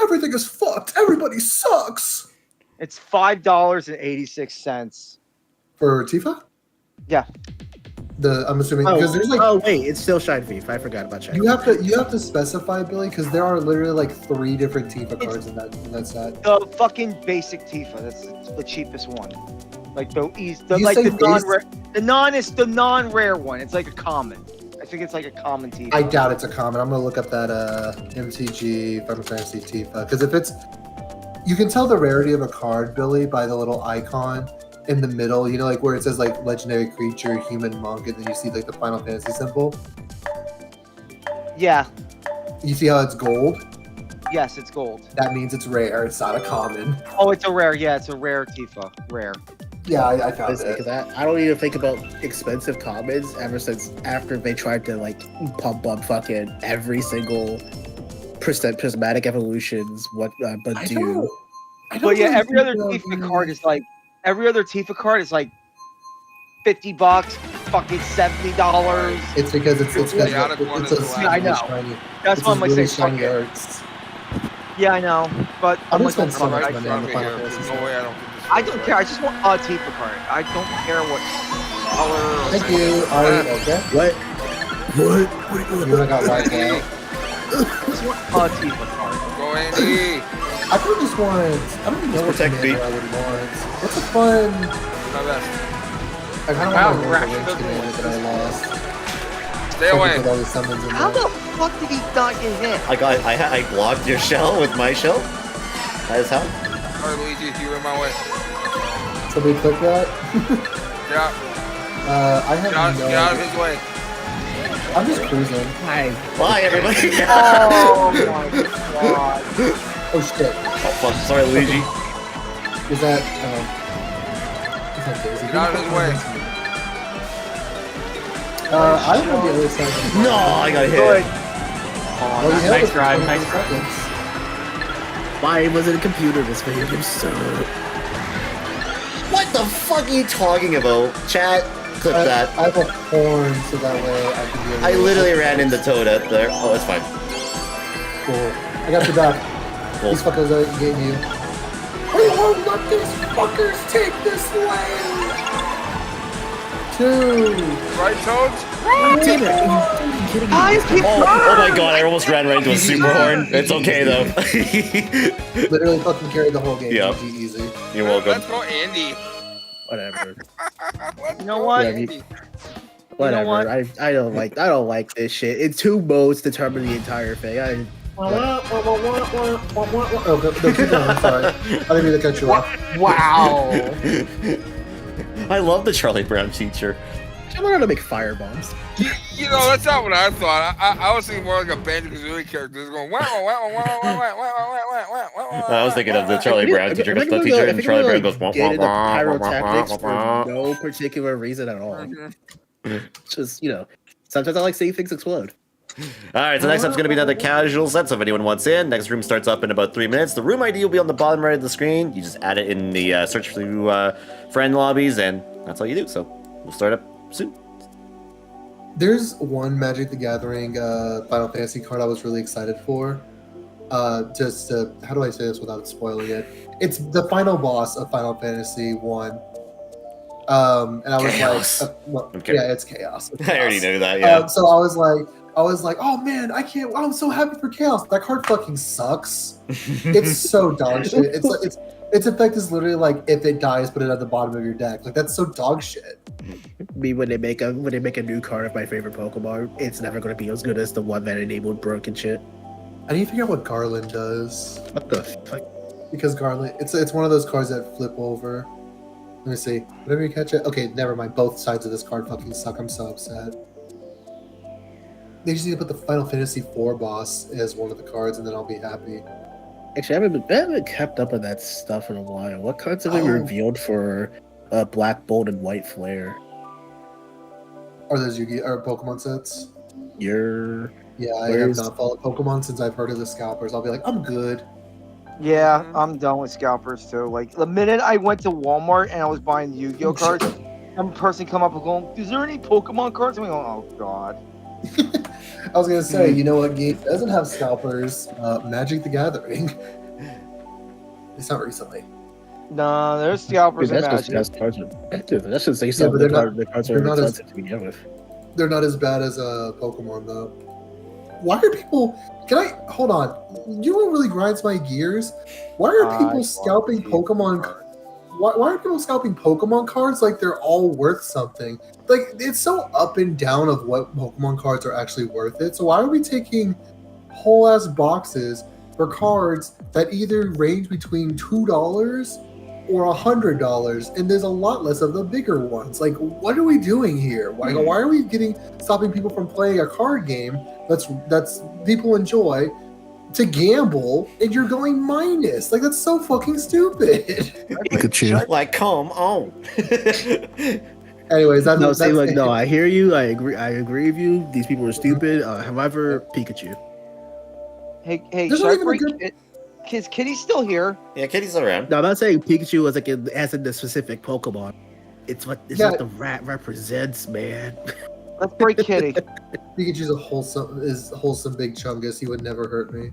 Everything is fucked. Everybody sucks. It's $5.86 For Tifa? Yeah. I'm assuming because there's like oh wait, it's still Shine Thief. I forgot about Shine. you have to specify, Billy, because there are literally like 3 different Tifa cards in that set. The fucking basic Tifa. That's the cheapest one. Like the You like say the non-rare. The non-rare one. It's like a common. I think it's like a common Tifa. I doubt it's a common. I'm gonna look up that MTG Final Fantasy Tifa because if it's, you can tell the rarity of a card, Billy, by the little icon in the middle. You know, like where it says like legendary creature, human monk, and then you see like the Final Fantasy symbol. Yeah. You see how it's gold? Yes, it's gold. That means it's rare. It's not a common. Oh, it's a rare. Yeah, it's a rare Tifa. Rare. Yeah, I found Honestly, it. 'cause I don't even think about expensive commons ever since after they tried to like pump up fucking every single prismatic evolutions. What but I do don't But yeah, really every other think Tifa card is like $50, fucking $70. It's because it's Chaotic one is the last I know. shiny. That's It's why I'm like really saying fuck shiny it. arts. Yeah, I know, but I'm I'm gonna like, spend so much I, money on the Final There's Fantasy. no way I don't think this is I don't care. I just want a Tifa card. I don't care what color. Or Thank you, Ari. Okay. what? You wanna got white gang? I just want a Tifa card. Go Andy. I could just want. I don't even know what Protect commander me. I would want. What's a fun? My best. I kind of Wow, want to Rash know the doesn't commander that I lost. Stay Especially away. with all the summons in How there. the fuck did he not get hit? I blocked your shell with my shell. That is how. Sorry, Luigi, you were in my way. Somebody click that. Yeah, I have no. get out of his way. I'm just cruising. Hi. Bye, everybody. Oh my god. Oh shit. Oh, fuck. Sorry, Luigi. Is that? Is that Daisy? Get out of his way. I don't know the other side. Of the No, I got hit. Good. Well, you held nice it for drive, 20 nice drive. seconds. Why wasn't a computer this way? I'm so. What the fuck are you talking about? Chat, clip that. I have a horn, so that way I can be. I literally ran into Toad there. Oh, it's fine. Cool. I got your back. Cool. These fuckers are getting you. We won't let these fuckers take this lane. 2. Right, Toads? Damn it! Are you kidding me? Oh my god, I almost ran right into a super horn. It's okay though. Literally fucking carried the whole game. Yep. GG easy. You're welcome. Let's go, Andy. Whatever. You know what? Whatever. what? I don't like this shit. It's 2 modes determine the entire thing. Oh, no, keep going. I'm sorry. I didn't mean to cut you off. Wow. I love the Charlie Brown teacher. I'm gonna make fire bombs. You know, that's not what I thought. I was thinking more like a Banjo-Kazooie character just going wow, wow, wow, wow, wow, wow, wow, wow, wow. I was thinking of the Charlie Brown teacher, because the teacher and Charlie Brown goes wah, get wah, into wah, pyrotechnics wah, wah, for wah. no particular reason at all. Mhm. Just, sometimes I like seeing things explode. Alright, so next up's going to be another casual set, so if anyone wants in, next room starts up in about 3 minutes. The room ID will be on the bottom right of the screen. You just add it in the search through friend lobbies, and that's all you do, so we'll start up soon. There's one Magic the Gathering Final Fantasy card I was really excited for. How do I say this without spoiling it? It's the final boss of Final Fantasy 1. And I was Chaos. like, I'm kidding. yeah, it's chaos. It's I already chaos. knew that, yeah. So I was like, oh man, I'm so happy for chaos. That card fucking sucks. It's so dog shit. Its effect is literally like if it dies, put it at the bottom of your deck. Like that's so dog shit. When they make a new card of my favorite Pokemon, it's never gonna be as good as the one that enabled broken shit. I need to figure out what Garland does. What the fuck? Because Garland, it's one of those cards that flip over. Let me see. Whenever you catch it, okay, never mind. Both sides of this card fucking suck. I'm so upset. They just need to put the Final Fantasy IV boss as one of the cards, and then I'll be happy. Actually, I haven't kept up on that stuff in a while. What cards have been revealed for Black Bolt and White Flare? Are those Yu-Gi-Oh! Or Pokemon sets? Yeah, I have not followed Pokemon since I've heard of the scalpers. I'll be like, I'm good. Yeah, I'm done with scalpers too. Like the minute I went to Walmart and I was buying Yu-Gi-Oh cards, some person come up and going, "Is there any Pokemon cards?" I'm going, "Oh God." I was gonna say, you know what game doesn't have scalpers? Magic the Gathering. It's not recently. Nah, there's scalpers Dude, and that's just magic. cards. Dude, that should say Yeah, something. but The cards are they're not as- expensive to begin with. They're not as bad as Pokemon though. Why are people? Can I hold on? You know what really grinds my gears? Why are people scalping Pokemon? Why are people scalping Pokemon cards like they're all worth something? Like it's so up and down of what Pokemon cards are actually worth it. So why are we taking whole ass boxes for cards that either range between $2 or $100, and there's a lot less of the bigger ones? Like, what are we doing here? Why are we stopping people from playing a card game that's people enjoy to gamble, and you're going minus? Like, that's so fucking stupid. Pikachu. Like, come on. Anyways, No, I hear you. I agree with you. These people are stupid. However, Pikachu. Hey, There's should not I even a break good- it? Is Kitty still here? Yeah, Kitty's around. No, I'm not saying Pikachu as in the specific Pokemon. It's what Yeah. the rat represents, man. Let's break Kitty. Pikachu's a wholesome big chungus. He would never hurt me.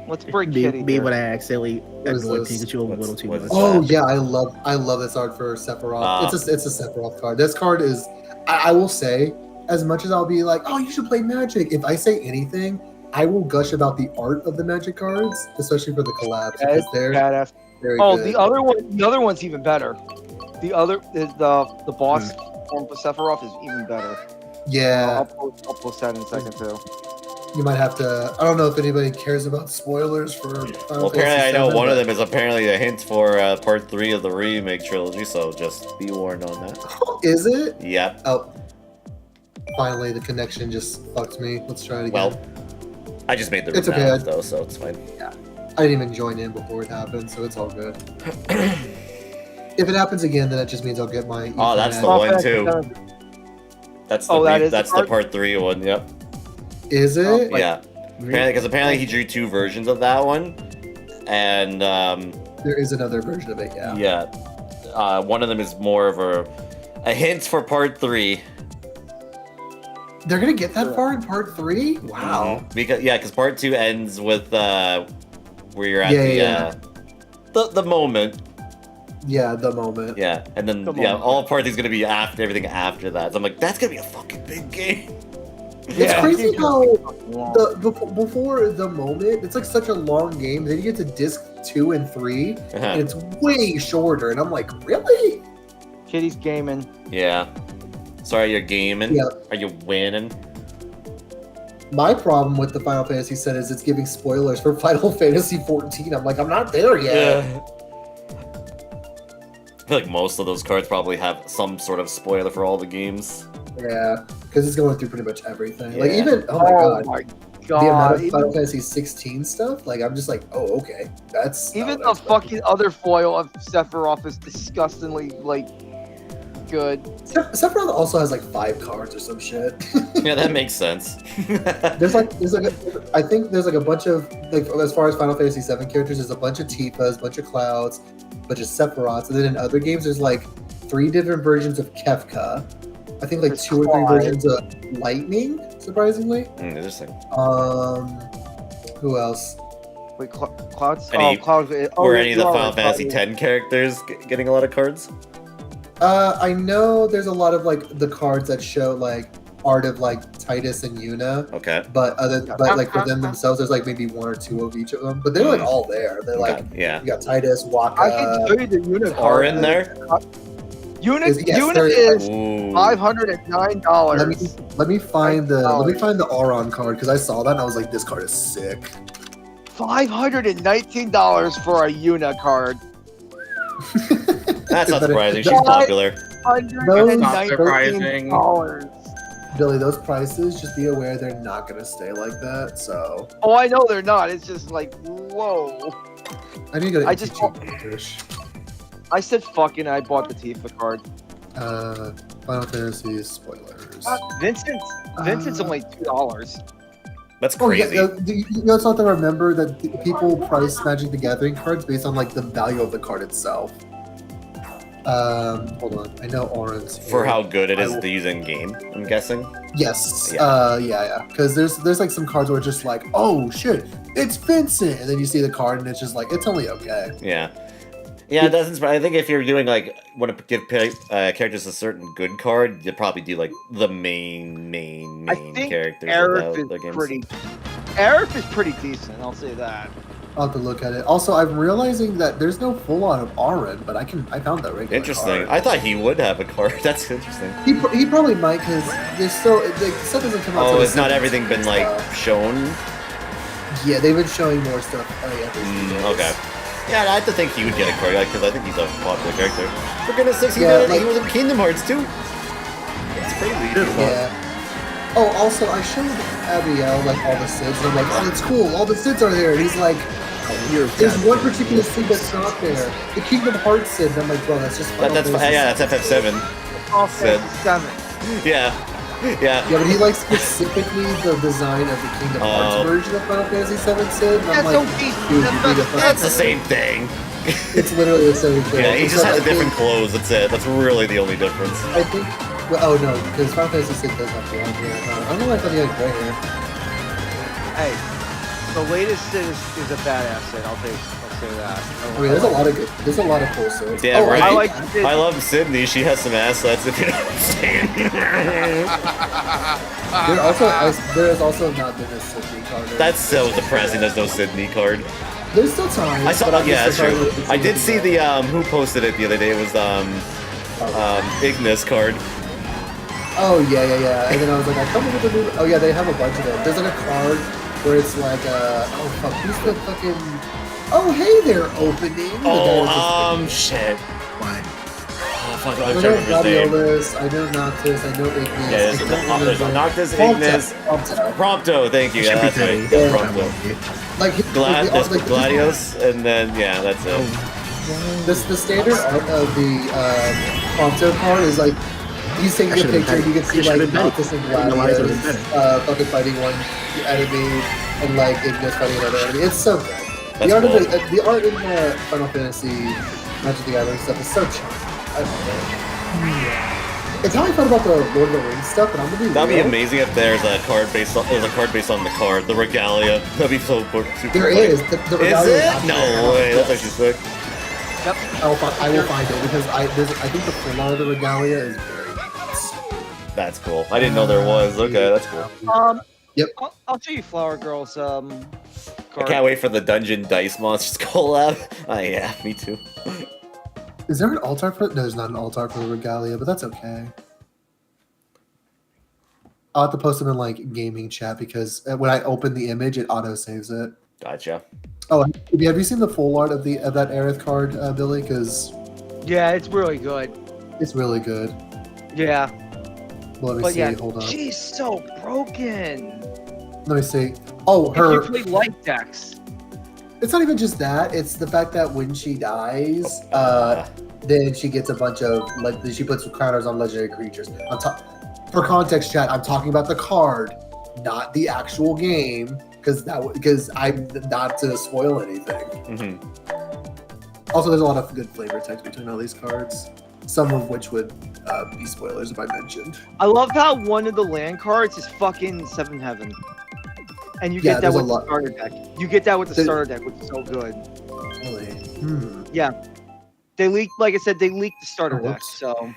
Let's break Me Kitty. when here. I accidentally What is annoyed this? Pikachu a little too much. what's- Oh yeah, I love this art for Sephiroth. It's a Sephiroth card. This card is, I will say, as much as I'll be like, oh, you should play Magic. If I say anything, I will gush about the art of the Magic cards, especially for the collabs, because they're Badass. very Oh, good. the other one's even better. The other is the boss form for Sephiroth is even better. Yeah, I'll post that in a second too. you might have to. I don't know if anybody cares about spoilers for. Final Well, apparently I Fantasy know VII, one of but- them is apparently a hint for part 3 of the remake trilogy, so just be warned on that. Is it? Yep. Oh, finally the connection just fucked me. Let's try it again. Well, I just made the It's room okay. now, though, so it's fine. I didn't even join in before it happened, so it's all good. If it happens again, then it just means I'll get my. Oh, that's the Ethernet. one too. That's the that's the part 3 one. Yep. Is it? Yeah. Apparently he drew 2 versions of that one, and There is another version of it. Yeah. yeah, one of them is more of a hint for part 3. They're gonna get that far in part 3? Wow. Because part 2 ends with where you're at the moment. Yeah, the moment. Yeah, and then all part 3 is gonna be after everything after that. So I'm like, that's gonna be a fucking big game. It's crazy how before the moment, it's like such a long game. Then you get to disc 2 and 3, and it's way shorter. And I'm like, really? Kitty's gaming. Yeah. Sorry, you're gaming. Yeah. Are you winning? My problem with the Final Fantasy set is it's giving spoilers for Final Fantasy 14. I'm like, I'm not there yet. I feel like most of those cards probably have some sort of spoiler for all the games. Yeah, because it's going through pretty much everything. Like Yeah. even Oh my the amount of god. Final Fantasy 16 stuff. Like I'm just like, oh okay, that's Even not the what I expected. fucking other foil of Sephiroth is disgustingly good. Sephiroth also has like 5 cards or some shit. Yeah, that makes sense. I think there's like a bunch of like as far as Final Fantasy 7 characters, there's a bunch of Tifa's, a bunch of Clouds, a bunch of Sephiroths, and then in other games there's like 3 different versions of Kefka. I think like There's 2 or 3 Clyde. versions of Lightning, surprisingly. Interesting. Who else? Wait, Clouds? Were any of the Final Fantasy Cloud. 10 characters getting a lot of cards? I know there's a lot of like the cards that show like art of like Titus and Yuna, Okay. but like for them themselves, there's like maybe 1 or 2 of each of them. But they're like all there. They're like Yeah. you got Titus, Waka. I can tell you the Yuna Are card. in there? Unit Yes, there is. is Ooh. $509. Let me find the Auron card because I saw that and I was like, this card is sick. $519 for a Yuna card. That's not surprising. She's Those- popular. $119. Billy, those prices, just be aware they're not gonna stay like that. So Oh, I know they're not. It's just like, whoa. I need to go to I just I said fucking. I bought the Tifa card. Final Fantasy spoilers. Vincent's only $2. That's Oh yeah, crazy. you know something to remember that people price Magic the Gathering cards based on like the value of the card itself. Hold on, I know Auron's here. For how good it is to use in game, I'm guessing. Yes. Yeah. Yeah. Because there's like some cards where it's just like, oh shit, it's Vincent, and then you see the card and it's just like it's only okay. Yeah. Yeah, it doesn't. I think if you're doing like want to give characters a certain good card, you'd probably do like the main I think characters. Aerith without the is games. pretty. Aerith is pretty decent. I'll say that. I'll have to look at it. Also, I'm realizing that there's no full on of Auron, but I found that regular Interesting. card. I thought he would have a card. That's interesting. He probably might because there's still like stuff doesn't come out. Oh, till it's not the everything been like stuff. shown. Yeah, they've been showing more stuff. Every few days. Okay. Yeah, I have to think he would get a card because I think he's a popular character. For goodness sakes, he was in Kingdom Hearts too. It's crazy. Yeah. Oh, also, I showed Abiel like all the Sids, and I'm like, oh, it's cool. All the Sids are there, and he's like, there's one particular Sid that's not there. The Kingdom Hearts Sid. And I'm like, bro, that's just Final That's Fantasy yeah, that's FF7. All Sid. 7. Yeah. Yeah, but he likes specifically the design of the Kingdom Hearts version of Final Fantasy VII Sid. And I'm like, dude, you need a That's the same thing. It's literally the same thing. Yeah, he just Except has I different think- clothes. That's it. That's really the only difference. I think. Well, oh no, because Final Fantasy VI does have blonde hair. I don't know why I thought he had gray hair. Hey, the latest Sid is a badass Sid. I'll say that. I mean, there's a lot of good. There's a lot of cool Sids. Yeah, right. I like Sid. I love Sydney. She has some assets. If you know what I'm saying. There has also not been a Sydney card. That's so depressing. There's no Sydney card. There's still time. I saw. but I'm Yeah, that's just true. surprised it's I did not see the who posted it the other day. It was Ignis card. Oh yeah. And then I was like, I come up with a new. Oh yeah, they have a bunch of them. There's like a card where it's like, oh fuck, who's the fucking? Oh hey there, opening. Oh shit. Why? Oh fuck! I I'm know trying to remember his name. Gladiolus, I know Noctis, I know Ignis. Yeah, I can't remember- Noctis, Prompto, Ignis, Prompto. Prompto. Thank you. Yeah, that's right. Yeah. Yeah, Prompto. Like There's like, Gladios, and then yeah, that's it. the standard art of the Prompto card is like he's taking a picture. You can see like Noctis and Gladios fucking fighting one enemy, and like Ignis fighting another enemy. It's so good. That's The art cool. of the art in Final Fantasy Magic the Gathering stuff is so charming. I love it. It's how I felt about the Lord of the Rings stuff, and I'm gonna be That'd be real. amazing if there's a card based on the card, the regalia. That'd be so super. There funny. is. The Is Regalia it? actually No way. That's actually sick. I will find it because I think the full art of the Regalia is very nice. That's cool. I didn't know there was. Okay, that's cool. Yep. I'll show you Flower Girl's I card. can't wait for the Dungeon Dice Monsters collab. Yeah, me too. Is there an altar for? No, there's not an altar for the Regalia, but that's okay. I'll have to post them in like gaming chat because when I open the image, it auto saves it. Gotcha. Oh, have you seen the full art of that Aerith card, Billy? Because Yeah, it's really good. it's really good. Yeah. Let me But see. yeah, Hold on. she's so broken. Let me see. Oh, If her. you play light decks. It's not even just that. It's the fact that when she dies, then she gets a bunch of she puts counters on legendary creatures. For context, chat, I'm talking about the card, not the actual game, because I'm not to spoil anything. Mm-hmm. Also, there's a lot of good flavor text between all these cards, some of which would be spoilers if I mentioned. I love how one of the land cards is fucking Seven Heaven. And you get that there's a with the lot. starter deck. You get that with the starter deck, which is so good. Really? Yeah. They leaked, like I said, they leaked the starter Oh, deck, whoops. so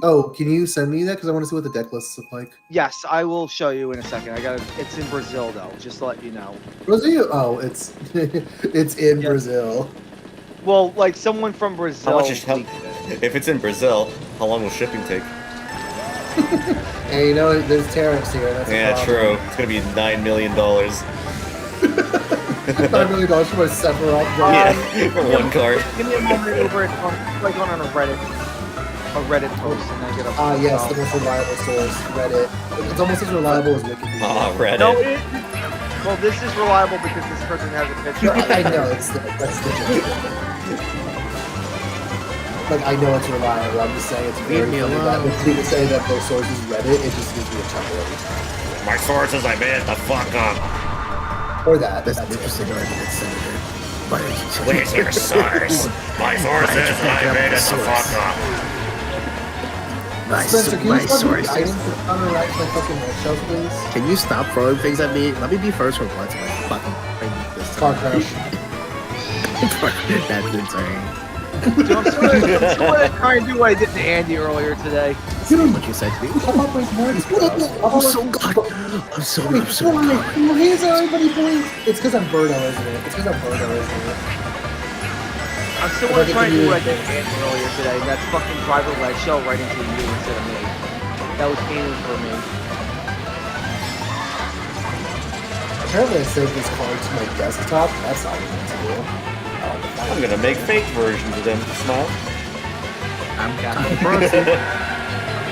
Oh, can you send me that? Because I want to see what the deck lists look like. yes, I will show you in a second. It's in Brazil though, just to let you know. Brazil? Oh, it's it's in Brazil. Well, like someone from Brazil. How much is leaked it. if it's in Brazil? How long will shipping take? Hey, you know, there's tariffs here. That's Yeah, a true. problem. It's gonna be $9 million. $9 million for a Sephiroth. Yeah, for one card. Give me a moment over it. Like on a Reddit post, and I get a. Yes, the most reliable source, Reddit. It's almost as reliable as Wikipedia. Oh, Reddit. No, well, this is reliable because this person has a picture. I know that's the like I know it's reliable. I'm just saying it's very me funny that alone. when people say that their source is Reddit, it just gives me a chuckle every time. My sources, I made it the fuck up. Or that. That's an it. interesting argument, Senator. But Where's your source? My sources, I made it the fuck up. Spencer, can you my stop doing sources. items to counteract my fucking red shells, please? Can you stop throwing things at me? Let me be first for once. Like fucking this Car time. crash. That's insane. Dude, I'm still gonna try and do what I did to Andy earlier today. What you said to me. I'm up with Mark's, bro. I'm so glad. I'm so glad. Well, here's everybody playing. It's because I'm Birdo, isn't it? It's because I'm Birdo, isn't it? I'm still gonna try and do what I did to Andy earlier today. And that's fucking driver leg shell right into you instead of me. That was painful for me. Apparently I saved this card to my desktop. That's not even to do. I'm gonna make fake versions of them. Smile. I'm got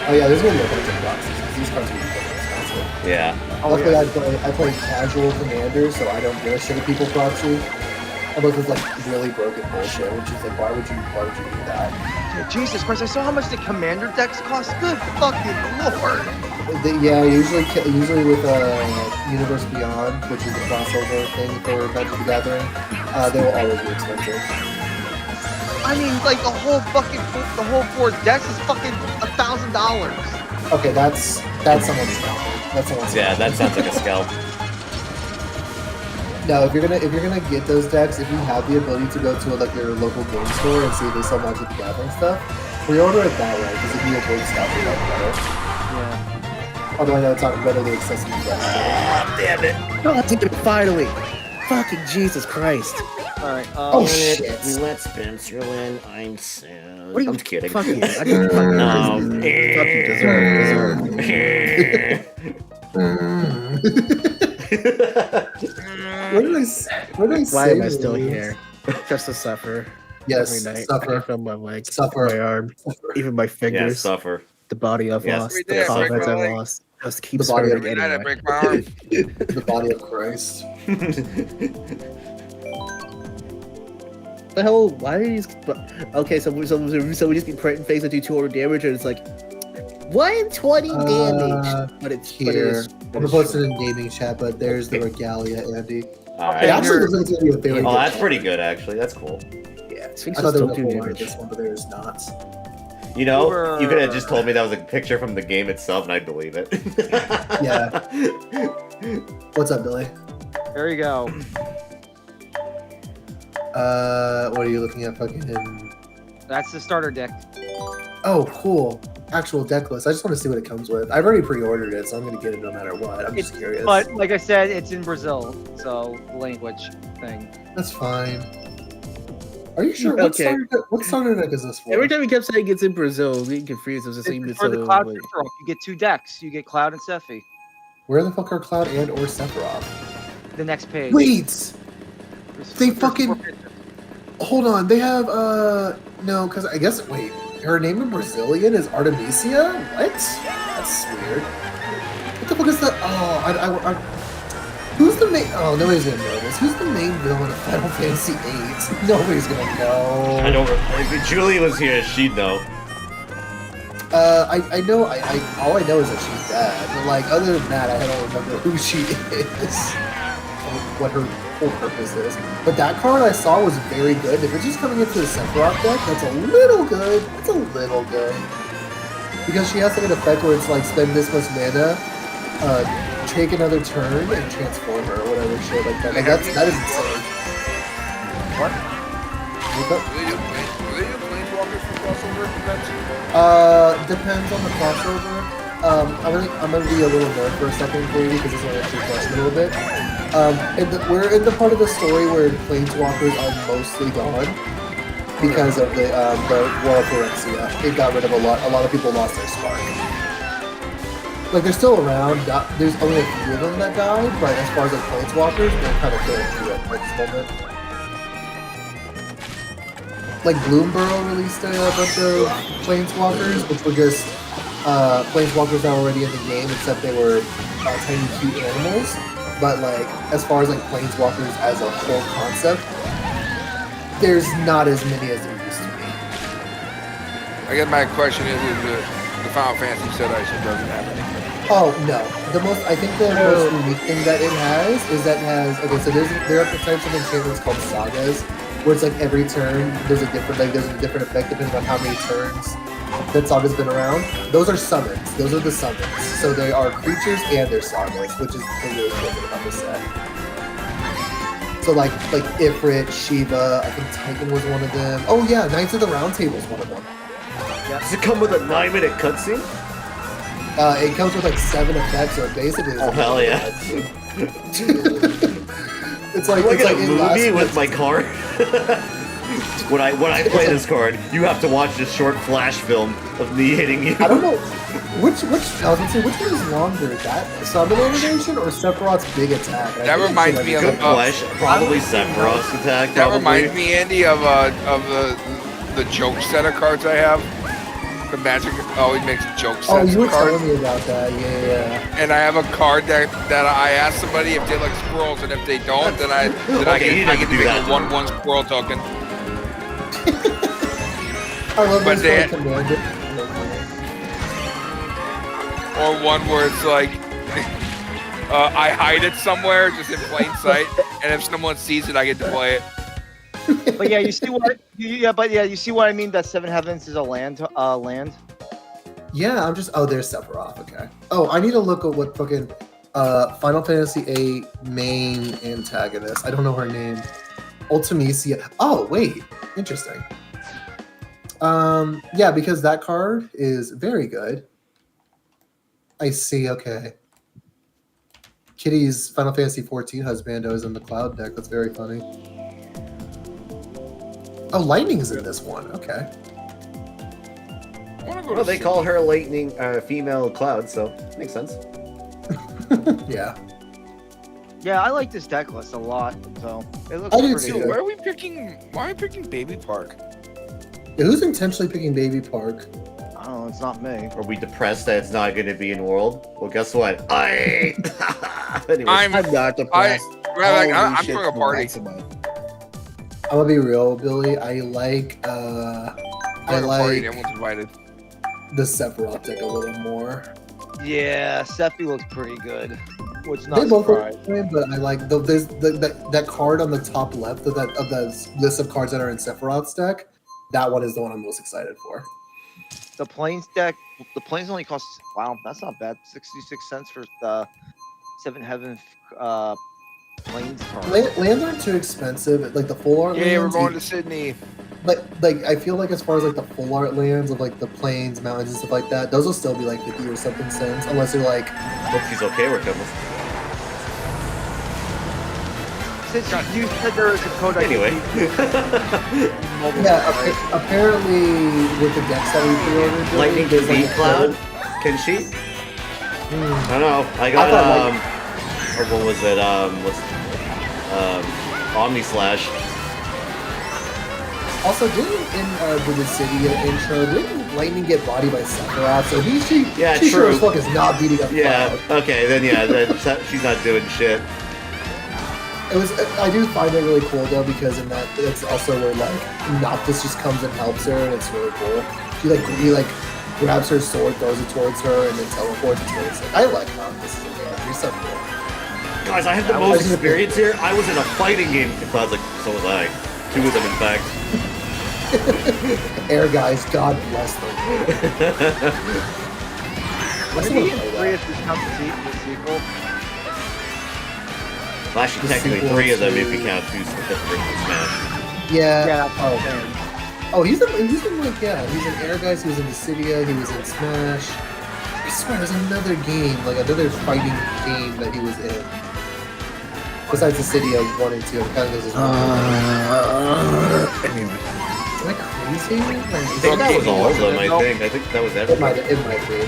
Oh yeah, there's gonna be a bunch of boxes. These cards are gonna be fucking expensive. Yeah. Luckily, I play casual commander, so I don't give a shit if people proxy. Unless it's like really broken bullshit, which is like, why would you do that? Yeah, Jesus Christ, I saw how much the commander decks cost. Good fucking lord. Yeah, usually with Universe Beyond, which is the crossover thing for Magic the Gathering, they will always be expensive. I mean, like the whole four decks is fucking $1,000. Okay, that's someone's scalp. That's someone's Yeah, scalp. that sounds like a scalp. No, if you're gonna get those decks, if you have the ability to go to like your local game store and see if they sell Magic the Gathering stuff, pre-order it that way because if you avoid stuff, you're not better. Yeah. Although I know it's not readily accessible to guys. Damn it. Oh, finally. Fucking Jesus Christ. Alright, Oh shit. We let Spencer win. I'm sad. What are you? I'm just kidding. Fuck you. I didn't fucking Where did I Why am I save still these? here? Just to suffer. Yes, Every night. suffer. I feel my legs, Suffer. my arm, even my Yeah, fingers, suffer. the body I've Yes. lost, Every the day I break confidence my I've leg. lost. Just keep The body spreading Every night I anyway. break my arm. The body of Christ. The hell? Why are these? Okay, so we just get Print Phase and do 200 damage, and it's like 120 damage. But it's Here. I'm gonna post it in gaming chat, but there's the regalia, Andy. It Alright. actually looks like it's gonna be a very Oh, good that's card. pretty good, actually. That's cool. Yeah, I Sphinx thought there don't was do a full art of damage. this one, but there's not. You know, you could have just told me that was a picture from the game itself, and I'd believe it. Yeah. What's up, Billy? There you go. What are you looking at? Fucking. That's the starter deck. Oh, cool. Actual deck list. I just want to see what it comes with. I've already pre-ordered it, so I'm gonna get it no matter what. I'm just curious. But like I said, it's in Brazil, so language thing. That's fine. Are you sure? Okay. What starter deck is this for? Every time he kept saying it's in Brazil, getting confused. It was the same. It's for the Cloud Sephiroth. You get two decks. You get Cloud and Sephi. Where the fuck are Cloud and or Sephiroth? The next page. Wait! They There's fucking- 4 pictures. Hold on. They have no, because I guess wait. Her name in Brazilian is Artemisia? What? That's weird. What the fuck is that? Oh, I who's the main? Oh, nobody's gonna know this. Who's the main villain of Final Fantasy VIII? Nobody's gonna know. I don't. If Julie was here, she'd know. I know. All I know is that she's dead. But like, other than that, I don't remember who she is. What her full purpose is. But that card I saw was very good. If it's just coming into the Sephiroth deck, that's a little good. That's a little good. Because she has like an effect where it's like spend this much mana, take another turn, and transform her or whatever shit like that. Like that is insane. What? What's up? Do they do Planeswalkers for crossover convention? Depends on the crossover. I'm gonna be a little nerd for a second for you because this will answer your question a little bit. We're in the part of the story where Planeswalkers are mostly gone because of the War of Phyrexia. It got rid of a lot of people lost their spark. Like they're still around. There's only a few of them that died, but as far as like Planeswalkers, they're kind of going through it at this moment. Like Bloomburrow released a bunch of Planeswalkers, which were just Planeswalkers that were already in the game, except they were tiny cute animals. But like, as far as like Planeswalkers as a whole concept, there's not as many as there used to be. I guess my question is the Final Fantasy Federation doesn't have anything. Oh no, I think the most unique thing that it has is that it has so there are types of enchantments called sagas, where it's like every turn there's a different effect depending on how many turns that saga's been around. Those are summons. Those are the summons. So they are creatures and they're sagas, which is the really cool thing about this set. So like Ifrit, Shiva, I think Titan was one of them. Oh yeah, Knights of the Round Table is one of them. Does it come with a 9-minute cutscene? It comes with like 7 effects, so basically. Oh hell yeah! It's like Look it's at like a in last movie with minute. my card. when I play this card, you have to watch this short flash film of me hitting you. I don't know which I was gonna say which one is longer, that summon animation or Sephiroth's big attack? That reminds me of Good question. Probably Sephiroth's attack. That Probably. reminds me, Andy, of the joke set of cards I have. The Magic always makes joke sets. Oh, you were of cards. telling me about that. Yeah. And I have a card that I ask somebody if they like squirrels, and if they don't, then I Okay, get to do make that, a 1/1 squirrel token. I love But those they- like commander. Or one where it's like I hide it somewhere just in plain sight, and if someone sees it, I get to play it. But yeah, you see what? You see what I mean? That Seven Heavens is a land. Yeah, I'm just. Oh, there's Sephiroth. Okay. Oh, I need to look at what fucking Final Fantasy VIII main antagonist. I don't know her name. Ultimisia. Oh, wait. Interesting. Yeah, because that card is very good. I see. Okay. Kitty's Final Fantasy XIV husbando is in the cloud deck. That's very funny. Oh, Lightning's in this one. Okay. Well, they call her lightning female cloud, so makes sense. Yeah. Yeah, I like this deck list a lot. So it looks I do pretty too. good. Why are we picking Baby Park? Yeah, who's intentionally picking Baby Park? I don't know. It's not me. Are we depressed that it's not going to be in World? Well, guess what? Anyways, I'm not depressed. I'm throwing a party. I'm gonna be real, Billy. I like I'm throwing a party. Everyone's invited. the Sephiroth deck a little more. Yeah, Sephi looks pretty good. Which They not both surprised. look the same, but I like that card on the top left of that list of cards that are in Sephiroth's deck. That one is the one I'm most excited for. The planes deck. The planes only cost. Wow, that's not bad. 66 cents for the Seven Heaven planes card. Lands aren't too expensive. Like the full art Yeah, we're lands, going to Sydney. But like I feel like as far as like the full art lands of like the plains, mountains, and stuff like that, those will still be like 50 or something cents, unless you're like. hope she's okay with Kibbles. Since you said there was a code. Anyway. Yeah, apparently with the decks that we pre-ordered, Billy, Lightning there's, can like, beat a Cloud? code. Can she? I don't know. I I got thought, or what was it? Omni Slash. Also, didn't in the Dissidia intro, didn't Lightning get bodied by Sephiroth? So she sure true. as fuck is not beating up Yeah. Cloud. Okay. Then she's not doing shit. It was. I do find it really cool though because in that it's also where like Noctis just comes and helps her, and it's really cool. He grabs her sword, throws it towards her, and then teleports. It's really sick. I like Noctis as a character. He's so cool. Guys, I had the most experience here. I was in a fighting game. Cloud's like, so was I. 2 of them, in fact. Air guys, God bless them. When did he get free if this comes to the sequel? Well, actually, The technically sequel 3 of them to- if you count 2 specific for Smash. Yeah. Yeah, that's what I'm saying. Oh, he's in like he's in Air Guys. He was in Dissidia. He was in Smash. I swear, there's another game, like another fighting game that he was in. Besides Dissidia 1 and 2, it kind of does his Anyway. Am I crazy? I think that was all of them, I think that was It everything. might be.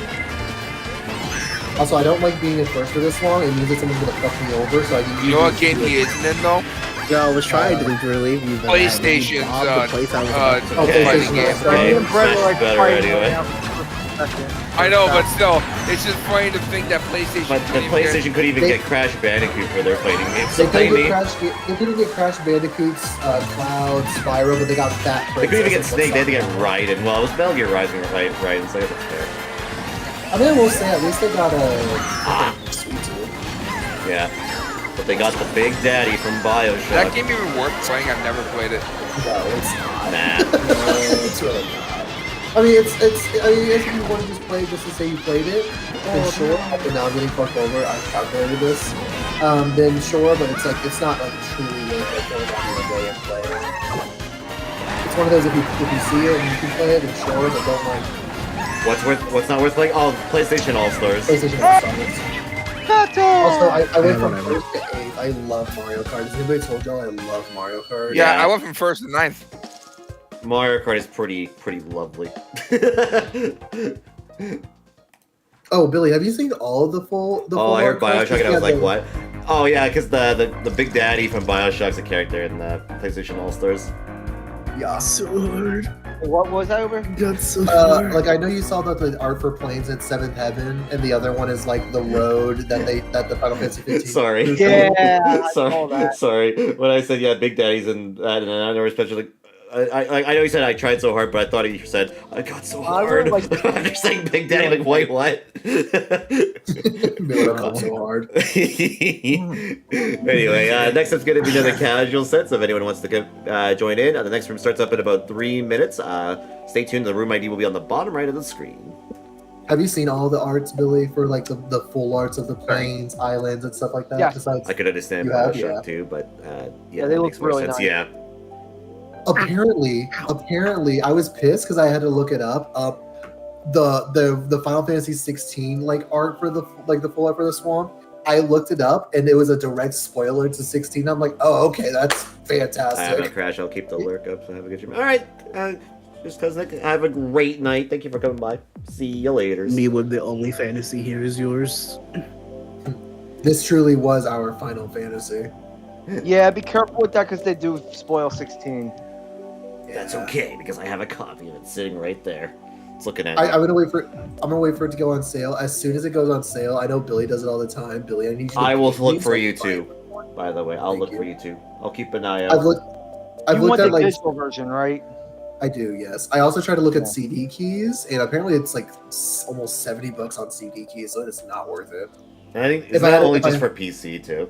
Also, I don't like being in first for this long. It means that someone's gonna fuck me over, so I can. You know what game he isn't in though? Yo, I was trying to relieve you. but I PlayStation's, robbed the place I was about to Oh, Okay, PlayStation game. Plus. Okay, Me and Brett were, Smash like, is better fighting anyway. right now for a second. I know, but still, it's just funny to think that PlayStation. But the couldn't even PlayStation couldn't even They- get Crash Bandicoot for their fighting games. They So they couldn't get Crash Bandicoots, Cloud, Spyro, but they got that. couldn't even get Princess Snake, they had to get and Raiden. Well, it was Metal Gear Rising, right? So that's fair. I mean, I will say, at least they got a Sweet Tooth. Yeah. But they got the Big Daddy from Bioshock. That game even worth playing. I've never played it. No, it's not. Nah. It's really not. I mean, I mean, if you want to just play it just to say you played it, then sure. Okay, now I'm getting fucked over. I've calculated this. Then sure, but it's like it's not like truly worth it going out of your way and play it. It's one of those if you see it and you can play it, then sure, but don't like. What's not worth playing? Oh, PlayStation All Stars. PlayStation All Stars. Also, I went from first to 8th. I love Mario Kart. Has anybody told y'all I love Mario Kart? Yeah, I went from 1st to 9th. Mario Kart is pretty lovely. Oh, Billy, have you seen all of the full? Oh, I heard Mario Kart? Bioshock and I was like, the- what? Oh yeah, because the Big Daddy from Bioshock's a character in the PlayStation All Stars. Yeah. So hard. What was that over? That's so hard. Like I know you saw the art for planes at Seventh Heaven, and the other one is like the road that the Final Fantasy 15. Sorry. Yeah, I saw sorry. that. Sorry. When I said yeah, Big Daddy's in that, and I know especially. I know you said I tried so hard, but I thought you said I got so hard. like- After saying Big Daddy, like wait, what? Miller got so hard. Anyway, next up's going to be another casual set, so if anyone wants to join in, the next room starts up in about 3 minutes. Stay tuned, the room ID will be on the bottom right of the screen. Have you seen all the arts, Billy, for like the full arts of the planes, islands, and stuff like that? Yes. Besides, I could understand You have, Bioshock yeah. too, but Yeah, that they look makes more really sense. nice. Yeah. apparently, I was pissed because I had to look it up. The Final Fantasy 16 like art for the full art for the swamp. I looked it up and it was a direct spoiler to 16. I'm like, oh, okay, that's I have a fantastic. crash. I'll keep the lurk up. So have a good dream. All right, just cause have a great night. Thank you for coming by. See you later. Me with the only fantasy here is yours. This truly was our Final Fantasy. Yeah, be careful with that because they do spoil 16. That's okay because I have a copy of it sitting right there. It's looking at. I'm gonna wait for it to go on sale. As soon as it goes on sale, I know Billy does it all the time. Billy, I need you. To I will please look for buy you it. too. By the way, I'll Thank look you. for you too. I'll keep an eye I've out. looked. I've You looked want at the like digital version, right? I do, yes. I also try to look at Yeah. CD keys, and apparently it's like almost $70 on CD keys, so it's not worth it. I think If it's I not had- only if I- just for PC too.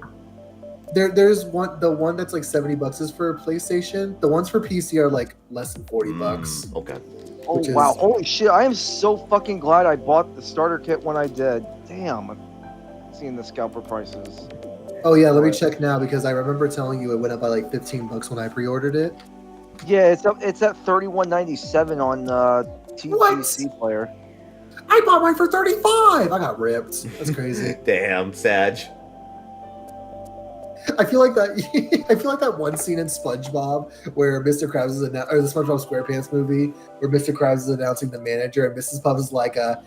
There's the one that's like $70 is for PlayStation. The ones for PC are like less than $40. Okay. Oh Which is- wow! Holy shit! I am so fucking glad I bought the starter kit when I did. Damn, I'm seeing the scalper prices. Oh yeah, let me check now because I remember telling you it went up by like $15 when I pre-ordered it. Yeah, it's at $31.97 on TGBD player. I bought mine for $35. I got ripped. That's crazy. Damn, Sag. I feel like that. I feel like that one scene in SpongeBob where Mr. Krabs is or the SpongeBob SquarePants movie where Mr. Krabs is announcing the manager and Mrs. Puff is like, "I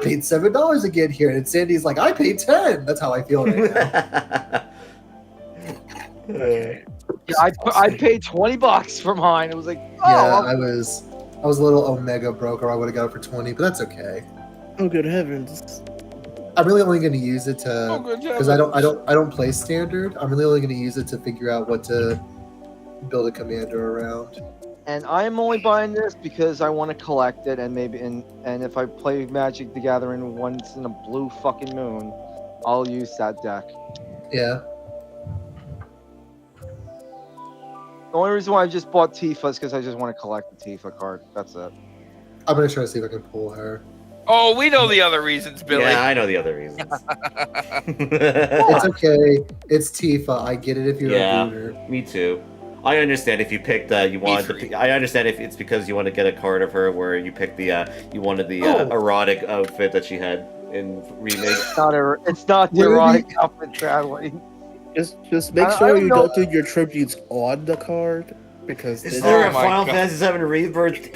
paid $7 to get here," and Sandy's like, "I paid $10." That's how I feel right now. Yeah, I paid $20 for mine. It was like, oh, Yeah, I was a little Omega broke, or I would have got it for 20, but that's okay. Oh, good heavens. I'm really only going to use it Oh, to good job. because I don't play standard. I'm really only going to use it to figure out what to build a commander around. and I'm only buying this because I want to collect it, and maybe and if I play Magic the Gathering once in a blue fucking moon, I'll use that deck. Yeah. The only reason why I just bought Tifa is because I just want to collect the Tifa card. That's it. I'm going to try to see if I can pull her. Oh, we know the other reasons, Billy. Yeah, I know the other reasons. It's okay. It's Tifa. I get it if you're Yeah. a booter. Me too. I understand if you picked you wanted to. I understand if it's because you want to get a card of her where you picked the you wanted the erotic outfit that she had in remake. It's not the Where erotic outfit, sadly. Just make I sure don't you know. don't do your tributes on the card because Is then- there Oh a my Final God. Fantasy VII Rebirth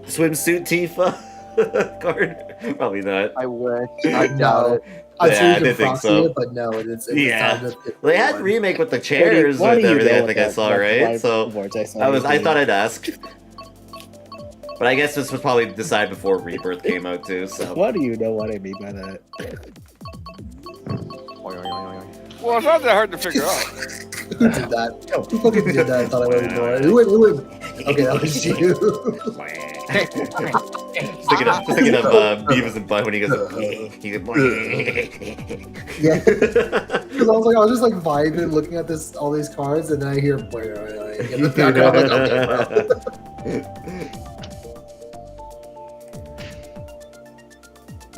swimsuit Tifa card? Probably not. I wish. I doubt it. I've Yeah, seen I you can didn't think proxy so. it, but no, it's Yeah. time to pick They had one. remake with the chairs Why do and you everything. I know think I that- saw that's right. So words I saw I you thought do? I'd ask. But I guess this was probably decided before Rebirth came out too. So Why do you know what I mean by that? Well, it's not that hard to figure out. Who did that? Who fucking did that? I thought I would ignore it. Who would? Okay, that was you. just thinking of Beavis and Butt when he goes. Yeah. Because I was just like vibing, looking at all these cards, and then I hear in the background. I'm like, okay, bro.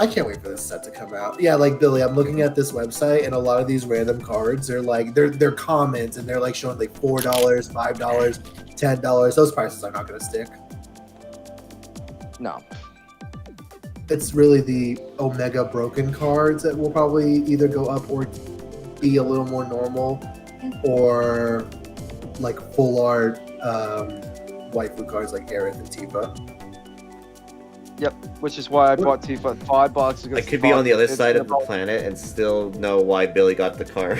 I can't wait for this set to come out. Yeah, like Billy, I'm looking at this website, and a lot of these random cards are like they're comments, and they're like showing like $4, $5, $10. Those prices are not going to stick. No. It's really the Omega broken cards that will probably either go up or be a little more normal, or like full art waifu cards like Aerith and Tifa. Yep, which is why I bought Tifa at $5. I could be on the other side of the planet and still know why Billy got the card.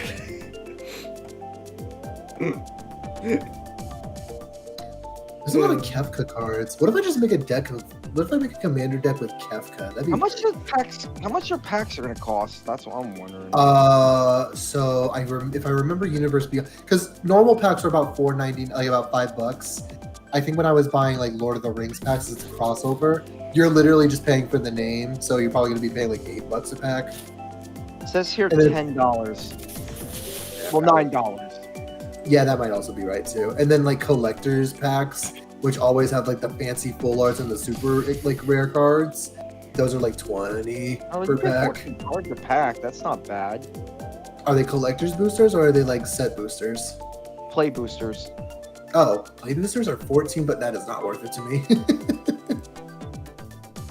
There's a lot of Kefka cards. What if I just make a deck of? What if I make a commander deck with Kefka? That'd be How much your packs are gonna cost? That's what I'm wondering. So if I remember Universe Beyond, because normal packs are about $4.90, like about $5. I think when I was buying like Lord of the Rings packs, it's a crossover. You're literally just paying for the name, so you're probably gonna be paying like $8 a pack. It says here And then- $10. Well, $9. Yeah, that might also be right too. And then like collectors packs, which always have like the fancy full arts and the super like rare cards. Those are like $20 Oh, per you pay pack. $14 a pack. That's not bad. Are they collectors boosters or are they like set boosters? Play boosters. Oh, play boosters are 14, but that is not worth it to me.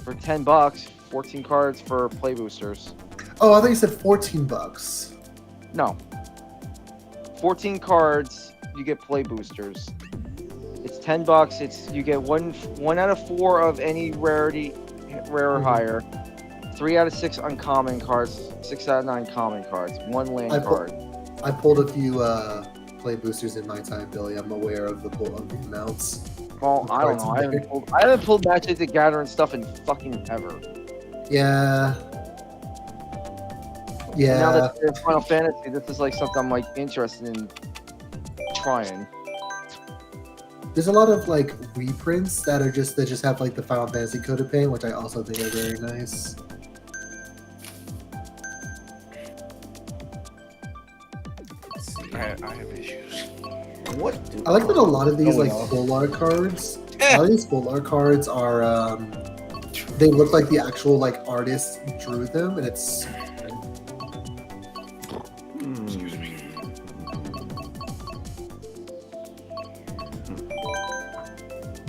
For $10, 14 cards for play boosters. Oh, I thought you said $14. No. 14 cards, you get play boosters. It's $10. You get one out of 4 of any rarity, rare or higher. 3 out of 6 uncommon cards. 6 out of 9 common cards. 1 land card. I pulled a few play boosters in my time, Billy. I'm aware of the amounts. Well, I don't know. I haven't pulled Magic the Gathering stuff in fucking ever. Yeah. Now Yeah. that it's Final Fantasy, this is like something I'm like interested in trying. There's a lot of like reprints that just have like the Final Fantasy coat of paint, which I also think are very nice. I have issues. What? I like that a lot of these like full art cards. A lot of these full art cards are they look like the actual like artist drew them, and it's Excuse me.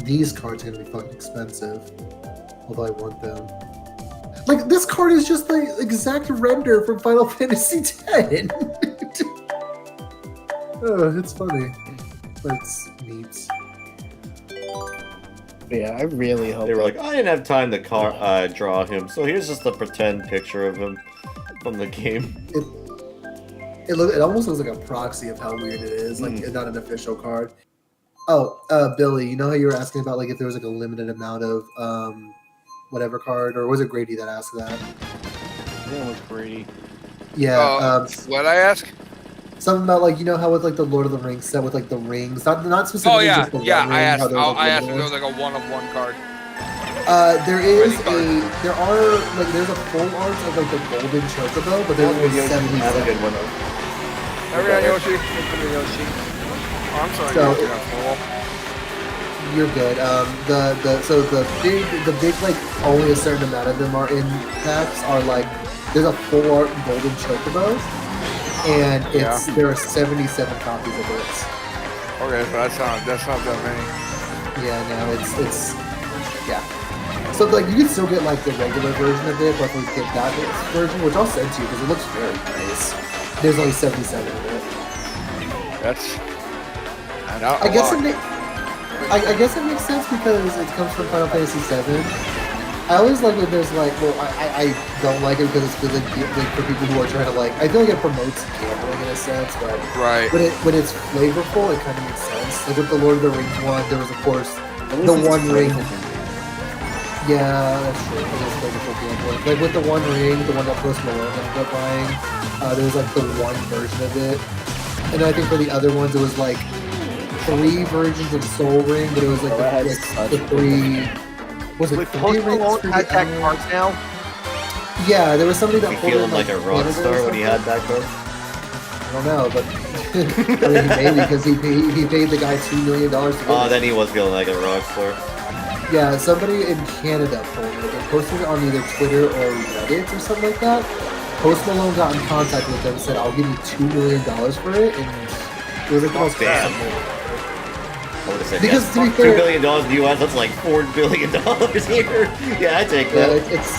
these cards are gonna be fucking expensive. Although I want them. Like this card is just the exact render from Final Fantasy X. Oh, it's funny. But it's neat. Yeah, I really hope They were like, I didn't have time to draw him, so here's just a pretend picture of him from the game. It almost looks like a proxy of how weird it is, like not an official card. Oh, Billy, you know how you were asking about like if there was like a limited amount of whatever card, or was it Grady that asked that? I think it was Brady. Yeah. What I ask? Something about like, you know how with like the Lord of the Rings set with like the rings, not specifically. Oh yeah, just the yeah. one I ring, asked. how there was, I asked if limited there was like a 1-of-1 card. there's a full art of like the golden chocobo, but there's only 70. Have a good one. Every on Yoshi. Yoshi. Oh, I'm sorry. So- Yoshi got full. You're good. The big like only a certain amount of them are in packs are like there's a full art golden chocobo, and there are 77 copies of it. Okay, so that's not that many. Yeah, no, it's yeah. So like you can still get like the regular version of it, but we get that version, which I'll send to you because it looks very nice. There's only 77 of it. That's. I guess I guess it makes sense because it comes from Final Fantasy VII. I always like when there's like, well, I don't like it because it's for people who are trying to like. I feel like it promotes gambling in a sense, but right. When it's flavorful, it kind of makes sense. Like with the Lord of the Rings one, there was of course the One Ring. Yeah, that's true. It is flavorful gambling. Like with the One Ring, the one that Post Malone ended up buying, there was like the one version of it, and I think for the other ones it was like 3 versions of Soul Ring, but it was like the 3. Was it 3 rings for the Tag cards now? Yeah, there was somebody that You pulled feeling in, like a rock Canada or star when he had something. that card? I don't know, but I mean, he paid because he paid the guy $2 million to get Oh, it. then he was feeling like a rock star. Yeah, somebody in Canada pulled it. They posted it on either Twitter or Reddit or something like that. Post Malone got in contact with them and said, "I'll give you $2 million for it," and it was like the most damn. awesome thing. I would have said Because yes. to be $2 fair- billion in the US, that's like $4 billion here. Yeah, I take Yeah, that. it's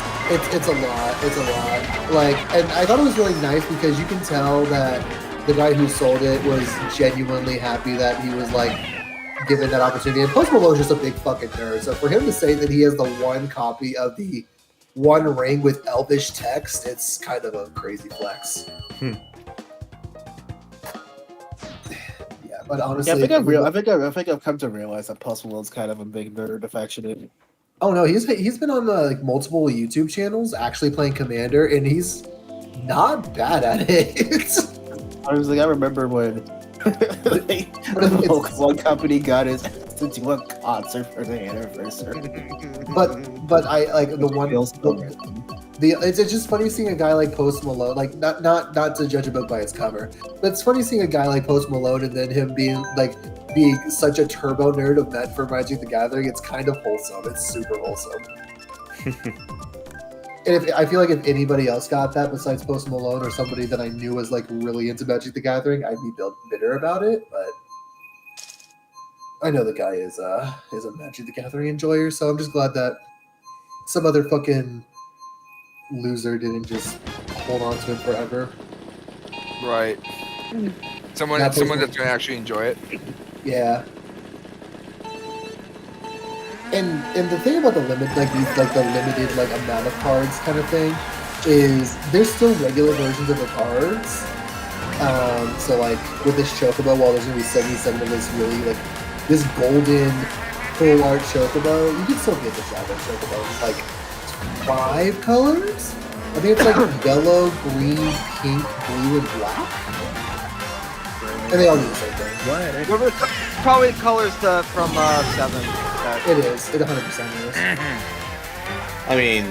a lot. It's a lot. Like, and I thought it was really nice because you can tell that the guy who sold it was genuinely happy that he was like given that opportunity. And Post Malone's just a big fucking nerd. So for him to say that he has the one copy of the One Ring with Elvish text, it's kind of a crazy flex. Yeah, but honestly, Yeah, I think I've come to realize that Post Malone's kind of a big nerd affectionate. oh no, he's been on like multiple YouTube channels actually playing Commander, and he's not bad at it. I was like, I remember when one company got us to do a concert for the anniversary. but I like the one. It's just funny seeing a guy like Post Malone, like not to judge a book by its cover, but it's funny seeing a guy like Post Malone and then him being such a turbo nerd of Met for Magic the Gathering. It's kind of wholesome. It's super wholesome. And I feel like if anybody else got that besides Post Malone or somebody that I knew was like really into Magic the Gathering, I'd be bitter about it. But I know the guy is a Magic the Gathering enjoyer, so I'm just glad that some other fucking loser didn't just hold on to it forever. Right. Someone That that's person- gonna actually enjoy it. Yeah. And the thing about the limit, the limited amount of cards kind of thing, is there's still regular versions of the cards. So like with this Chocobo, while there's gonna be 77 of this this golden full art Chocobo, you can still get the Shadow Chocobo. It's like 5 colors. I think it's like yellow, green, pink, blue, and black. And they all do the same thing. Probably the colors from 7. It is. It 100% is. I mean,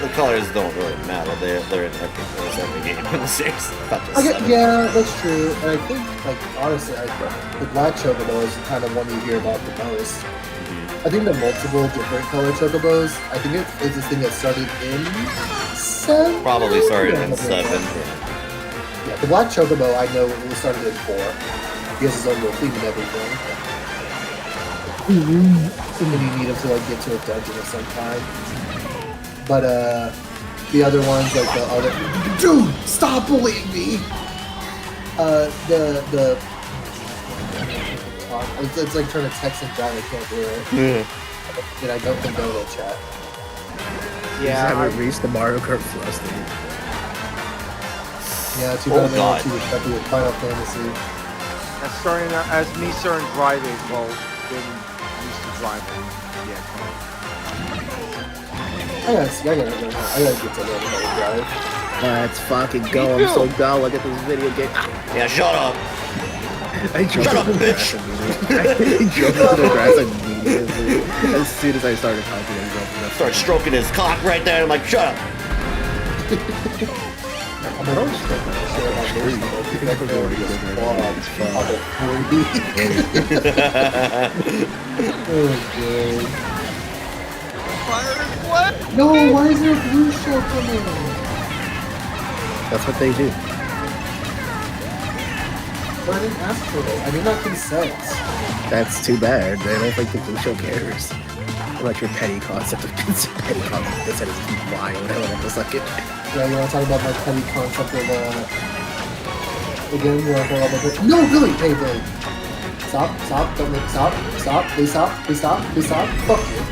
the colors don't really matter. They're in every game in the series. Not just seven. Yeah, that's true. And I think, honestly, the black Chocobo is kind of one you hear about the most. I think the multiple different color Chocobos, I think it's this thing that started in 7? Probably started in 7. Yeah, the black Chocobo, I know it started in 4. He has his own little theme and everything. And then you need him to get to a dungeon of some kind. But the other ones, dude, stop bullying me. It's like trying to text and drive. I can't do it. And I don't condone that chat. Yeah, I haven't reached the Mario Kart Plus stage. Yeah, too Oh, bad I God. don't see with Final Fantasy. As me starting driving, well, then used to driving. Yeah. I gotta get to learn how to drive. Let's fucking go. I'm so down. Look at this video game. Yeah, shut up. I jumped Shut up, into the bitch. grass immediately. I jumped into the grass immediately. As soon as I started talking, I jumped in the Start stroking his cock right there. I'm like, shut up. I'm like, oh, shit, What? no, why is there a blue shell coming? That's what they do. But I didn't ask for it. I did not consent. That's too bad. I don't think the blue show cares. About your petty concept of consent. Petty concept of consent is wild. Hold on a second. Yeah, you want to talk about my petty concept of, again, you want to talk about my... No, Billy! Hey, Billy. Stop, don't make... Stop, please stop. Fuck you.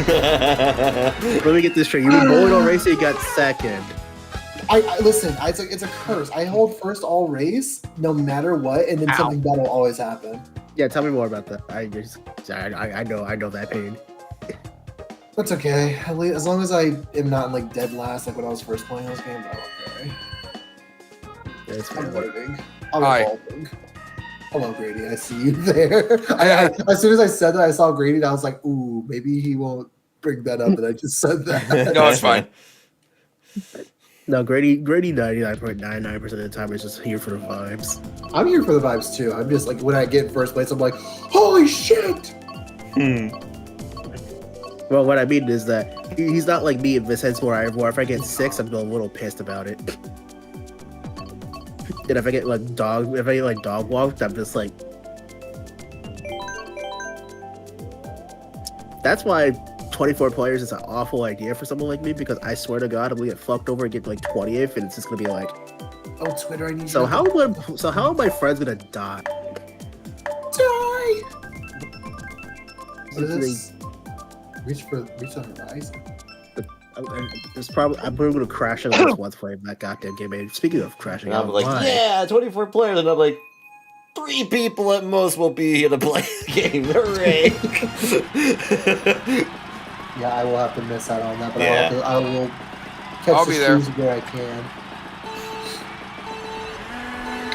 Let me get this straight. You were bowling on race, you got second. I listen, it's a curse. I hold first all race, no matter what, and then something bad will always happen. Yeah, tell me more about that. I know that pain. That's okay. As long as I am not dead last like when I was first playing those games, I'm okay. That's I'm fair. learning. I'm Hi. evolving. Hello, Grady. I see you there. As soon as I said that, I saw Grady, and I was like, "Ooh, maybe he won't bring that up." And I just said that. No, it's fine. No, Grady 99.99% of the time is just here for the vibes. I'm here for the vibes too. I'm just when I get in first place, I'm like, "Holy shit!" Well, what I mean is that he's not like me in the sense where if I get 6, I'm a little pissed about it. And if I get dog walked, I'm just like. That's why 24 players is an awful idea for someone like me, because I swear to God, I'm gonna get fucked over and get 20th, and it's just gonna be like. Oh, Twitter, I need So you. how are my friends gonna die? Die! What is this? Reach on the horizon. I'm probably gonna crash on this once playing that goddamn game. Man. Speaking of crashing, And I'm out, like, why? yeah, 24 players, and I'm like, 3 people at most will be here to play the game. Hooray! Yeah, I will have to miss out on that, but Yeah. I will I'll catch be the there. streams where I can.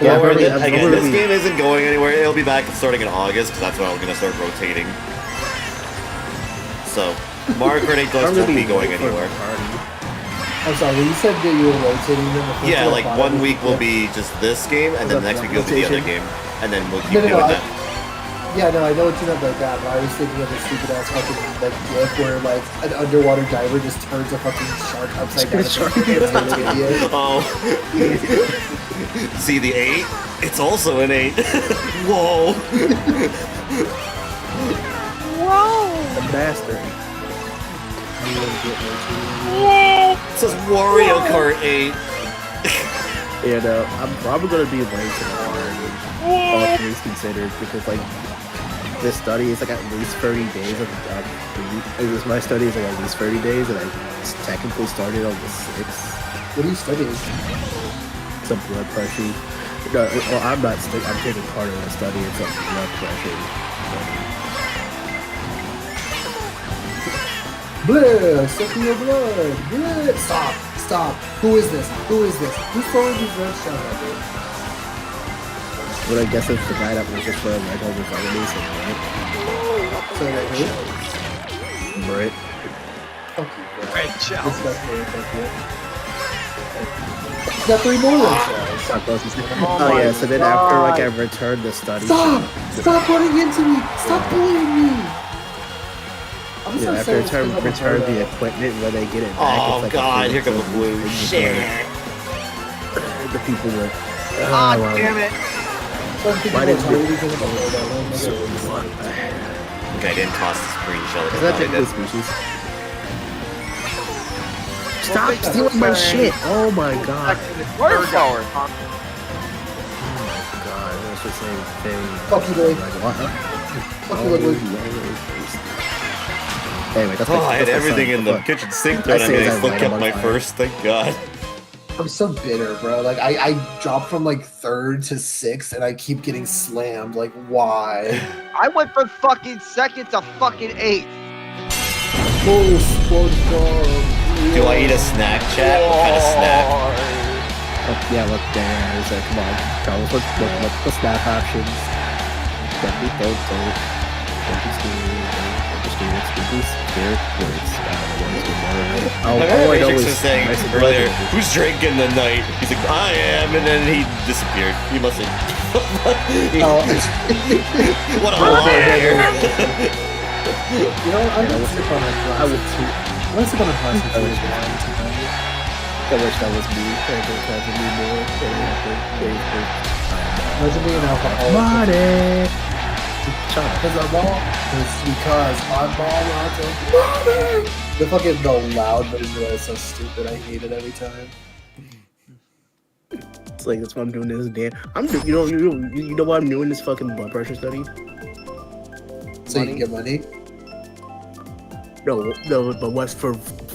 Yeah, probably- again, probably- this game isn't going anywhere. It'll be back starting in August, because that's when I'm going to start rotating. So, Mario Kart 8 Deluxe won't be going anywhere. I'm sorry, you said that you were rotating them. Yeah, like 1 week will be just this game, and then the next week will be the other game. And then we'll keep doing that. Yeah, no, I know what you meant by that, but I was thinking of the stupid ass fucking gif where an underwater diver just turns a fucking shark upside down. It's an idiot. Oh. See the 8? It's also an 8. Whoa. The master. It says Wario Kart 8. You know, I'm probably gonna be late to the hard, all things considered, because this study is at least 30 days my study is at least 30 days, and I technically started on the 6th. What are you studying? Some blood pressure. No, well, I'm taking part in the study. It's a blood pressure. Bleh, sucking your blood. Bleh. Stop. Who is this? Who's throwing these red shots at me? But I guess it's the guy that was just throwing red over in front of me, So like who? Brit. Fuck you, bro. Red shell. It's definitely fuck you. Got 3 more red shells. Oh yeah, so then after I returned the study. Stop running into me! Stop bullying me! I'm so After sad I return the equipment when they get it back. Oh it's like god, here comes the blue. Shit. The people were. Ah, damn it. Why did you? Okay, I didn't toss the green shell. Is that I technically did. species? Stop stealing my shit! Oh my god! Water flower. Oh my god, that's the same thing. Fuck you, Billy. Like, what? Fuck you, Billy. Anyway, that's Oh, I had everything in the Look, kitchen sink there, and I say mean, I that still right, kept I'm my on fire. first, thank god. I'm so bitter, bro. Like I dropped from 3rd to 6th, and I keep getting slammed. Like why? I went from fucking 2nd to fucking 8th. Oh, SpongeBob. Do I eat a snack, chat? What kind of snack? Yeah, look there. Come on. Tell us what's the snap options. Don't be scared. Don't be scared. I remember Matrix was saying earlier, who's drinking the night? He's like, I am, and then he disappeared. He must have... What a liar! You know, I'm gonna sleep on a glass. I would too. I'm gonna sleep on a glass of wine tonight. I wish that was me. I don't have any more. Imagine being an alcoholic. Money! Shut up. Because I'm money. The loud version of that is so stupid. I hate it every time. It's like, that's what I'm doing this damn. You know why I'm doing this fucking blood pressure study? So you can get money? No, but what's for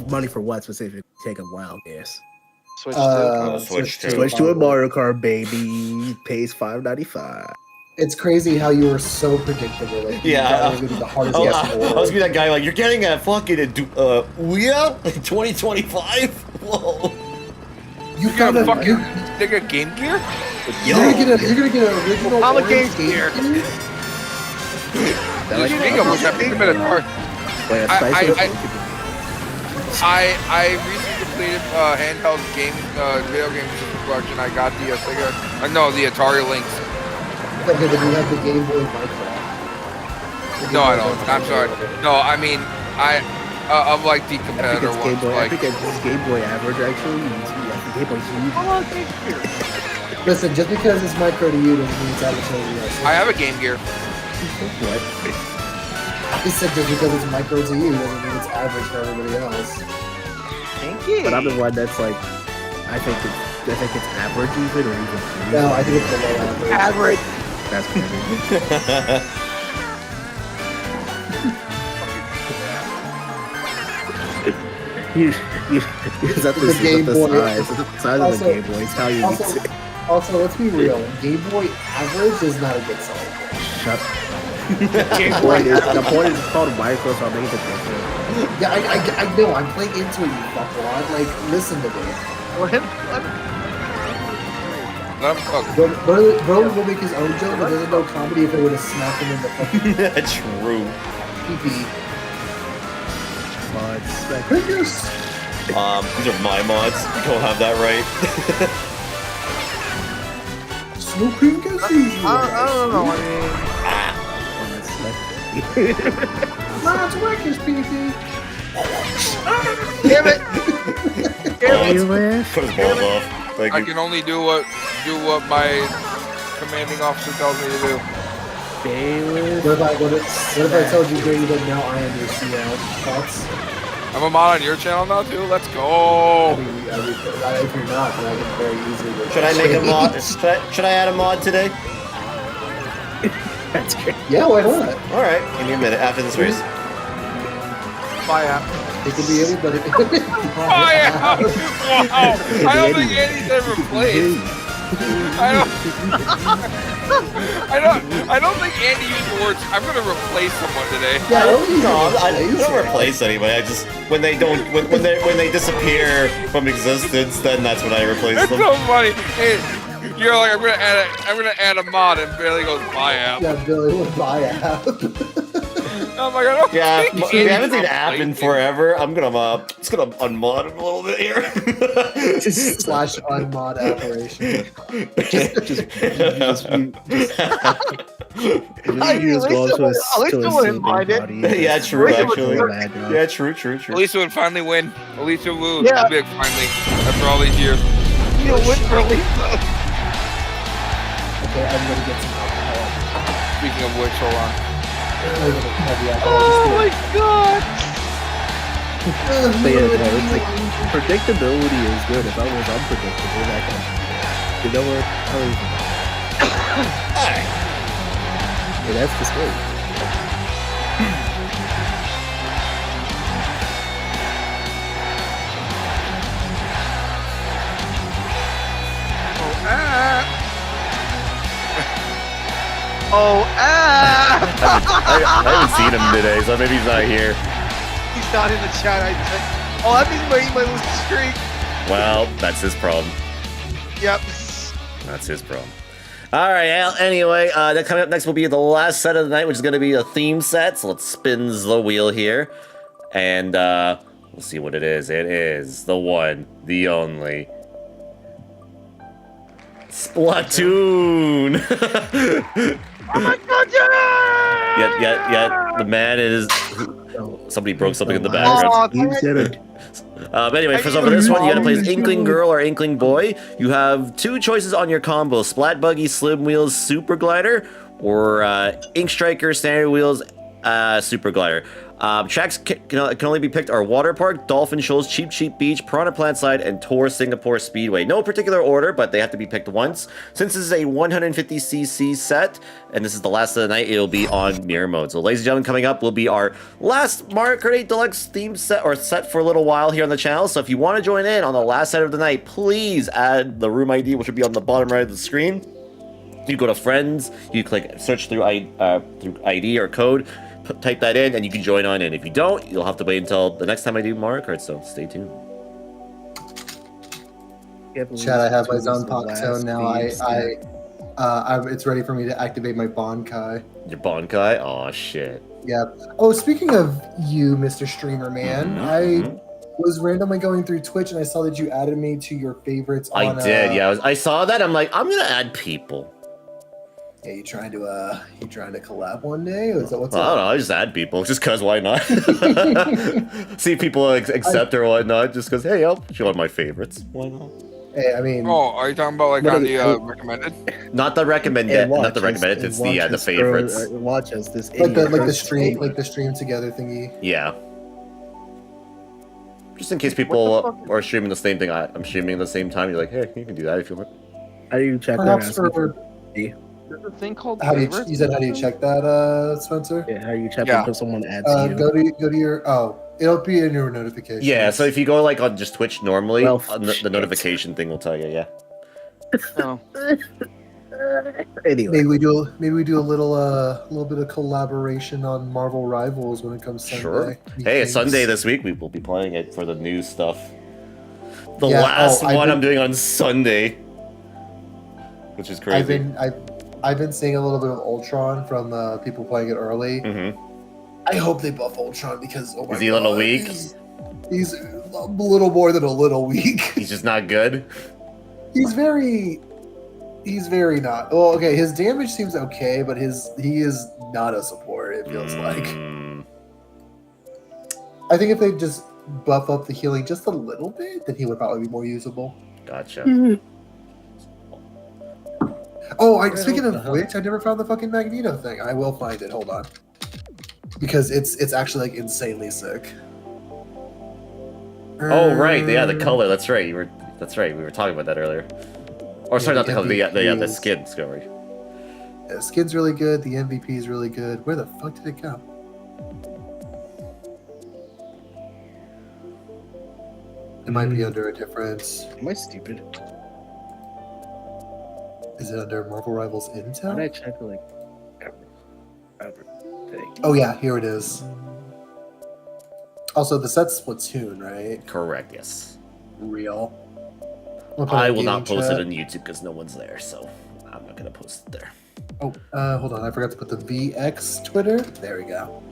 money for what specifically? Take a while, yes. Switch to. Switch to a Mario Kart, baby. Pays $5.95. It's crazy how you were so predictable. Like, Yeah, you the hardest I guess was gonna be that guy like, you're getting a fucking Ouya 2025? Whoa. You got found fucking you're nigga Game Gear? gonna get an original I'm a orange Game Gear. Bingo was that big minute part. I recently completed handheld game video game system collection. I got the Sega, the Atari Lynx. Okay, then you have the Game Boy Micro. No, I don't. I'm sorry. No, I mean, of like the I think competitor it's Game ones. Boy. I Like, think it's Game Boy average actually. Yeah, Game Boy's huge. Listen, just because it's micro to you doesn't mean it's average to everybody else. I have a Game Gear. What? I said just because it's micro to you doesn't mean it's average for everybody else. Thank you. But I'm the one that's like, I think it's average even or even. No, I think it's below average. That's crazy. Is that The Game Boy. size? Is the size of the Game Boy? It's how you Also, let's be real. Game Boy average is not a good song. shut. The point is called micro, so I'm making it different. Yeah, I know. I'm playing into it, you fuckwad. Like, listen to me. Let him cook. Bro will make his own joke, but doesn't know comedy if it would have smacked him in the fucking True. pee-pee. Goodness. These are my mods. You don't have that right. Snow cream goes easy. I don't know. Let's work his pee-pee. Damn it! Put his balls off. Thank I you. can only do what my commanding officer tells me to do. What if I told you, Grady, that now I am your CL? Thoughts? I'm a mod on your channel now too. Let's go. If you're not, then I can very easily. Should I make a mod? Should I add a mod today? That's great. Yeah, why not? All right. Give me a minute after this race. Bye, app. It could be anybody. Oh yeah! Wow! I don't think Andy's ever played. I don't think Andy used the words. I'm gonna replace someone today. Yeah, I don't replace anybody. I just when they disappear from existence, then that's when I replace That's them. so funny. Hey, you're like, I'm gonna add a mod, and Bailey goes, "Bye, app." Yeah, Billy would buy app. I'm like, I don't Yeah, think we Andy's haven't seen gonna app play in things. forever. I'm gonna just gonna unmod him a little bit here. Slash unmod operation. Yeah, true. Actually, yeah, true. Elisa would finally win. Elisa would. Yeah. Big finally. After all these years. You'll win for Lisa. Okay, I'm gonna get some alcohol. Speaking of which, hold on. Oh my god! But yeah, no, it's like predictability is good. If I was unpredictable, that kind of, you know what? Yeah, that's the story. Oh, ah! I haven't seen him today, so maybe he's not here. He's not in the chat. Oh, that means he might lose the streak. Well, that's his problem. Yep. That's his problem. All right. Anyway, coming up next will be the last set of the night, which is going to be a theme set. So let's spin the wheel here, and we'll see what it is. It is the one, the only Splatoon. Oh my god, yeah! Yet, the man is. Somebody broke something in the background. Anyway, for this one, you gotta play as Inkling Girl or Inkling Boy. You have two choices on your combo: Splat Buggy, Slim Wheels, Super Glider, or Ink Striker, Standard Wheels, Super Glider. Tracks can only be picked are Water Park, Dolphin Shoals, Cheap Beach, Piranha Plant Slide, and Tour Singapore Speedway. No particular order, but they have to be picked once. Since this is a 150cc set, and this is the last of the night, it'll be on mirror mode. So ladies and gentlemen, coming up will be our last Mario Kart 8 Deluxe theme set, or set for a little while here on the channel. So if you want to join in on the last set of the night, please add the room ID, which will be on the bottom right of the screen. You go to Friends, you click search through ID or code, type that in, and you can join on in. If you don't, you'll have to wait until the next time I do Mario Kart, so stay tuned. Chad, I have my zone pop zone now. It's ready for me to activate my Bonkai. Your Bonkai? Oh shit. Yeah. Oh, speaking of you, Mr. Streamer Man, I was randomly going through Twitch and I saw that you added me to your favorites. I did, yeah. I saw that. I'm like, I'm gonna add people. Yeah, you trying to collab one day? Or is that what's I up? don't know. I just add people, just cause why not? See if people accept or whatnot, just cause hey, I'll show one of my favorites. Why not? Hey, I mean, Oh, are you talking about like What on are the you- recommended? Not the recommended, not the recommended. It's the favorites. Watch as this like the idiot stream, goes- like the stream together thingy. Yeah. Just in case people are streaming the same thing I'm streaming at the same time, you're like, hey, you can do that if you want. How do you check Perhaps their for There's a thing called how do favorites. you said how do you check that, Spencer? Yeah, how do you check Yeah. if someone adds you? Go to your it'll be in your notifications. Yeah, so if you go like on just Twitch normally, Well, the shit. notification thing will tell you, yeah. Oh. Anyway, maybe we do a little bit of collaboration on Marvel Rivals when it comes Sunday. Sure. Hey, it's Methinks. Sunday this week. We will be playing it for the new stuff. The Yeah, last I've one been- I'm doing on Sunday, which is crazy. I've been seeing a little bit of Ultron from people playing it early. Mhm. I hope they buff Ultron because oh my Is he a little God, weak? He's a little more than a little weak. He's just not good. He's very not. Well, okay, his damage seems okay, but he is not a support. It feels like. Mm, I think if they just buff up the healing just a little bit, then he would probably be more usable. gotcha. Oh, speaking of which, I never found the fucking Magneto thing. I will find it. Hold on, because it's actually like insanely sick. Oh right, yeah, the color. That's right. That's right. We were talking about that earlier. Or sorry, Yeah, not the color. The MVP skin. Sorry. The skin's really good. The MVP is really good. Where the fuck did it go? It might be under a different. am I stupid? Is it under Marvel Rivals How did I Intel? check like everything? Oh yeah, here it is. Also, the set's Splatoon, right? Correct. Yes. Real. I'll put it I in will not gaming post chat. it on YouTube because no one's there, so I'm not gonna post it there. Oh, hold on. I forgot to put the VX Twitter. There we go.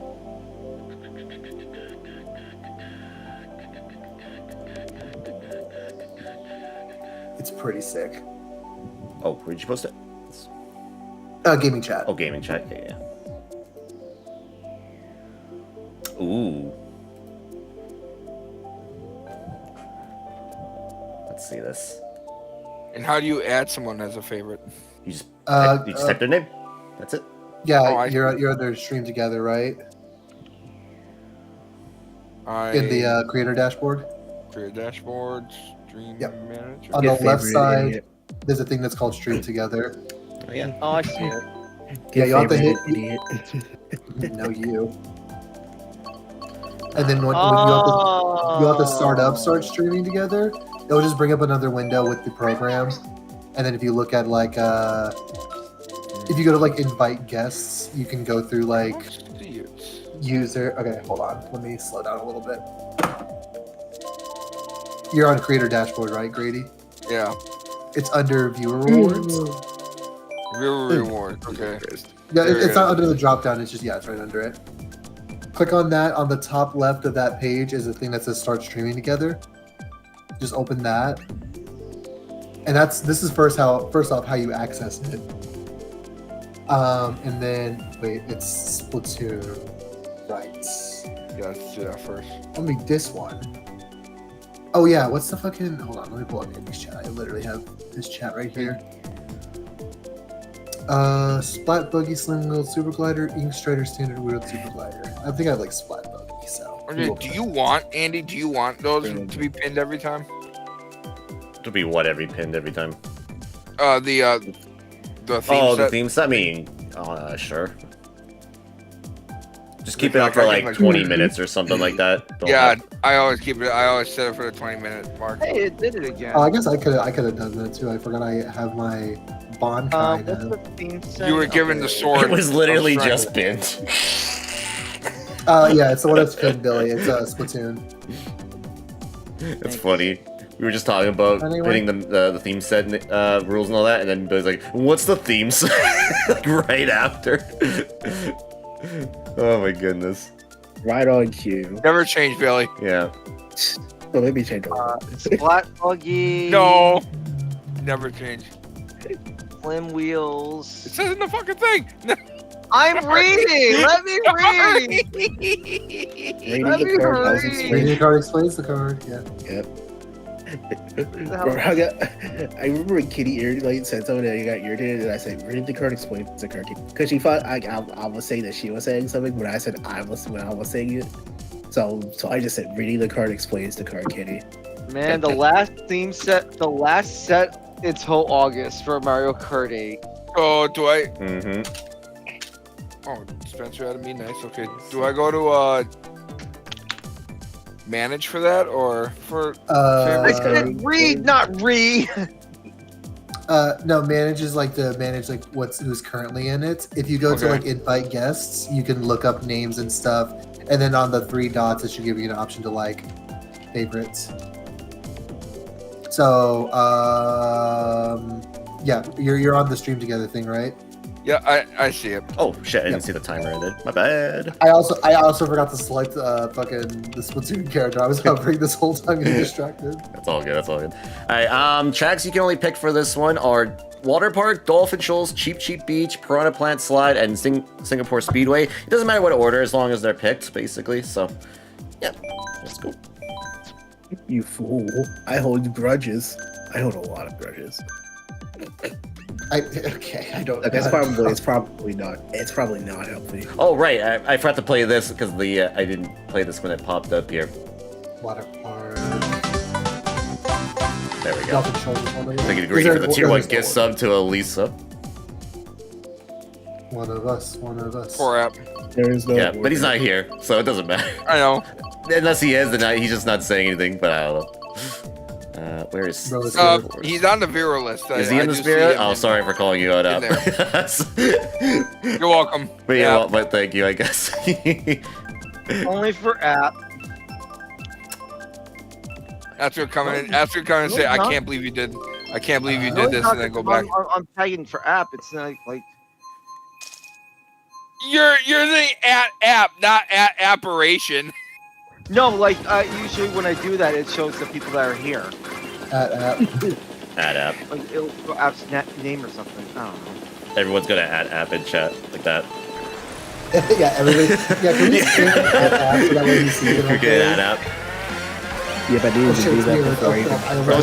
It's pretty sick. Oh, where did you post it? Gaming chat. Oh, gaming chat. Yeah. Ooh. Let's see this. And how do you add someone as a favorite? You just Uh, type their name. That's it. Yeah, Oh, I you're under stream together, right? In the creator dashboard. create dashboard, stream Yep. manager. On Get the left favorite side, idiot. there's a thing that's called stream together. Oh, yeah. Oh, I see it. Yeah, you have to favorite hit- idiot. No, you. And then when you have to start streaming together, it'll just bring up another window with the program. And then if you look at like if you go to like invite guests, you can go through like user. Okay, hold on. Let me slow down a little bit. You're on creator dashboard, right, Grady? Yeah. It's under viewer rewards. Viewer reward. Okay. Yeah, There it's it not is. under the drop down. It's just it's right under it. Click on that. On the top left of that page is a thing that says "Start streaming together." Just open that, and this is first off how you access it. And then wait, it's Splatoon, right? Yeah, let's do that first. Let me this one. Oh yeah, what's the fucking? Hold on, let me pull up Andy's chat. I literally have this chat right here. Splat Buggy, Slim World Super Glider, Ink Strider, Standard World Super Glider. I think I like Splat Buggy, so. Okay, do you want, Andy, do you want those to be pinned every time? To be what pinned every time. The theme Oh, the set? themes. I mean, sure. Just keep Okay, it up for I like can, 20 minutes or something like that. Don't Yeah, have- I always keep it. I always set it for the 20-minute mark. Hey, it did it again. I guess I could have done that too. I forgot I have my bond kind what's of. the theme set? You were given the sword. It was literally of just strength. pinned. Yeah, it's the one that's pinned, Billy. It's Splatoon. It's funny. We were just talking about Anyway. pinning the theme set rules and all that, and then Billy's like, "What's the theme set?" Like, right after. Oh my goodness. Right on cue. Never change, Billy. Yeah. So let me change it. Splat Buggy. No. Never change. Slim wheels. It says in the fucking thing. I'm reading. Let me read. Reading Let the me card does read. explain. Reading the card explains the card. Yeah. Yep. I remember when Kitty said something and I got irritated, and I said, "Reading the card explains the card," because she thought I was saying that she was saying something, but I said I was saying it. So I just said, "Reading the card explains the card, Kitty." Man, the last set until August for Mario Kart 8. Oh, do I? Mm-hmm. Oh, Spencer added me. Nice. Okay. Do I go to manage for that or for? I said read, not read. No, manage is like the manage like who's currently in it. If you go to Okay. like invite guests, you can look up names and stuff, and then on the 3 dots, it should give you an option to like favorites. So, yeah, you're on the stream together thing, right? Yeah, I see it. Oh shit! I didn't see the timer ended. My bad. I also forgot to select fucking the Splatoon character. I was hovering this whole time getting distracted. That's all good. That's all good. All right. Tracks you can only pick for this one are Water Park, Dolphin Shoals, Cheap Beach, Piranha Plant Slide, and Singapore Speedway. It doesn't matter what order as long as they're picked, basically. So, yeah, let's go. You fool! I hold grudges. I hold a lot of grudges. I don't. Like, it's probably not healthy. Oh right, I forgot to play this because I didn't play this when it popped up here. Water Park. There we go. Dolphin Shoals is one of them. Thank you, Green, for the tier 1 gift sub to Elisa. One of us. Poor app. There is no. Yeah, but he's not here, so it doesn't matter. I know. Unless he is, then he's just not saying anything. But I don't know. Where is? Bro, let's go. He's on the viewer list. Is he in the spirit? Oh, sorry for calling you out. In You're welcome. But yeah, well, but thank you, I guess. Only for app. After coming and say, I can't believe you did. I can't believe you did this, and then go back. I'm tagging for app. It's like You're the app, not at apparition. no, like usually when I do that, it shows the people that are here. Add app. Like it'll go app's name or something. I don't know. Everyone's gonna add app in chat like that. Yeah, everybody. Yeah, can you say app so that way you see it? You're good at app. Yeah, but Oh, shit, do it's that me. before you.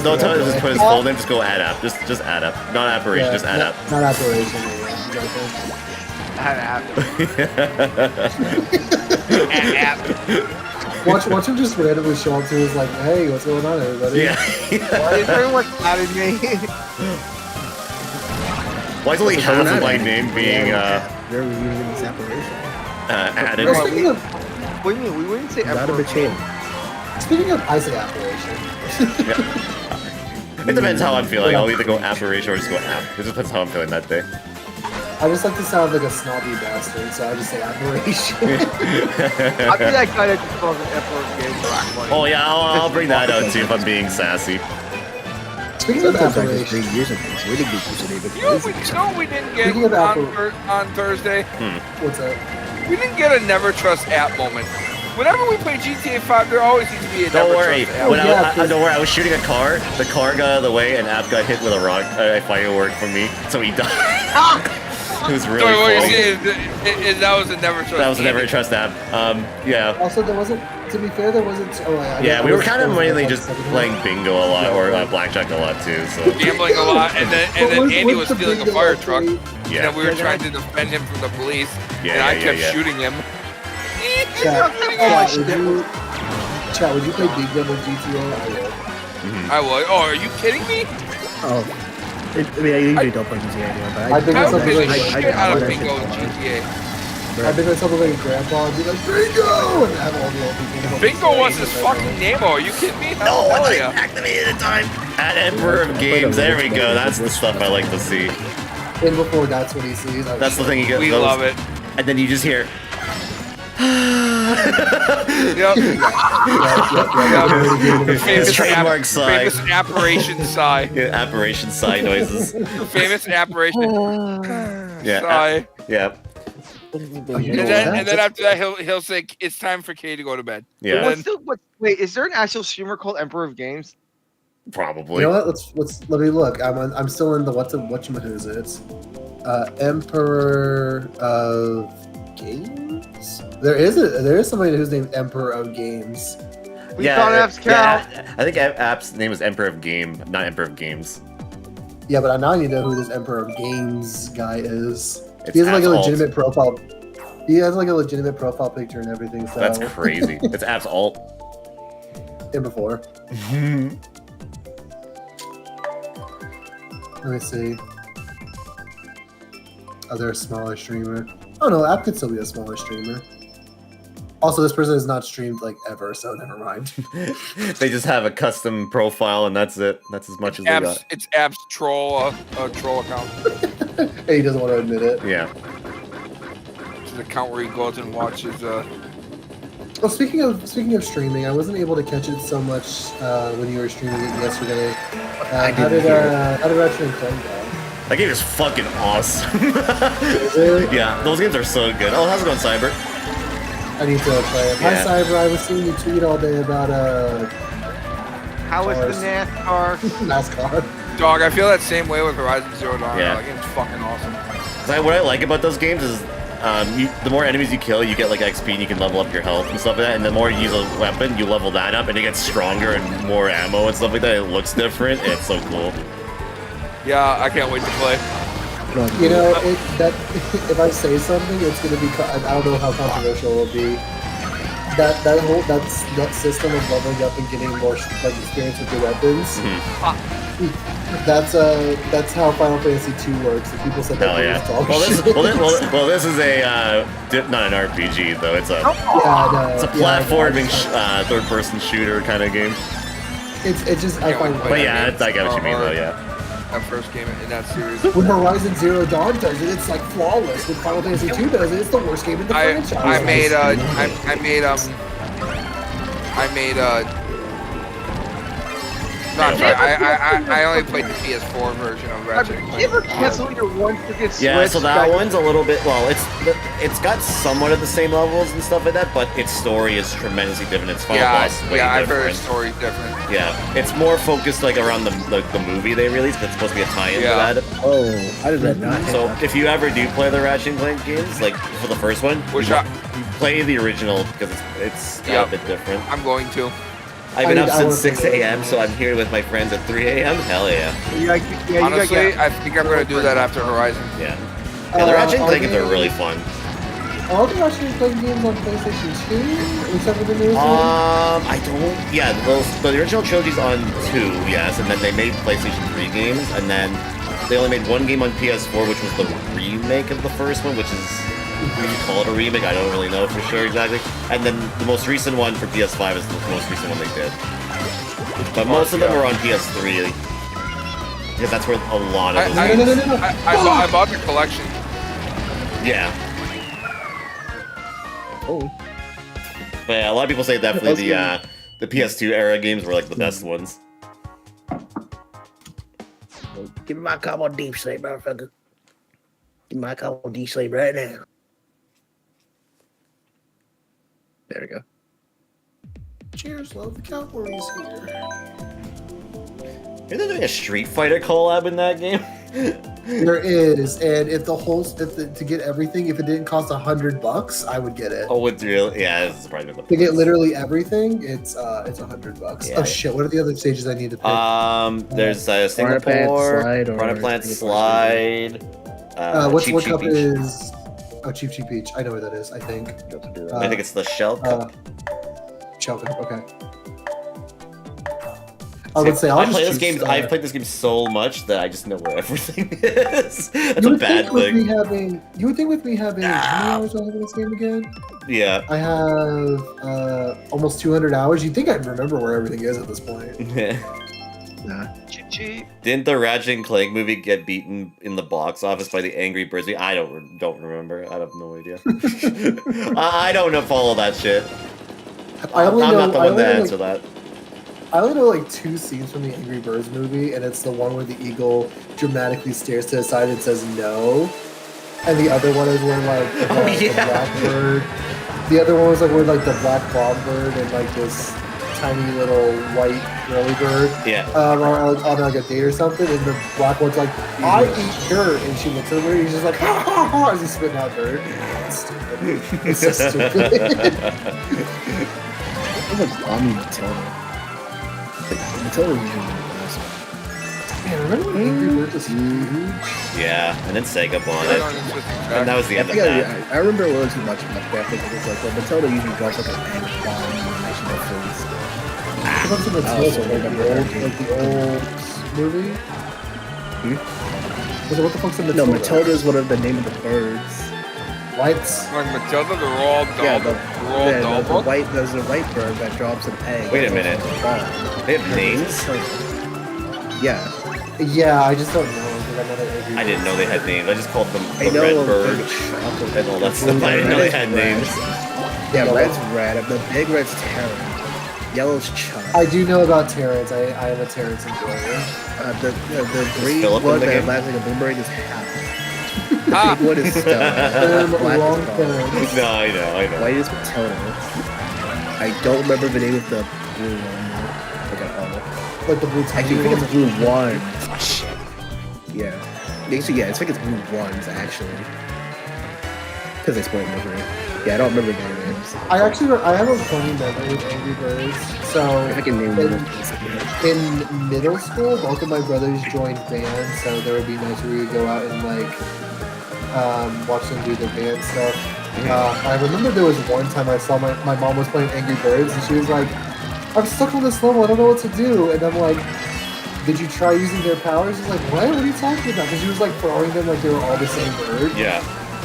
Don't tell him to just put his full name. Just go add app. Just add app. Not apparition. Just add app. Not operation. App. Watch him just randomly show up to his like, hey, what's going on, everybody? Yeah. Why is everyone adding me? Why is only half of my name being They're using this apparition. added? Well, speaking of, What do you mean? We wouldn't say Not a Emperor. bitch. speaking of, I say operation. It depends how I'm feeling. I'll either go apparition or just go app. It just depends how I'm feeling that day. I just like to sound like a snobby bastard, so I just say operation. I'd be that guy that just calls an Emperor game black money. Oh yeah, I'll bring that out too if I'm being sassy. Speaking of Sometimes I just operation, bring using things. We didn't get username. We didn't get Speaking of on Thursday. what's that? We didn't get a never trust app moment. Whenever we play GTA 5, there always seems to be a Don't never worry. trust app. When yeah, don't worry. I was shooting a car. The car got out of the way, and app got hit with a rock, a firework from me, so he died. It was really So what you're cool. saying is that was a never trust. That was a never Andy. trust app. Yeah. Also, there wasn't. To be fair, there wasn't. Oh, Yeah, we were kind of mainly like just playing bingo a lot, or blackjack a lot too. So Gambling a lot, and then Andy was stealing a fire truck. yeah, And we were trying to defend him from the police, Yeah, and I yeah, kept yeah. shooting him. Chat, would you play bingo in GTA? I would. I was. Oh, are you kidding me? Oh. I mean, I usually don't play GTA anymore, but I think I that's would something play like the shit out of I- bingo in GTA. I've been with something like grandpa and be like, bingo! And have all the old people. Bingo was his fucking name. Oh, are you kidding me? No, Hell I yeah. activated in time. At Emperor of Games, there we go. That's the stuff I like to see. And before that's what he sees. That's the thing you get. We those- love it. And then you just hear. Yep. His trademark sigh. Famous apparition sigh. Yeah, apparition sigh noises. Famous apparition Yeah. sigh. Yeah. And then after that, he'll say, "It's time for Kay to go to bed." Yeah. Wait, is there an actual streamer called Emperor of Games? Probably. You know what? Let me look. I'm still in the whatchamahoo's it's Emperor of Games. There is somebody who's named Emperor of Games. We thought App's count. I think App's name is Emperor of Game, not Emperor of Games. Yeah, but now I need to know who this Emperor of Games guy is. It's He has like a App's legitimate profile. He has like a legitimate profile picture and everything. So That's crazy. It's App's alt. And before. Let me see. Oh, they're a smaller streamer. Oh no, App could still be a smaller streamer. Also, this person has not streamed like ever, so never mind. They just have a custom profile and that's it. That's as much as they got. It's App's troll account. And he doesn't want to admit it. Yeah. It's an account where he goes and watches. Well, speaking of streaming, I wasn't able to catch it so much when you were streaming it yesterday. How did Ratchet and Clank go? That game is fucking awesome. Is it? Yeah, those games are so good. Oh, how's it going, Cyber? I need to play it. Yeah. Hi, Cyber. I was seeing you tweet all day about How is cars. the NASCAR? NASCAR. Dog, I feel that same way with Horizon Zero Dawn. Yeah. That game's fucking awesome. What I like about those games is the more enemies you kill, you get like XP and you can level up your health and stuff like that. And the more you use a weapon, you level that up and it gets stronger and more ammo and stuff like that. It looks different. It's so cool. Yeah, I can't wait to play. You know, if I say something, it's gonna be. I don't know how controversial it will be. That system of leveling up and getting more like experience with your weapons. That's how Final Fantasy II works. And people said Hell that yeah. was dog Well, shit. this is a not an RPG though. It's a Yeah, it's a platforming third-person shooter kind of game. It's just I find. But yeah, I get what you mean though. Yeah. That first game in that series. When Horizon Zero Dawn does it, it's like flawless. When Final Fantasy II does it, it's the worst game in the franchise. I made no, I'm sorry. I only played the PS4 version of Ratchet and Did you ever Clank. cancel your one freaking Switch? Yeah, so that one's a little bit, well, it's got somewhat of the same levels and stuff like that, but its story is tremendously different. Its final boss is way I've heard different. the story's different. Yeah, it's more focused like around the movie they released. That's supposed to be a tie-in to that. Oh, how did that not hit So that? if you ever do play the Ratchet and Clank games, like for the first one, you play the original because it's a bit different. I'm going to. I've been up since 6 a.m., so I'm here with my friends at 3 a.m. Hell yeah. Honestly, I think I'm going to do that after Horizon. Yeah. Yeah, the Ratchet and Clank games are really fun. All the Ratchet and Clank games on PlayStation 2, except for the newest one? I don't. Yeah, the original trilogy's on 2, yes, and then they made PlayStation 3 games, and then they only made one game on PS4, which was the remake of the first one, which is. We can call it a remake, I don't really know for sure exactly. And then the most recent one for PS5 is the most recent one they did. But most of them are on PS3. Because that's where a lot of those games. I bought the collection. Yeah. Oh. But yeah, a lot of people say definitely the PS2 era games were like the best ones. Give me my combo deep sleep, motherfucker. Give me my combo deep sleep right now. There we go. Cheers, love the Cowboys here. Are they doing a Street Fighter collab in that game? There is, and if to get everything, if it didn't cost $100, I would get it. Oh, it's really? Yeah, this is probably the To get literally everything, it's $100. Yeah. Oh shit! What are the other stages I need to pick? There's Singapore, Piranha Plant Slide. What Cheap cup Peach. is? Oh, Cheap Peach. I know where that is. I think. I think it's the Shell Cup. Shell Cup. Okay. I would say I've played this game so much that I just know where everything is. That's a bad thing. You would think with me having how many hours do I have in this game again? Yeah. I have almost 200 hours. You'd think I'd remember where everything is at this point. Didn't the Ratchet and Clank movie get beaten in the box office by the Angry Birds? I don't remember. I have no idea. I don't follow that shit. I'm not the one to answer that. I only know like 2 scenes from the Angry Birds movie, and it's the one where the eagle dramatically stares to the side and says no, and the other one is where like the black bird. The other one was like where like the black bob bird and like this tiny little white girly bird. Yeah. On like a date or something, and the black one's like, I eat dirt, and she looks over, and he's just like, ha ha ha, as he's spitting out dirt. It's stupid. It's so stupid. It's like Tommy Matilda. Like, Matilda was usually the best. Man, remember when Angry Birds was huge? Yeah, and then Sega bought it. And that was the end of that. I remember a little too much about that. I think it was like, well, Matilda usually drops like an egg bomb in relation to foods. What's the Matilda, like the old movie? What the fuck's in Matilda? No, Matilda is one of the name of the birds. What? Like Matilda, the Roald Dahl. Yeah, Dahl. there's a white bird that drops an egg. Wait a minute. They have names? Yeah. Yeah, I just don't know. I'm not an Angry I didn't know they had names. I just called them I the know Red of Bird the chocolate. and all that stuff. I didn't know they had names. Yeah, red's red. The big red's Terran. Yellow's Chuck. I do know about Terrence. I am a Terrence enjoyer. The green Philip in one the that game? lands like a boomerang is Hal. The big one is Stella. Black Long is Bob. Terrence. No, I know. White is Matilda. I don't remember the name of the blue one. Okay, Like the blue I tiny think one. it's blue ones. Yeah. Actually, yeah, I think it's blue ones actually. Because I spoiled memory. Yeah, I don't remember their names. I have a funny memory with Angry Birds. So I can name them. in middle school, both of my brothers joined bands, so there would be nights where we would go out and like watch them do their band stuff. I remember there was one time I saw my mom was playing Angry Birds, and she was like, "I'm stuck on this level. I don't know what to do." And I'm like, "Did you try using their powers?" She's like, "What? What are you talking about?" Because she was like throwing them like they were all the same bird. Yeah.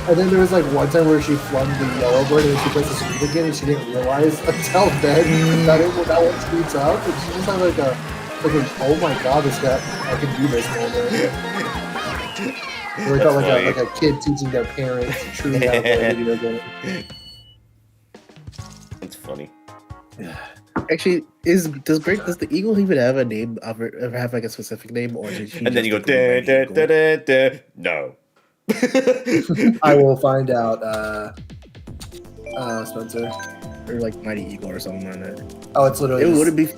And then there was like one time where she flung the yellow bird and she pressed the screen again and she didn't realize until then that that one speeds up, and she just had like a oh my god, this guy, I can do this moment. Where I felt like a kid teaching their parents truly how to play video game. That's funny. Actually, does the eagle even have a name? Ever have like a specific name, or did she? And then you go, just da, da, da, da, da. No. I will find out, Spencer. Or like Mighty Eagle or something like that. Oh, it's literally. It would be.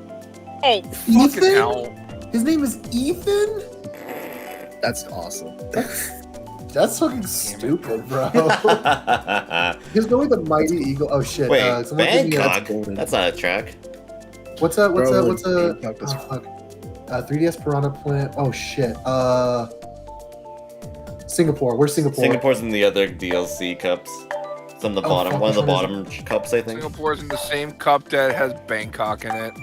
Oh, fucking Ethan? hell. His name is Ethan? That's awesome. That's fucking stupid, bro. There's no way the Mighty Eagle. Oh shit. Wait, someone give me Bangkok? That's not a track. What's a Bro, fuck. 3DS Piranha Plant. Oh shit. Singapore. Where's Singapore? Singapore's in the other DLC cups. It's on the bottom. fuck, One of the which one bottom cups, I think. Singapore's in the same cup that has Bangkok in it.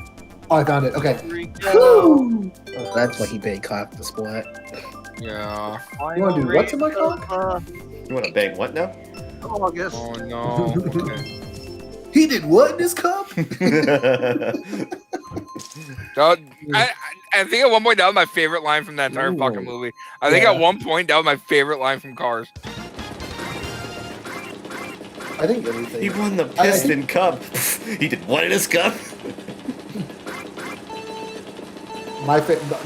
Oh, I found it. Okay. Oh, that's why he banged cock the splat. Yeah. You wanna do what to my cock? You want to bang what now? Oh, I guess. Oh no. Okay. He did what in his cup? I think at one point that was my favorite line from that entire fucking movie. I think at one point that was my favorite line from Cars. I think everything. He won the piston cup. He did what in his cup?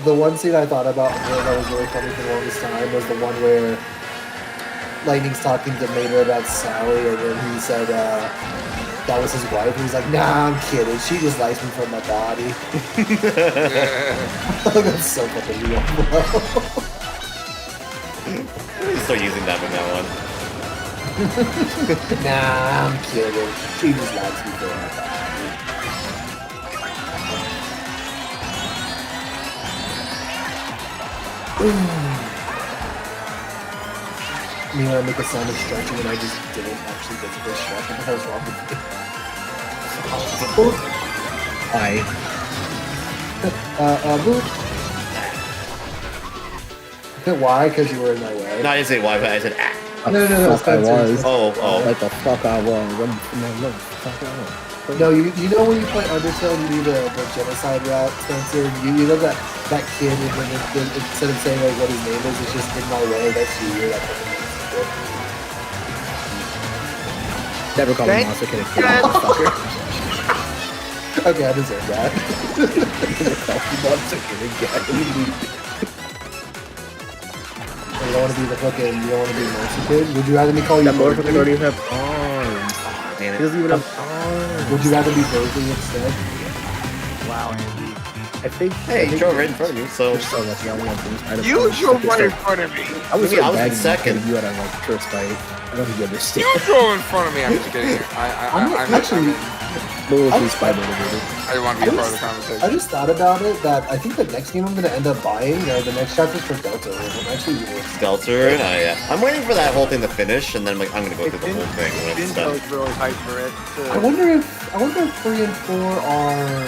The one scene I thought about that was really funny for the longest time was the one where Lightning's talking to Mater about Sally, and then he said that was his wife, and he's like, "Nah, I'm kidding. She just likes me from my body." That's so fucking real, bro. Start using that from now on. Nah, I'm kidding. She just likes me from my body. Me when I make a sound of stretching and I just didn't actually get to this stretch. What the hell's wrong with me? I. Boop. Why? Because you were in my way. No, I didn't say why, but I said ah. No, Fuck I was. Oh. Like the fuck I was. No, you know when you play Undertale and you do the genocide route, Spencer? You know that kid, and then instead of saying like what his name is, it's just in my way. That's you. You're that fucking monster. Never call me monster kid again, motherfucker. Okay, I deserve that. Never call me monster kid again. You don't want to be the fucking. You don't want to be a monster kid. Would you rather me call you? That motherfucker don't even have arms. Damn He it. doesn't even have arms. Would you rather be Berkeley instead? wow, Andy. I think. Hey, you drove right in front of me, so. You're so lucky. I went through Spider. You drove right in front of me. I was Yeah, I was in bagging second. You had a like first fight. I don't think you understand. You drove in front of me. I'm just kidding. I'm Actually, Loyalty Spider motivated. I didn't want to be a part of the conversation. I just thought about it that I think the next game I'm gonna end up buying, the next chapter for Delta. I'm actually really excited. Skelter, yeah. I'm waiting for that whole thing to finish, and then I'm gonna go through the whole thing when it's Bingo done. is really hyped for it. I wonder if 3 and 4 are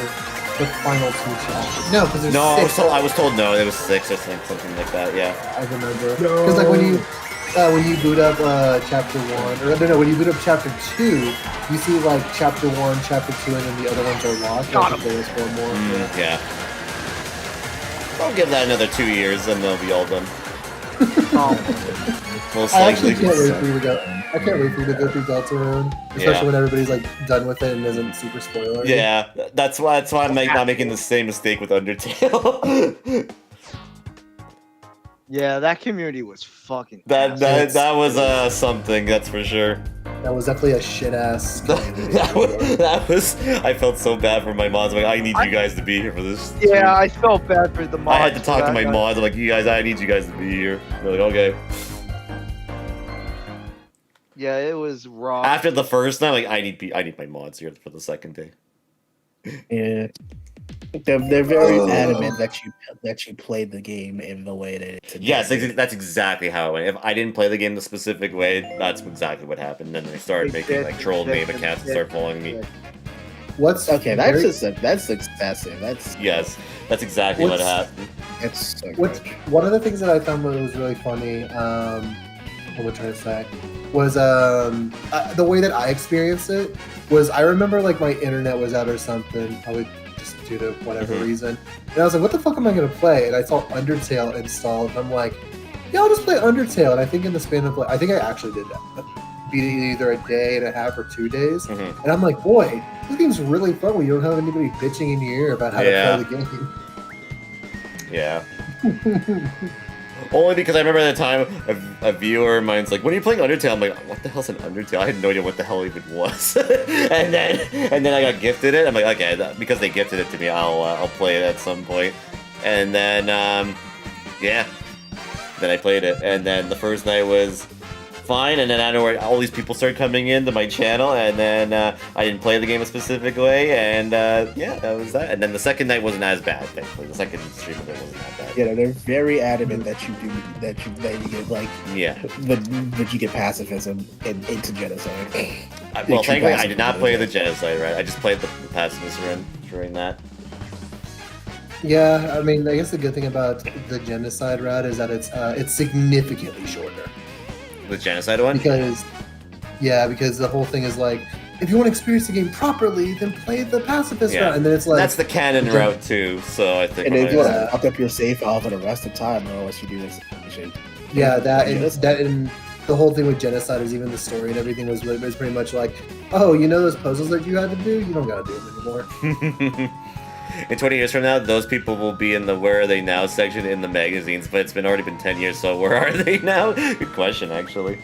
the final 2 chapters. No, because there's No, 6. I was told no, there was 6 or something like that, yeah. I remember. Because like when you boot up chapter 1, or no, when you boot up chapter 2, you see like chapter 1, chapter 2, and then the other ones are locked. I think there is 4 more. Yeah. I'll give that another 2 years, and they'll be all done. Most I actually likely. can't wait for you to go. I can't wait for you to go through Deltarune, especially Yeah. when everybody's like done with it and isn't super spoiler. Yeah, that's why I'm not making the same mistake with Undertale. Yeah, that community was fucking. that was something, that's for sure. That was definitely a shit ass. that was. I felt so bad for my mods. I'm like, I need you guys to be here for this. Yeah, I felt bad for the mods. I had to talk to my mods. I'm like, you guys, I need you guys to be here. They're like, okay. Yeah, it was rough. After the first night, like, I need my mods here for the second day. Yeah. They're very adamant that you played the game in the way that it's Yes, that's exactly how it went. If I didn't play the game the specific way, that's exactly what happened. Then they started making like troll name accounts and started following me. What's okay? That's that's excessive. Yes, that's exactly what happened. It's so one of the things that I found was really funny. What was I trying to say? Was the way that I experienced it was I remember like my internet was out or something, probably just due to whatever reason, and I was like, what the fuck am I gonna play? And I saw Undertale installed, and I'm like, yeah, I'll just play Undertale. And I think in the span of like, I think I actually did that. Beat it either a day and a half or 2 days, and I'm like, boy, this game's really fun when you don't have anybody bitching in your ear about how to play the game. Yeah. Only because I remember at the time a viewer of mine's like, when are you playing Undertale? I'm like, what the hell's an Undertale? I had no idea what the hell it even was. and then I got gifted it. I'm like, okay, because they gifted it to me, I'll play it at some point. And then yeah, then I played it. And then the first night was fine, and then I know where all these people started coming into my channel, and then I didn't play the game a specific way, and yeah, that was that. And then the second night wasn't as bad, thankfully. The second stream of it wasn't that bad. Yeah, they're very adamant that you get like that you get pacifism into genocide. Well, thankfully, I did not play the genocide, right? I just played the pacifist run during that. Yeah, I mean, I guess the good thing about the genocide route is that it's significantly shorter. The genocide one? Because the whole thing is like, if you want to experience the game properly, then play the pacifist route, and then it's like that's the canon route too. So I think. And if you want to up your safe off for the rest of the time, or else you do this. Yeah, and the whole thing with genocide is even the story and everything was pretty much like, oh, you know those puzzles that you had to do, you don't gotta do them anymore. In 20 years from now, those people will be in the "Where Are They Now" section in the magazines, but it's already been 10 years, so where are they now? Good question, actually.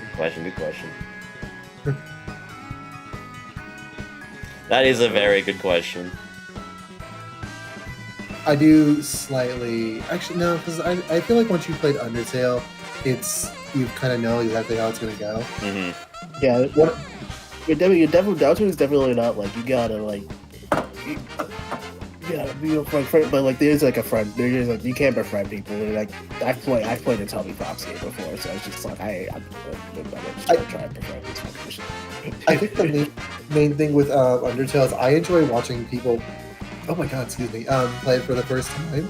Good question. That is a very good question. I do slightly... Actually, no, because I feel like once you played Undertale, you kind of know exactly how it's going to go. Mm-hmm. Yeah. Your devil doubting is definitely not like you gotta be a friend, but like there's like a friend. There's like you can't befriend people. Like I've played a Toby Fox game before, so it's just like I'm just trying to befriend these fuckers. I think the main thing with Undertale is I enjoy watching people. Oh my god, excuse me. Play it for the first time.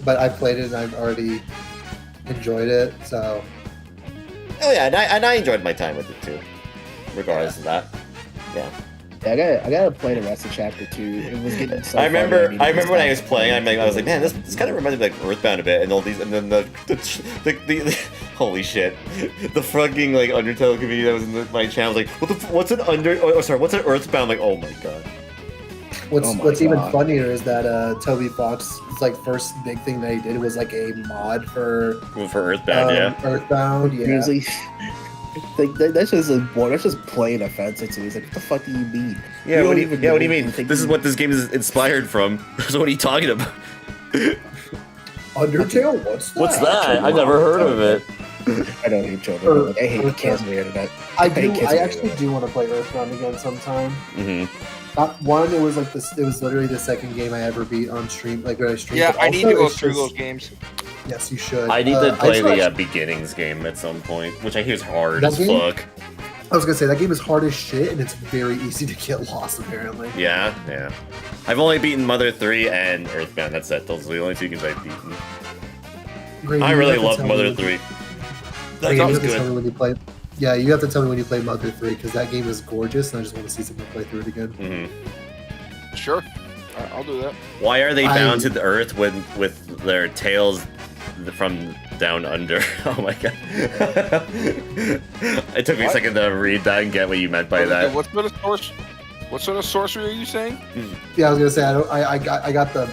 But I played it and I've already enjoyed it. So. Oh yeah, and I enjoyed my time with it too. Regardless of that, yeah. I gotta play the rest of Chapter 2. It was getting so I remember when I was playing, I was like, man, this kind of reminded me of like Earthbound a bit, and all these, and then the holy shit, the fucking like Undertale community that was in my channel was like, what's an Earthbound? I'm like, oh my god. What's even funnier is that Toby Fox's like first big thing that he did was like a mod for Earthbound, Earthbound, yeah. Like that's just that's just plain offensive to me. It's like, what the fuck do you mean? Yeah, You what don't do even you know mean? anything. This is what this game is inspired from. So what are you talking about? Undertale? What's that? What's that? I've never heard of it. I don't hate children. I hate kids on the internet. I hate kids on I the actually internet. do want to play Earthbound again sometime. Mm-hmm. Not one, it was like this. It was literally the second game I ever beat on stream. Like when I streamed. Yeah, but I need also to go it's through just- those games. Yes, you should. I need to play still the actually- beginnings game at some point, which I hear is hard That as game? fuck. I was gonna say that game is hard as shit, and it's very easy to get lost. Apparently. Yeah, yeah. I've only beaten Mother 3 and Earthbound. That's it. Those are the only two games I've beaten. Grady, I you really have to love tell Mother me- 3. That Grady, game you was have to tell good. me when you play. Yeah, you have to tell me when you play Mother 3 because that game is gorgeous, and I just want to see someone play through it again. Mm-hmm. Sure, I'll do that. Why are they I- bound to the earth with their tails from down under? Oh my god. It took me a What? second to read that and get what you meant by that. What sort of source? What sort of sorcery are you saying? Yeah, I was gonna say I got the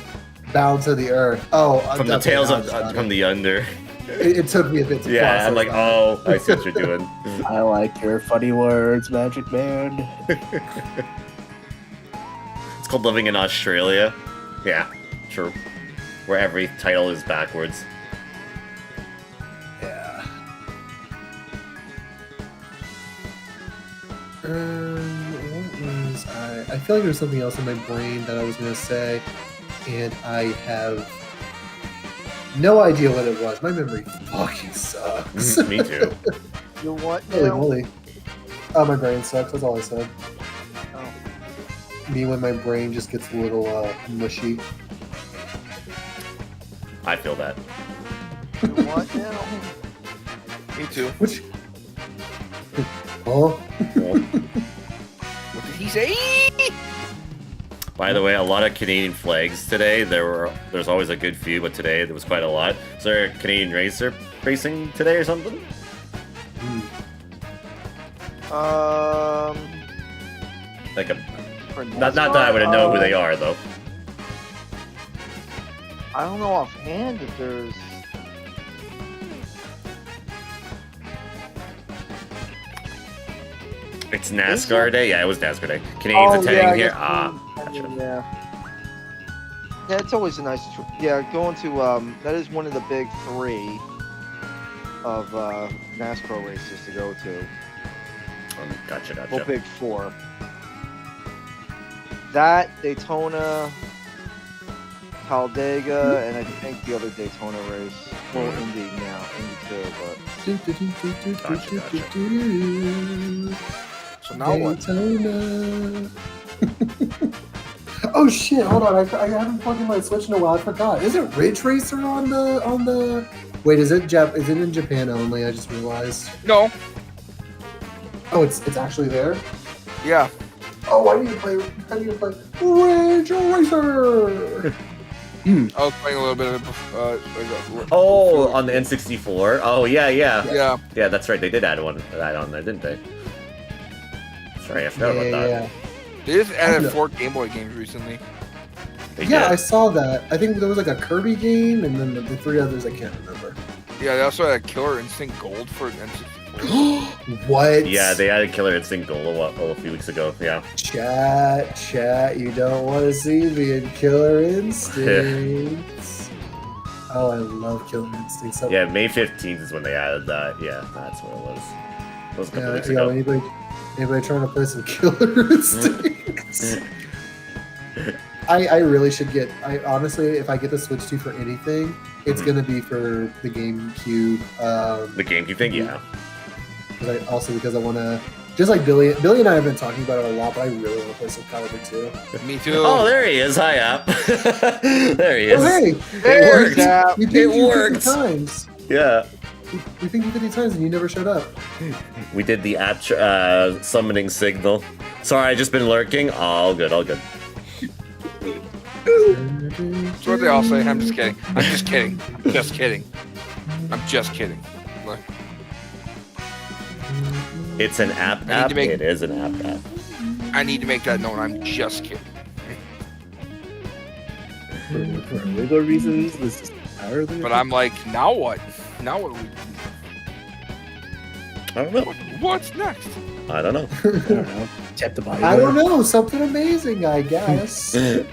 bound to the earth. Oh, From the definitely tails not of started. from the under. It took me a bit to Yeah, process I'm like, that. oh, I see what you're doing. I like your funny words, Magic Man. It's called Living in Australia. Yeah, true. Where every title is backwards. Yeah. What was I feel like there's something else in my brain that I was gonna say, and I have no idea what it was. My memory fucking sucks. Me too. You what Holy now? moly. Oh, my brain sucks. That's all I said. Oh. Me when my brain just gets a little mushy. I feel that. You what now? Me too. Which? Oh. What did he say? By the way, a lot of Canadian flags today. There's always a good few, but today there was quite a lot. Is there a Canadian racer racing today or something? Like a for not that I would know who they are though. I don't know offhand if there's. It's NASCAR Day. Yeah, it was NASCAR Day. Canadians attending I here. guess Gotcha. yeah. Yeah, it's always a nice. Yeah, going to that is one of the big three of NASCAR races to go to. Gotcha. Well, big four. That Daytona, Talladega, and I think the other Daytona race. Well, Indy now, Indy too, but. So now what? Daytona. Oh shit! Hold on, I haven't plugged in my Switch in a while. I forgot. Is it Ridge Racer on the? Wait, is it Is it in Japan only? I just realized. No. Oh, it's actually there. Yeah. Oh, I need to play. Ridge Racer. I was playing a little bit of Oh, on the N64. Oh yeah. Yeah. Yeah, that's right. They did add one that on there, didn't they? Sorry, I forgot about that. Yeah. They just added 4 Game Boy games recently. They Yeah, I did. saw that. I think there was like a Kirby game, and then the 3 others I can't remember. Yeah, they also had Killer Instinct Gold for N64. What? Yeah, they added Killer Instinct Gold a few weeks ago. Yeah. Chat, you don't want to see me in Killer Instincts. Oh, I love Killer Instincts. So, Yeah, May 15th is when they added that. Yeah, that's what it was. That was a couple weeks yeah, ago. anybody trying to play some Killer Instincts? I really should get. I honestly, if I get the Switch 2 for anything, it's Mhm. gonna be for the GameCube. The GameCube thing, yeah. Because I want to. Just like Billy and I have been talking about it a lot, but I really want to play some Calibur 2. Me too. Oh, there he is. Hi, App. There he is. Oh, hey! There's worked. that. We It pinged you 50 worked. times. Yeah. We pinged you 50 times and you never showed up. We did the app summoning signal. Sorry, I just been lurking. Oh, all good, all good. That's what they all say. I'm just kidding. I'm just kidding. I'm just kidding. I'm just kidding. Look, It's an app. I need to make- It is an app. I need to make that known. I'm just kidding. For legal reasons, this is entirely. But I'm like, now what? Now what do we do? I don't know. What's next? I don't know. I don't know. Tap the body. I don't know. Something amazing, I guess. Me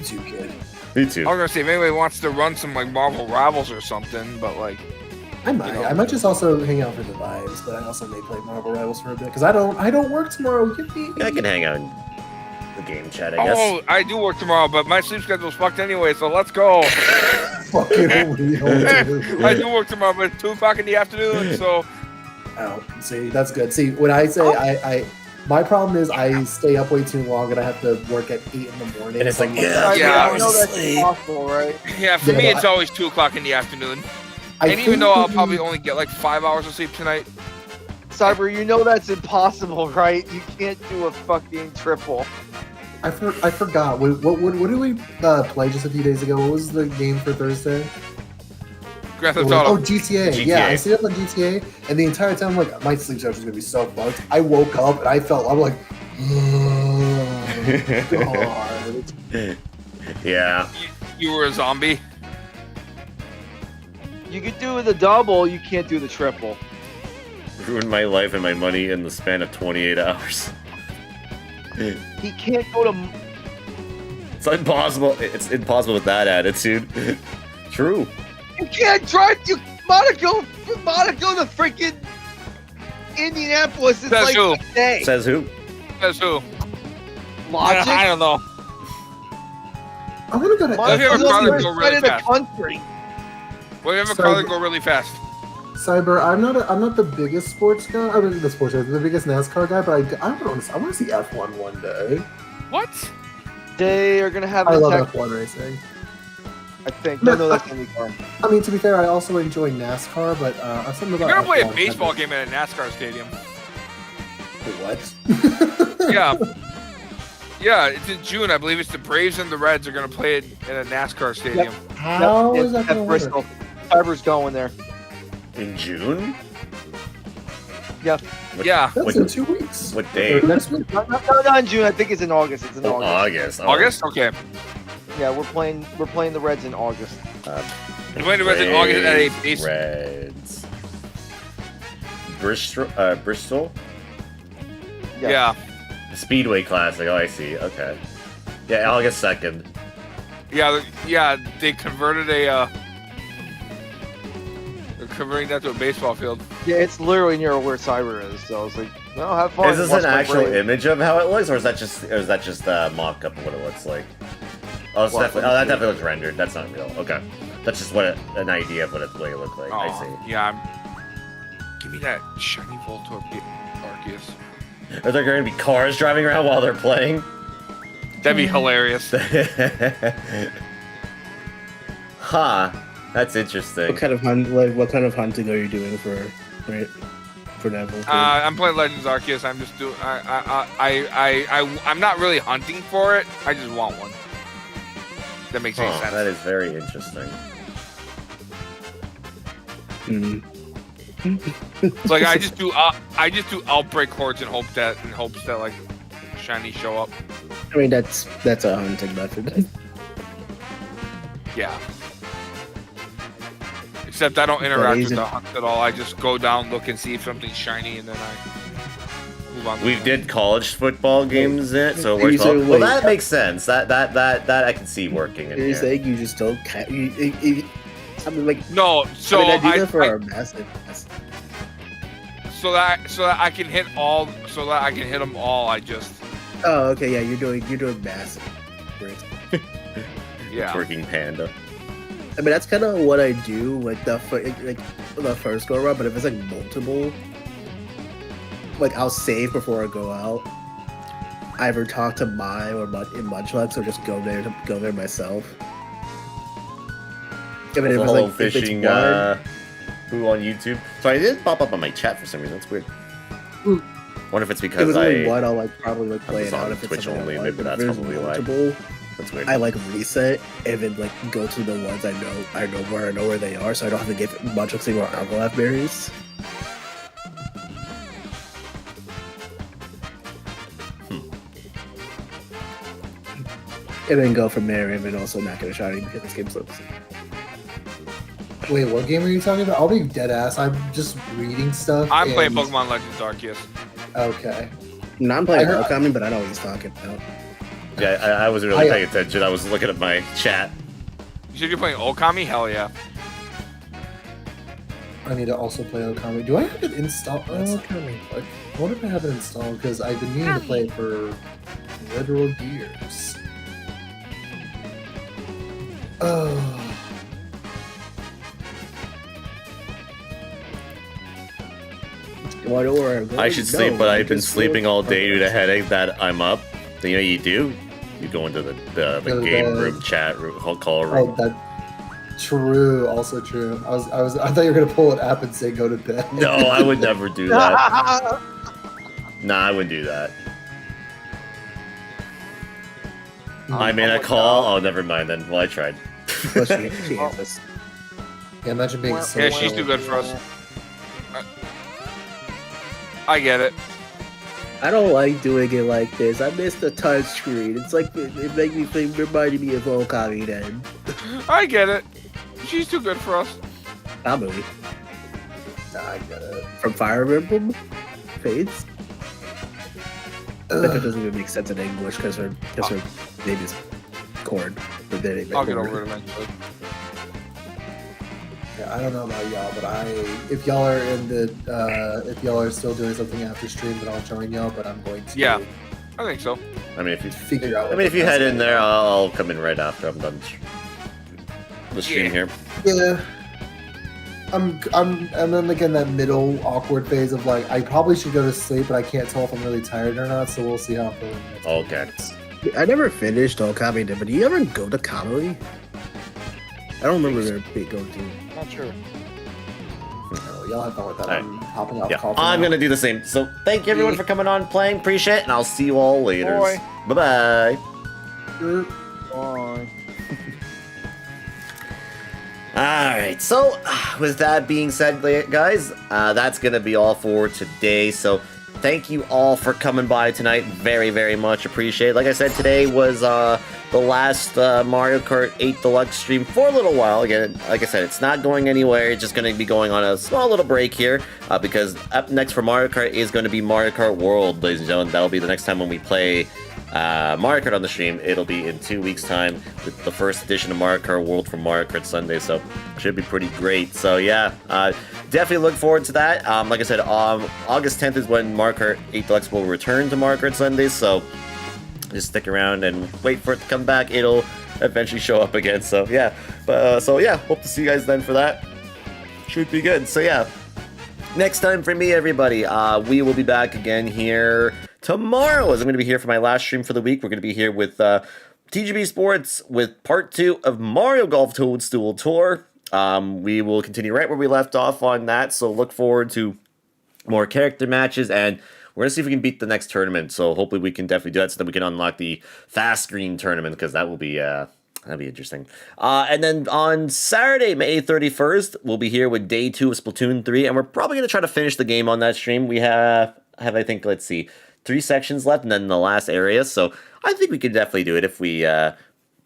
too, kid. Me too. I was gonna say if anybody wants to run some like Marvel Rivals or something, but like I might. I might just also hang out for the vibes, but I also may play Marvel Rivals for a bit because I don't work tomorrow. Yeah, I can hang out in the game chat, I guess. oh, I do work tomorrow, but my sleep schedule's fucked anyway, so let's go. Fucking I do work tomorrow, but it's 2:00 in the afternoon, so Oh, see, that's good. See, when I say I my problem is I stay up way too long and I have to work at 8 in the morning. And it's so like, I'm yeah, Yeah, I know that's impossible, right? yeah, for Yeah, me but it's always 2:00 in the afternoon. I And even think though I'll the- probably only get like 5 hours of sleep tonight. Cyber, you know that's impossible, right? You can't do a fucking triple. I forgot. What did we play just a few days ago? What was the game for Thursday? Grand Theft Oh, Auto. GTA. GTA. Yeah, I stayed up on GTA, and the entire time I'm like, my sleep schedule's gonna be so fucked. I woke up and I'm like, oh, God. Yeah. You were a zombie. You could do the double, you can't do the triple. Ruined my life and my money in the span of 28 hours. He can't go to. It's impossible. It's impossible with that attitude. True. You can't drive to Monaco to freaking Indianapolis. It's Says like who? a day. Says who? That's who. Logic. I don't know. I'm gonna go to What if you have a Monaco's car the that go worst really side of the fast? country. Well, you have a So- car that go really fast. Cyber. I'm not the biggest sports guy. I mean, the biggest NASCAR guy, but I want to see F1 one day. What? They are gonna have I it in love Texas, F1 racing. I think. No, No, that's IndyCar. I mean, to be fair, I also enjoy NASCAR, but something about You're gonna play a F1 baseball game at a NASCAR stadium. What? Yeah. Yeah, it's in June. I believe it's the Braves and the Reds are gonna play it in a NASCAR stadium. How Yep, is that at gonna work? Bristol. Cyber's going there. In June? Yep. Yeah. That's What- in 2 weeks. What day? Or next week. Not in June. I think it's in August. It's in Oh, August. August. Oh. August? Okay. Yeah, we're playing the Reds in August. You're playing the Reds in August at a Braves, base. Reds. Bristol? Yeah. Speedway Classic. Oh, I see. Okay. Yeah, August 2nd. Yeah, they converted they're converting that to a baseball field. Yeah, it's literally near where Cyber is. So I was like, well, have fun. Is this Watch an my actual Braves. image of how it looks, or is that just a mock-up of what it looks like? Oh, it's What? definitely, that definitely looks rendered. That's not real. Okay, that's just an idea of what it way it looked like. I see. Yeah, give me that shiny Voltorb Arceus. Are there going to be cars driving around while they're playing? That'd be hilarious. Huh. That's interesting. What kind of hunting are you doing for Neville? I'm playing Legends Arceus. I'm just doing. I'm not really hunting for it. I just want one. That makes any sense. That is very interesting. It's like I just do outbreak hordes in hopes that like shiny show up. I mean, that's a hunting method. Yeah. Except I don't interact with easy. the hunt at all. I just go down, look, and see if something's shiny, and then I move on. We did college football games in it, so it works So well. Well, wait. that makes sense. That I can see working in You're here. saying you just don't. I mean, like. No, so I do I, that for I- our massive. so that I can hit them all. I just Oh, okay, yeah, you're doing massive. yeah. Twerking panda. I mean, that's kind of what I do with the first go around. But if it's like multiple, like I'll save before I go out. I either talk to Mai or in Munchlax or just go there myself. I mean, if it's Hello like if it's fishing one, who on YouTube. So I did pop up on my chat for some reason. That's weird. Wonder if it's if it because was I only one, I'll like probably like play was it out. on If it's Twitch something I only, like. maybe If that's there's probably why. multiple, That's weird. I like reset and then like go to the ones I know where they are, so I don't have to get Munchlax or Algalaf berries. And then go from there, and then also not get a shiny because this game sucks. Wait, what game are you talking about? I'll be dead ass. I'm just reading stuff. I'm playing and- Pokemon Legends Arceus. Okay. No, I'm playing I heard- Okami, but I know what he's talking about. Yeah, I wasn't really paying attention. I was looking at my chat. You said you're playing Okami? Hell yeah. I need to also play Okami. Do I have it installed? Okami. I wonder if I have it installed because I've been meaning to play it for literal years. Oh. I should sleep, but I've been sleeping all day due to headache that I'm up. You know what you do? You go into the game room, chat room, call room. Oh, that true. Also true. I thought you were gonna pull an app and say go to bed. No, I would never do that. Nah, I wouldn't do that. I'm in a call. Oh, never mind then. Well, I tried. Well, she has this. Yeah, imagine being so. Yeah, she's too good for us. I get it. I don't like doing it like this. I miss the touchscreen. It's like it made me think, reminded me of Okami then. I get it. She's too good for us. That movie. Nah, I get it. From Fire Emblem Fates. That doesn't even make sense in English because her name is Cord. I'll get over it eventually. Yeah, I don't know about y'all, but if y'all are if y'all are still doing something after stream, then I'll join y'all. But I'm going to. Yeah, I think so. I mean, if you figure out. if you head in there, I'll come in right after I'm done the stream here. Yeah. I'm in like in that middle awkward phase of like I probably should go to sleep, but I can't tell if I'm really tired or not. So we'll see how I'm feeling. Next Okay. I never finished Okami, but do you ever go to Kamui? I don't remember their big go-to. Not sure. Oh, y'all have fun with that. All right. I'm hopping off Yeah, call. for I'm now. gonna do the same. So thank you everyone for coming on, playing. Appreciate it, and I'll see you all later. Bye. Bye. Bye. Alright, so with that being said, guys, that's going to be all for today. So thank you all for coming by tonight. Very, very much appreciated. Like I said, today was the last Mario Kart 8 Deluxe stream for a little while. Again, like I said, it's not going anywhere. It's just going to be going on a small little break here because up next for Mario Kart is going to be Mario Kart World, ladies and gentlemen. That'll be the next time when we play Mario Kart on the stream. It'll be in 2 weeks' time with the first edition of Mario Kart World from Mario Kart Sunday, so should be pretty great. So yeah, definitely look forward to that. Like I said, August 10th is when Mario Kart 8 Deluxe will return to Mario Kart Sunday, so just stick around and wait for it to come back. It'll eventually show up again, so yeah. So yeah, hope to see you guys then for that. Should be good. So yeah, next time for me, everybody, we will be back again here tomorrow, as I'm going to be here for my last stream for the week. We're going to be here with TGB Sports with part 2 of Mario Golf Toadstool Tour. We will continue right where we left off on that, so look forward to more character matches, and we're going to see if we can beat the next tournament. So hopefully we can definitely do that so that we can unlock the fast screen tournament, because that will be that'll be interesting. And then on Saturday, May 31st, we'll be here with day 2 of Splatoon 3, and we're probably going to try to finish the game on that stream. We have I think, let's see, 3 sections left, and then the last area. So I think we could definitely do it if we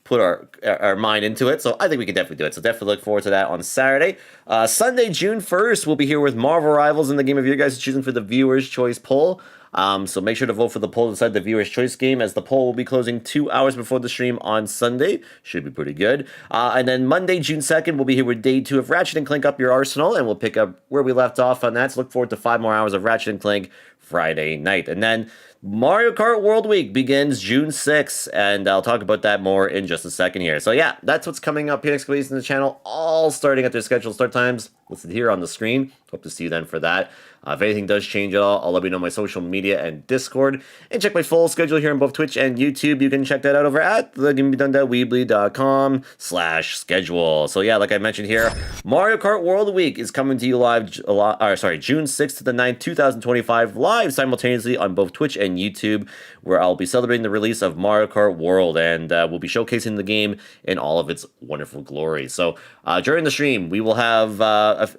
put our mind into it. So I think we can definitely do it. So definitely look forward to that on Saturday. Sunday, June 1st, we'll be here with Marvel Rivals in the game of your guys choosing for the Viewer's Choice poll. So make sure to vote for the poll inside the Viewer's Choice game, as the poll will be closing 2 hours before the stream on Sunday. Should be pretty good. And then Monday, June 2nd, we'll be here with day 2 of Ratchet & Clank Up Your Arsenal, and we'll pick up where we left off on that. So look forward to 5 more hours of Ratchet & Clank Friday night. And then Mario Kart World Week begins June 6th, and I'll talk about that more in just a second here. So yeah, that's what's coming up here next week in the channel, all starting at their scheduled start times listed here on the screen. Hope to see you then for that. If anything does change at all, I'll let you know on my social media and Discord. And check my full schedule here on both Twitch and YouTube. You can check that out over at thegamebedone.weebly.com/schedule. So yeah, like I mentioned here, Mario Kart World Week is coming to you live, June 6th to the 9th, 2025, live simultaneously on both Twitch and YouTube, where I'll be celebrating the release of Mario Kart World, and we'll be showcasing the game in all of its wonderful glory. So during the stream, we will have,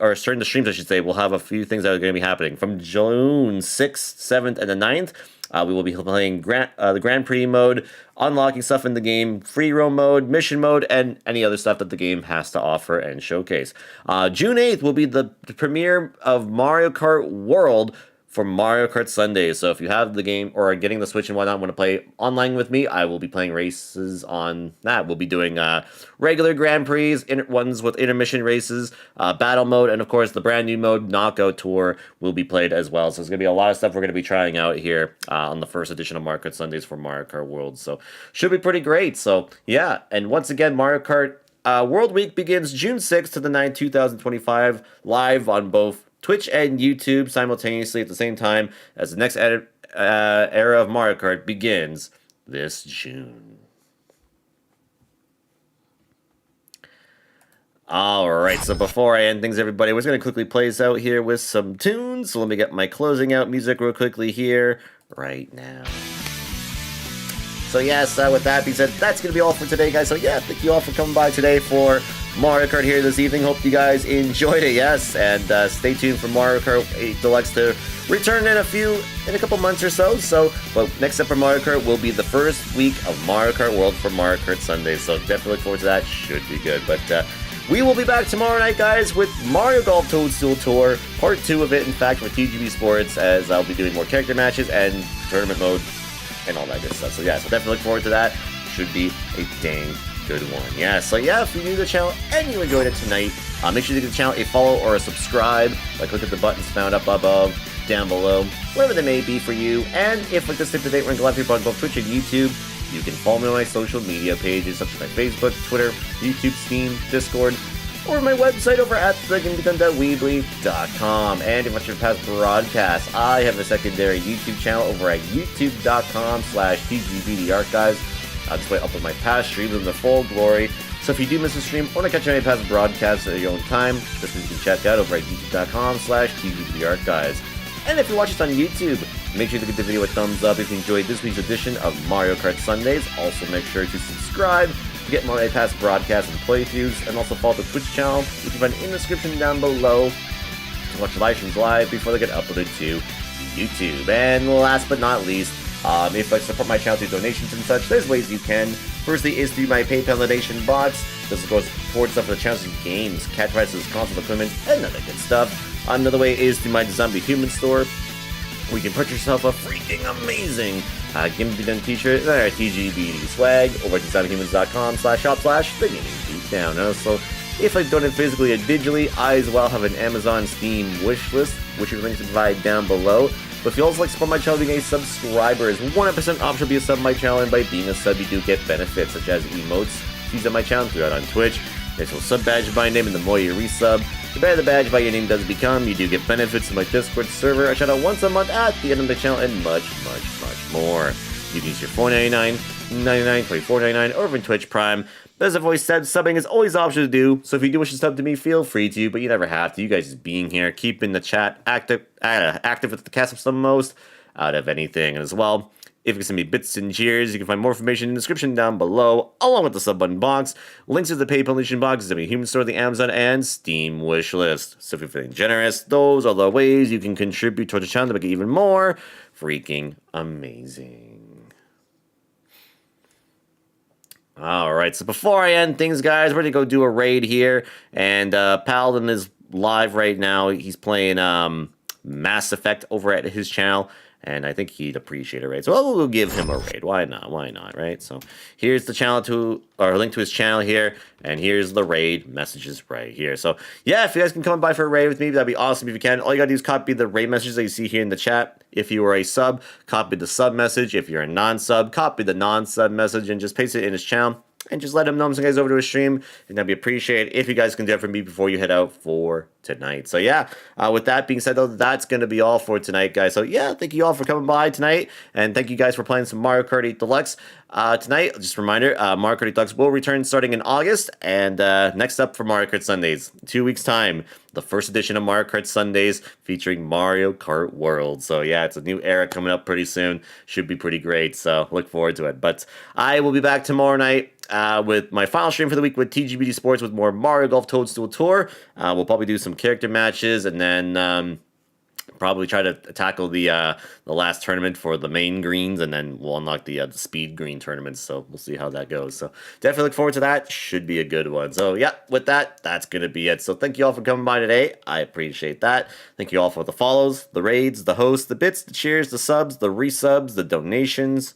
or during the streams, I should say, we'll have a few things that are going to be happening from June 6th, 7th, and the 9th. We will be playing the Grand Prix mode, unlocking stuff in the game, free roam mode, mission mode, and any other stuff that the game has to offer and showcase. June 8th will be the premiere of Mario Kart World for Mario Kart Sundays. So if you have the game or are getting the Switch and whatnot, want to play online with me, I will be playing races on that. We'll be doing regular Grand Prix, ones with intermission races, battle mode, and of course the brand new mode, Knockout Tour, will be played as well. So there's going to be a lot of stuff we're going to be trying out here on the first edition of Mario Kart Sundays for Mario Kart World. So should be pretty great. So yeah, and once again, Mario Kart World Week begins June 6th to the 9th, 2025, live on both Twitch and YouTube simultaneously at the same time as the next era of Mario Kart begins this June. Alright, so before I end things, everybody, we're just going to quickly play this out here with some tunes. So let me get my closing out music real quickly here right now. So yes, with that being said, that's going to be all for today, guys. So yeah, thank you all for coming by today for Mario Kart here this evening. Hope you guys enjoyed it, yes. And stay tuned for Mario Kart 8 Deluxe to return in a couple months or so. But next up for Mario Kart will be the first week of Mario Kart World for Mario Kart Sunday. So definitely look forward to that. Should be good. But we will be back tomorrow night, guys, with Mario Golf Toadstool Tour, part 2 of it, in fact, with TGB Sports, as I'll be doing more character matches and tournament mode and all that good stuff. So yeah, so definitely look forward to that. Should be a dang good one. Yeah, so yeah, if you're new to the channel and you enjoyed it tonight, make sure to give the channel a follow or a subscribe. Click at the buttons found up above, down below, wherever they may be for you. And if like this tip today, we're live here on both Twitch and YouTube, you can follow me on my social media pages such as my Facebook, Twitter, YouTube, Steam, Discord, or my website over at thegamebegun.weebly.com. And if you're past broadcasts, I have a secondary YouTube channel over at youtube.com/TGBD archives. This way I upload my past streams in their full glory. So if you do miss a stream or want to catch any past broadcasts at your own time, this one you can check out over at youtube.com/TGBD archives. And if you watch this on YouTube, make sure to give the video a thumbs up if you enjoyed this week's edition of Mario Kart Sundays. Also make sure to subscribe to get more past broadcasts and playthroughs, and also follow the Twitch channel, which you can find in the description down below, to watch the live streams live before they get uploaded to YouTube. And last but not least, if you'd like to support my channel through donations and such, there's ways you can. Firstly is through my PayPal donation box. This goes towards stuff for the channel's games, cat prices, console equipment, and other good stuff. Another way is through my Zombie Human store, where you can purchase yourself a freaking amazing Game Be Done t-shirt and our TGBD swag over at designhuman.com/shop/thegamingbeatdown. Also, if I donate physically or digitally, I as well have an Amazon Steam wish list, which are links to provide down below. But if you also like to support my channel, being a subscriber is 100% optional to be a sub on my channel, and by being a sub, you do get benefits such as emotes used on my channel throughout on Twitch. There's a sub badge by name, and the more you resub, the better the badge by your name does become. You do get benefits in my Discord server, I shout out once a month at the end of the channel, and much, much, much more. You can use your $4.99, $9.99, $24.99 over in Twitch Prime. As I've always said, subbing is always optional to do, so if you do wish to sub to me, feel free to, but you never have to. You guys just being here, keeping the chat active with the cast of the most out of anything. And as well, if you can send me bits and cheers, you can find more information in the description down below, along with the sub button box, links to the PayPal donation box, the Human Store, the Amazon, and Steam wish list. So if you're feeling generous, those are the ways you can contribute towards the channel to make it even more freaking amazing. Alright, so before I end things, guys, we're going to go do a raid here, and Paladin is live right now. He's playing Mass Effect over at his channel, and I think he'd appreciate a raid. So we'll give him a raid. Why not? Why not, right? So here's the channel or link to his channel here, and here's the raid messages right here. So yeah, if you guys can come by for a raid with me, that'd be awesome if you can. All you gotta do is copy the raid messages that you see here in the chat. If you are a sub, copy the sub message. If you're a non-sub, copy the non-sub message and just paste it in his channel. And just let him know I'm some guys over to his stream, and that'd be appreciated if you guys can do it for me before you head out for tonight. So yeah, with that being said, though, that's going to be all for tonight, guys. So yeah, thank you all for coming by tonight, and thank you guys for playing some Mario Kart 8 Deluxe. Tonight, just a reminder, Mario Kart 8 Deluxe will return starting in August, and next up for Mario Kart Sundays, 2 weeks time, the first edition of Mario Kart Sundays featuring Mario Kart World. So yeah, it's a new era coming up pretty soon. Should be pretty great, so look forward to it. But I will be back tomorrow night with my final stream for the week with TGBD Sports with more Mario Golf Toadstool Tour. We'll probably do some character matches, and then probably try to tackle the last tournament for the main greens, and then we'll unlock the speed green tournaments. So we'll see how that goes. So definitely look forward to that. Should be a good one. So yeah, with that, that's gonna be it. So thank you all for coming by today. I appreciate that. Thank you all for the follows, the raids, the hosts, the bits, the cheers, the subs, the resubs, the donations.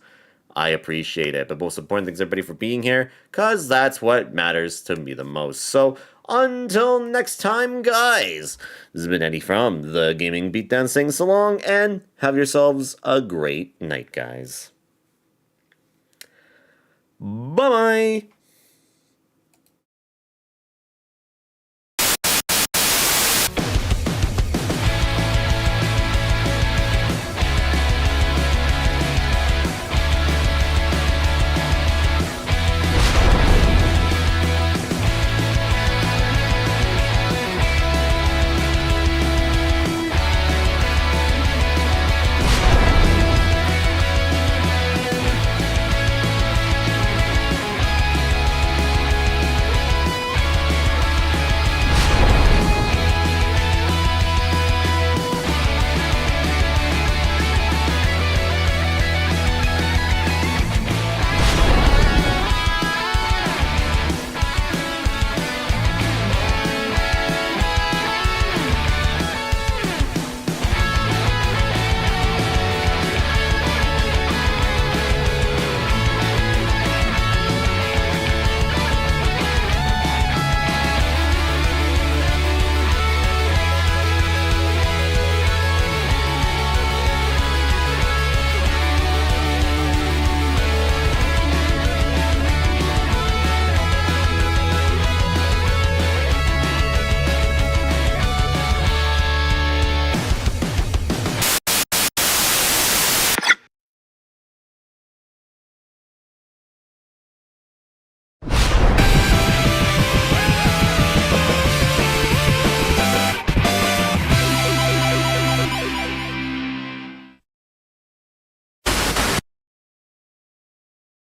I appreciate it. But most important, thanks everybody for being here, because that's what matters to me the most. So until next time, guys, this has been Eddie from the Gaming Beatdown saying so long, and have yourselves a great night, guys. Bye-bye.